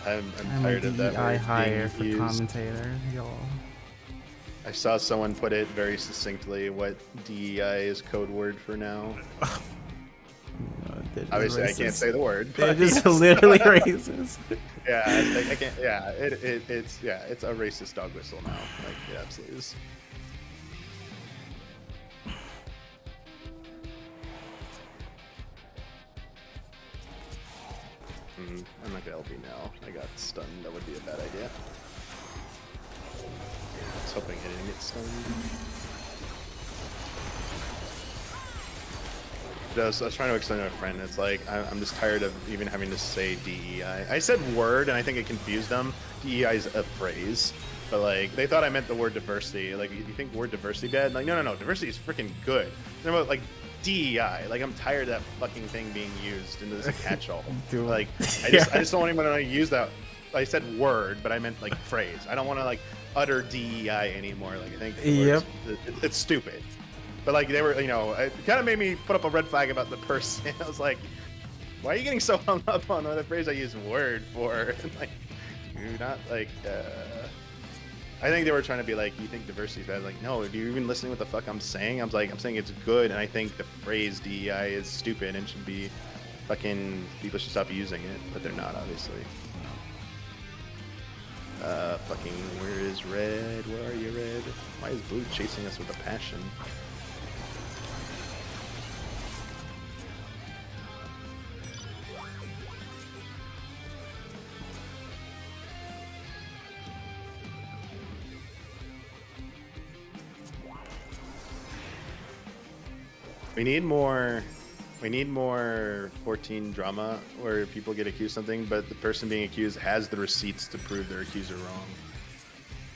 I'm I'm tired a of that. DEI word hire being for used. commentator, y'all. I saw someone put it very succinctly what DEI is code word for now. Obviously, I can't say the word. They're But just yes. literally racist. Yeah, I can't. Yeah, it's a racist dog whistle now. Like it absolutely is. I'm not gonna LB now. I got stunned. That would be a bad idea. I was hoping I didn't get stunned. I was trying to explain to a friend. It's like I'm just tired of even having to say DEI. I said word, and I think it confused them. DEI is a phrase, but like they thought I meant the word diversity. Like, you think word diversity bad? Like, no. Diversity is freaking good. They're about like DEI. Like, I'm tired of that fucking thing being used into this catch-all. Like, I just don't want anyone to use that. I said word, but I meant like phrase. I don't want to like utter DEI anymore. Like, I think it's stupid. But like they were, you know, it kind of made me put up a red flag about the person. I was like, why are you getting so hung up on the phrase I use word for? Like, you're not like. I think they were trying to be like, you think diversity is bad? Like, no, are you even listening what the fuck I'm saying? I'm saying it's good, and I think the phrase DEI is stupid and should be fucking, people should stop using it, but they're not, obviously. Fucking, where is Red? Where are you, Red? Why is Blue chasing us with a passion? We need more 14 drama where people get accused of something, but the person being accused has the receipts to prove their accuser wrong.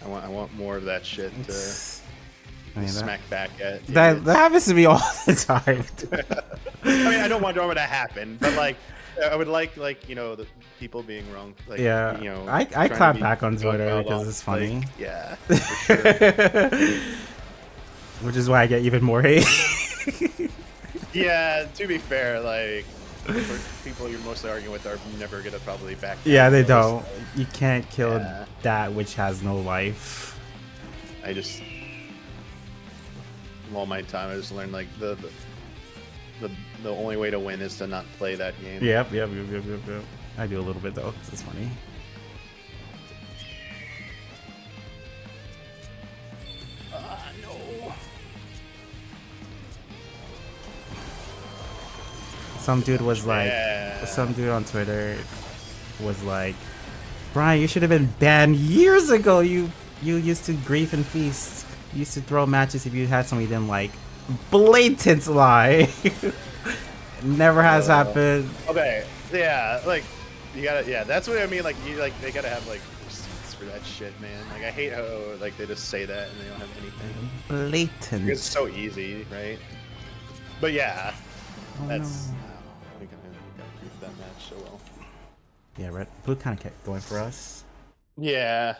I want more of that shit to smack back at. That happens to me all the time. I mean, I don't want drama to happen, but like, I would like you know, the people being wrong. Like, yeah, you know, I clap back on Twitter because it's funny. Like, yeah, for sure. Which is why I get even more hate. Yeah, to be fair, like, people you're mostly arguing with are never gonna probably back. Yeah, they don't. You can't kill that which has no life. I just, all my time, I just learned like the only way to win is to not play that game. Yep. I do a little bit though, 'cause it's funny. No. Some dude was like, Yeah. some dude on Twitter was like, Brian, you should have been banned years ago. You used to grief and feast. You used to throw matches if you had something you didn't like. Blatant lie. Never has happened. Okay, yeah, like you gotta, yeah, that's what I mean. Like they gotta have like receipts for that shit, man. Like I hate how like they just say that and they don't have anything. Blatant. It's so easy, right? But yeah, Oh, that's. no. We gotta grief that match so well. Yeah, Red Blue kind of kept going for us. Yeah.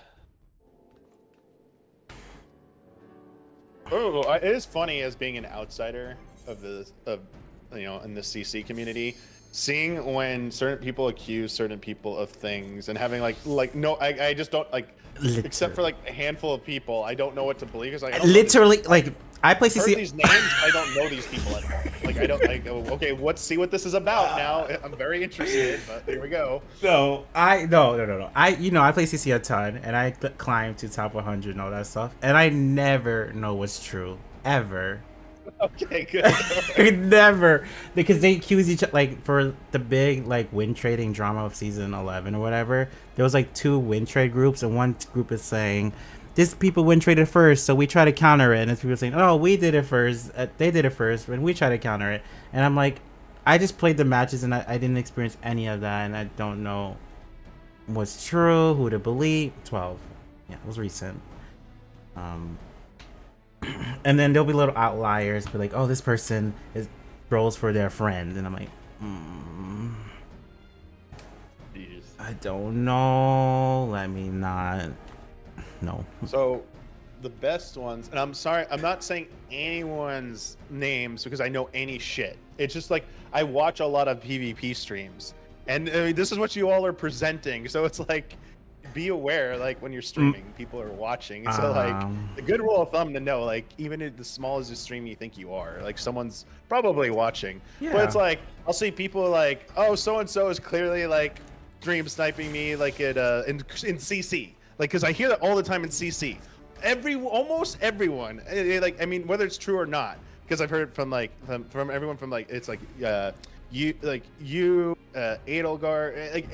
Oh, it is funny as being an outsider of you know, in the CC community, seeing when certain people accuse certain people of things and having like no, I just don't like, except for like a handful of people, I don't know what to believe. Cause like, I don't literally, like I play I've heard CC. these names, I don't know these people at all. Like I don't like. Okay, let's see what this is about now. I'm very interested, but here we go. No. I play CC a ton, and I climb to top 100 and all that stuff, and I never know what's true ever. Okay, good. Never, because they accuse each, like, for the big like win trading drama of season 11 or whatever. There was like 2 win trade groups, and one group is saying, "This people win traded first, so we try to counter it," and it's people saying, "Oh, we did it first. They did it first, and we try to counter it." And I'm like, I just played the matches, and I didn't experience any of that, and I don't know what's true, who to believe. 12, yeah, it was recent. And then there'll be little outliers, but like, oh, this person is rolls for their friend, and I'm like, I don't know. Let me not. No. So, the best ones, and I'm sorry, I'm not saying anyone's names because I know any shit. It's just like I watch a lot of PvP streams, and I mean, this is what you all are presenting. So it's like be aware, like when you're streaming, people are watching. So like a good rule of thumb to know, like even at the smallest stream you think you are, like someone's probably watching. Yeah. But it's like I'll see people like, oh, so and so is clearly like stream sniping me, like at in CC, like because I hear that all the time in CC. Almost everyone, like I mean, whether it's true or not, because I've heard from like from everyone from like it's like Adelgar, like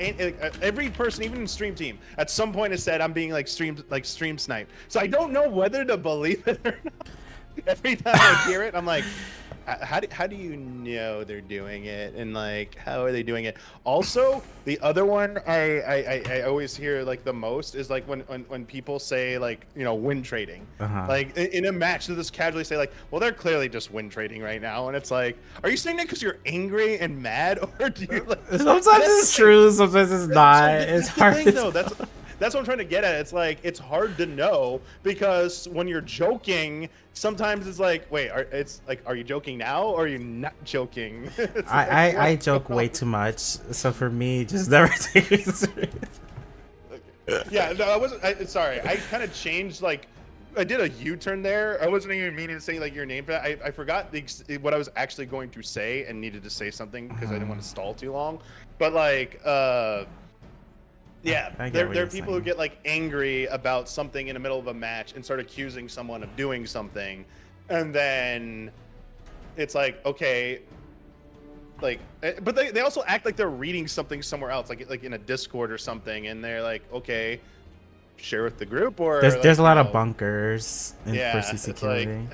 every person, even in stream team, at some point has said I'm being like stream sniped. So I don't know whether to believe it or not. Every time I hear it, I'm like, how do you know they're doing it, and like how are they doing it? Also, the other one I always hear like the most is like when people say like, you know, win trading, like in a match, they just casually say like, well, they're clearly just win trading right now, and it's like, are you saying that because you're angry and mad, or do you like? Sometimes it's true, sometimes it's not. It's hard. Thing, though. That's what I'm trying to get at. It's like it's hard to know because when you're joking, sometimes it's like, wait, are you joking now or are you not joking? I joke way too much, so for me, just never take me serious. Yeah, no, I wasn't. Sorry, I kind of changed. Like, I did a U-turn there. I wasn't even meaning to say like your name for that. I forgot what I was actually going to say and needed to say something because I didn't want to stall too long. But like, yeah, there are people who get like angry about something in the middle of a match and start accusing someone of doing something, and then it's like, okay, like, but they also act like they're reading something somewhere else, like in a Discord or something, and they're like, okay, share with the group, or there's a lot of bunkers for CC security.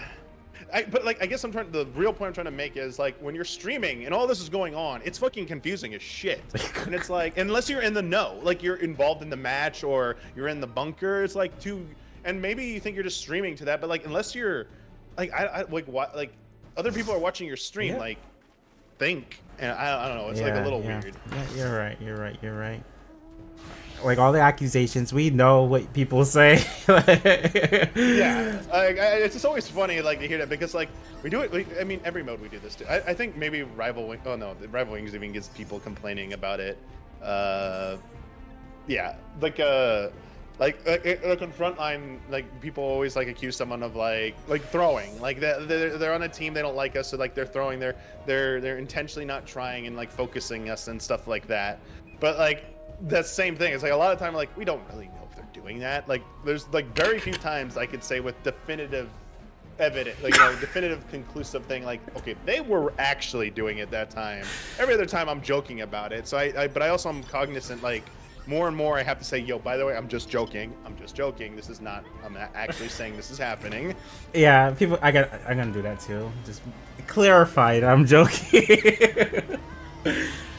But like, I guess the real point I'm trying to make is like when you're streaming and all this is going on, it's fucking confusing as shit. And it's like, unless you're in the know, like you're involved in the match or you're in the bunker, it's like and maybe you think you're just streaming to that, but like unless you're like, like other people are watching your stream, like think, and I don't know, it's like a little weird. Yeah, you're right. Like all the accusations, we know what people say. Yeah, it's just always funny like to hear that because like we do it. I mean, every mode we do this too. I think maybe Rival Wing. Oh no, the Rival Wings even gets people complaining about it. Yeah, like on Frontline, like people always like accuse someone of like throwing. Like they're on a team, they don't like us, so like they're throwing. They're intentionally not trying and like focusing us and stuff like that. But like. That same thing. It's like a lot of time, like we don't really know if they're doing that. Like there's like very few times I could say with definitive evidence, like, you know, definitive conclusive thing. Like, okay, they were actually doing it that time. Every other time I'm joking about it. So but I also am cognizant. Like more and more, I have to say, yo, by the way, I'm just joking. I'm just joking. This is not. I'm not actually saying this is happening. Yeah, people. I'm gonna do that too. Just clarify that I'm joking.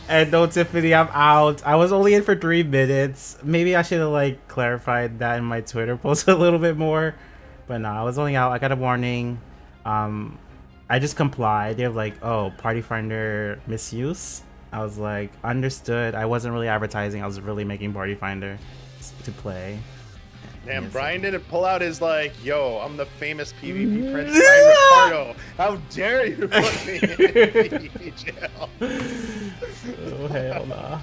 And no, Tiffany, I'm out. I was only in for 3 minutes. Maybe I should have like clarified that in my Twitter post a little bit more. But no, I was only out. I got a warning. I just complied. They're like, oh, Party Finder misuse. I was like, understood. I wasn't really advertising. I was really making Party Finder to play. Damn, Brian didn't pull out his like, yo, I'm the famous PvP Prince Brian Ricardo. How dare you put me in PvP jail? Oh, hell nah.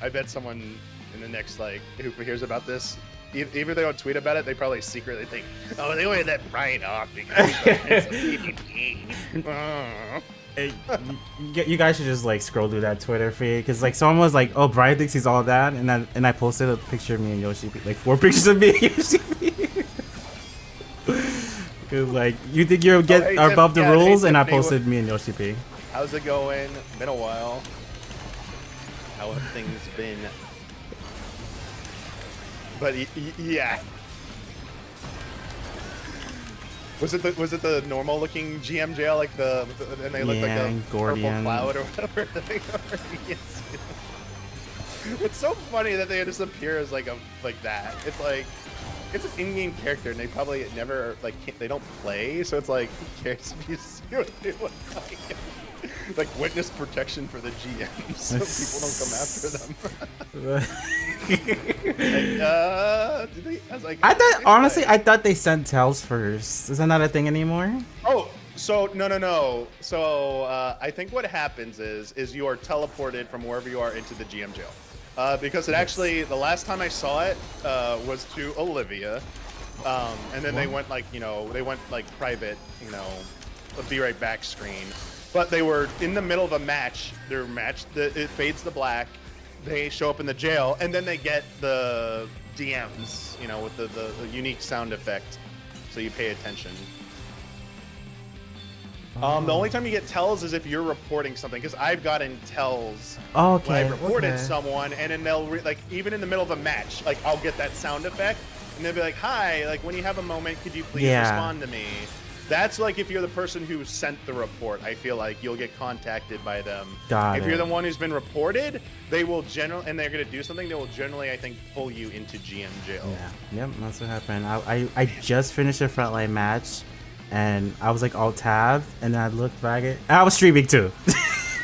I bet someone in the next, like, who hears about this, even if they don't tweet about it, they probably secretly think, oh, they wanted that Brian off because he's a PvP. Hey, you guys should just like scroll through that Twitter feed because like someone was like, "Oh, Brian thinks he's all that," and I posted a picture of me and Yoshi, like 4 pictures of me and Yoshi. Because like you think you're above the rules, and I posted me and Yoshi P. How's it going? Been a while. How have things been? But yeah. Was it the normal looking GM jail, like and they look like a Gordian. purple cloud or whatever? It's so funny that they just appear as like that. It's like it's an in-game character, and they probably never they don't play, so it's like who cares if you see what they look like? Like witness protection for the GM, so people don't come after them. I thought they sent tails first. Is that not a thing anymore? Oh, so no. So I think what happens is you are teleported from wherever you are into the GM jail. Because it actually, the last time I saw it was to Olivia, and then they went like, they went like private, a be right back screen. But they were in the middle of a match. Their match, it fades to black. They show up in the jail, and then they get the DMs, with the unique sound effect, so you pay attention. The only time you get tells is if you're reporting something, because I've gotten tells when I reported someone, and then they'll like even in the middle of a match, like I'll get that sound effect, and they'll be like, "Hi, like when you have a moment, could you please respond to me?" That's like if you're the person who sent the report, I feel like you'll get contacted by them. If you're the one who's been reported, they will generally, and they're gonna do something, they will generally, I think, pull you into GM jail. Yeah, yep, that's what happened. I just finished a frontline match, and I was like all tabbed, and then I looked back and I was streaming too.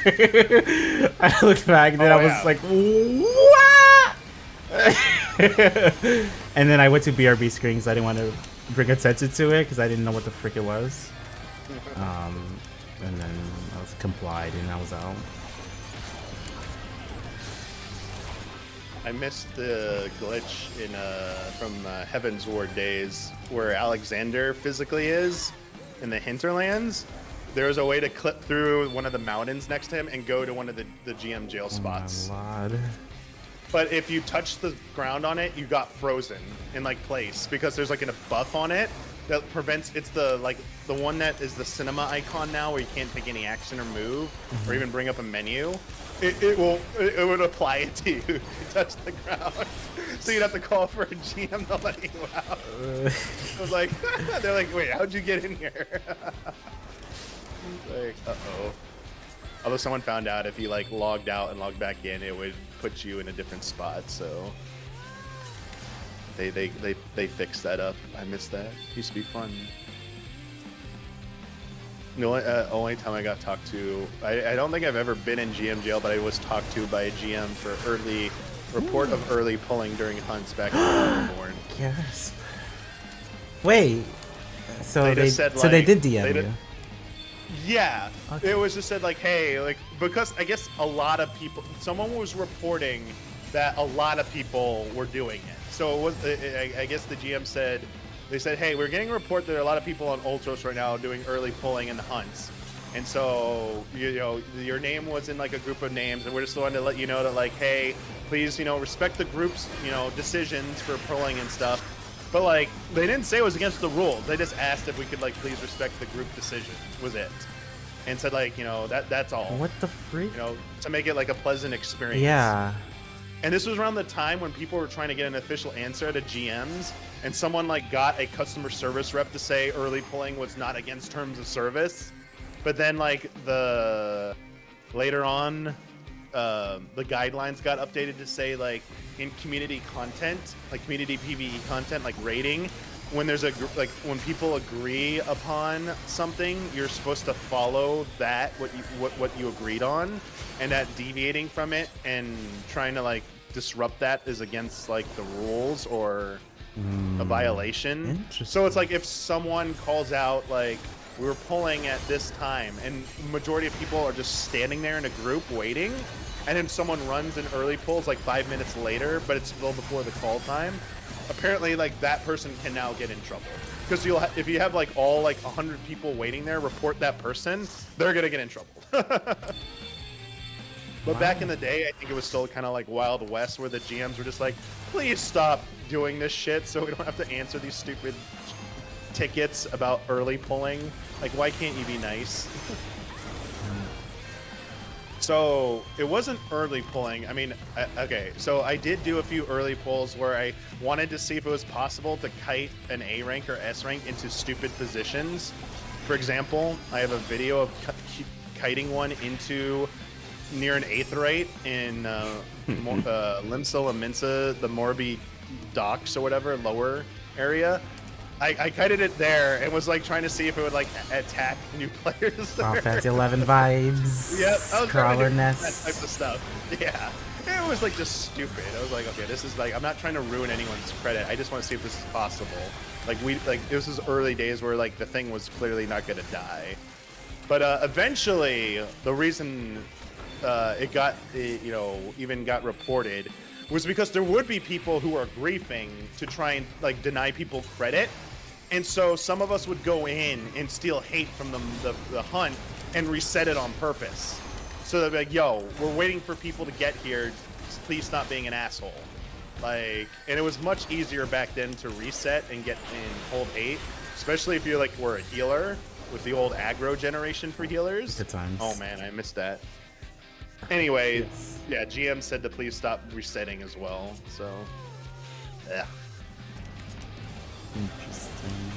I looked back and then I was like, what? And then I went to BRB screens. I didn't want to bring attention to it because I didn't know what the frick it was. And then I was complied and I was out. I missed the glitch in from Heaven's Ward days where Alexander physically is in the hinterlands. There was a way to clip through one of the mountains next to him and go to one of the GM jail spots. Oh my Lord. But if you touch the ground on it, you got frozen in like place because there's like a buff on it that prevents. It's the one that is the cinema icon now where you can't take any action or move or even bring up a menu. It would apply it to you if you touch the ground. So you'd have to call for a GM to let you out. I was like, they're like, wait, how'd you get in here? Like, uh-oh. Although someone found out if you like logged out and logged back in, it would put you in a different spot. So they fixed that up. I missed that. Used to be fun. The only time I got talked to, I don't think I've ever been in GM jail, but I was talked to by a GM for report of early pulling during hunts back in Melbourne. Yes. Wait. So they they just said, so they like, did DM you. Yeah, Okay. it was just said like, hey, like, because I guess a lot of people, someone was reporting that a lot of people were doing it. So it was, I guess the GM said, they said, hey, we're getting a report that there are a lot of people on Ultros right now doing early pulling and hunts. And so, your name was in like a group of names, and we're just wanting to let you know that like, hey, please, respect the group's, decisions for pulling and stuff. But like, they didn't say it was against the rules. They just asked if we could like please respect the group decision. Was it? And said like, that's all. What the freak? To make it like a pleasant experience. Yeah. And this was around the time when people were trying to get an official answer to GMs, and someone like got a customer service rep to say early pulling was not against terms of service. But then like later on, the guidelines got updated to say like in community content, like community PvE content, like rating, when there's when people agree upon something, you're supposed to follow that what you agreed on, and that deviating from it and trying to like disrupt that is against like the rules or a violation. So it's like if someone calls out like, we were pulling at this time, and the majority of people are just standing there in a group waiting, and then someone runs and early pulls like 5 minutes later, but it's still before the call time. Apparently, like that person can now get in trouble because if you have like all like 100 people waiting there, report that person, they're gonna get in trouble. But back in the day, I think it was still kind of like Wild West, where the GMs were just like, please stop doing this shit so we don't have to answer these stupid tickets about early pulling. Like, why can't you be nice? So it wasn't early pulling. I mean, okay, so I did do a few early pulls where I wanted to see if it was possible to kite an A rank or S rank into stupid positions. For example, I have a video of kiting one into near an aetheryte in Limsa Laminsa, the Morbi docks or whatever, lower area. I kited it there and was like trying to see if it would like attack new players. Final Fantasy 11 vibes. Yep, I was trying Crawler to do nest. that type of stuff. Yeah, it was like just stupid. I was like, okay, this is like, I'm not trying to ruin anyone's credit. I just want to see if this is possible. Like this was early days where like the thing was clearly not gonna die. But eventually, the reason it got even got reported was because there would be people who are griefing to try and like deny people credit, and so some of us would go in and steal hate from the hunt and reset it on purpose. So they'd be like, "Yo, we're waiting for people to get here. Please stop being an asshole." Like, and it was much easier back then to reset and get and hold hate, especially if you're like were a healer with the old aggro generation for healers. Good times. Oh man, I missed that. Anyway, Yes. yeah, GM said to please stop resetting as well. So, yeah. Interesting.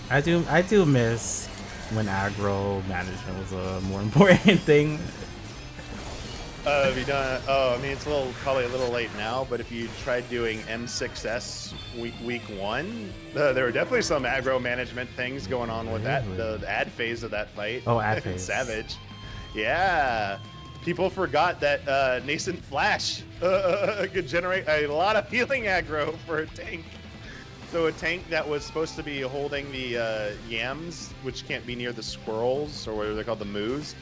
I do miss when aggro management was a more important thing. Have you done? Oh, I mean, it's probably a little late now. But if you tried doing M6S week 1, there were definitely some aggro management things going on with that. The ad phase of that fight. Oh, ad phase. Savage. Yeah. People forgot that Nascent Flash could generate a lot of healing aggro for a tank. So a tank that was supposed to be holding the yams, which can't be near the squirrels, or whatever they're called, the moos.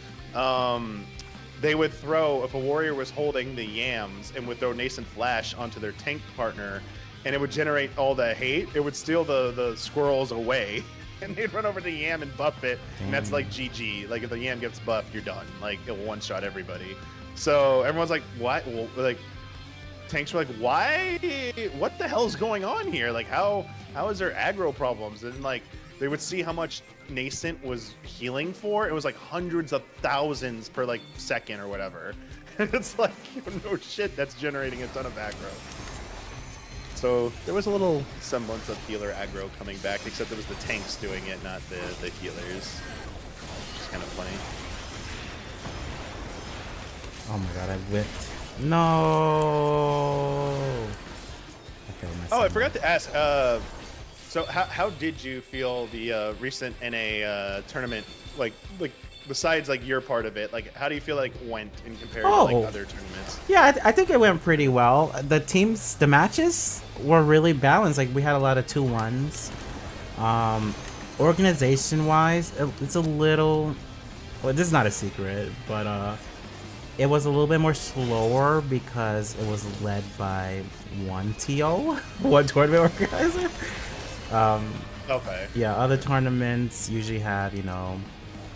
They would throw, if a warrior was holding the yams, and would throw Nascent Flash onto their tank partner, and it would generate all the hate. It would steal the squirrels away, and they'd run over the yam and buff it, and that's like GG. Like, if the yam gets buffed, you're done. Like, it'll one-shot everybody. So everyone's like, what? Well, like, tanks were like, why? What the hell's going on here? Like, how is there aggro problems? And, like, they would see how much Nascent was healing for. It was like hundreds of thousands per like second or whatever. And it's like, no shit, that's generating a ton of aggro. So there was a little semblance of healer aggro coming back, except it was the tanks doing it, not the healers. Which is kind of funny. Oh my god, I whipped. No. Okay, Oh, I forgot to ask. So how did you feel the recent NA tournament? Like besides like your part of it, like how do you feel like went in comparison to like other tournaments? Yeah, I think it went pretty well. The matches were really balanced. Like we had a lot of 2-1s. Organization wise, it's a little. Well, this is not a secret, but it was a little bit more slower because it was led by one TO, one tournament organizer. Okay. Yeah, other tournaments usually have,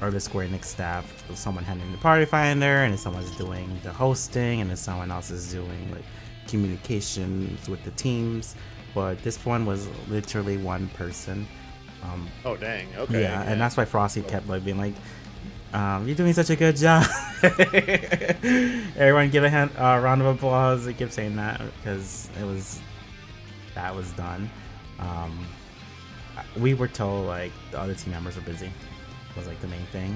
or the Square Enix staff, someone handling the party finder, and then someone's doing the hosting, and then someone else is doing like communications with the teams. But this one was literally one person. Oh dang. Okay. Yeah, and that's why Frosty kept like being like, "You're doing such a good job." Everyone give a round of applause. They kept saying that because that was done. We were told like the other team members were busy. Was like the main thing.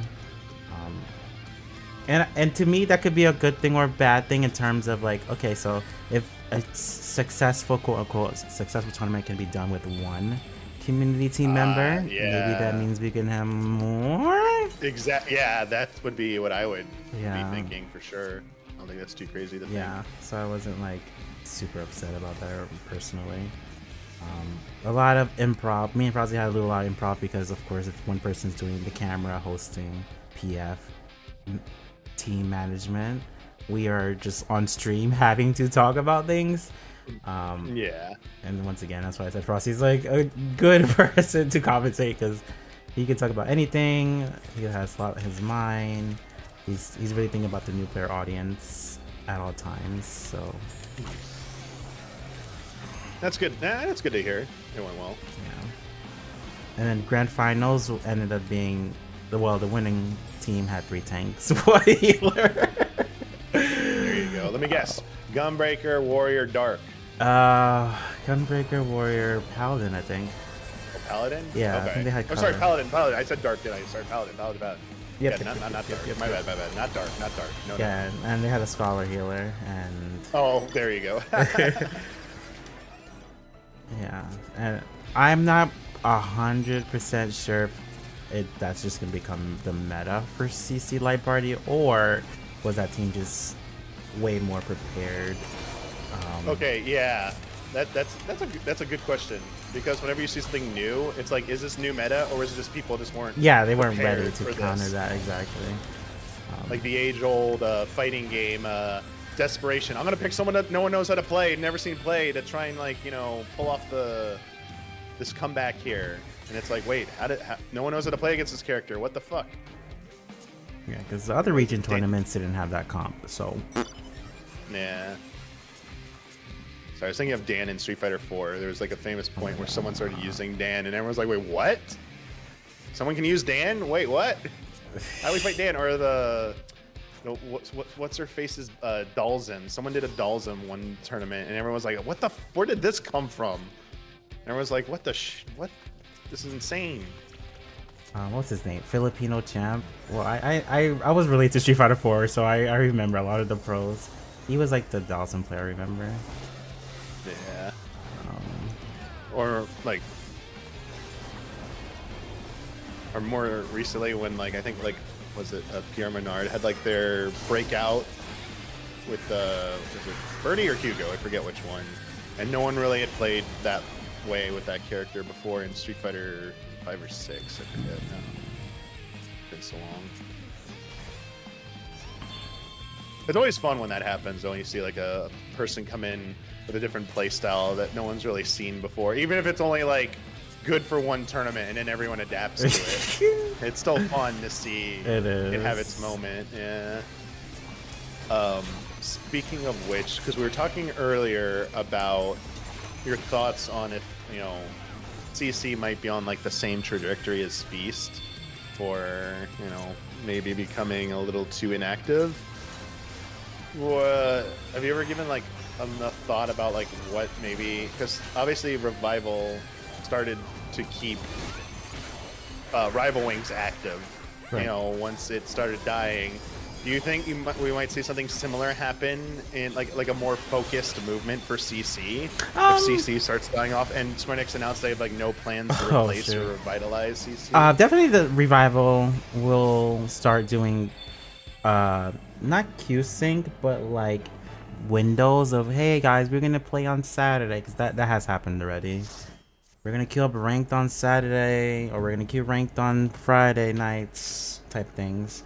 And to me that could be a good thing or a bad thing in terms of like, okay, so if a successful quote unquote successful tournament can be done with one community team member, maybe that means we can have more. Exactly. Yeah, that would be what I would be thinking for sure. I don't think that's too crazy to think. Yeah, so I wasn't like super upset about that personally. A lot of improv. Me and Frosty had to do a lot of improv because, of course, if one person's doing the camera, hosting, PF, team management, we are just on stream having to talk about things. Yeah. And once again, that's why I said Frosty's like a good person to compensate because he can talk about anything. He has a lot in his mind. He's really thinking about the new player audience at all times. So. That's good. That's good to hear. It went well. Yeah. And then grand finals ended up being the winning team had 3 tanks, one healer. There you go. Let me guess. Gunbreaker, Warrior, Dark. Gunbreaker, Warrior, Paladin, I think. Oh, Paladin? Yeah, Okay. I think they had I'm sorry, color. Paladin. I said Dark, didn't I? Sorry, Paladin. Yep, Yeah, yep, not yep, Dark. yep, My yep. bad. Not Dark. No. Yeah, and they had a scholar healer, and Oh, there you go. yeah, and I'm not 100% sure if that's just gonna become the meta for CC Light Party, or was that team just way more prepared? Okay, yeah. That's a good question, because whenever you see something new, it's like, is this new meta or is it just people just weren't? Yeah, they weren't prepared ready to for counter this? that exactly. like the age-old fighting game desperation. I'm gonna pick someone that no one knows how to play, never seen play, to try and like pull off this comeback here. And it's like, wait, no one knows how to play against this character? What the fuck? Yeah, because the other region tournaments didn't have that comp, so. Yeah. Sorry, I was thinking of Dan in Street Fighter 4. There was like a famous point where someone started using Dan, and everyone's like, wait, what? Someone can use Dan? Wait, what? How do we fight Dan? Or what's her face's Dalzim? Someone did a Dalzim one tournament, and everyone was like, what the? Where did this come from? And everyone was like, what? This is insane. What's his name? Filipino champ. Well, I was related to Street Fighter 4, so I remember a lot of the pros. He was like the Dawson player, remember? Yeah. Or like, or more recently when like I think like was it Pierre Menard had like their breakout with was it Bernie or Hugo? I forget which one. And no one really had played that way with that character before in Street Fighter 5 or 6. I forget now. It's been so long. It's always fun when that happens, though, when you see like a person come in with a different play style that no one's really seen before. Even if it's only like good for one tournament and then everyone adapts to it. It's still fun to see it have its moment. Yeah. Speaking of which, because we were talking earlier about your thoughts on if, CC might be on like the same trajectory as Feast for, maybe becoming a little too inactive. Have you ever given like enough thought about like what maybe, because obviously Revival started to keep Rival Wings active, right. Once it started dying. Do you think we might see something similar happen in like a more focused movement for CC if CC starts dying off? And Square Enix announced they have like no plans to replace or revitalize CC. Definitely, the Revival will start doing not Q sync, but like windows of, hey guys, we're gonna play on Saturday, because that has happened already. We're gonna queue up ranked on Saturday, or we're gonna queue ranked on Friday nights type things.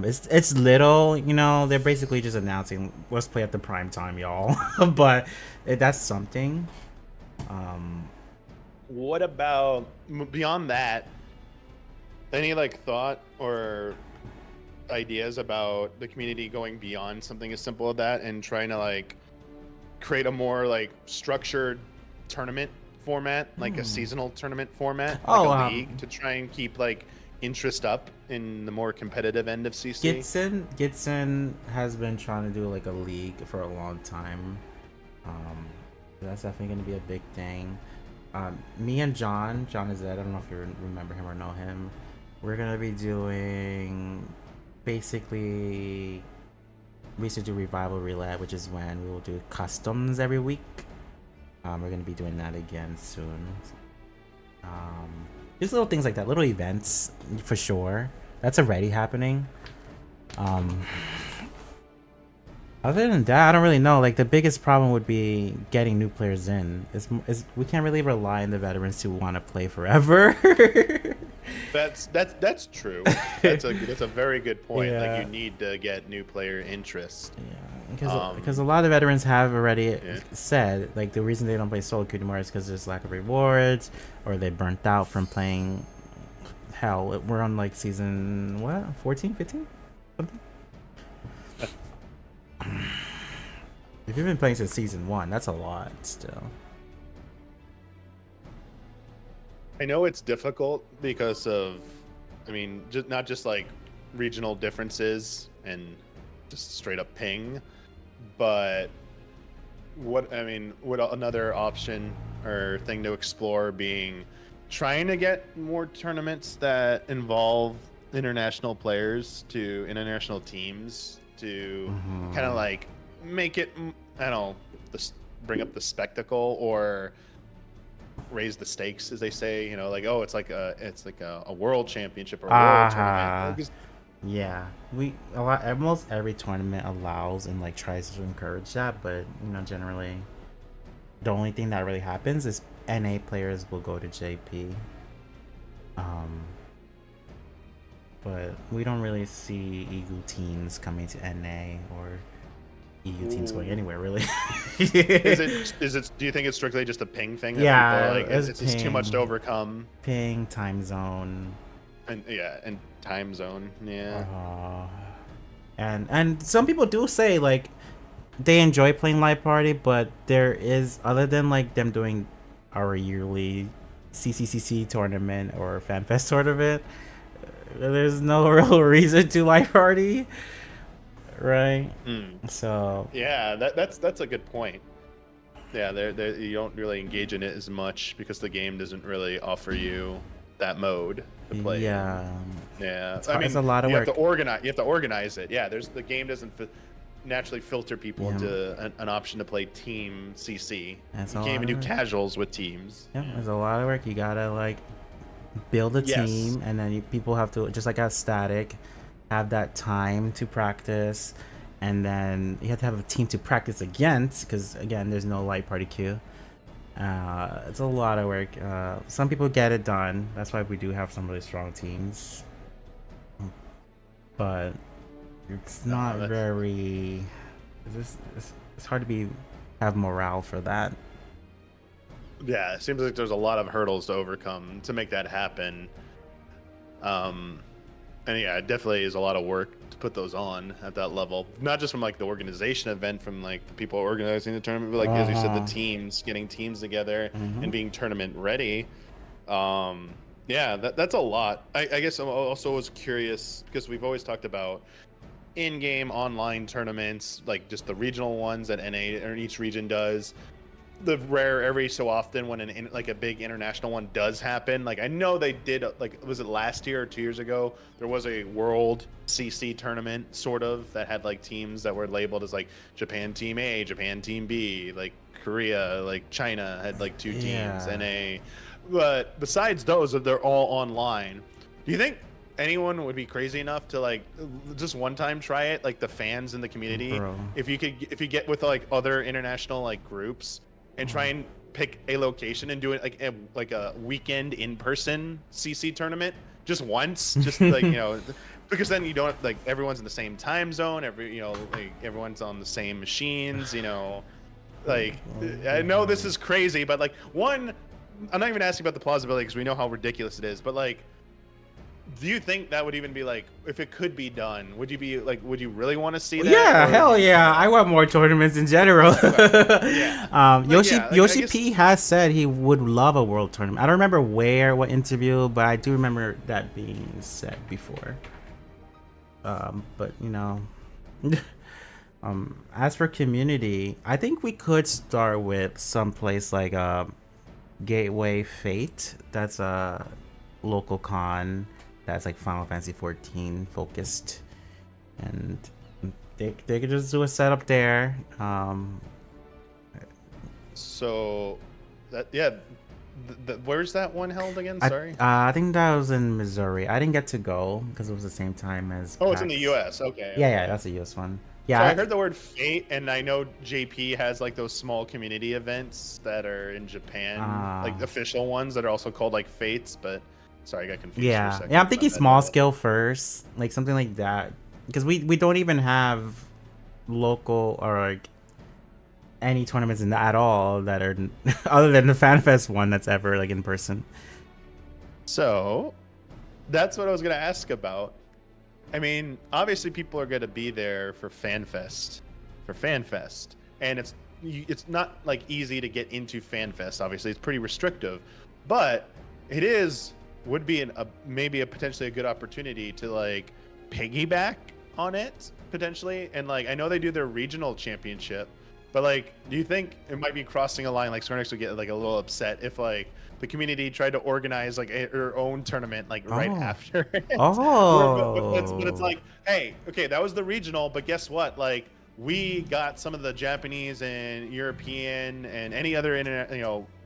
It's little, they're basically just announcing, let's play at the prime time, y'all. But that's something. What about beyond that? Any like thought or ideas about the community going beyond something as simple as that and trying to like create a more like structured tournament format, like a seasonal tournament format, like a league, to try and keep like interest up in the more competitive end of CC? Gitsin has been trying to do like a league for a long time. That's definitely going to be a big thing. Me and John is I don't know if you remember him or know him. We're going to be doing basically, we used to do Revival Relay, which is when we will do customs every week. We're going to be doing that again soon. Just little things like that, little events for sure. That's already happening. Other than that, I don't really know. Like, the biggest problem would be getting new players in. We can't really rely on the veterans who want to play forever. That's true. That's a very good point. Yeah. Like, you need to get new player interest. Yeah, because a lot of veterans have already said, like, the reason they don't play solo queue anymore is because there's lack of rewards, or they burnt out from playing. Hell, we're on like season 14, 15, something. If you've been playing since season 1, that's a lot still. I know it's difficult because of, not just like regional differences and just straight up ping, but would another option or thing to explore being trying to get more tournaments that involve international players to international teams to kind of like make it, bring up the spectacle or raise the stakes, as they say, it's like a world championship or a world tournament. Yeah, almost every tournament allows and like tries to encourage that, but generally the only thing that really happens is NA players will go to JP. but we don't really see EU teams coming to NA or EU teams going anywhere really. Is it? Do you think it's strictly just a ping thing? That Yeah, people are like it's it's just too much to ping. overcome. Ping, time zone. And time zone. Yeah. And some people do say like they enjoy playing live party, but there is, other than like them doing our yearly CCCC tournament or FanFest tournament, there's no real reason to live party, right? So Yeah, that's a good point. Yeah, there you don't really engage in it as much because the game doesn't really offer you that mode to play. yeah, Yeah. it's a lot of you work. have to organize. You have to organize it. Yeah. The game doesn't naturally filter people Yeah. into an option to play team CC. That's You a can't even lot do of work. casuals with teams. Yeah, there's a lot of work. You gotta like build a Yes. team, and then people have to, just like at Static, have that time to practice, and then you have to have a team to practice against, because again, there's no light party queue. It's a lot of work. Some people get it done. That's why we do have some really strong teams, but it's not that's- very. It's hard to have morale for that. Yeah, it seems like there's a lot of hurdles to overcome to make that happen. And yeah, it definitely is a lot of work to put those on at that level. Not just from like the organization event, from like the people organizing the tournament, but like as you said, the teams, getting teams together and being tournament ready. Yeah, that's a lot. I guess I also was curious because we've always talked about in-game online tournaments, like just the regional ones that NA or each region does. The rare every so often when like a big international one does happen. Like I know they did, like was it last year or 2 years ago? There was a World CC tournament sort of that had like teams that were labeled as like Japan Team A, Japan Team B, like Korea, like China had like two teams, Yeah. NA. But besides those, they're all online. Do you think anyone would be crazy enough to like just one time try it, like the fans in the community? Bro. If you get with like other international like groups and try and pick a location and do it like a weekend in person CC tournament just once, just like because then you don't like everyone's in the same time zone, like everyone's on the same machines, like I know this is crazy, but like I'm not even asking about the plausibility because we know how ridiculous it is, but like, do you think that would even be like, if it could be done, would you really want to see that? Yeah, Or- hell yeah! I want more tournaments in general. Yeah. Yoshi yeah, like, I Yoshi guess- P has said he would love a world tournament. I don't remember what interview, but I do remember that being said before. But as for community, I think we could start with some place like Gateway Fate. That's a local con that's like Final Fantasy 14 focused, and they could just do a setup there. So, where's that one held again? I, Sorry. I think that was in Missouri. I didn't get to go because it was the same time as. Oh, it's in the PAX. U.S. Okay. Yeah, okay. yeah, that's a US one. Yeah, So I heard the word fate, and I know JP has like those small community events that are in Japan, like official ones that are also called like fates. But sorry, I got confused. For a Yeah, second yeah. I'm about thinking that. small scale first, like something like that, because we don't even have local or like any tournaments at all that are other than the FanFest one that's ever like in person. So that's what I was gonna ask about. I mean, obviously people are gonna be there for FanFest, and it's not like easy to get into FanFest. Obviously, it's pretty restrictive, but it would be maybe a potentially a good opportunity to like piggyback on it potentially. And like I know they do their regional championship, but like, do you think it might be crossing a line? Like Square Enix would get like a little upset if like the community tried to organize like her own tournament like right after it. But it's like, hey, okay, that was the regional, but guess what? Like we got some of the Japanese and European and any other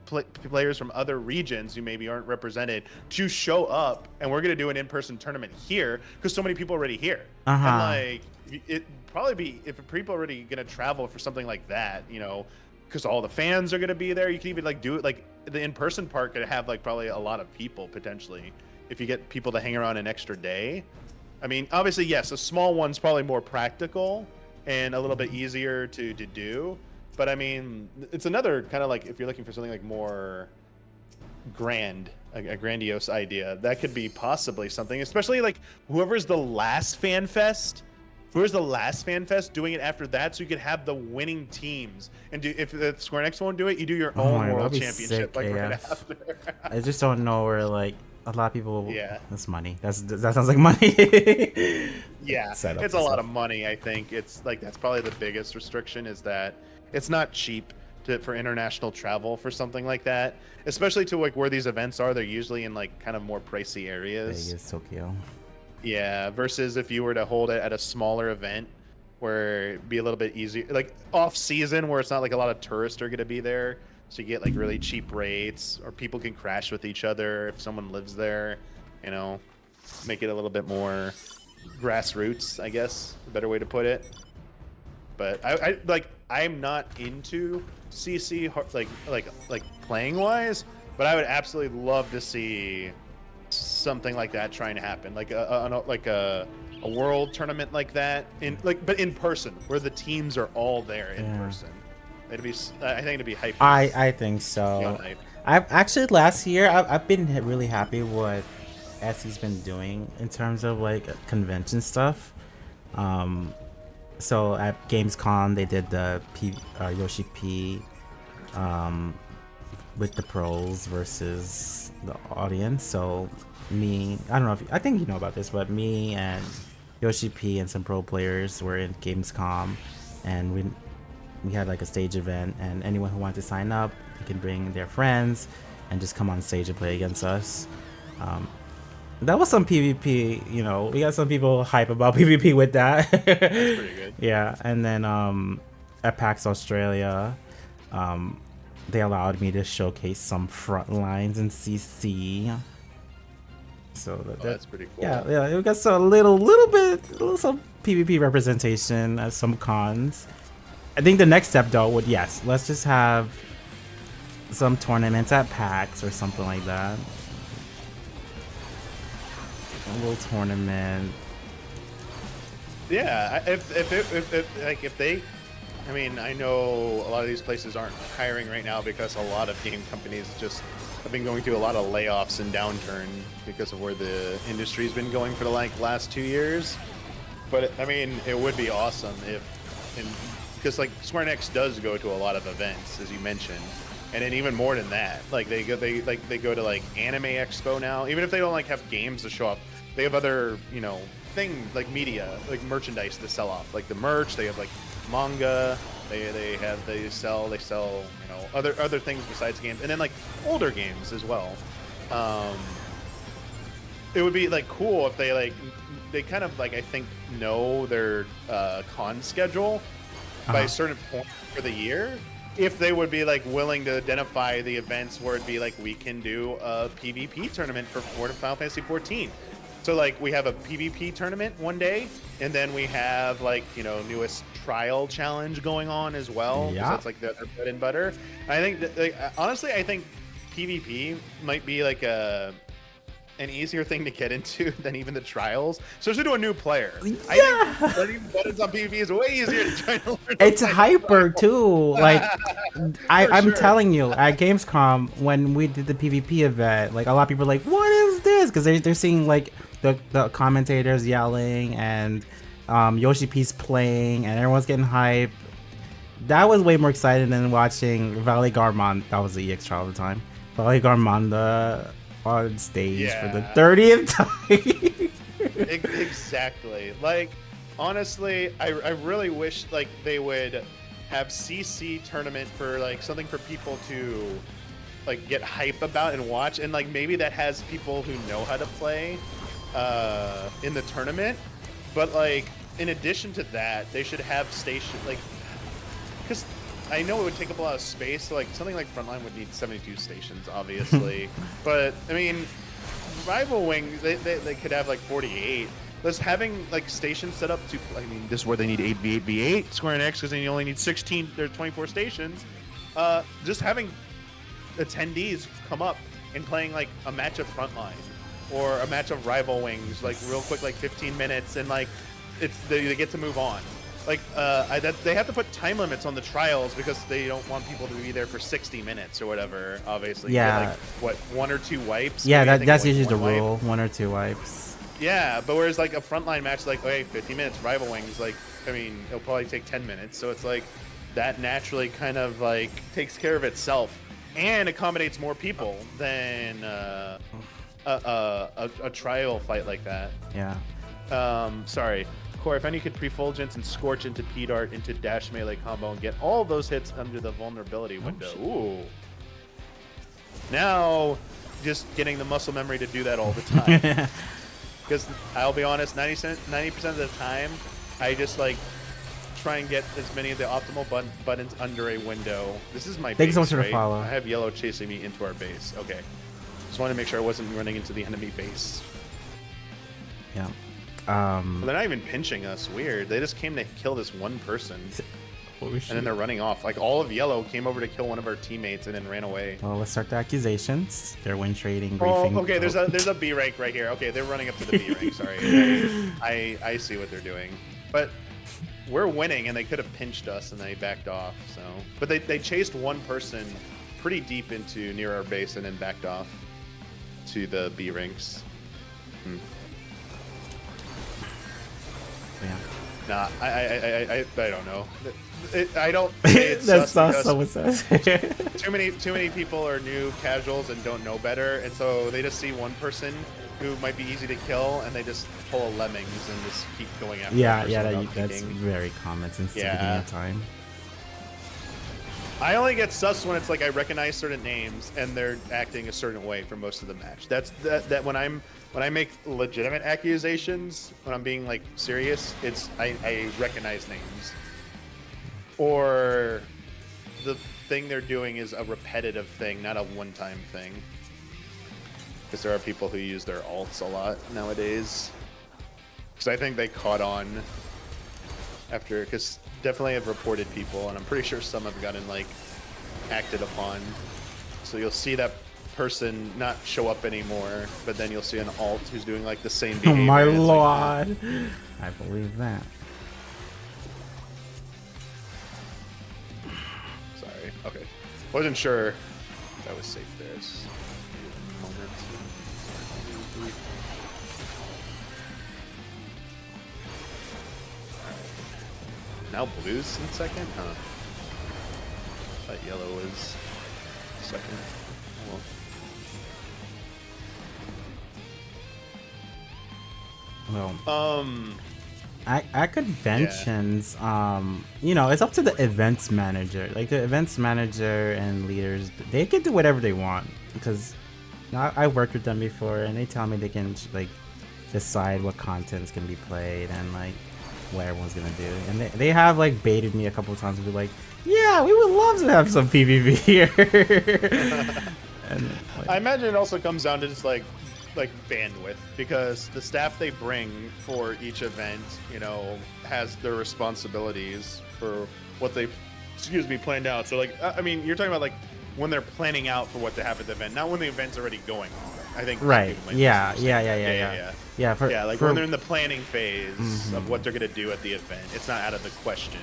players from other regions who maybe aren't represented to show up, and we're gonna do an in-person tournament here because so many people are already here. And like it probably be if people are already gonna travel for something like that, because all the fans are gonna be there. You can even like do it like the in-person part could have like probably a lot of people potentially if you get people to hang around an extra day. I mean, obviously, yes, a small one's probably more practical and a little bit easier to do. But I mean, it's another kind of like if you're looking for something like more grand, a grandiose idea, that could be possibly something, especially like whoever's the last fan fest. Whoever's the last fan fest doing it after that, so you could have the winning teams. And do, if Square Enix won't do it, you do your own my, world that'd be championship sick, like right AF. after. I just don't know where like a lot of people. Yeah. That's money. That sounds like money. Yeah, Setup it's a and lot stuff. of money. I think it's like that's probably the biggest restriction is that it's not cheap for international travel for something like that, especially to like where these events are. They're usually in like kind of more pricey areas. Vegas, Tokyo. Yeah, versus if you were to hold it at a smaller event where it'd be a little bit easier, like off season where it's not like a lot of tourists are going to be there, so you get like really cheap rates, or people can crash with each other if someone lives there. You know, make it a little bit more grassroots, I guess, a better way to put it. But I'm not into CC like playing wise, but I would absolutely love to see something like that trying to happen, like a world tournament like that but in person where the teams are all there in person. It'd be, I think it'd be hype. I think so. I've actually last year I've been really happy with SE's been doing in terms of like convention stuff. So at Gamescom they did the Yoshi P with the pros versus the audience. So I don't know I think you know about this, but me and Yoshi P and some pro players were in Gamescom, and we had like a stage event, and anyone who wanted to sign up, they can bring their friends and just come on stage and play against us. That was some PvP, you know. We got some people hype about PvP with that. That's pretty good. Yeah, and then at PAX Australia, they allowed me to showcase some front lines in CC. So that's pretty cool. Yeah, we got some some PvP representation at some cons. I think the next step though let's just have some tournaments at PAX or something like that. A little tournament. Yeah, if they, I mean, I know a lot of these places aren't hiring right now because a lot of game companies just have been going through a lot of layoffs and downturn because of where the industry's been going for the last 2 years. But I mean, it would be awesome because like Square Enix does go to a lot of events, as you mentioned, and then even more than that, like they go to like Anime Expo now. Even if they don't like have games to show off, they have other things like media, like merchandise to sell off, like the merch. They have like manga. They sell other things besides games, and then like older games as well. It would be like cool if they kind of like I think know their con schedule by a certain point for the year. If they would be like willing to identify the events where it'd be like we can do a PvP tournament for Final Fantasy 14. So like we have a PvP tournament one day, and then we have like newest trial challenge going on as well. Yeah, that's like their bread and butter. I think that, honestly, I think PvP might be like an easier thing to get into than even the trials, especially to a new player. Yeah. I think learning buttons on PvP is way easier than trying to learn. It's hyper too. Like I'm sure. telling you, at Gamescom when we did the PvP event, like a lot of people are like, "What is this?" Because they're seeing like the commentators yelling and Yoshi P's playing and everyone's getting hype. That was way more exciting than watching Valley Garmon. That was the EX trial at the time. Valley Garmonda on stage for the 30th time. Exactly. Like, honestly, I really wish like they would have CC tournament for like something for people to like get hype about and watch, and like maybe that has people who know how to play in the tournament. But like in addition to that, they should have station like, because I know it would take up a lot of space. So like something like Frontline would need 72 stations, obviously. But I mean, Rival Wing they could have like 48. Let's having like stations set up to. I mean, this is where they need 8v8 Square Enix because then you only need 16. There are 24 stations. Just having attendees come up and playing like a match of Frontline or a match of rival wings, like real quick, like 15 minutes, and like they get to move on. Like they have to put time limits on the trials because they don't want people to be there for 60 minutes or whatever. Obviously, Yeah. You get, like what, 1 or 2 wipes? Yeah, Maybe I think that's like usually the one wipe. rule. 1 or 2 wipes. Yeah, but whereas like a frontline match, like, okay, 50 minutes, rival wings, like, I mean, it'll probably take 10 minutes. So it's like that naturally kind of like takes care of itself and accommodates more people than a trial fight like that. Yeah. Sorry. Core, if any could pre-fulgence and scorch into P-Dart into dash melee combo and get all those hits under the vulnerability window. Ooh. Now, just getting the muscle memory to do that all the time. Because I'll be honest, 90% of the time, I just like try and get as many of the optimal buttons under a window. This is my base, Thank you so much for the right? follow. I have yellow chasing me into our base. Okay. Just wanted to make sure I wasn't running into the enemy base. Yeah. Well, they're not even pinching us. Weird. They just came to kill this one person. Holy And then they're running off. Like, all of yellow came over to kill one of our teammates and then ran away. Well, let's start the accusations. They're win trading, Oh, briefing. okay, there's a B rank right here. Okay, they're running up to the B rank, sorry. I see what they're doing. But we're winning, and they could have pinched us, and they backed off, so... But they chased one person pretty deep into near our base and then backed off to the B ranks. Yeah. Nah, I don't know. I don't say it's That's sus not because someone says. too many people are new casuals and don't know better, and so they just see one person who might be easy to kill, and they just pull a lemmings and just keep going after. Yeah, that yeah, person without that's thinking. very common since the Yeah. beginning of time. I only get sus when it's like I recognize certain names and they're acting a certain way for most of the match. That's that when I make legitimate accusations, when I'm being like serious, it's I recognize names. Or the thing they're doing is a repetitive thing, not a one-time thing. Because there are people who use their alts a lot nowadays. Because I think they caught on after, because definitely have reported people, and I'm pretty sure some have gotten like acted upon. So you'll see that person not show up anymore, but then you'll see an alt who's doing like the same Oh behavior. my and it's like, lord! I believe that. sorry. Okay. Wasn't sure if I was safe there. It's moment. Now blue's in second? Huh. I thought yellow was second. Well, Well. at conventions, you know, it's up to the events manager. Like the events manager and leaders, they can do whatever they want because I worked with them before, and they tell me they can like decide what contents can be played and like what everyone's gonna do. And they have like baited me a couple of times to be like, yeah, we would love to have some PvP here. And like, I imagine it also comes down to just like bandwidth, because the staff they bring for each event, you know, has their responsibilities for what they, planned out. So like, I mean, you're talking about like when they're planning out for what to have at the event, not when the event's already going on. I think right? people might Yeah. misunderstand. Yeah. Like for, when they're in the planning phase of what they're gonna do at the event, it's not out of the question.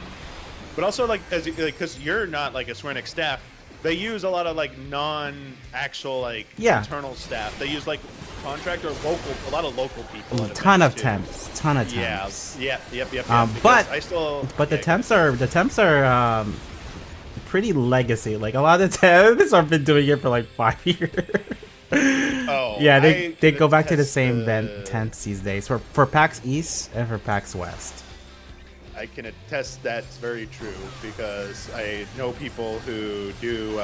But also like because you're not like a Swernick staff. They use a lot of like non-actual like internal staff. They use like contract or a lot of local people. ton of temps. Yeah. Yep. But the temps are pretty legacy. Like a lot of the temps have been doing it for like 5 years. Oh yeah, they go back to the same temps these days for PAX East and for PAX West. I can attest that's very true, because I know people who do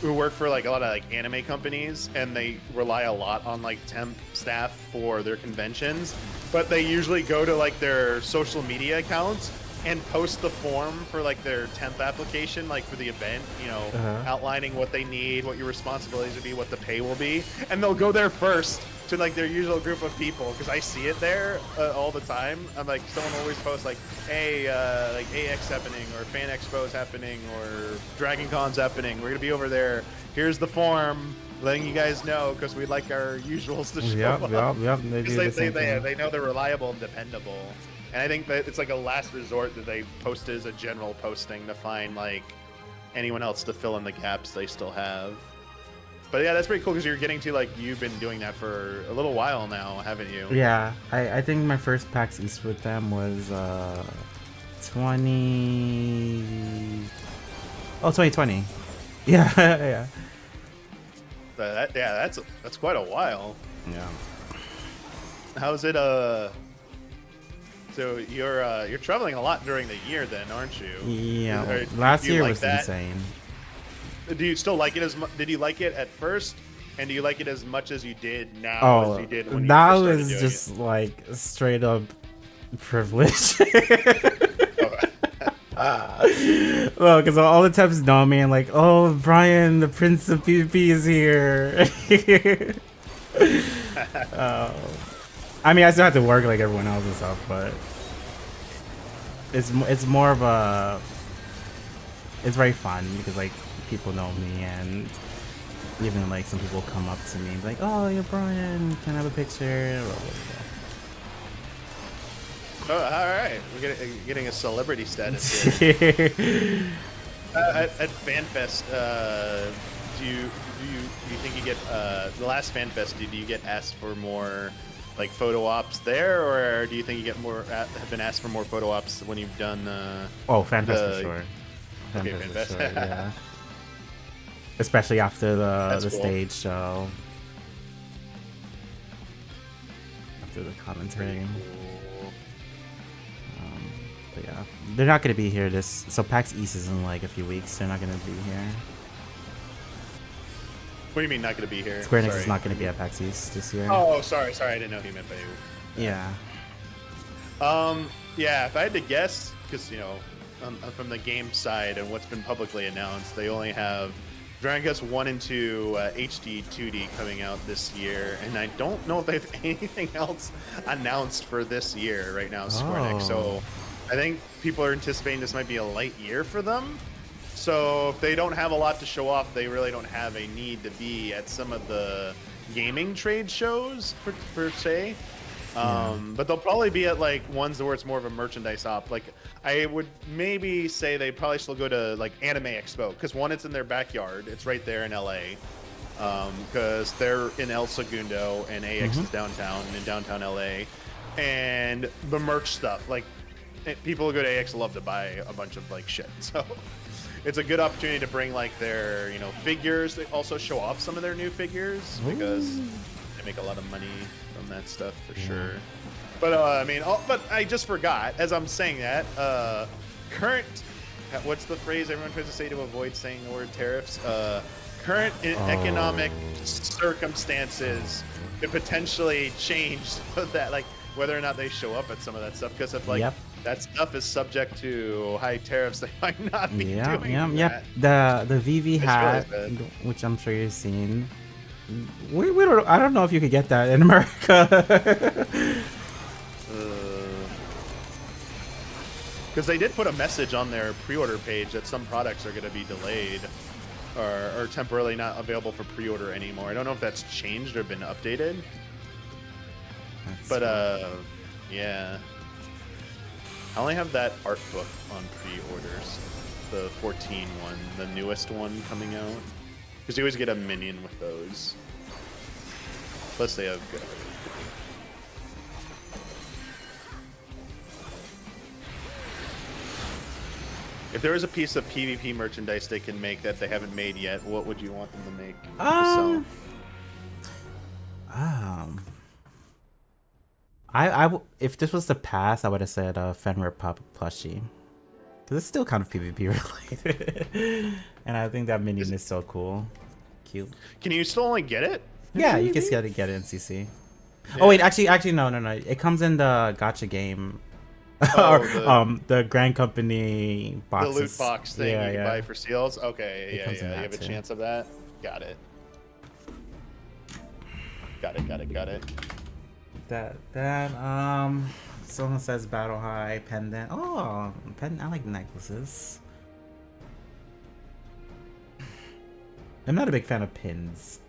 who work for like a lot of like anime companies, and they rely a lot on like temp staff for their conventions, but they usually go to like their social media accounts and post the form for like their temp application, like for the event, you know, outlining what they need, what your responsibilities would be, what the pay will be, and they'll go there first to like their usual group of people, because I see it there all the time. I'm like, someone always posts like, hey, like AX happening, or Fan Expo is happening, or Dragon Con's happening. We're gonna be over there. Here's the form. letting you guys know because we like our usuals to show up. Yep. They do Because the same thing. they know they're reliable and dependable. And I think that it's like a last resort that they post as a general posting to find like anyone else to fill in the gaps they still have. But yeah, that's pretty cool because you're getting to like you've been doing that for a little while now, haven't you? Yeah, I think my first PAX East with them was 2020. Yeah, yeah. That's quite a while. Yeah. How's it? So you're traveling a lot during the year, then, aren't you? Yeah. Or Last do you year like was that? insane. Do you still like it as much? Did you like it at first? And do you like it as much as you did now as you did when you that first started was doing just it? like straight up privilege. Well, because all the types know me and like, oh, Brian, the Prince of PvP is here. I mean, I still have to work like everyone else and stuff, but it's more of a, it's very fun because like people know me, and even like some people come up to me and be like, oh, you're Brian, can I have a picture? Blah, blah, blah. Oh, all right, we're getting a celebrity status here. At FanFest, do you think you get the last FanFest? Do you get asked for more like photo ops there, or do you think you get more have been asked for more photo ops when you've done? Oh, FanFest for sure. Okay, FanFest FanFest. for sure, yeah. Especially after the Cool. stage show. After the commentary. But yeah, they're not gonna be here so PAX East is in like a few weeks. They're not gonna be here. What do you mean not going to be here? Square Enix Sorry. is not gonna be at PAX East this year. Oh, sorry. I didn't know he meant by you. Yeah. Yeah, if I had to guess, because, you know, from the game side and what's been publicly announced, they only have Dragon Quest 1 and 2 HD 2D coming out this year, and I don't know if they have anything else announced for this year right now, Square Enix. So I think people are anticipating this might be a light year for them. So if they don't have a lot to show off, they really don't have a need to be at some of the gaming trade shows per se. But they'll probably be at like ones where it's more of a merchandise op. Like I would maybe say they probably still go to like Anime Expo because one, it's in their backyard. It's right there in LA. Because they're in El Segundo and AX is downtown in downtown LA. And the merch stuff, like people who go to AX love to buy a bunch of like shit. So it's a good opportunity to bring like their, you know, figures. They also show off some of their new figures because they make a lot of money from that stuff for sure. But I mean, but I just forgot as I'm saying that current, what's the phrase everyone tries to say to avoid saying the word tariffs? Current economic circumstances could potentially change so that like whether or not they show up at some of that stuff, because if like that stuff is subject to high tariffs, they might not be doing that. The VV hat, really which I'm sure you've seen. We don't. I don't know if you could get that in America. Because they did put a message on their pre-order page that some products are going to be delayed or temporarily not available for pre-order anymore. I don't know if that's changed or been updated. But yeah. I only have that art book on pre-orders. The 14 one, the newest one coming out. Because you always get a minion with those. Plus they have good art. If there was a piece of PvP merchandise they can make that they haven't made yet, what would you want them to make? If this was the past, I would have said Fenrir Pop plushie, because it's still kind of PvP related, and I think that minion is so cool, cute. Can you still only get it? Yeah, you can still get it in CC. Yeah. Oh wait, actually no. It comes in the gacha game. The Grand Company boxes. The loot box thing you can buy for seals. Okay, It comes in You that have a too. chance of that. Got it. Someone says Battle High pendant. Oh, pendant. I like necklaces. I'm not a big fan of pins.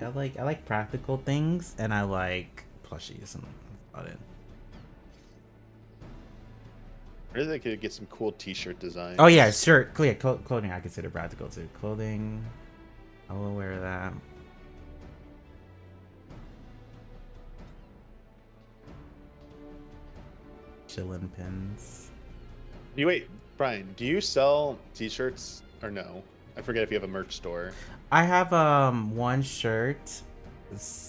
I like practical things, and I like plushies, and that's about it. I really could get some cool T-shirt designs. Oh yeah, shirt, clothing. I consider practical too. Clothing, I will wear that. Chillin' pins. Wait, Brian, do you sell T-shirts or no? I forget if you have a merch store. I have one shirt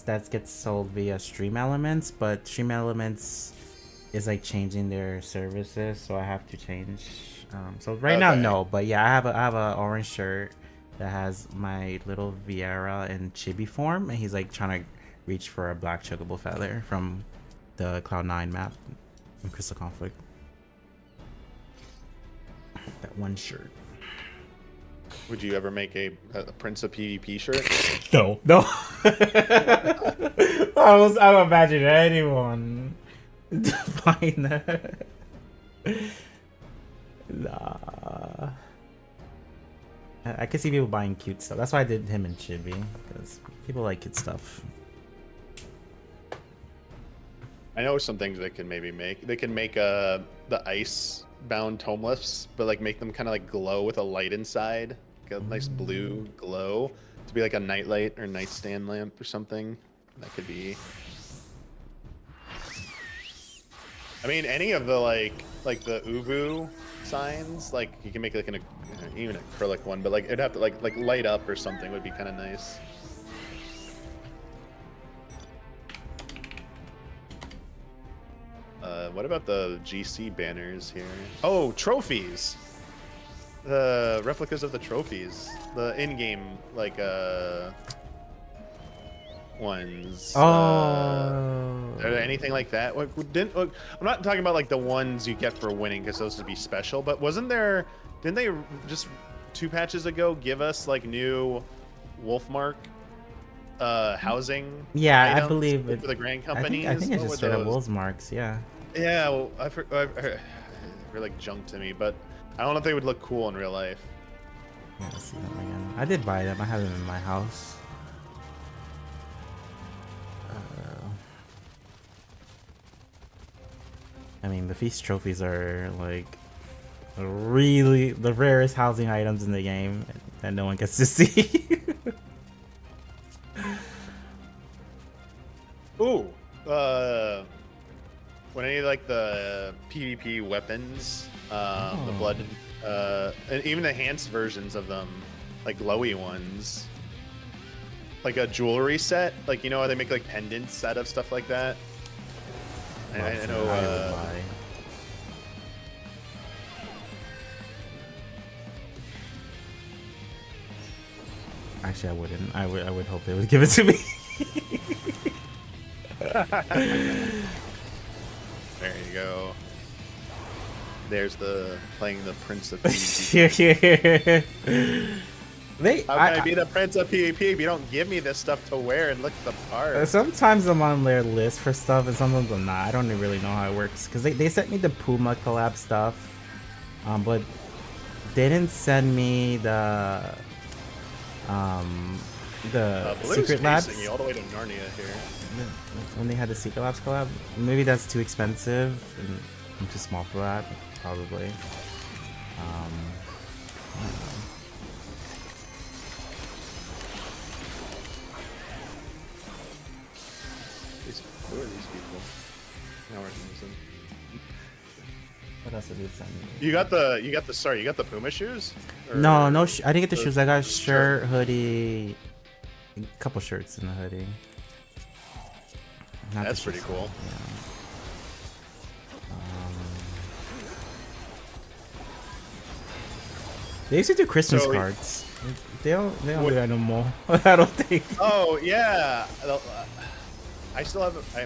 that gets sold via Stream Elements, but Stream Elements is like changing their services, so I have to change. So right now, no, but yeah, I have a orange shirt that has my little Vieira in chibi form, and he's like trying to reach for a black chocobo feather from the Cloud9 map in Crystal Conflict. That one shirt. Would you ever make a Prince of PvP shirt? No. I don't imagine anyone buying that. Nah. I can see people buying cute stuff. That's why I did him in Chibi, because people like cute stuff. I know some things they can maybe make. They can make the ice bound tome lifts, but like make them kind of like glow with a light inside, like a nice blue glow to be like a nightlight or nightstand lamp or something. That could be. I mean, any of the like the Uvu signs, like you can make like an even acrylic one, but like it'd have to like light up or something would be kind of nice. What about the GC banners here? Oh, trophies! The replicas of the trophies. The in-game, like, ones. Oh. Are there anything like that? I'm not talking about, like, the ones you get for winning, because those would be special, but wasn't there... Didn't they just 2 patches ago give us, like, new Wolfmark housing? Yeah, items I believe it. for the Grand Companies? I think it's What just were straight up those? Wolves marks, yeah. Yeah, well, they're like junk to me, but I don't know if they would look cool in real life. Yeah, let's see them again. I did buy them. I have them in my house. I mean, the feast trophies are like really the rarest housing items in the game that no one gets to see. Ooh, when any like the PvP weapons, the blood, and even the enhanced versions of them, like glowy ones, like a jewelry set, like you know how they make like pendants out of stuff like that. I know. Actually, I wouldn't. I would hope they would give it to me. There you go. There's the playing the Prince of PvP. How can I be the Prince of PvP if you don't give me this stuff to wear and look the part? Sometimes I'm on their list for stuff, and sometimes I'm not. I don't really know how it works because they sent me the Puma collab stuff, but they didn't send me the Secret Labs. You all the way to Narnia here. When they had the Secret Labs collab, maybe that's too expensive and I'm too small for that. Probably. I don't know. Who are these people? Now we're them. What else did they send me? You got the Puma shoes? Or No, I didn't get the shoes. I got a shirt, hoodie, a couple shirts in the hoodie. Not That's the pretty shoes, cool. Yeah. They used to do Christmas cards. They don't do that no more. I don't think. Oh yeah. I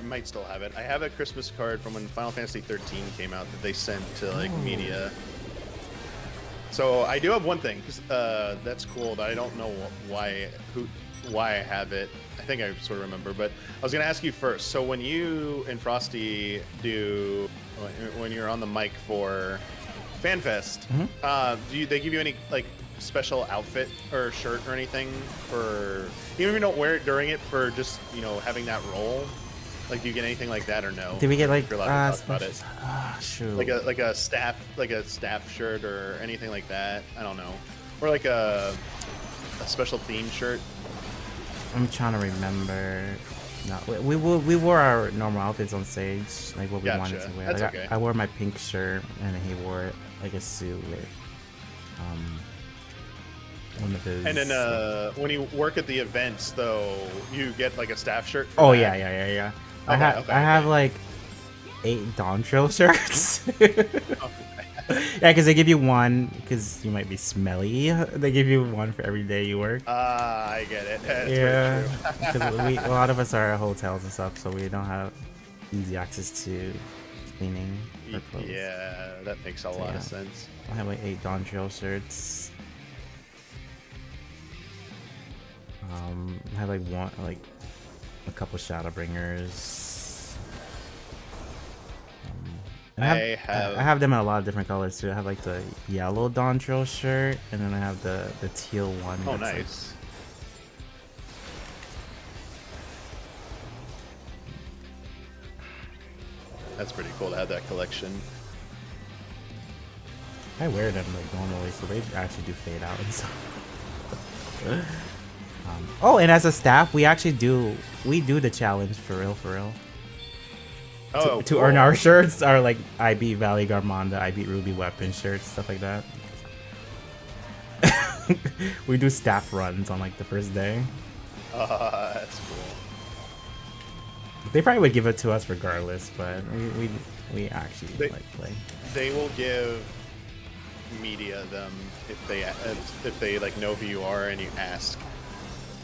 might still have it. I have a Christmas card from when Final Fantasy 13 came out that they sent to like media. So I do have one thing, cause that's cool. But I don't know why I have it. I think I sort of remember, but I was gonna ask you first. So when you and Frosty when you're on the mic for FanFest, Mm-hmm. do they give you any like special outfit or shirt or anything for even if you don't wear it during it for just having that role? Like, do you get anything like that or no? Did we get like If you're allowed to talk about it. shoot. Like a staff shirt or anything like that? I don't know. Or like a special theme shirt. I'm trying to remember. No, we wore our normal outfits on stage, like what we wanted to wear. That's Like, okay. I wore my pink shirt, and then he wore like a suit with one of his. And then when you work at the events, though, you get like a staff shirt. For Oh that? yeah. I Okay, I have like 8 Dawn Trail shirts. Yeah, because they give you one because you might be smelly. They give you one for every day you work. I get it. That's Yeah, very true. because a lot of us are at hotels and stuff, so we don't have easy access to cleaning our clothes. Yeah, that makes a lot yeah. of sense. I have like 8 Dawn Trail shirts. I have like a couple Shadowbringers. And I have them in a lot of different colors too. I have like the yellow Dawn Trail shirt, and then I have the teal one. Oh, that's, nice. That's pretty cool to have that collection. I wear them like normally, so they actually do fade out and stuff. Oh, and as a staff, we do the challenge for real. Oh, To earn our shirts, our like I beat Valley Garmonda, I beat Ruby Weapon shirts, stuff like that. We do staff runs on like the first day. That's cool. They probably would give it to us regardless, but we actually like play. They will give media them if they like know who you are and you ask.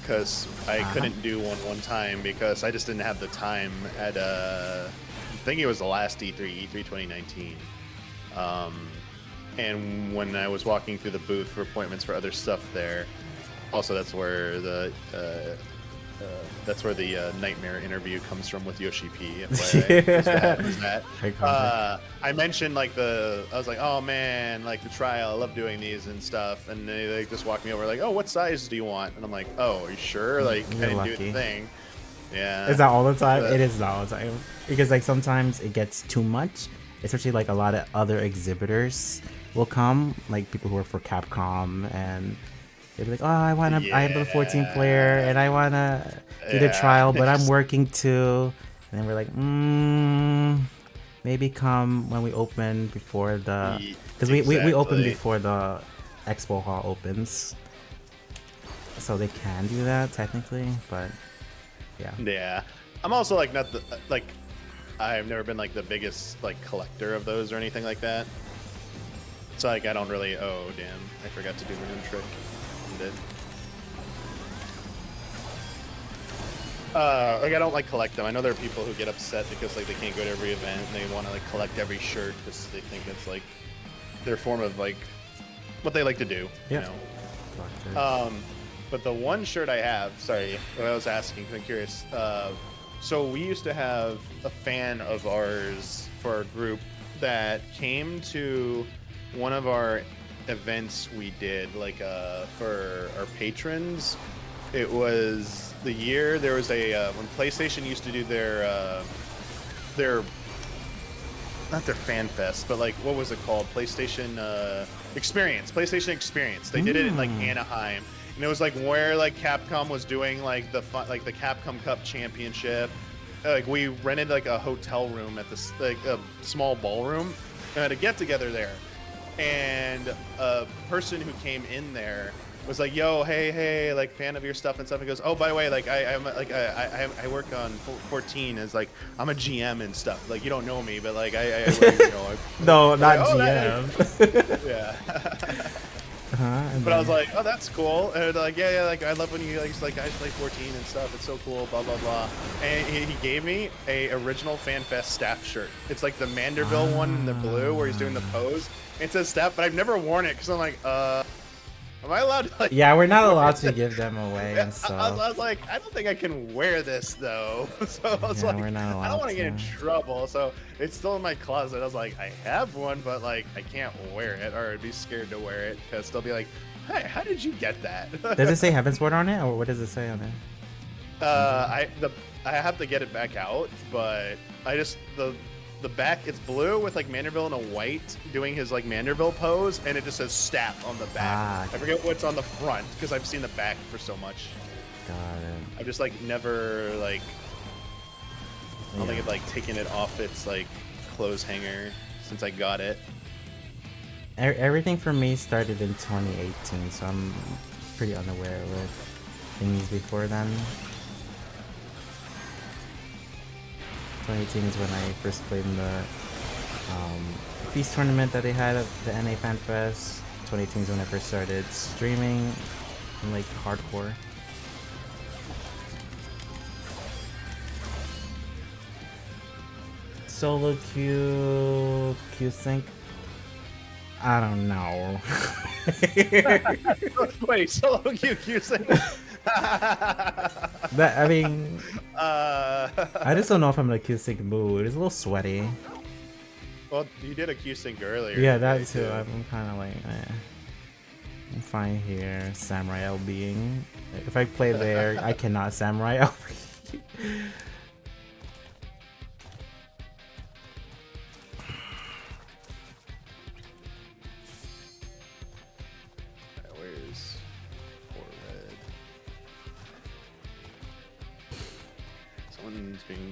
Because I couldn't do one time because I just didn't have the time at I think it was the last E3 2019. And when I was walking through the booth for appointments for other stuff there, also that's where the nightmare interview comes from with Yoshi P. I mentioned like I was like, oh man, like the trial, I love doing these and stuff, and they just walked me over like, oh, what size do you want? And I'm like, oh, are you sure? Like You're I didn't lucky. do the thing. Yeah. Is that all the time? It is not all the time. Because like sometimes it gets too much, especially like a lot of other exhibitors will come, like people who work for Capcom, and they'll be like, oh, I am the 14 player and I wanna do the trial, but I'm working too. And then we're like, maybe come when we open before the, because we open before the expo hall opens, so they can do that technically, but yeah. I'm also like not the like I've never been like the biggest like collector of those or anything like that. So like I don't really. Oh damn! I forgot to do my own trick. I did. Like I don't like collect them. I know there are people who get upset because like they can't go to every event and they want to like collect every shirt because they think it's like their form of like what they like to do. Yeah. You know. But the one shirt I have, sorry, what I was asking, 'cause I'm curious. So we used to have a fan of ours for our group that came to one of our events we did, like for our patrons. It was the year there was a when PlayStation used to do their not their fan fest, but like what was it called? PlayStation Experience. PlayStation Experience. They did it in like Anaheim. And it was like where like Capcom was doing like the Capcom Cup Championship. Like we rented like a hotel room at this like a small ballroom and had a get together there. And a person who came in there was like, "Yo, hey, like fan of your stuff and stuff." He goes, "Oh, by the way, like I work on 14 as like I'm a GM and stuff. Like you don't know me, but like I no, not GM. Yeah." But then, I was like, oh, that's cool. And they're like, yeah, like I love when you like guys play 14 and stuff. It's so cool, blah blah blah. And he gave me a original FanFest staff shirt. It's like the Manderville one in the blue where he's doing the pose. It says staff, but I've never worn it because I'm like, am I allowed to like? Yeah, we're not allowed to give them away and I stuff. was like, I don't think I can wear this though. So I was like, we're not allowed I don't want to get in to. trouble. So it's still in my closet. I was like, I have one, but like I can't wear it, or I'd be scared to wear it because they'll be like, Hey, how did you get that? Does it say Heavensward on it, or what does it say on it? I have to get it back out, but I just the back, it's blue with like Manderville in a white doing his like Manderville pose, and it just says staff on the back. Ah. I forget what's on the front because I've seen the back for so much. Got it. I've just like never like I don't think I've like taken it off its like clothes hanger since I got it. Everything for me started in 2018, so I'm pretty unaware with things before then. 2018 is when I first played in the Feast tournament that they had at the NA Fan Fest. 2018 is when I first started streaming and like hardcore. Solo Q sync. I don't know. Wait, solo QQ saying. That, I mean, I just don't know if I'm in a Q sync mood. It's a little sweaty. Well, you did a Q sync earlier. Yeah, that too. I'm kind of like, I'm fine here. Samurai L being. If I play there, I cannot Samurai L. Where's poor red?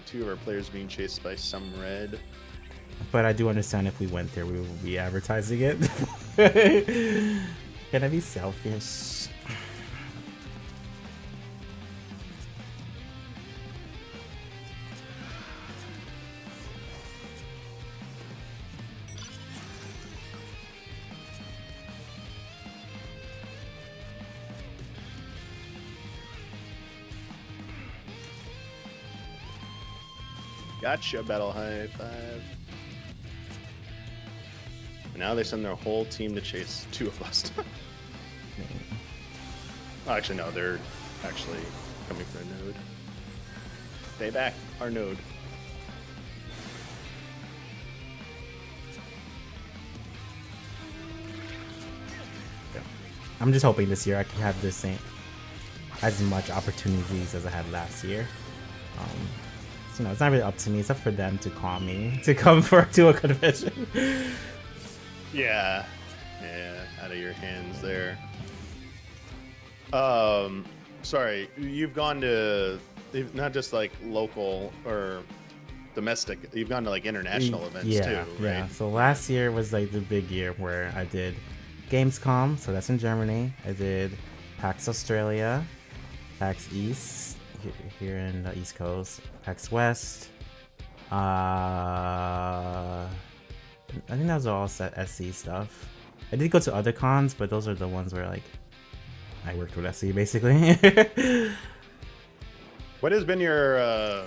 Two of our players being chased by some red. But I do understand if we went there, we will be advertising it. Can I be selfish? Gotcha, Battle High Five. Now they send their whole team to chase two of us. Oh, actually, no, they're actually coming for a node. Stay back, our node. I'm just hoping this year I can have the same, as much opportunities as I had last year. So, it's not really up to me. It's up for them to call me to come to a convention. Yeah, out of your hands there. Sorry, you've gone to not just like local or domestic. You've gone to like international events too, right? Yeah. So last year was like the big year where I did Gamescom, so that's in Germany. I did PAX Australia, PAX East here in the East Coast, PAX West. I think that was all set SC stuff. I did go to other cons, but those are the ones where like I worked with SC basically. What has been your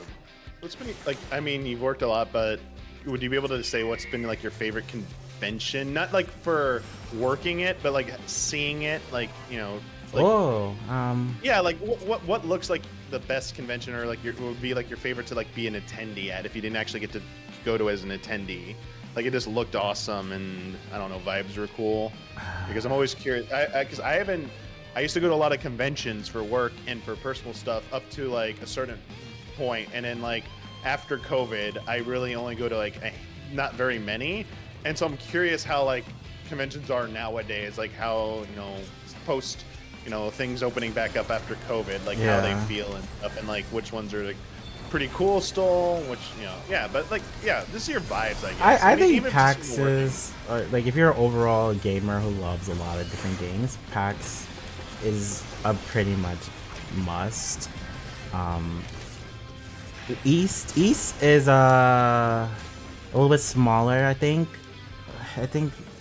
what's been like? I mean, you've worked a lot, but would you be able to say what's been like your favorite convention? Not like for working it, but like seeing it, like Like, yeah, like what looks like the best convention, or like would be like your favorite to like be an attendee at if you didn't actually get to go to as an attendee? Like it just looked awesome, and I don't know, vibes were cool. Because I'm always curious, because I used to go to a lot of conventions for work and for personal stuff up to like a certain point, and then like after COVID, I really only go to like not very many, and so I'm curious how like conventions are nowadays, like how post things opening back up after COVID, like how they feel and stuff, and like which ones are like pretty cool still, which but like this is your vibes, I guess. I think PAX is like, if you're an overall gamer who loves a lot of different games, PAX is a pretty much must. East is a little bit smaller, I think.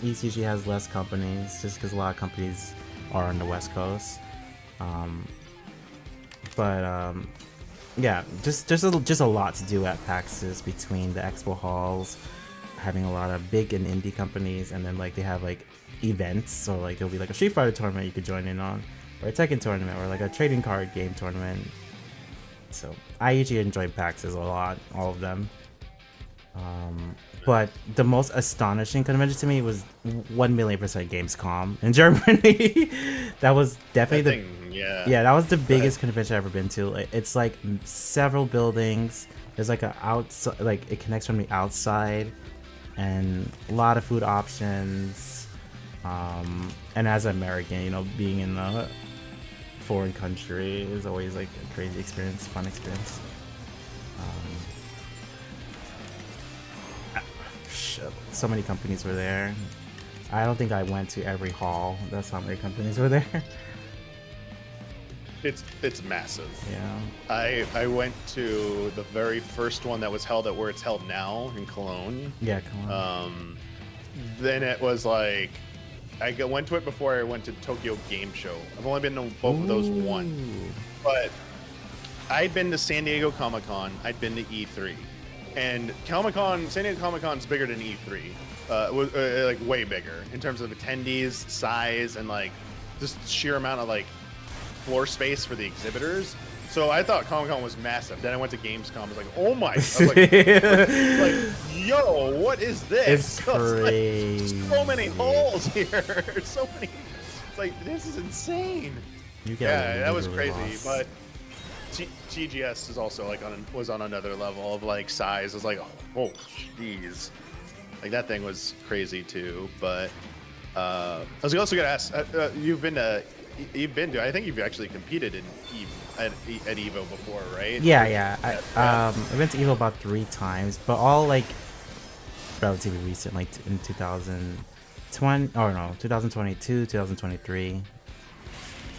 East usually has less companies just because a lot of companies are on the West Coast. Yeah, just a lot to do at PAX's, between the expo halls, having a lot of big and indie companies, and then like they have like events, so like there'll be like a Street Fighter tournament you could join in on, or a Tekken tournament, or like a trading card game tournament. So I usually enjoy PAX's a lot, all of them. But the most astonishing convention to me was 1,000,000% Gamescom in Germany. That was definitely yeah. that was the Go ahead. biggest convention I've ever been to. It's like several buildings. There's like a outside, like it connects from the outside, and a lot of food options. And as an American, you know, being in a foreign country is always like a crazy experience, fun experience. Shit, so many companies were there. I don't think I went to every hall. That's how many companies were there. It's massive. Yeah. I went to the very first one that was held at where it's held now in Cologne. Yeah, come on. Then it was like went to it before I went to Tokyo Game Show. I've only been to both of those once, but I'd been to San Diego Comic-Con. I'd been to E3, and San Diego Comic-Con's bigger than E3. It was like way bigger in terms of attendees, size, and like just sheer amount of like floor space for the exhibitors. So I thought Comic-Con was massive. Then I went to Gamescom. I was like, oh my! I was like, yo, what is this? It's crazy. Like, so many holes here. So many. It's like, this is insane. That was crazy. But TGS is also like was on another level of like size. It's like, oh, jeez. Like that thing was crazy too. But I was also gonna ask, you've been to. I think you've actually competed in at Evo before, right? Yeah. I went to Evo about 3 times, but all like relatively recent, like in 2020 or no, 2022, 2023.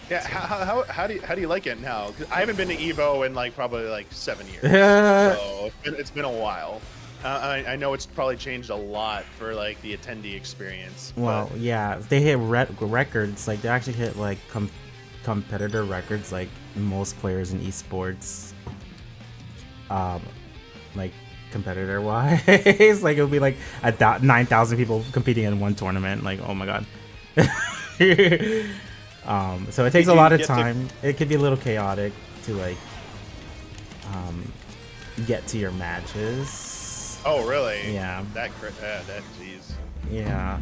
Yeah. How do you like it now? 'Cause I haven't been to Evo in like probably like 7 years, so it's been a while. I know it's probably changed a lot for like the attendee experience. Well, yeah, they hit records. Like they actually hit like competitor records, like most players in esports. Like competitor wise, like it'll be like 9,000 people competing in one tournament. Like, oh my god. So it takes a lot of time. It could be a little chaotic to like get to your matches. Oh, really? Yeah. That jeez. Yeah.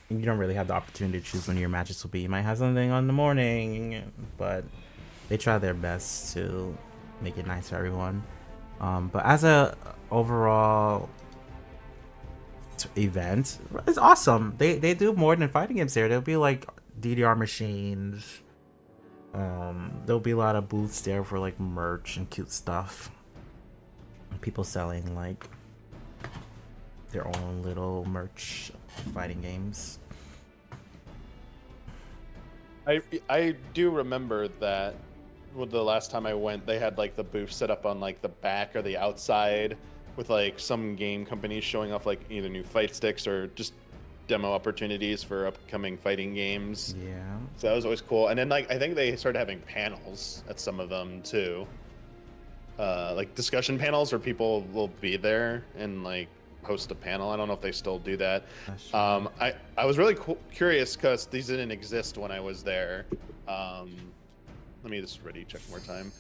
You don't really have the opportunity to choose when your matches will be. You might have something on the morning, but they try their best to make it nice for everyone. But as a overall event, it's awesome. They do more than fighting games there. There'll be like DDR machines. There'll be a lot of booths there for like merch and cute stuff. People selling like their own little merch fighting games. I do remember that the last time I went, they had like the booth set up on like the back or the outside with like some game companies showing off like either new fight sticks or just demo opportunities for upcoming fighting games. Yeah. So that was always cool. And then like I think they started having panels at some of them too. Like discussion panels where people will be there and like host a panel. I don't know if they still do that. I was really curious because these didn't exist when I was there. Let me just check one more time.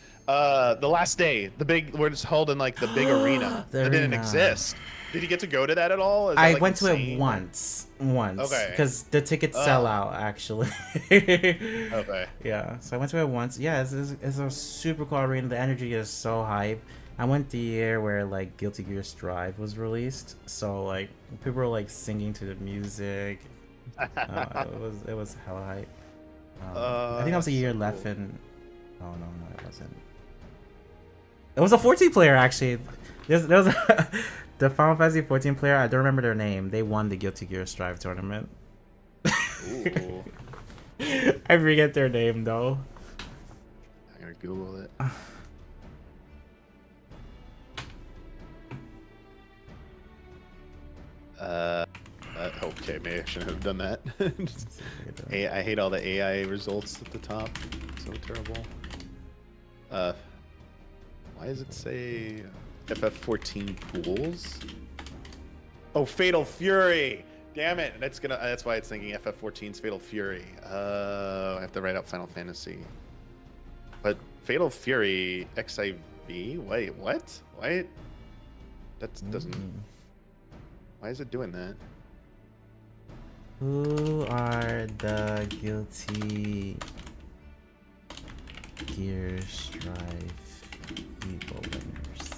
The last day, the big, where it's held in like the big arena. That didn't exist. Did you get to go to that at all? Is that, I like, went insane? to it once. Okay. Because the tickets sell out, actually. Okay. Yeah, so I went to it once. Yeah, it's a super cool arena. The energy is so hype. I went the year where like Guilty Gear Strive was released, so like people were like singing to the music. It was hella hype. I think that was a year left in. Oh no, it wasn't. It was a 14 player actually. There was the Final Fantasy 14 player. I don't remember their name. They won the Guilty Gear Strive tournament. Ooh. I forget their name though. I'm gonna Google it. Okay, maybe I shouldn't have done that. I hate all the AI results at the top. So terrible. Why does it say FF14 pools? Oh, Fatal Fury! Damn it! That's why it's thinking FF14's Fatal Fury. I have to write out Final Fantasy. But Fatal Fury XIV? Wait, what? Wait. That doesn't. Why is it doing that? Who are the guilty Gear Strive Evo winners?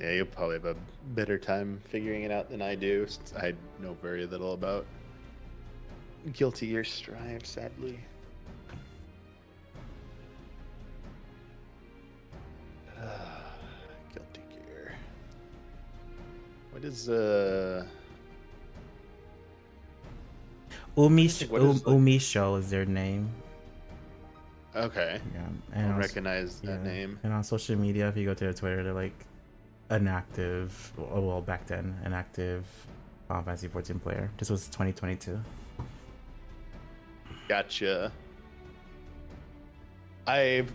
Yeah, you'll probably have a better time figuring it out than I do, since I know very little about Guilty Gear Strive, sadly. Guilty Gear. What is Umisho is their name. Okay. Yeah, I don't recognize that name. And on social media, if you go to their Twitter, they're like an active, well, back then, an active Final Fantasy 14 player. This was 2022. Gotcha. I've,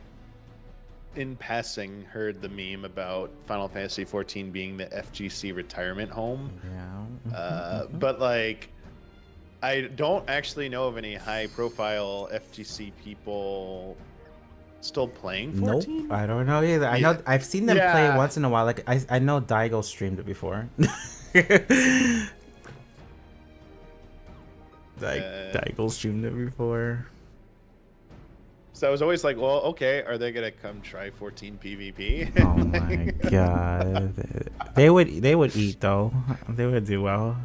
in passing, heard the meme about Final Fantasy 14 being the FGC retirement home. Yeah. But like, I don't actually know of any high-profile FGC people still playing 14. Nope, I don't know either. I know I've seen them play Yeah. once in a while. Like I know Daigo streamed it before. Daigo streamed it before. So I was always like, well, okay, are they gonna come try 14 PvP? Oh my god. They would eat though. They would do well.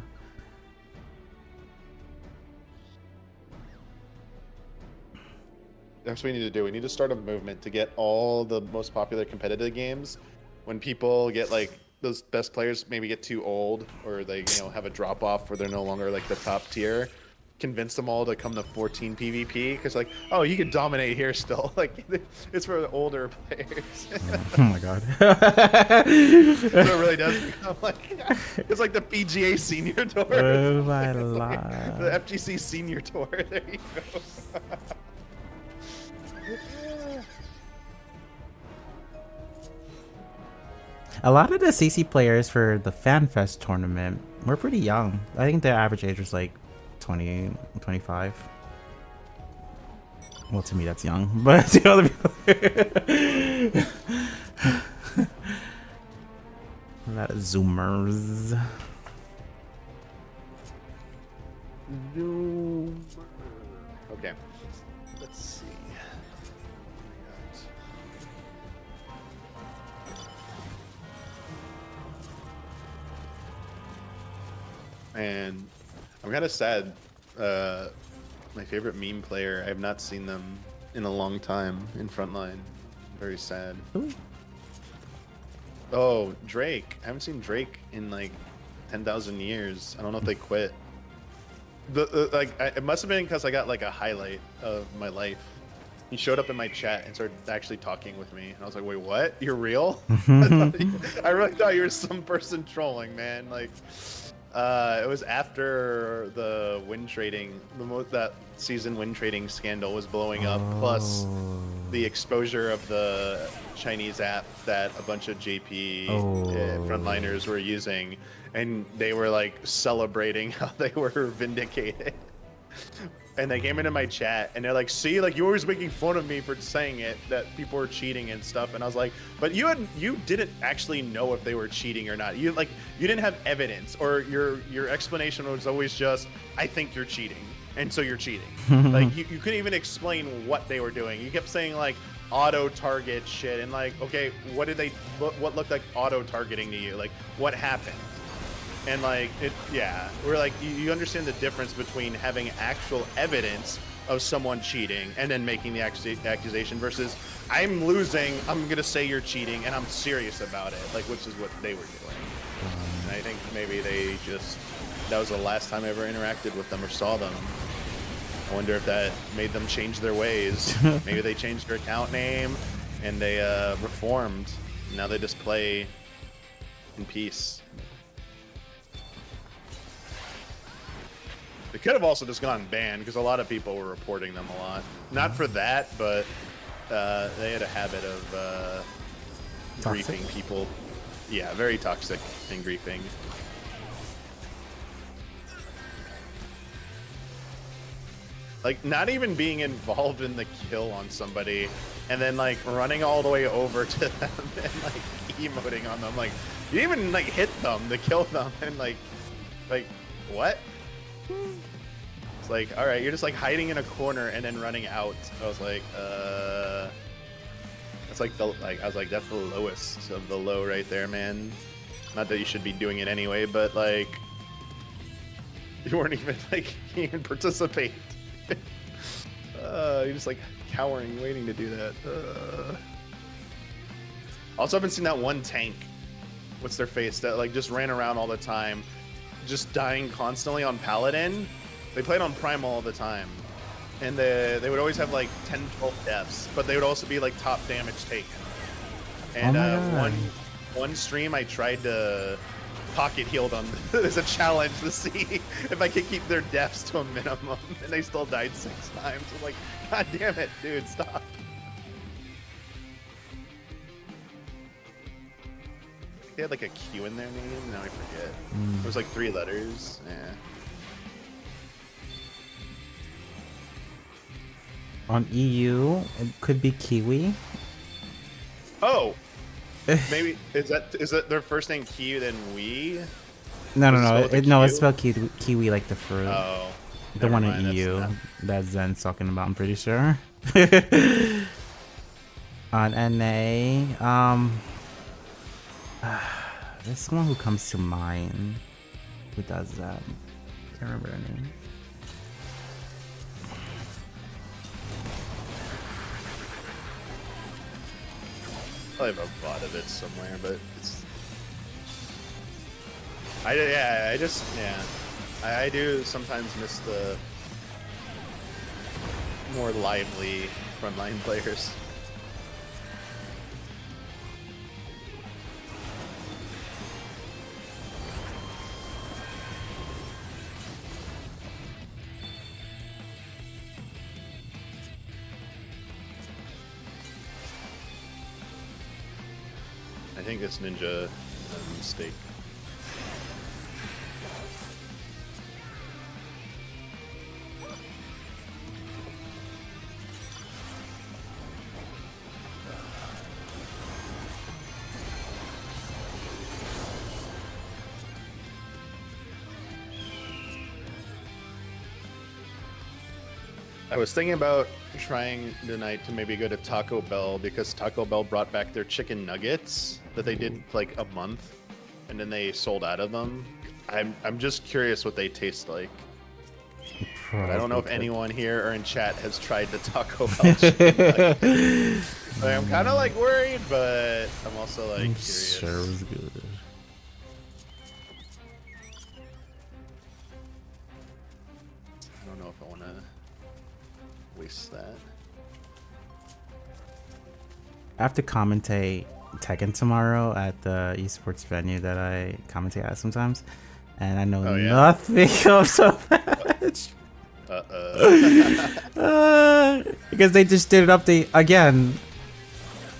That's what we need to do. We need to start a movement to get all the most popular competitive games. When people get like those best players maybe get too old, or they have a drop off where they're no longer like the top tier, convince them all to come to 14 PvP, because like, oh, you can dominate here still. Like, it's for the older players. Oh my god. So it really does become like, it's like the PGA senior tour. Oh my Like lord. the FGC senior tour. There you go. A lot of the CC players for the FanFest tournament were pretty young. I think their average age was like 20, 25. Well, to me, that's young, but to other people, a lot of Zoomers. Okay, let's see. And I'm kind of sad. My favorite meme player, I have not seen them in a long time in Frontline. Very sad. Ooh. Oh, Drake. I haven't seen Drake in like 10,000 years. I don't know if they quit. It must have been because I got like a highlight of my life. He showed up in my chat and started actually talking with me, and I was like, "Wait, what? You're real?" I really thought you were some person trolling, man. Like, it was after the win trading, that season win trading scandal was blowing up, plus the exposure of the Chinese app that a bunch of JP frontliners were using, and they were like celebrating how they were vindicated. And they came into my chat and they're like, see, like, you were always making fun of me for saying it, that people were cheating and stuff. And I was like, but you didn't actually know if they were cheating or not. You didn't have evidence, or your explanation was always just, I think you're cheating, and so you're cheating. Like, you couldn't even explain what they were doing. You kept saying like auto target shit, and like, okay, what looked like auto targeting to you? Like, what happened? And like, we're like, you understand the difference between having actual evidence of someone cheating and then making the accusation versus, I'm losing, I'm gonna say you're cheating, and I'm serious about it, like, which is what they were doing. And I think maybe that was the last time I ever interacted with them or saw them. I wonder if that made them change their ways. Maybe they changed their account name and they reformed. Now they just play in peace. They could have also just gone banned, because a lot of people were reporting them a lot. Not for that, but they had a habit of griefing people. Yeah, very toxic and griefing. Like, not even being involved in the kill on somebody, and then like running all the way over to them and like emoting on them. Like, You didn't even like hit them to kill them, and like what? It's like, all right, you're just like hiding in a corner and then running out. I was like, that's like I was like, that's the lowest of the low right there, man. Not that you should be doing it anyway, but like, you weren't even like, you didn't even participate. You're just like cowering, waiting to do that. Also, I haven't seen that one tank. What's their face that like just ran around all the time, just dying constantly on Paladin. They played on Primal all the time, and they would always have like 10, 12 deaths, but they would also be like top damage taken. And one stream I tried to pocket heal them as a challenge to see if I could keep their deaths to a minimum, and they still died 6 times. I'm like, God damn it, dude, stop. They had like a Q in their name. Now I forget. It was like 3 letters. Yeah. On EU, it could be Kiwi. Oh, maybe is that their first name Q then we? No. It's It's spelled kiwi like the fruit. Oh, the never one mind, in EU that's that Zen's talking about. I'm pretty sure. On NA, there's someone who comes to mind who does that. Can't remember her name. I have a bot of it somewhere, but it's. I do sometimes miss the more lively frontline players. I think it's Ninja mistake. I was thinking about trying tonight to maybe go to Taco Bell because Taco Bell brought back their chicken nuggets that they did like a month, and then they sold out of them. I'm just curious what they taste like. But I don't know if anyone here or in chat has tried the Taco Bell chicken nuggets. Like, I'm kind of like worried, but I'm also like curious. Sure, it was good. I don't know if I want to waste that. I have to commentate Tekken tomorrow at the esports venue that I commentate at sometimes, and I know nothing of the match. Because they just did an update again.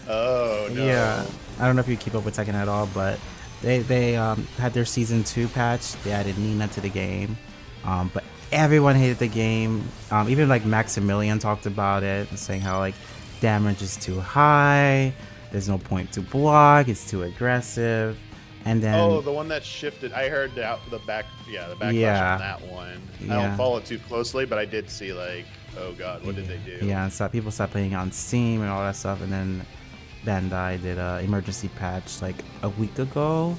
Oh no. Yeah, I don't know if you keep up with Tekken at all, but they had their season 2 patch. They added Nina to the game, but everyone hated the game. Even like Maximilian talked about it, saying how like damage is too high. There's no point to block. It's too aggressive. And then the one that shifted. I heard the backlash on that one. I don't follow it too closely, but I did see like, oh god, what did they do? Yeah, and so people started playing on Steam and all that stuff, and then Bandai did a emergency patch like a week ago.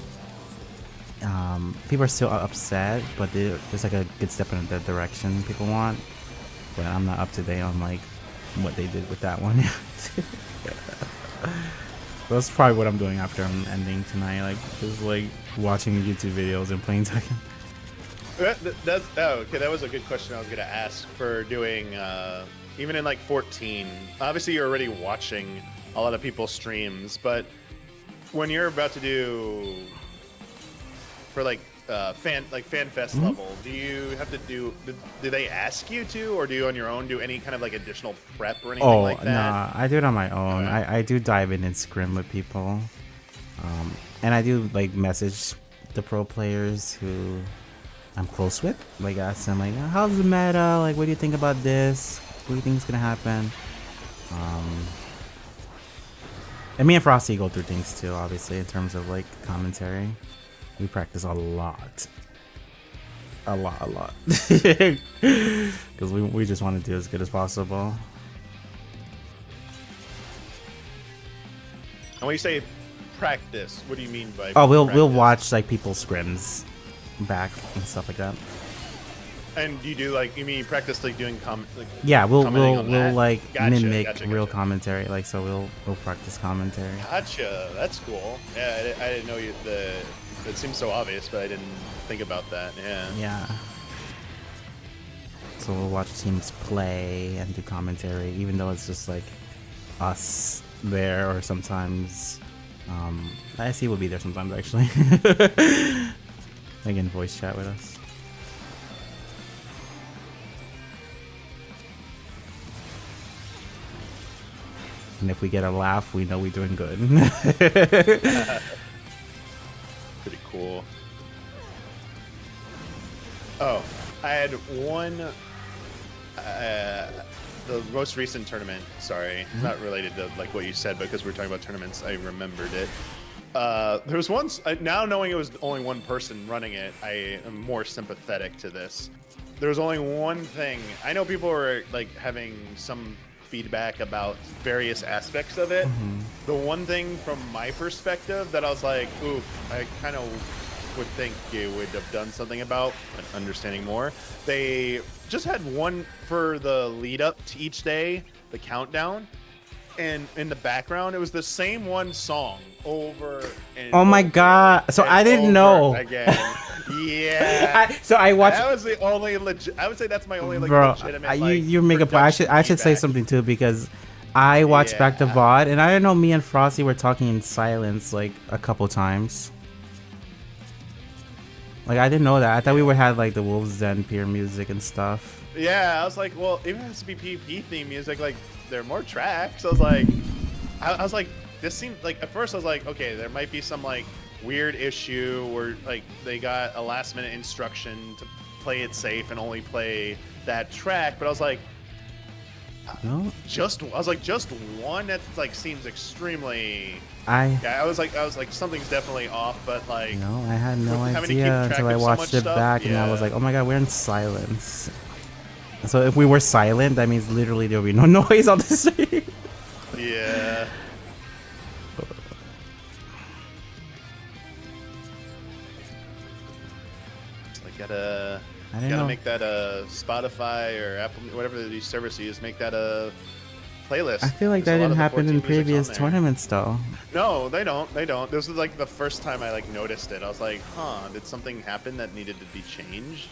People are still upset, but there's like a good step in the direction people want. But I'm not up to date on like what they did with that one. That's probably what I'm doing after I'm ending tonight, like just like watching YouTube videos and playing Tekken. Okay, that was a good question I was gonna ask for doing even in like 14. Obviously you're already watching a lot of people's streams, but when you're about to do for like fan fest level, do you have to do they ask you to, or do you on your own do any kind of like additional prep or anything like that? Nah, I do it on my own. Okay. I do dive in and scrim with people, and I do like message the pro players who I'm close with, like ask them like, how's the meta, like what do you think about this, what do you think is gonna happen. And me and Frosty go through things too, obviously, in terms of like commentary. We practice a lot. A lot. Because we just want to do as good as possible. And when you say practice, what do you mean by? Oh, we'll practice? watch like people's scrims back and stuff like that. And do you do like, you mean you practice like doing like Yeah, we'll commenting on that? like Gotcha, mimic gotcha, real gotcha. commentary. Like, so we'll practice commentary. Gotcha. That's cool. Yeah, I didn't know it seems so obvious, but I didn't think about that. Yeah. Yeah. So we'll watch teams play and do commentary, even though it's just like us there, or sometimes IC will be there sometimes actually. Again, voice chat with us. And if we get a laugh, we know we're doing good. Pretty cool. Oh, I had one. The most recent tournament. Sorry, not related to like what you said, but because we were talking about tournaments, I remembered it. There was once. Now knowing it was only one person running it, I am more sympathetic to this. There was only one thing. I know people were like having some feedback about various aspects of it. The one thing from my perspective that I was like, oof, I kind of would think you would have done something about, understanding more. They just had one for the lead up to each day, the countdown, and in the background it was the same one song over and Oh my over god! So and I didn't over know. again. Yeah. So I watched. That was the only legit. I would say that's my only like Bro, legitimate. you make a point. I should say feedback. something too, because I watched back the Yeah. VOD, and I don't know, me and Frosty were talking in silence like a couple times. Like, I didn't know that. I thought we would have like the Wolves Den peer music and stuff. Yeah, I was like, well, even if it has to be PvP theme music, like there are more tracks. I was like, this seemed like at first I was like, okay, there might be some like weird issue where like they got a last minute instruction to play it safe and only play that track, but I was like, No, just one that like seems extremely. I Yeah, I was like something's definitely off, but like. no, I had no Having to keep idea track until I of so watched much it stuff, back, and I was yeah. like, oh my god, we're in silence. So if we were silent, that means literally there will be no noise on the stream. Yeah. I gotta I didn't know. make that a Spotify or Apple, whatever these services use, make that a playlist. I feel like There's that a lot didn't of the happen 14 in music's on previous there. tournaments, though. No, they don't. They don't. This was like the first time I like noticed it. I was like, huh, did something happen that needed to be changed?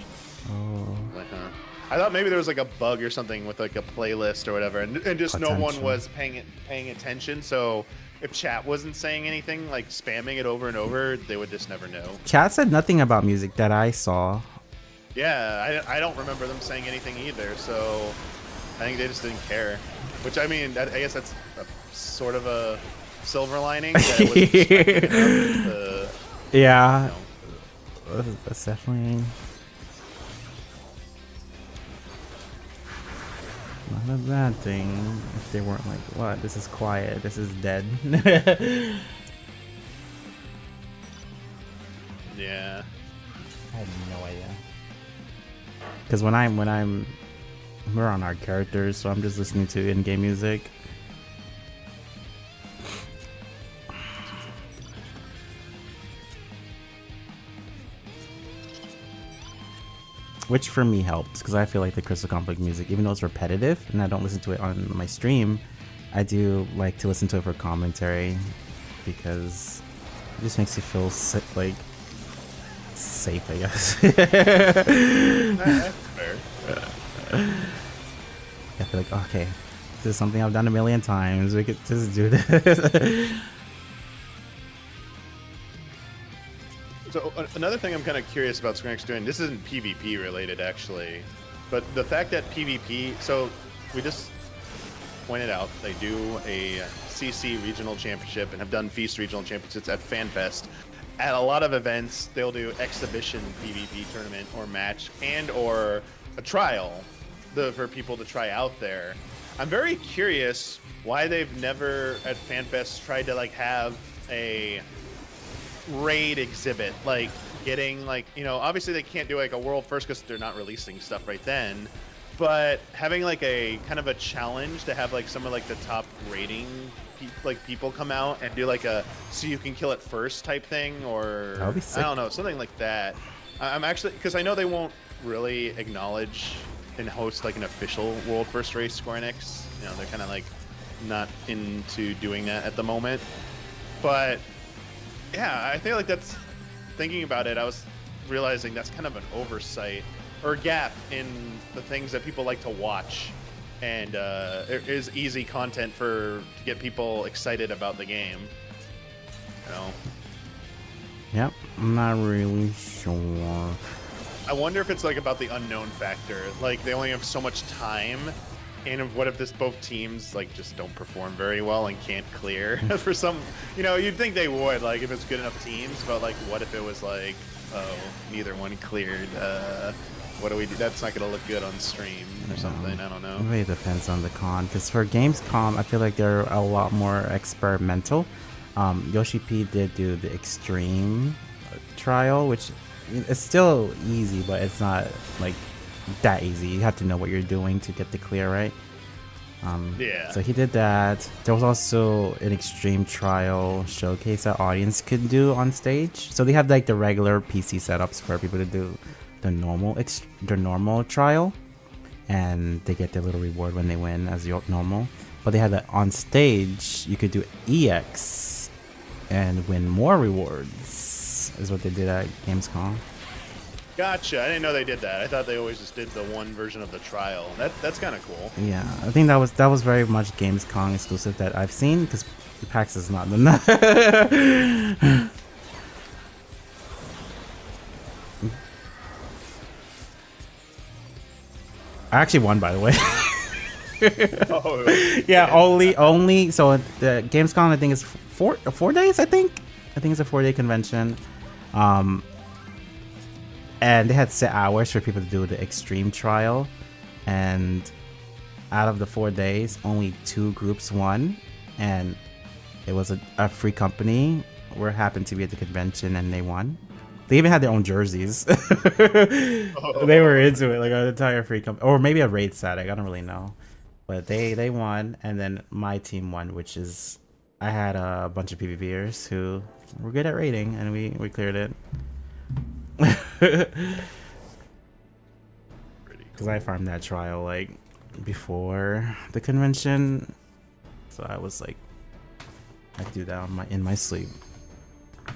Oh, Like, huh. I thought maybe there was like a bug or something with like a playlist or whatever, and just no one Potential. was paying attention. So if chat wasn't saying anything, like spamming it over and over, they would just never know. chat said nothing about music that I saw. Yeah, I don't remember them saying anything either. So I think they just didn't care. Which I mean, I guess that's a, sort of a silver lining. That it wasn't distracting enough to, Yeah, you know. that's definitely not a bad thing. If they weren't like, what? This is quiet. This is dead. Yeah. I had no idea. Because when we're on our characters, so I'm just listening to in-game music. Which for me helps, because I feel like the Crystal Conflict music, even though it's repetitive and I don't listen to it on my stream, I do like to listen to it for commentary, because it just makes you feel like safe, I guess. That's fair. I feel like, okay, this is something I've done a million times. We could just do this. So another thing I'm kind of curious about Square Enix doing, this isn't PvP related actually, but the fact that PvP, so we just pointed out they do a CC regional championship and have done Feast regional championships at FanFest. At a lot of events, they'll do exhibition PvP tournament or match and or a trial for people to try out there. I'm very curious why they've never at FanFest tried to like have a raid exhibit, like getting like, you know, obviously they can't do like a world first because they're not releasing stuff right then, but having like a kind of a challenge to have like some of like the top rating like people come out and do like a so you can kill it first type thing, or That would be sick. I don't know, something like that. I'm actually, because I know they won't really acknowledge and host like an official world first race, Square Enix. You know, they're kind of like not into doing that at the moment. But yeah, I feel like that's, thinking about it, I was realizing that's kind of an oversight or gap in the things that people like to watch, and it is easy content to get people excited about the game. You know. Yep, I'm not really sure. I wonder if it's like about the unknown factor. Like they only have so much time, and what if both teams like just don't perform very well and can't clear for some? You know, you'd think they would, like if it's good enough teams, but like what if it was like, oh, neither one cleared? What do we do? That's not gonna look good on stream or something. I don't know. It really depends on the con, because for Gamescom, I feel like they're a lot more experimental. Yoshi P did do the extreme trial, which it's still easy, but it's not like that easy. You have to know what you're doing to get the clear, right? Yeah. So he did that. There was also an extreme trial showcase that audience could do on stage. So they have like the regular PC setups for people to do the normal trial, and they get their little reward when they win as normal. But they had that on stage. You could do EX and win more rewards. Is what they did at Gamescom. Gotcha. I didn't know they did that. I thought they always just did the one version of the trial. That's kind of cool. Yeah, I think that was very much Gamescom exclusive that I've seen, because PAX is not enough. I actually won, by the way. Oh, Yeah, only so the Gamescom, I think, is 4 days. I think it's a 4-day convention. And they had set hours for people to do the extreme trial, and out of the 4 days, only 2 groups won, and it was a free company where happened to be at the convention, and they won. They even had their own jerseys. They were into it, like an entire free company, or maybe a raid static. I don't really know, but they won, and then my team won, which is I had a bunch of PvPers who were good at raiding, and we cleared it. Because I farmed that trial like before the convention, so I was like, I do that in my sleep. I'm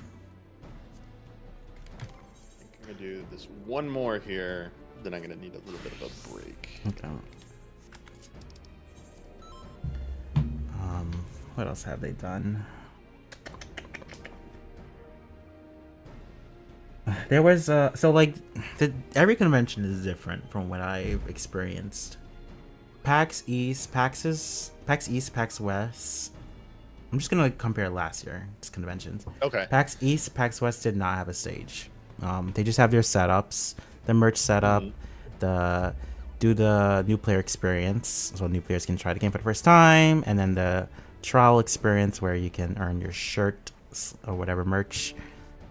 gonna do this one more here, then I'm gonna need a little bit of a break. Okay. What else have they done? There was so like every convention is different from what I've experienced. PAX East, PAX West. I'm just gonna compare last year's conventions. Okay. PAX East, PAX West did not have a stage. They just have their setups, the merch setup, the new player experience, so new players can try the game for the first time, and then the trial experience where you can earn your shirt or whatever merch.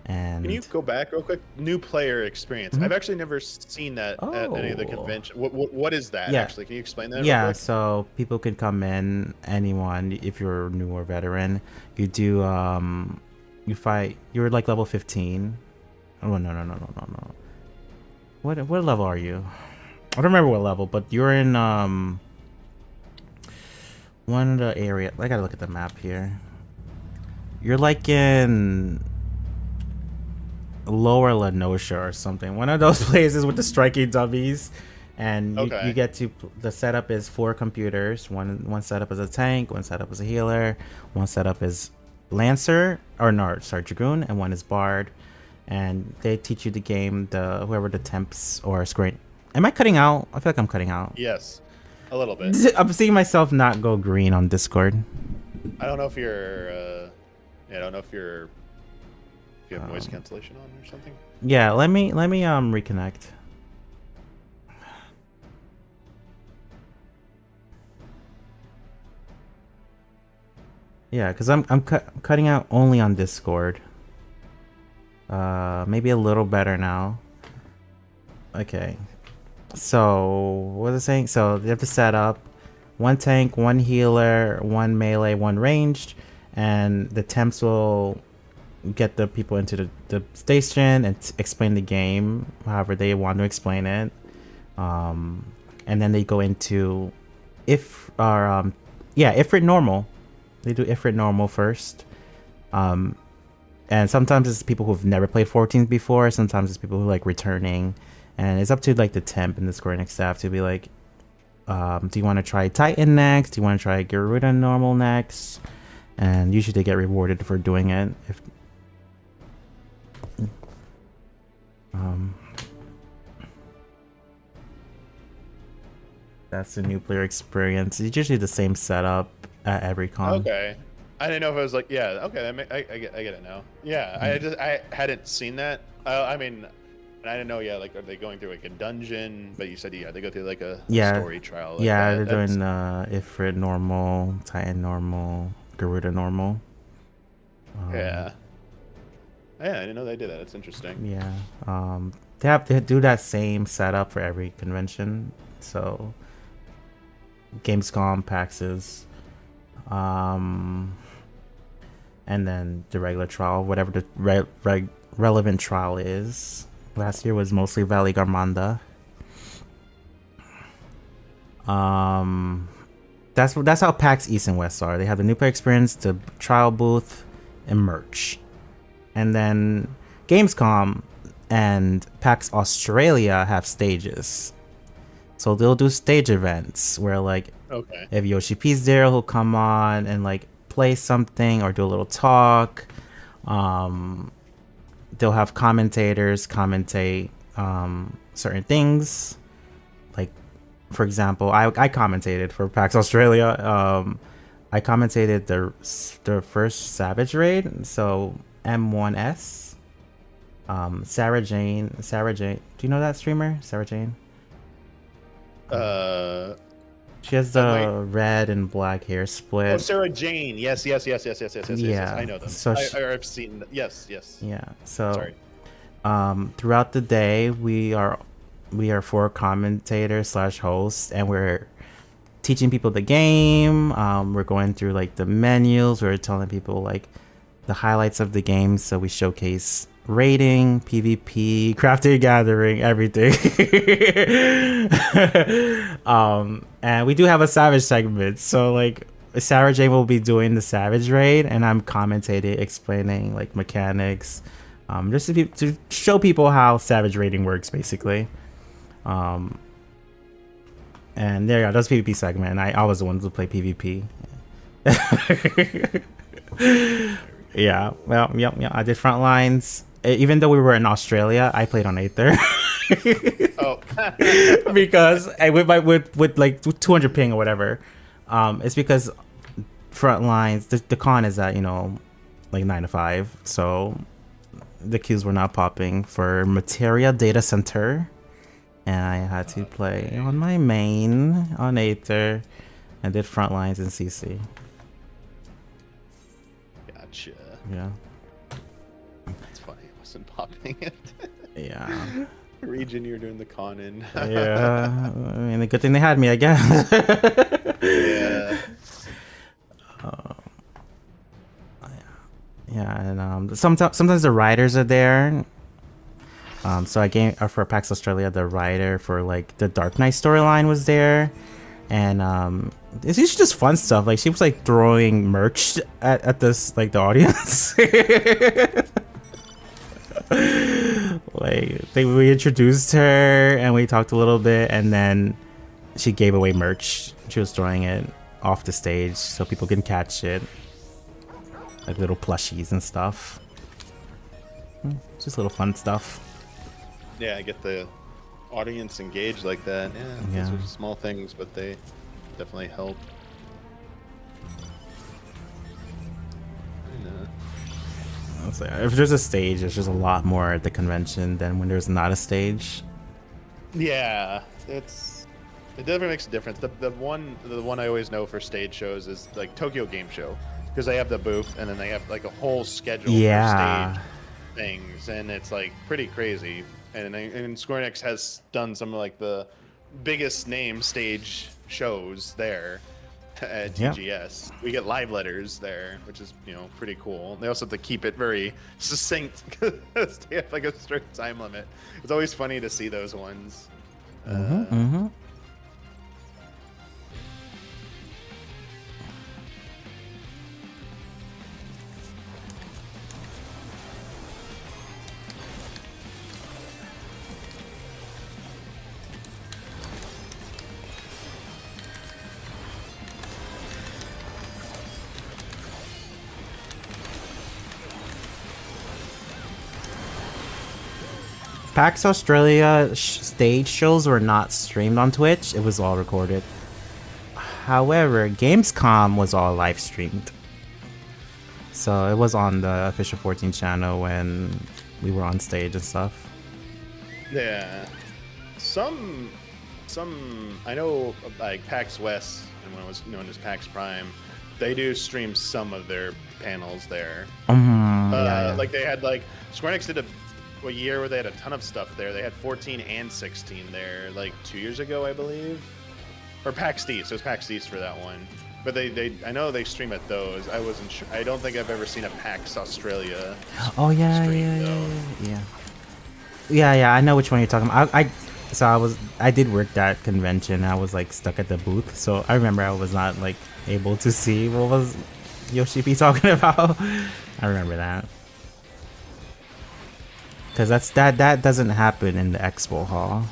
And can you go back real quick? New player experience. I've actually never seen that at any of the convention. What is that actually? Can you explain that? Yeah, real quick? so people can come in, anyone, if you're new or veteran. You do you fight. You're like level 15. Oh no. What level are you? I don't remember what level, but you're in one of the area. I gotta look at the map here. You're like in Lower Lenosha or something, one of those places with the striking dummies, and you get to, the setup is 4 computers, one setup is a tank, one setup is a healer, one setup is Lancer, or no, sorry, Dragoon, and one is Bard, and they teach you the game, whoever the temps or screen. Am I cutting out? I feel like I'm cutting out. Yes, a little bit. I'm seeing myself not go green on Discord. I don't know if you're I don't know if you have noise cancellation on or something. Yeah, let me reconnect. Yeah, because I'm cutting out only on Discord. Maybe a little better now. Okay. So what was I saying? So they have to set up one tank, one healer, one melee, one ranged, and the temps will get the people into the station and explain the game however they want to explain it. And then they go into Ifrit normal. They do Ifrit normal first. And sometimes it's people who've never played 14 before. Sometimes it's people who like returning. And it's up to like the temp and the scoring staff to be like, do you want to try Titan next? Do you want to try Garuda normal next? And usually they get rewarded for doing it. That's the new player experience. It's usually the same setup at every con. Okay. I didn't know if it was like, yeah, okay, I get it now. Yeah, I hadn't seen that. I mean, I didn't know, yeah, like, are they going through like a dungeon? But you said, yeah, they go through like a story trial. Like yeah, that. They're doing Ifrit normal, Titan normal, Garuda normal. Yeah. Yeah, I didn't know they did that. That's interesting. Yeah. They do that same setup for every convention. So Gamescom, PAX's, and then the regular trial, whatever the relevant trial is. Last year was mostly Valley Garmanda. That's how PAX East and West are. They have the new player experience, the trial booth, and merch. And then Gamescom and PAX Australia have stages. So they'll do stage events where like if Yoshi P's there, he'll come on and like play something or do a little talk. They'll have commentators commentate certain things. Like, for example, I commentated for PAX Australia. I commentated the first Savage raid, so M1S. Sarah Jane. Do you know that streamer, Sarah Jane? She has the red and black hair split. Oh, Sarah Jane. Yes. Yeah. I know them. So I've seen. Yes. Yeah. So, sorry. Throughout the day, we are 4 commentators / hosts, and we're teaching people the game. We're going through like the menus. We're telling people like the highlights of the game. So we showcase raiding, PvP, crafting, gathering, everything. And we do have a Savage segment. So like Sarah Jane will be doing the Savage raid, and I'm commentating, explaining like mechanics, just to show people how Savage raiding works, basically. And there you go, that's PvP segment, and I was the one to play PvP. Yeah, well, yeah, I did front lines. Even though we were in Australia, I played on Aether. Because with like 200 ping or whatever. It's because front lines, the con is at, like 9 to 5, so the queues were not popping for Materia Data Center, and I had to play on my main on Aether and did front lines in CC. Gotcha. Yeah. That's funny. I wasn't popping it. Yeah. Region you're doing the con in. Yeah. I mean, the good thing they had me, I guess. Yeah. Yeah, and sometimes the riders are there. So I game for PAX Australia, the rider for like the Dark Knight storyline was there, and it's usually just fun stuff. Like she was like throwing merch at this like the audience. Like we introduced her and we talked a little bit, and then she gave away merch. She was throwing it off the stage so people can catch it, like little plushies and stuff. Just little fun stuff. Yeah, get the audience engaged like that. Yeah, those are small things, but they definitely help. If there's a stage, there's just a lot more at the convention than when there's not a stage. Yeah, it definitely makes a difference. The one I always know for stage shows is like Tokyo Game Show. because they have the booth and then they have like a whole schedule Yeah. for stage things, and it's like pretty crazy. And Square Enix has done some of like the biggest name stage shows there at TGS. We get live letters there, which is, you know, pretty cool. They also have to keep it very succinct because they have like a strict time limit. It's always funny to see those ones. PAX Australia stage shows were not streamed on Twitch. It was all recorded. However, Gamescom was all live streamed. So it was on the official 14 channel when we were on stage and stuff. Yeah. Some I know like PAX West and when it was known as PAX Prime, they do stream some of their panels there. Like they had like Square Enix did a year where they had a ton of stuff there. They had 14 and 16 there like 2 years ago, I believe. Or PAX East. It was PAX East for that one. But they I know they stream at those. I wasn't sure. I don't think I've ever seen a PAX Australia. Oh yeah, stream, yeah. I know which one you're talking about. I did work that convention. I was like stuck at the booth, so I remember I was not like able to see what was Yoshi P talking about. I remember that because that doesn't happen in the expo hall.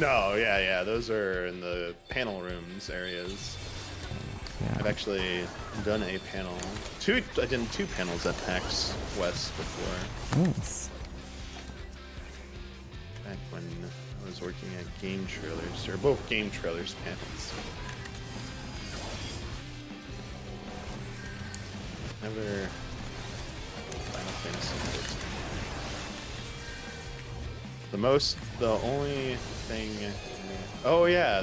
No, yeah. Those are in the panel rooms areas. Yeah. I've actually done a panel. I did two panels at PAX West before. Nice. Back when I was working at Game Trailers, or both Game Trailers panels. Never. Final Fantasy 14. The only thing. Oh yeah,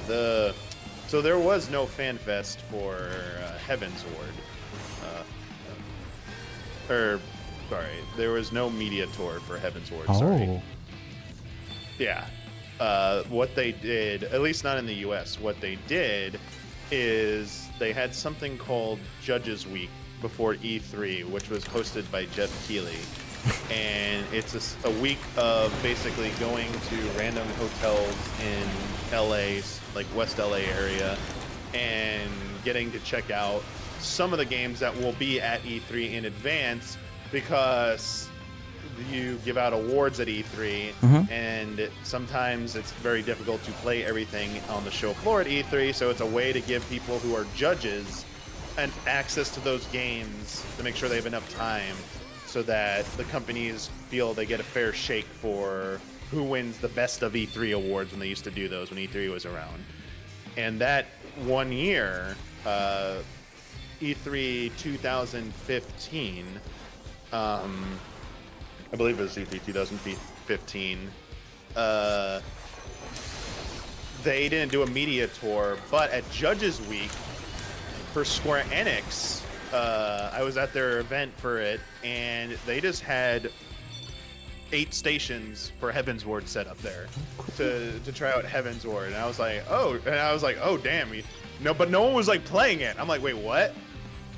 so there was no fan fest for Heaven's Ward. There was no media tour for Heaven's Ward. Sorry. Yeah. What they did, at least not in the US, what they did is they had something called Judges Week before E3, which was hosted by Jeff Keighley. And it's a week of basically going to random hotels in LA, like West LA area, and getting to check out some of the games that will be at E3 in advance, because you give out awards at E3, and sometimes it's very difficult to play everything on the show floor at E3, so it's a way to give people who are judges and access to those games to make sure they have enough time so that the companies feel they get a fair shake for who wins the best of E3 awards when they used to do those when E3 was around. And that one year, E3 2015, I believe it was E3 2015, they didn't do a media tour, but at Judges Week for Square Enix, I was at their event for it, and they just had 8 stations for Heaven's Ward set up there to try out Heaven's Ward. And I was like, oh damn, but no one was like playing it. I'm like, wait, what?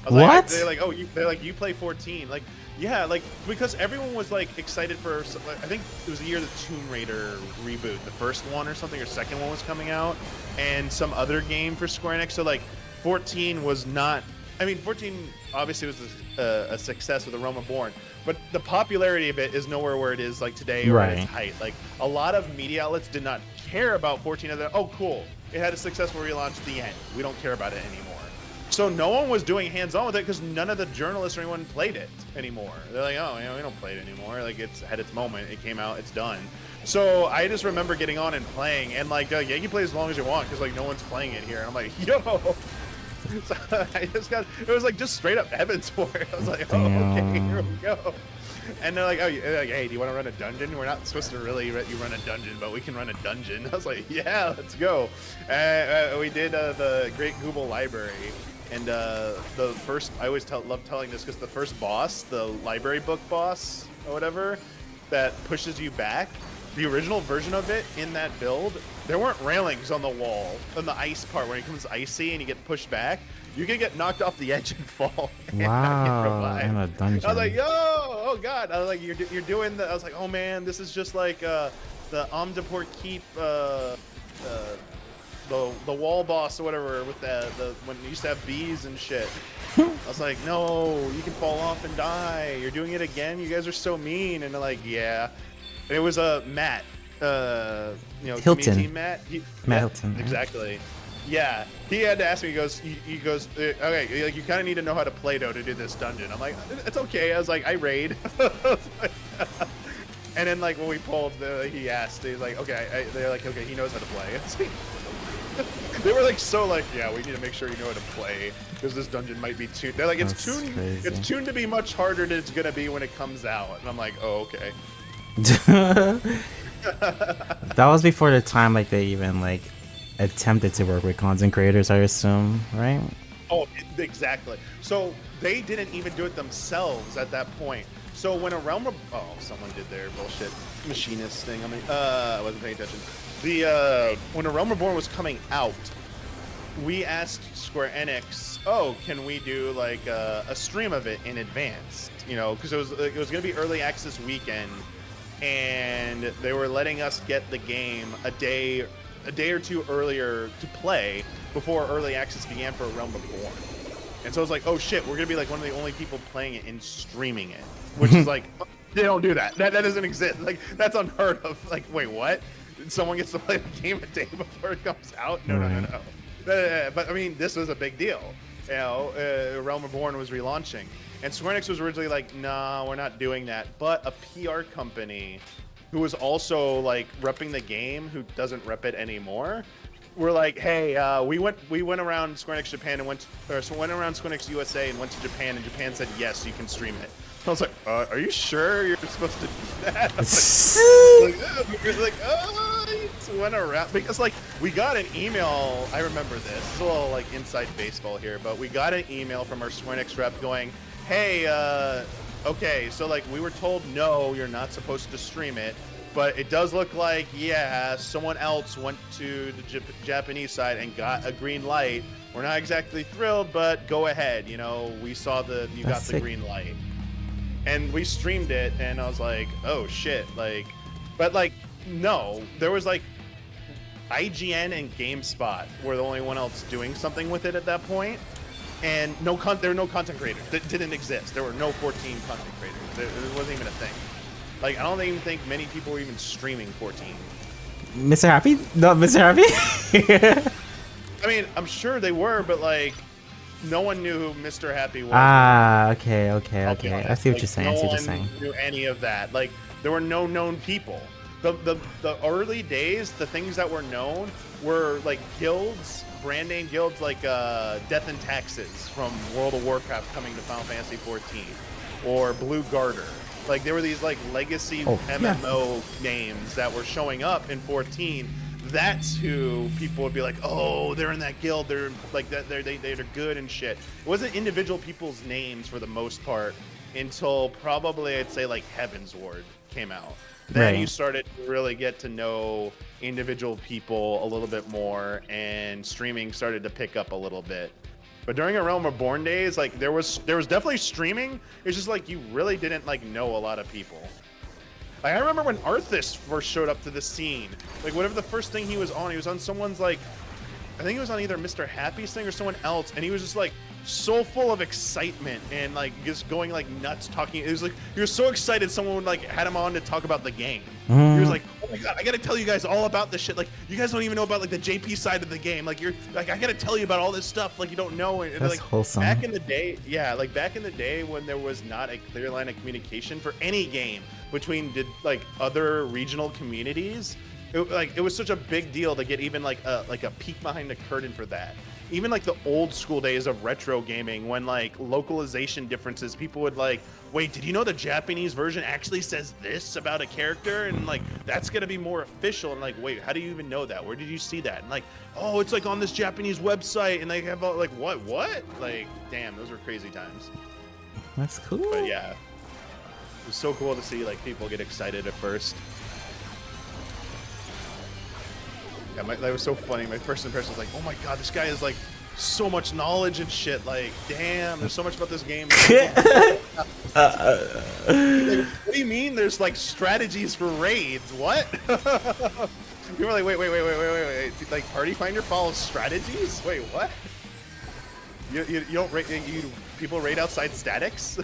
I was what? Like, they're like, you play 14, like. Yeah, like, because everyone was, like, excited for, I think it was the year the Tomb Raider reboot, the first one or something, or second one was coming out, and some other game for Square Enix, so, like, 14 was not, 14 obviously was a success with Aroma Born, but the popularity of it is nowhere where it is, like, today or at its height. Like, a lot of media outlets did not care about 14 other than, oh, cool, it had a successful relaunch at the end. We don't care about it anymore. So no one was doing hands-on with it because none of the journalists or anyone played it anymore. They're like, oh, we don't play it anymore. Like, it's had its moment. It came out. It's done. So I just remember getting on and playing, and like, yeah, you can play as long as you want because like no one's playing it here. And I'm like, yo. So it was like just straight up Heaven's Ward. I was like, oh, okay, here we go. And they're like, hey, do you want to run a dungeon? We're not supposed to really let you run a dungeon, but we can run a dungeon. I was like, yeah, let's go. We did the Great Google Library. And the first, I always love telling this because the first boss, the library book boss or whatever, that pushes you back, the original version of it in that build, there weren't railings on the wall, on the ice part when it becomes icy and you get pushed back. You can get knocked off the edge and fall. And not get revived. in a dungeon. I was like, yo, oh god. I was like, you're doing the. I was like, oh man, this is just like the Omniport Keep, the wall boss or whatever with the when you used to have bees and shit. I was like, no, you can fall off and die. You're doing it again. You guys are so mean. And they're like, yeah. And it was Matt, Hilton. community Matt. Matt Hilton. Exactly. Yeah, he had to ask me. He goes, okay, like you kind of need to know how to play though to do this dungeon. I'm like, it's okay. I was like, I raid. And then like when we pulled, he asked. He's like, okay. They're like, okay, he knows how to play. They were like so like, yeah, we need to make sure you know how to play because this dungeon might be tuned. They're like, it's That's tuned. crazy. It's tuned to be much harder than it's gonna be when it comes out. And I'm like, oh, okay. That was before the time like they even like attempted to work with content creators, I assume, right? Oh, exactly. So they didn't even do it themselves at that point. So when a Realm of someone did their bullshit machinist thing. I wasn't paying attention. When a Realm Reborn was coming out, we asked Square Enix, oh, can we do like a stream of it in advance? You know, because it was gonna be early access weekend, and they were letting us get the game a day or two earlier to play before early access began for Realm Reborn. And so I was like, oh shit, we're gonna be like one of the only people playing it and streaming it, which is like, they don't do that. That doesn't exist. Like that's unheard of. Like, wait, what? Someone gets to play the game a day before it comes out? No. But I mean, this was a big deal. You know, Realm Reborn was relaunching, and Square Enix was originally like, nah, we're not doing that. But a PR company who was also like repping the game, who doesn't rep it anymore, were like, hey, we went around Square Enix Japan and went around Square Enix USA and went to Japan, and Japan said yes, you can stream it. I was like, are you sure you're supposed to do that? I was like, it went around because like we got an email. I remember this. It's a little like inside baseball here, but we got an email from our Square Enix rep going, hey, okay, so like we were told no, you're not supposed to stream it. But it does look like, yeah, someone else went to the Japanese side and got a green light. We're not exactly thrilled, but go ahead. You know, we saw you got the green light. And we streamed it, and I was like, oh, shit. Like, but, like, no. There was, like, IGN and GameSpot were the only one else doing something with it at that point. And there were no content creators. That didn't exist. There were no 14 content creators. It wasn't even a thing. Like, I don't even think many people were even streaming 14. Mr. Happy? No, Mr. Happy? I mean, I'm sure they were, but, like, no one knew who Mr. Happy was. Ah, okay. I see what Like, you're saying. No one knew any of that. Like, there were no known people. The early days, the things that were known were, like, guilds, brand name guilds like Death and Taxes from World of Warcraft coming to Final Fantasy 14, or Blue Garter. Like, there were these, like, legacy MMO names that were showing up in 14. That's who people would be like, oh, they're in that guild. They're like that. They're good and shit. It wasn't individual people's names for the most part until probably I'd say like Heaven's Ward came out. Then you started to really get to know individual people a little bit more, and streaming started to pick up a little bit. But during a Realm Reborn days, like there was definitely streaming. It's just like you really didn't like know a lot of people. Like I remember when Arthas first showed up to the scene. Like whatever the first thing he was on someone's like, I think he was on either Mr. Happy's thing or someone else, and he was just like so full of excitement and like just going like nuts talking. It was like he was so excited someone like had him on to talk about the game. He was like, oh my god, I gotta tell you guys all about this shit. Like you guys don't even know about like the JP side of the game. Like you're like I gotta tell you about all this stuff like you don't know. And That's like wholesome. back in the day, like back in the day when there was not a clear line of communication for any game between like other regional communities. It was such a big deal to get even like a peek behind the curtain for that. even like the old school days of retro gaming, when like localization differences, people would like, wait, did you know the Japanese version actually says this about a character, and like that's gonna be more official? And like, wait, how do you even know that? Where did you see that? And like, oh, it's like on this Japanese website, and they have all, like, what? Like, damn, those were crazy times. That's cool. But yeah, it was so cool to see like people get excited at first. Yeah, that was so funny. My first impression was like, oh my god, this guy has like so much knowledge and shit. Like, damn, there's so much about this game. Like, what do you mean there's like strategies for raids? What? You were like, wait. Like, Party Finder follows strategies? Wait, what? You don't raid, people raid outside statics?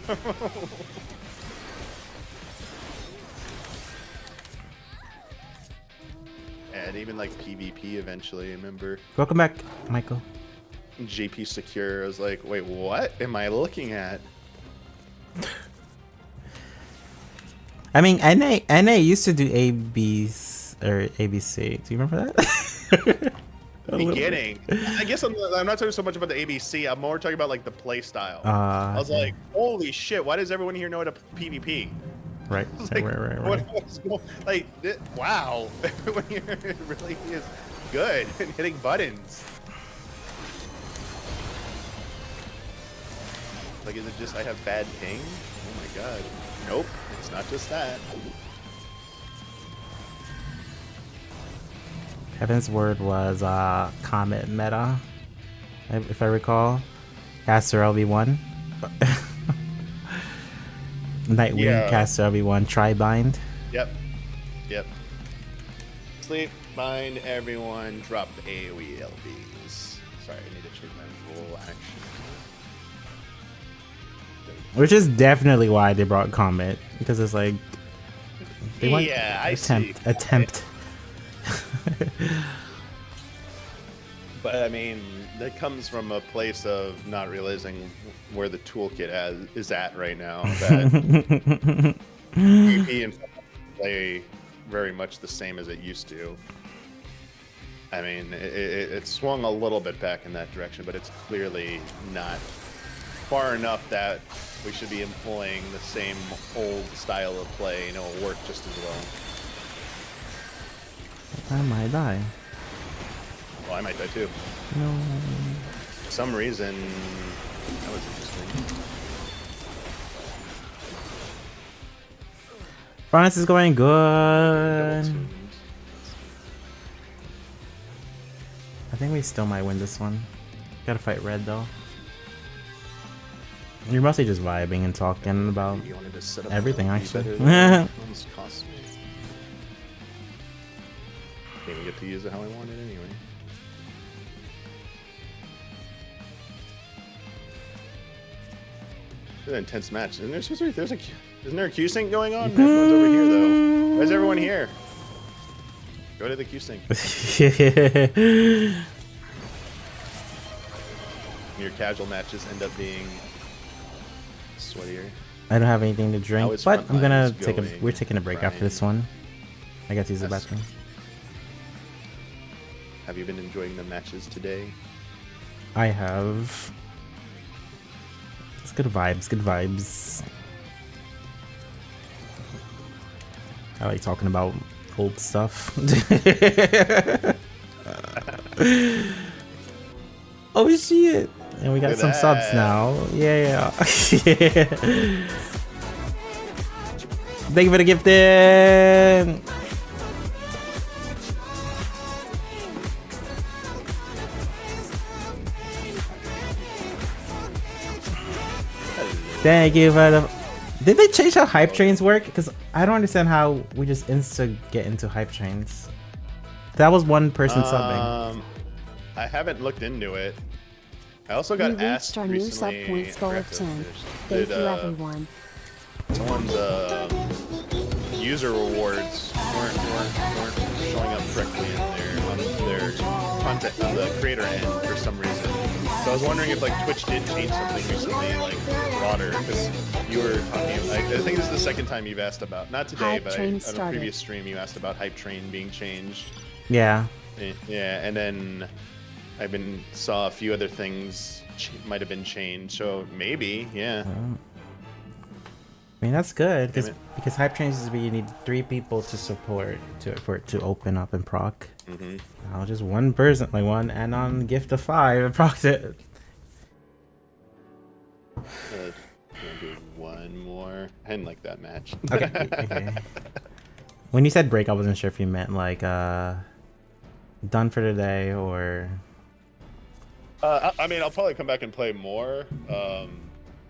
And even like PvP eventually, I remember. Welcome back, Michael. JP Secure, I was like, wait, what am I looking at? I mean, NA used to do ABC. Do you remember that? Beginning. I guess I'm not talking so much about the ABC. I'm more talking about like the play style. I was like, holy shit, why does everyone here know how to PvP? Right. Like, Right. Wow. Everyone here really is good at hitting buttons. Like, is it just I have bad ping? Oh my god. Nope, it's not just that. Heaven's word was Comet meta, if I recall. Caster LB1. Nightwing, Caster LB1, Tri-Bind. Yep. Sleep, bind, everyone, drop the AoE LBs. Sorry, I need to check my full action. Which is definitely why they brought Comet, because it's like they want attempt. But I mean, that comes from a place of not realizing where the toolkit is at right now. That PvP and play very much the same as it used to. I mean, it swung a little bit back in that direction, but it's clearly not far enough that we should be employing the same old style of play, and it'll work just as well. I might die. Well, I might die too. No. For some reason, that was interesting. France is going good. I think we still might win this one. Gotta fight red though. You're mostly just vibing and talking about everything, actually. Can't even get to use it how I want it anyway. It's an intense match. Isn't there supposed to be? Isn't there a Q sync going on? Everyone's over here though. Why is everyone here? Go to the Q sync. Your casual matches end up being sweatier. I don't have anything to drink, but I'm gonna take a. We're taking a break Brian. after this one. I got to use the Yes. bathroom. Have you been enjoying the matches today? I have. It's good vibes. Good vibes. I like talking about old stuff. Oh shit! And we got Look at some subs that. now. Yeah. Thank you for the gifted. Thank you for the. Did they change how hype trains work? Because I don't understand how we just insta get into hype trains. That was one person subbing. I haven't looked into it. I also got We asked reached our new sub recently. points goal of 10. Thank you, everyone. Someone's user rewards weren't showing up correctly on their content on the creator end for some reason. So I was wondering if like Twitch did change something recently, like broader, because you were talking. I think this is the second time you've asked about, not today, Hype but train on a started. previous stream you asked about Hype Train being changed. Yeah. Yeah, and then I've been saw a few other things might have been changed, so maybe, yeah. I mean, that's good Damn it. because hype changes you need 3 people to support for it to open up and proc. Now just one person, like one add-on gift of 5 and proc it. I'm gonna do one more. I didn't like that match. Okay. When you said break, I wasn't sure if you meant like done for today or. I mean, I'll probably come back and play more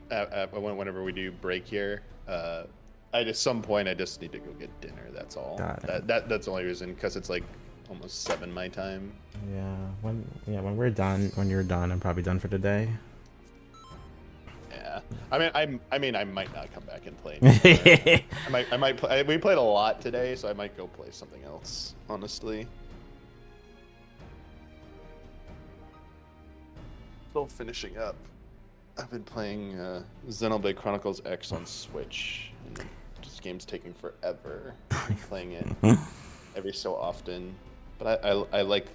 whenever we do break here. At some point, I just need to go get dinner. That's all. That's the only reason, because it's like almost 7 my time. Yeah. When we're done, when you're done, I'm probably done for today. Yeah. I mean, I might not come back and play anymore. I might play. We played a lot today, so I might go play something else. Honestly. Still finishing up. I've been playing Xenoblade Chronicles X on Switch. And this game's taking forever. I'm playing it every so often, but I like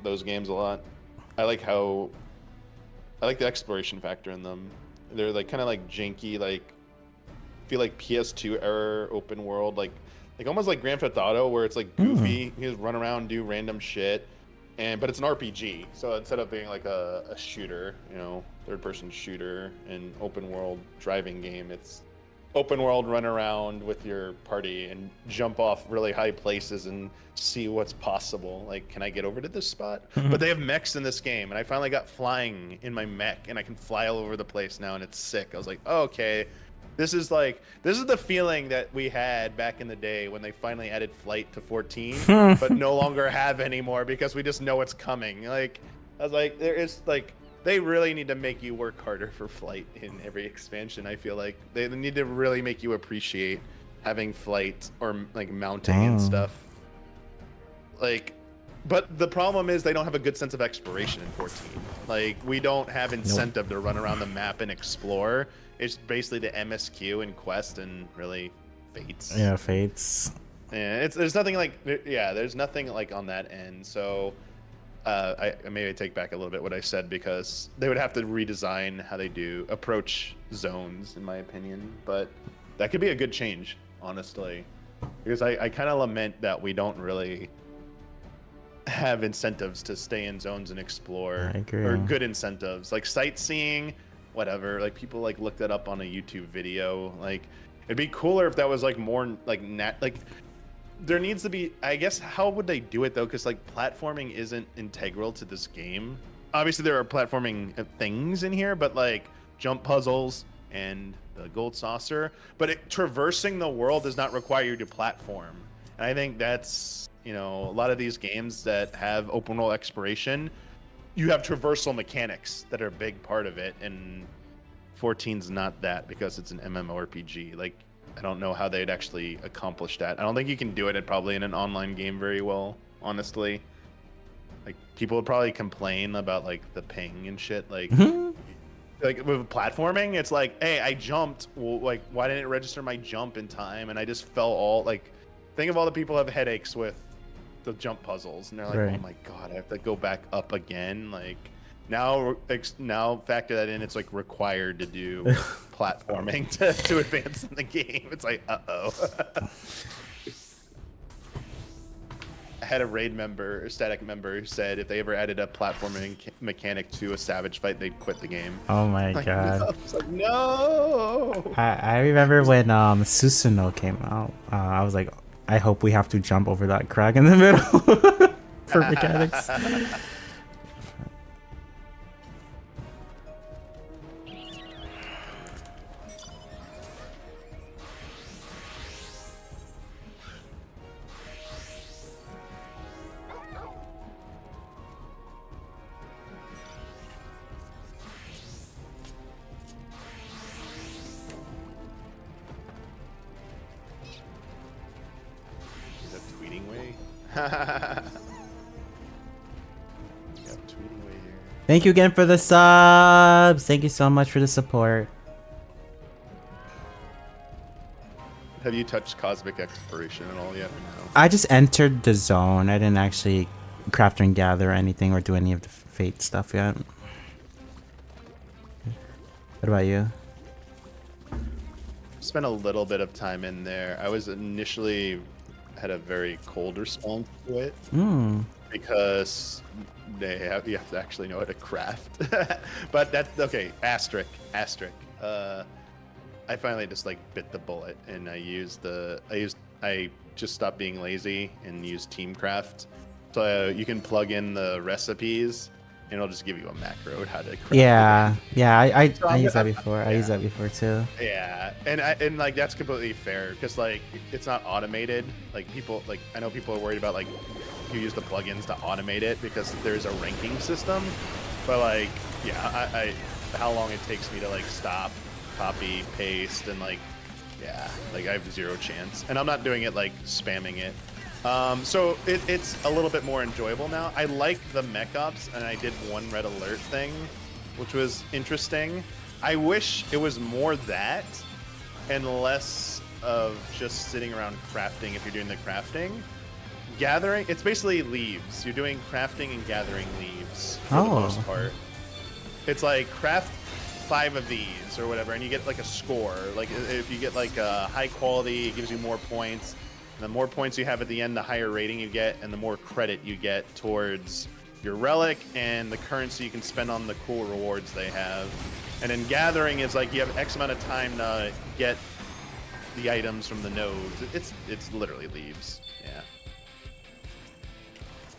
those games a lot. I like the exploration factor in them. They're like kind of like janky, like feel like PS2 era open world, like almost like Grand Theft Auto, where it's like goofy. You just run around, do random shit. But it's an RPG, so instead of being like a shooter, third-person shooter and open world driving game, it's open world, run around with your party and jump off really high places and see what's possible. Like, can I get over to this spot? But they have mechs in this game, and I finally got flying in my mech, and I can fly all over the place now, and it's sick. I was like, oh, okay. This is the feeling that we had back in the day when they finally added flight to 14, but no longer have anymore because we just know it's coming. Like, I was like, they really need to make you work harder for flight in every expansion. I feel like they need to really make you appreciate having flight or like mounting and stuff. Like, but the problem is they don't have a good sense of exploration in 14. Like, we don't have incentive to run around the map and explore. It's basically the MSQ and Quest and really Fates. Yeah, Fates. Yeah, there's nothing like on that end. So I maybe take back a little bit what I said, because they would have to redesign how they do approach zones, in my opinion. But that could be a good change, honestly, because I kind of lament that we don't really have incentives to stay in zones and explore. I agree. Or good incentives like sightseeing, whatever. Like, people like look that up on a YouTube video. Like, it'd be cooler if that was like more like there needs to be, I guess, how would they do it though? Because like platforming isn't integral to this game. Obviously there are platforming things in here, but like jump puzzles and the gold saucer, but traversing the world does not require you to platform. And I think that's, a lot of these games that have open world exploration, you have traversal mechanics that are a big part of it, and 14's not that, because it's an MMORPG. Like, I don't know how they'd actually accomplish that. I don't think you can do it probably in an online game very well, honestly. Like, people would probably complain about like the ping and shit. Like, like with platforming, it's like, hey, I jumped. Well, like, why didn't it register my jump in time? And I just fell all like. Think of all the people who have headaches with the jump puzzles, and they're like, oh my god, I have to go back up again. Like, now factor that in, it's like required to do platforming to advance in the game. It's like, I had a raid member, a static member, who said if they ever added a platforming mechanic to a Savage fight, they'd quit the game. Oh my god. No. It's like, no. I remember when Susanoo came out. I was like, I hope we have to jump over that crack in the middle for mechanics. Thank you again for the subs. Thank you so much for the support. Have you touched cosmic exploration at all yet? Or no? I just entered the zone. I didn't actually craft and gather anything or do any of the fate stuff yet. What about you? Spent a little bit of time in there. I was initially had a very cold response to it because you have to actually know how to craft. But that's okay. Asterisk. I finally just like bit the bullet and I just stopped being lazy and used Teamcraft. So you can plug in the recipes and it'll just give you a macro how to craft. Yeah, I used that gonna- before. I used that before too. Yeah, and like that's completely fair because like it's not automated. Like people like I know people are worried about like you use the plugins to automate it because there's a ranking system. But like yeah, I how long it takes me to like stop, copy, paste, and like yeah, like I have zero chance. And I'm not doing it like spamming it. So it's a little bit more enjoyable now. I like the mech ops, and I did one red alert thing, which was interesting. I wish it was more that and less of just sitting around crafting if you're doing the crafting. Gathering, it's basically leaves. You're doing crafting and gathering leaves for the most part. It's like craft 5 of these or whatever, and you get like a score. Like if you get like a high quality, it gives you more points. And the more points you have at the end, the higher rating you get, and the more credit you get towards your relic and the currency you can spend on the cool rewards they have. And then gathering is like you have X amount of time to get the items from the nodes. It's literally leaves. Yeah.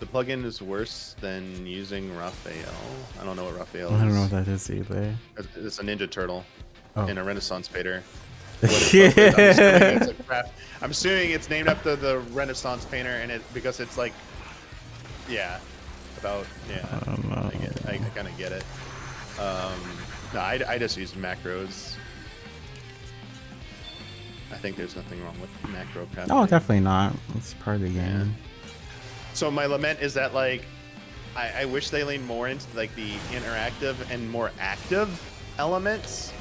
The plugin is worse than using Raphael. I don't know what Raphael is. I don't know what that is either. It's a Ninja Turtle in a Renaissance Painter. I'm assuming it's named after the Renaissance painter, and because it's like, yeah, about yeah. I don't know. I kind of get it. No, I just use macros. I think there's nothing wrong with macro crafting. Oh, definitely not. It's part of the game. Yeah. So my lament is that like, I wish they leaned more into like the interactive and more active elements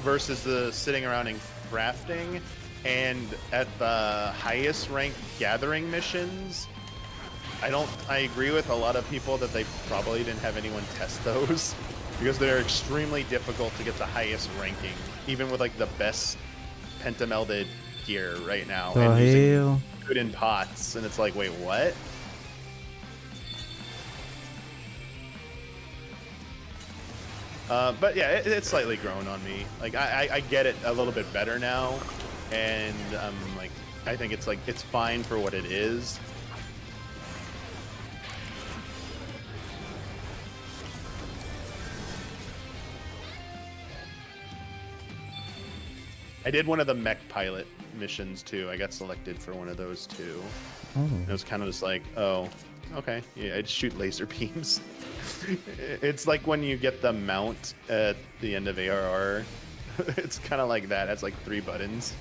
versus the sitting around and crafting. And at the highest ranked gathering missions, I agree with a lot of people that they probably didn't have anyone test those because they're extremely difficult to get the highest ranking, even with like the best pentamelded gear right now. The and using hell? food in pots, and it's like, wait, what? But yeah, it's slightly grown on me. Like I get it a little bit better now, and like I think it's fine for what it is. I did one of the mech pilot missions too. I got selected for one of those too. It was kind of just like, oh, okay, yeah, I'd shoot laser beams. It's like when you get the mount at the end of ARR. It's kind of like that. It's like 3 buttons.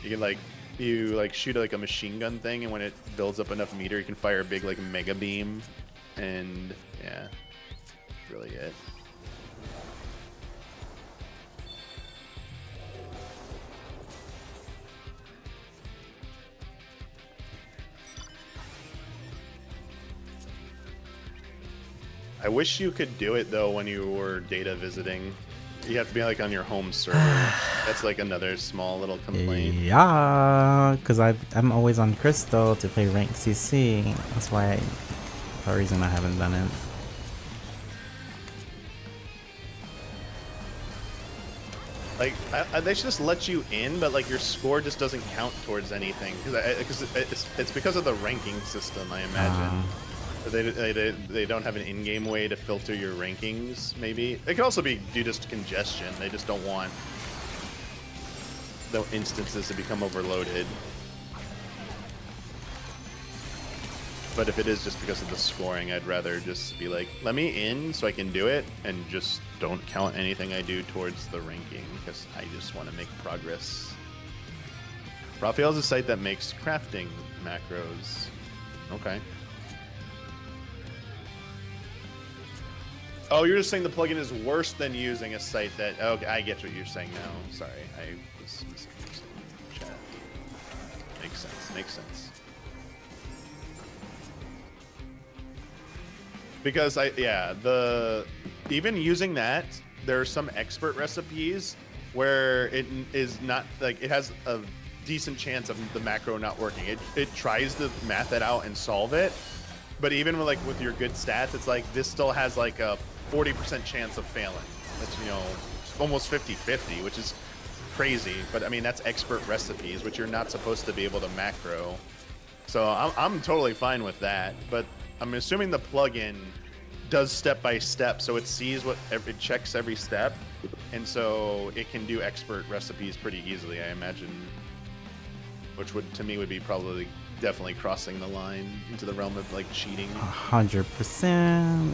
You can you shoot like a machine gun thing, and when it builds up enough meter, you can fire a big like mega beam, and yeah, that's really it. I wish you could do it though when you were data visiting. You have to be like on your home server. That's like another small little complaint. Yeah, because I'm always on Crystal to play ranked CC. That's why, for a reason I haven't done it. Like they should just let you in, but like your score just doesn't count towards anything because it's because of the ranking system, I imagine. They don't have an in-game way to filter your rankings, maybe. It could also be due to congestion. They just don't want the instances to become overloaded. But if it is just because of the scoring, I'd rather just be like, let me in so I can do it, and just don't count anything I do towards the ranking, because I just want to make progress. Raphael's a site that makes crafting macros. Okay. Oh, you're just saying the plugin is worse than using a site that... Okay, I get what you're saying now. Sorry, I was misunderstanding. Chat. Makes sense. Makes sense. because even using that, there are some expert recipes where it is not like it has a decent chance of the macro not working. It tries to math it out and solve it, but even with your good stats, it's like this still has like a 40% chance of failing. That's almost 50-50, which is crazy. But I mean that's expert recipes, which you're not supposed to be able to macro. So I'm totally fine with that. But I'm assuming the plugin does step by step, so it sees it checks every step, and so it can do expert recipes pretty easily, I imagine. Which to me would be probably definitely crossing the line into the realm of like cheating. 100%.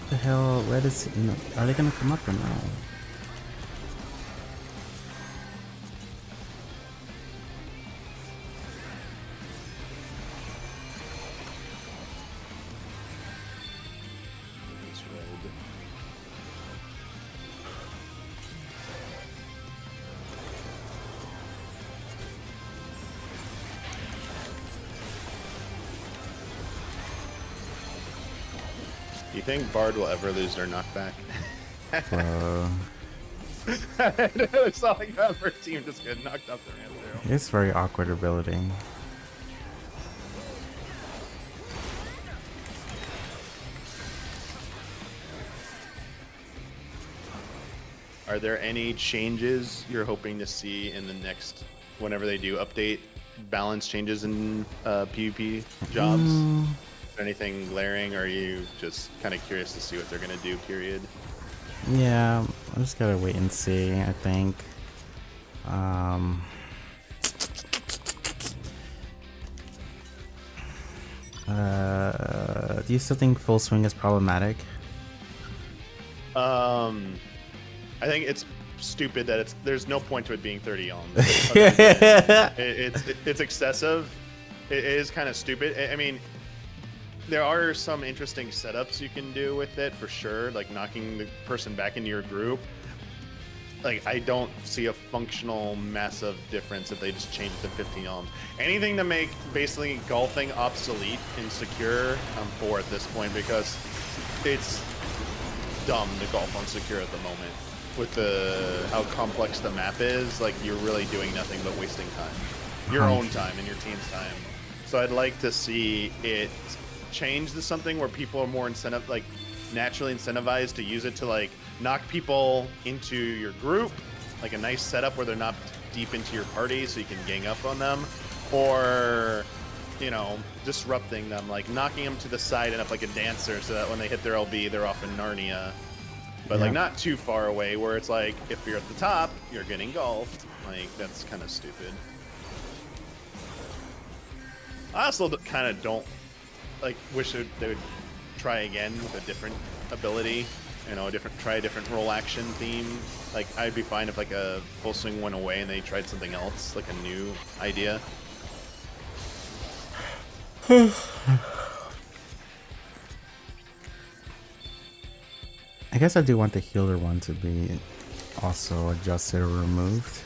The hell, where is it? No, are they gonna come up or no? Do you think Bard will ever lose their knockback? It's not like that first team just get knocked off their hand through. It's very awkward ability. Are there any changes you're hoping to see in the next, whenever they do update, balance changes in PvP jobs? Is there anything glaring, or are you just kind of curious to see what they're going to do, period? Yeah, I just gotta wait and see, I think. Do you still think full swing is problematic? I think it's stupid that there's no point to it being 30 ohms. It's excessive. It is kind of stupid. I mean, there are some interesting setups you can do with it for sure, like knocking the person back into your group. Like, I don't see a functional massive difference if they just change it to 15 ohms. Anything to make basically golfing obsolete and secure, I'm for at this point, because it's dumb to golf on secure at the moment. With how complex the map is, like, you're really doing nothing but wasting time. Your own time and your team's time. So I'd like to see it change to something where people are more naturally incentivized to use it to like knock people into your group, like a nice setup where they're not deep into your party so you can gang up on them, or disrupting them, like knocking them to the side and up like a dancer so that when they hit their LB they're off in Narnia, but like not too far away where it's like if you're at the top you're getting golfed. Like, that's kind of stupid. I also kind of don't wish they would try again with a different ability, try a different roll action theme. Like, I'd be fine if like a full swing went away and they tried something else, like a new idea. I guess I do want the healer one to be also adjusted or removed.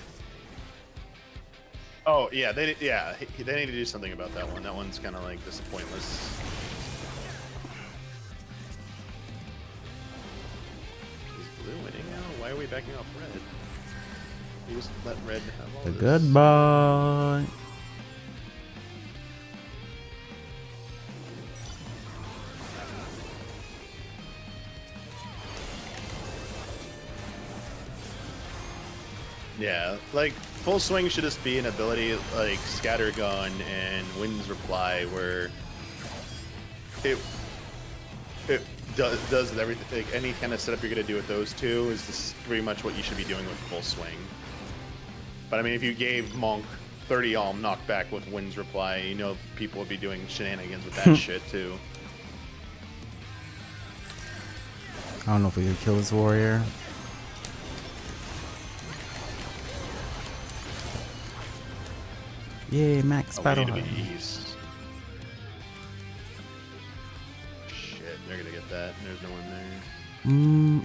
Oh yeah, they need to do something about that one. That one's kind of like just pointless. Is blue winning now? Why are we backing off red? You just let red have all The this. goodbye. Yeah, like full swing should just be an ability like scattergun and wind's reply, where it does everything. Like, any kind of setup you're gonna do with those two is just pretty much what you should be doing with full swing. But I mean, if you gave Monk 30 alm knockback with wind's reply, people would be doing shenanigans with that shit too. I don't know if we could kill this warrior. Yay, max Oh, we battle need to hard. be east. that. There's no one there.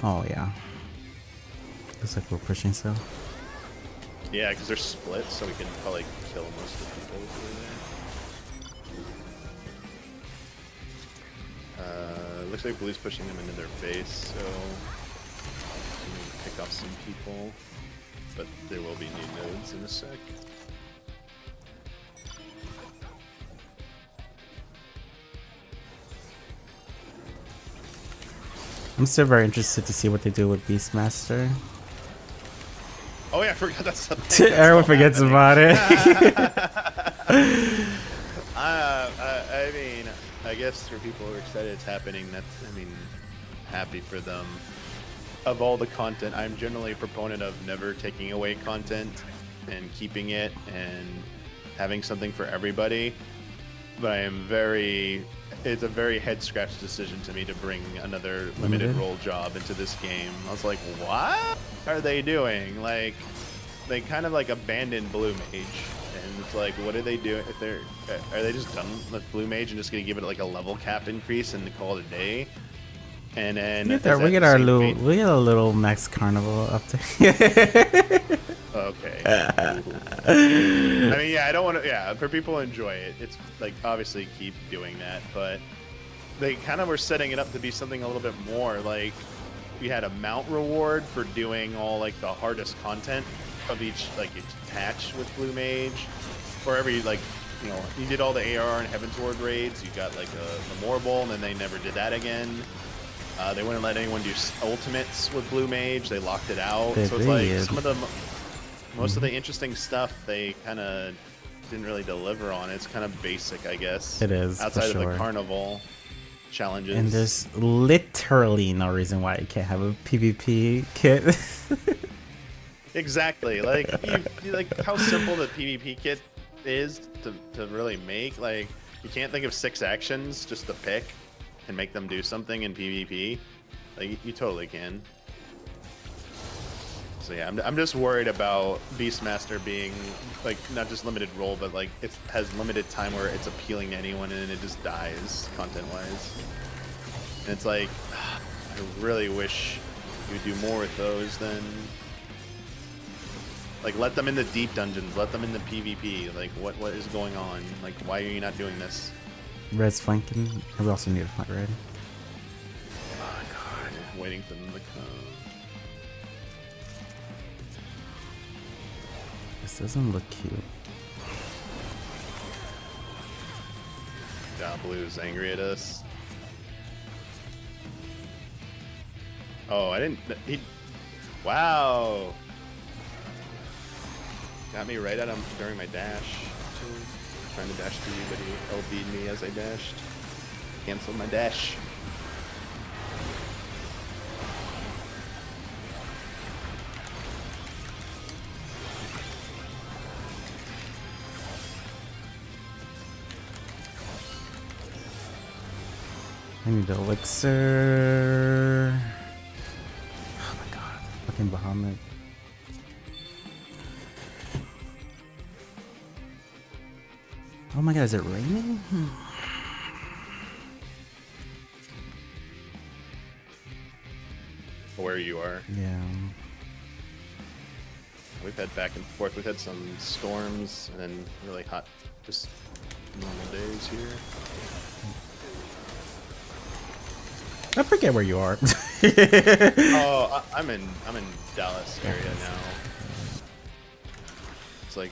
Oh yeah. Looks like we're pushing so. Yeah, because they're split, so we can probably kill most of the people who are there. Looks like Blue's pushing them into their base, so we need to pick off some people. But there will be new nodes in a sec. I'm still very interested to see what they do with Beastmaster. Oh yeah, I forgot that's something. Everyone forgets about it. I mean, I guess for people who are excited it's happening, happy for them. Of all the content, I'm generally a proponent of never taking away content and keeping it and having something for everybody. But it's a very head scratch decision to me to bring another limited role job into this game. I was like, what are they doing? Like, they kind of like abandoned Blue Mage, and it's like, what are they doing? Are they just done with Blue Mage and just gonna give it like a level cap increase and call it a day? And then we get a little Max Carnival update. Okay. I mean, yeah, I don't want to. Yeah, for people to enjoy it, it's like obviously keep doing that, but they kind of were setting it up to be something a little bit more. Like we had a mount reward for doing all like the hardest content of each patch with Blue Mage, or every you did all the AR and Heavensward raids, you got like a Memorable, and then they never did that again. They wouldn't let anyone do ultimates with Blue Mage. They locked it out. So it's like some of the most of the interesting stuff they kind of didn't really deliver on. It's kind of basic, I guess. It is outside of the carnival challenges. And there's literally no reason why you can't have a PvP kit. Exactly. Like how simple the PvP kit is to really make. Like you can't think of 6 actions just to pick and make them do something in PvP. Like you totally can. So yeah, I'm just worried about Beastmaster being like not just limited role, but like it has limited time where it's appealing to anyone and then it just dies content-wise. And it's like, I really wish you would do more with those than like let them in the deep dungeons, let them in the PvP. Like what is going on? Like why are you not doing this? Red's flanking. We also need to fight Red. Oh god, waiting for them to come. This doesn't look cute. Yeah, Blue's angry at us. Oh, I didn't. Wow. Got me right at him during my dash. Trying to dash to you, but he LB'd me as I dashed. Canceled my dash. I need the elixir. Oh my god. Fucking Bahamut. Oh my god, is it raining? Where you are. Yeah. We've had back and forth. We've had some storms and then really hot, just normal days here. I forget where you are. Oh, I'm in Dallas area now. It's like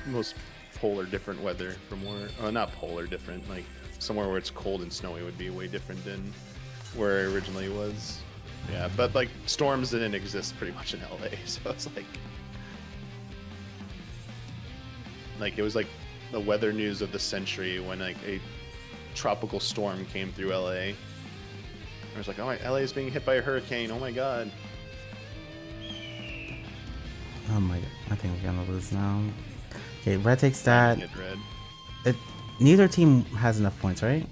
most polar different weather from where, oh, not polar different, like somewhere where it's cold and snowy would be way different than where I originally was. Yeah, but like storms didn't exist pretty much in LA, so it's like it was like the weather news of the century when like a tropical storm came through LA. I was like, oh my, LA is being hit by a hurricane, oh my god. Oh my god, I think we're gonna lose now. Okay, Red takes that. Red. Neither team has enough points, right?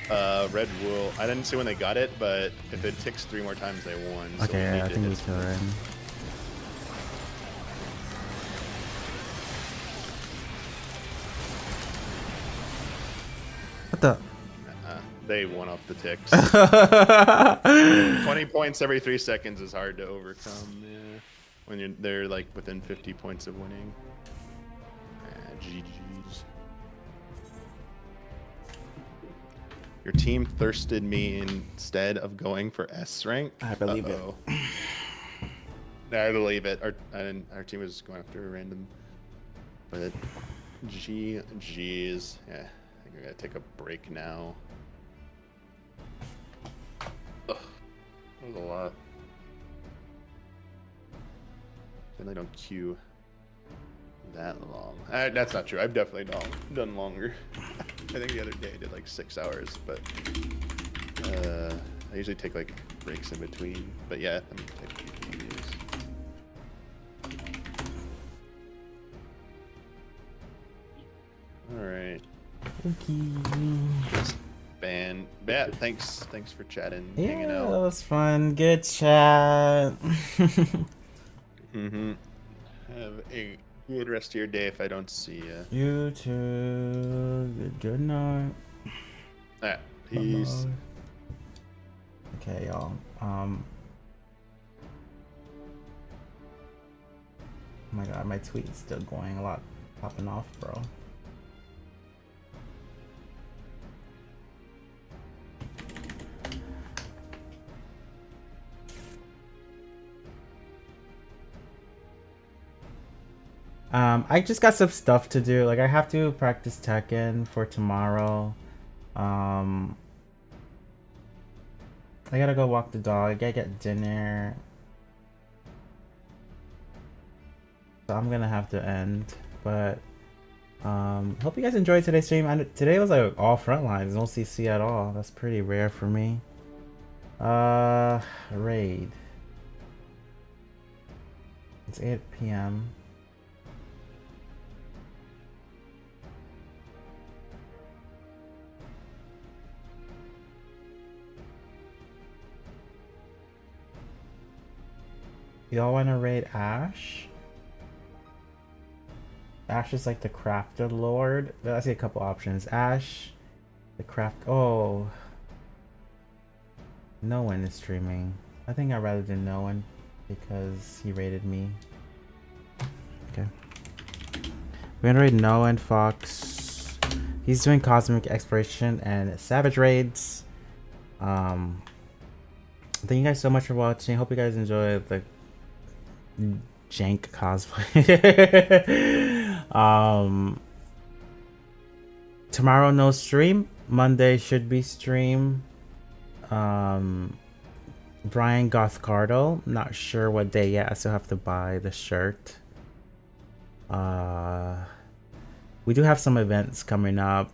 Red will. I didn't see when they got it, but if it ticks 3 more times, they won. So Okay, I think we kill Red. What the? They won off the ticks. 20 points every 3 seconds is hard to overcome. Yeah. When they're like within 50 points of winning. GG's. Your team thirsted me instead of going for S rank. I believe it. I believe it. Our team was going after a random. But GG's. Yeah, I think we're gonna take a break now. Ugh, that was a lot. I don't queue that long. That's not true. I've definitely done longer. I think the other day I did like 6 hours, but I usually take like breaks in between. But yeah, let me take GG's. All right. Thank you. Yeah, thanks for chatting, Yeah, hanging that out. was fun. Good chat. Mm-hmm. Have a good rest of your day if I don't see you. You too. Good night. Alright, peace. Bye-bye. Okay, y'all. Oh my god, my tweet's still going. A lot popping off, bro. I just got some stuff to do. Like, I have to practice Tekken for tomorrow. I gotta go walk the dog. I gotta get dinner. So I'm gonna have to end. But, hope you guys enjoyed today's stream. Today was like all front lines, no CC at all. That's pretty rare for me. Raid. It's 8 p.m. Y'all want to raid Ash? Ash is like the crafter lord. I see a couple options. Ash, the craft. Oh, no one is streaming. I think I'd rather do no one because he raided me. Okay. We're gonna raid no one Fox. He's doing cosmic exploration and savage raids. Thank you guys so much for watching. Hope you guys enjoy the jank cosplay. Tomorrow no stream. Monday should be stream. Brian Gothcardo, not sure what day yet. I still have to buy the shirt. We do have some events coming up.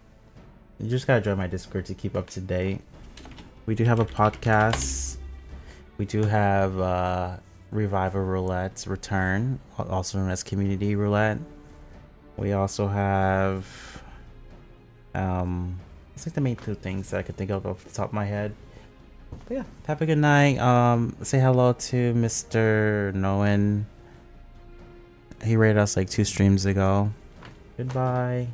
You just gotta join my Discord to keep up to date. We do have a podcast. We do have Revival Roulette's return, also known as Community Roulette. We also have it's like the main two things that I could think of off the top of my head. But yeah, have a good night. Say hello to Mr. Noen. He rated us like 2 streams ago. Goodbye.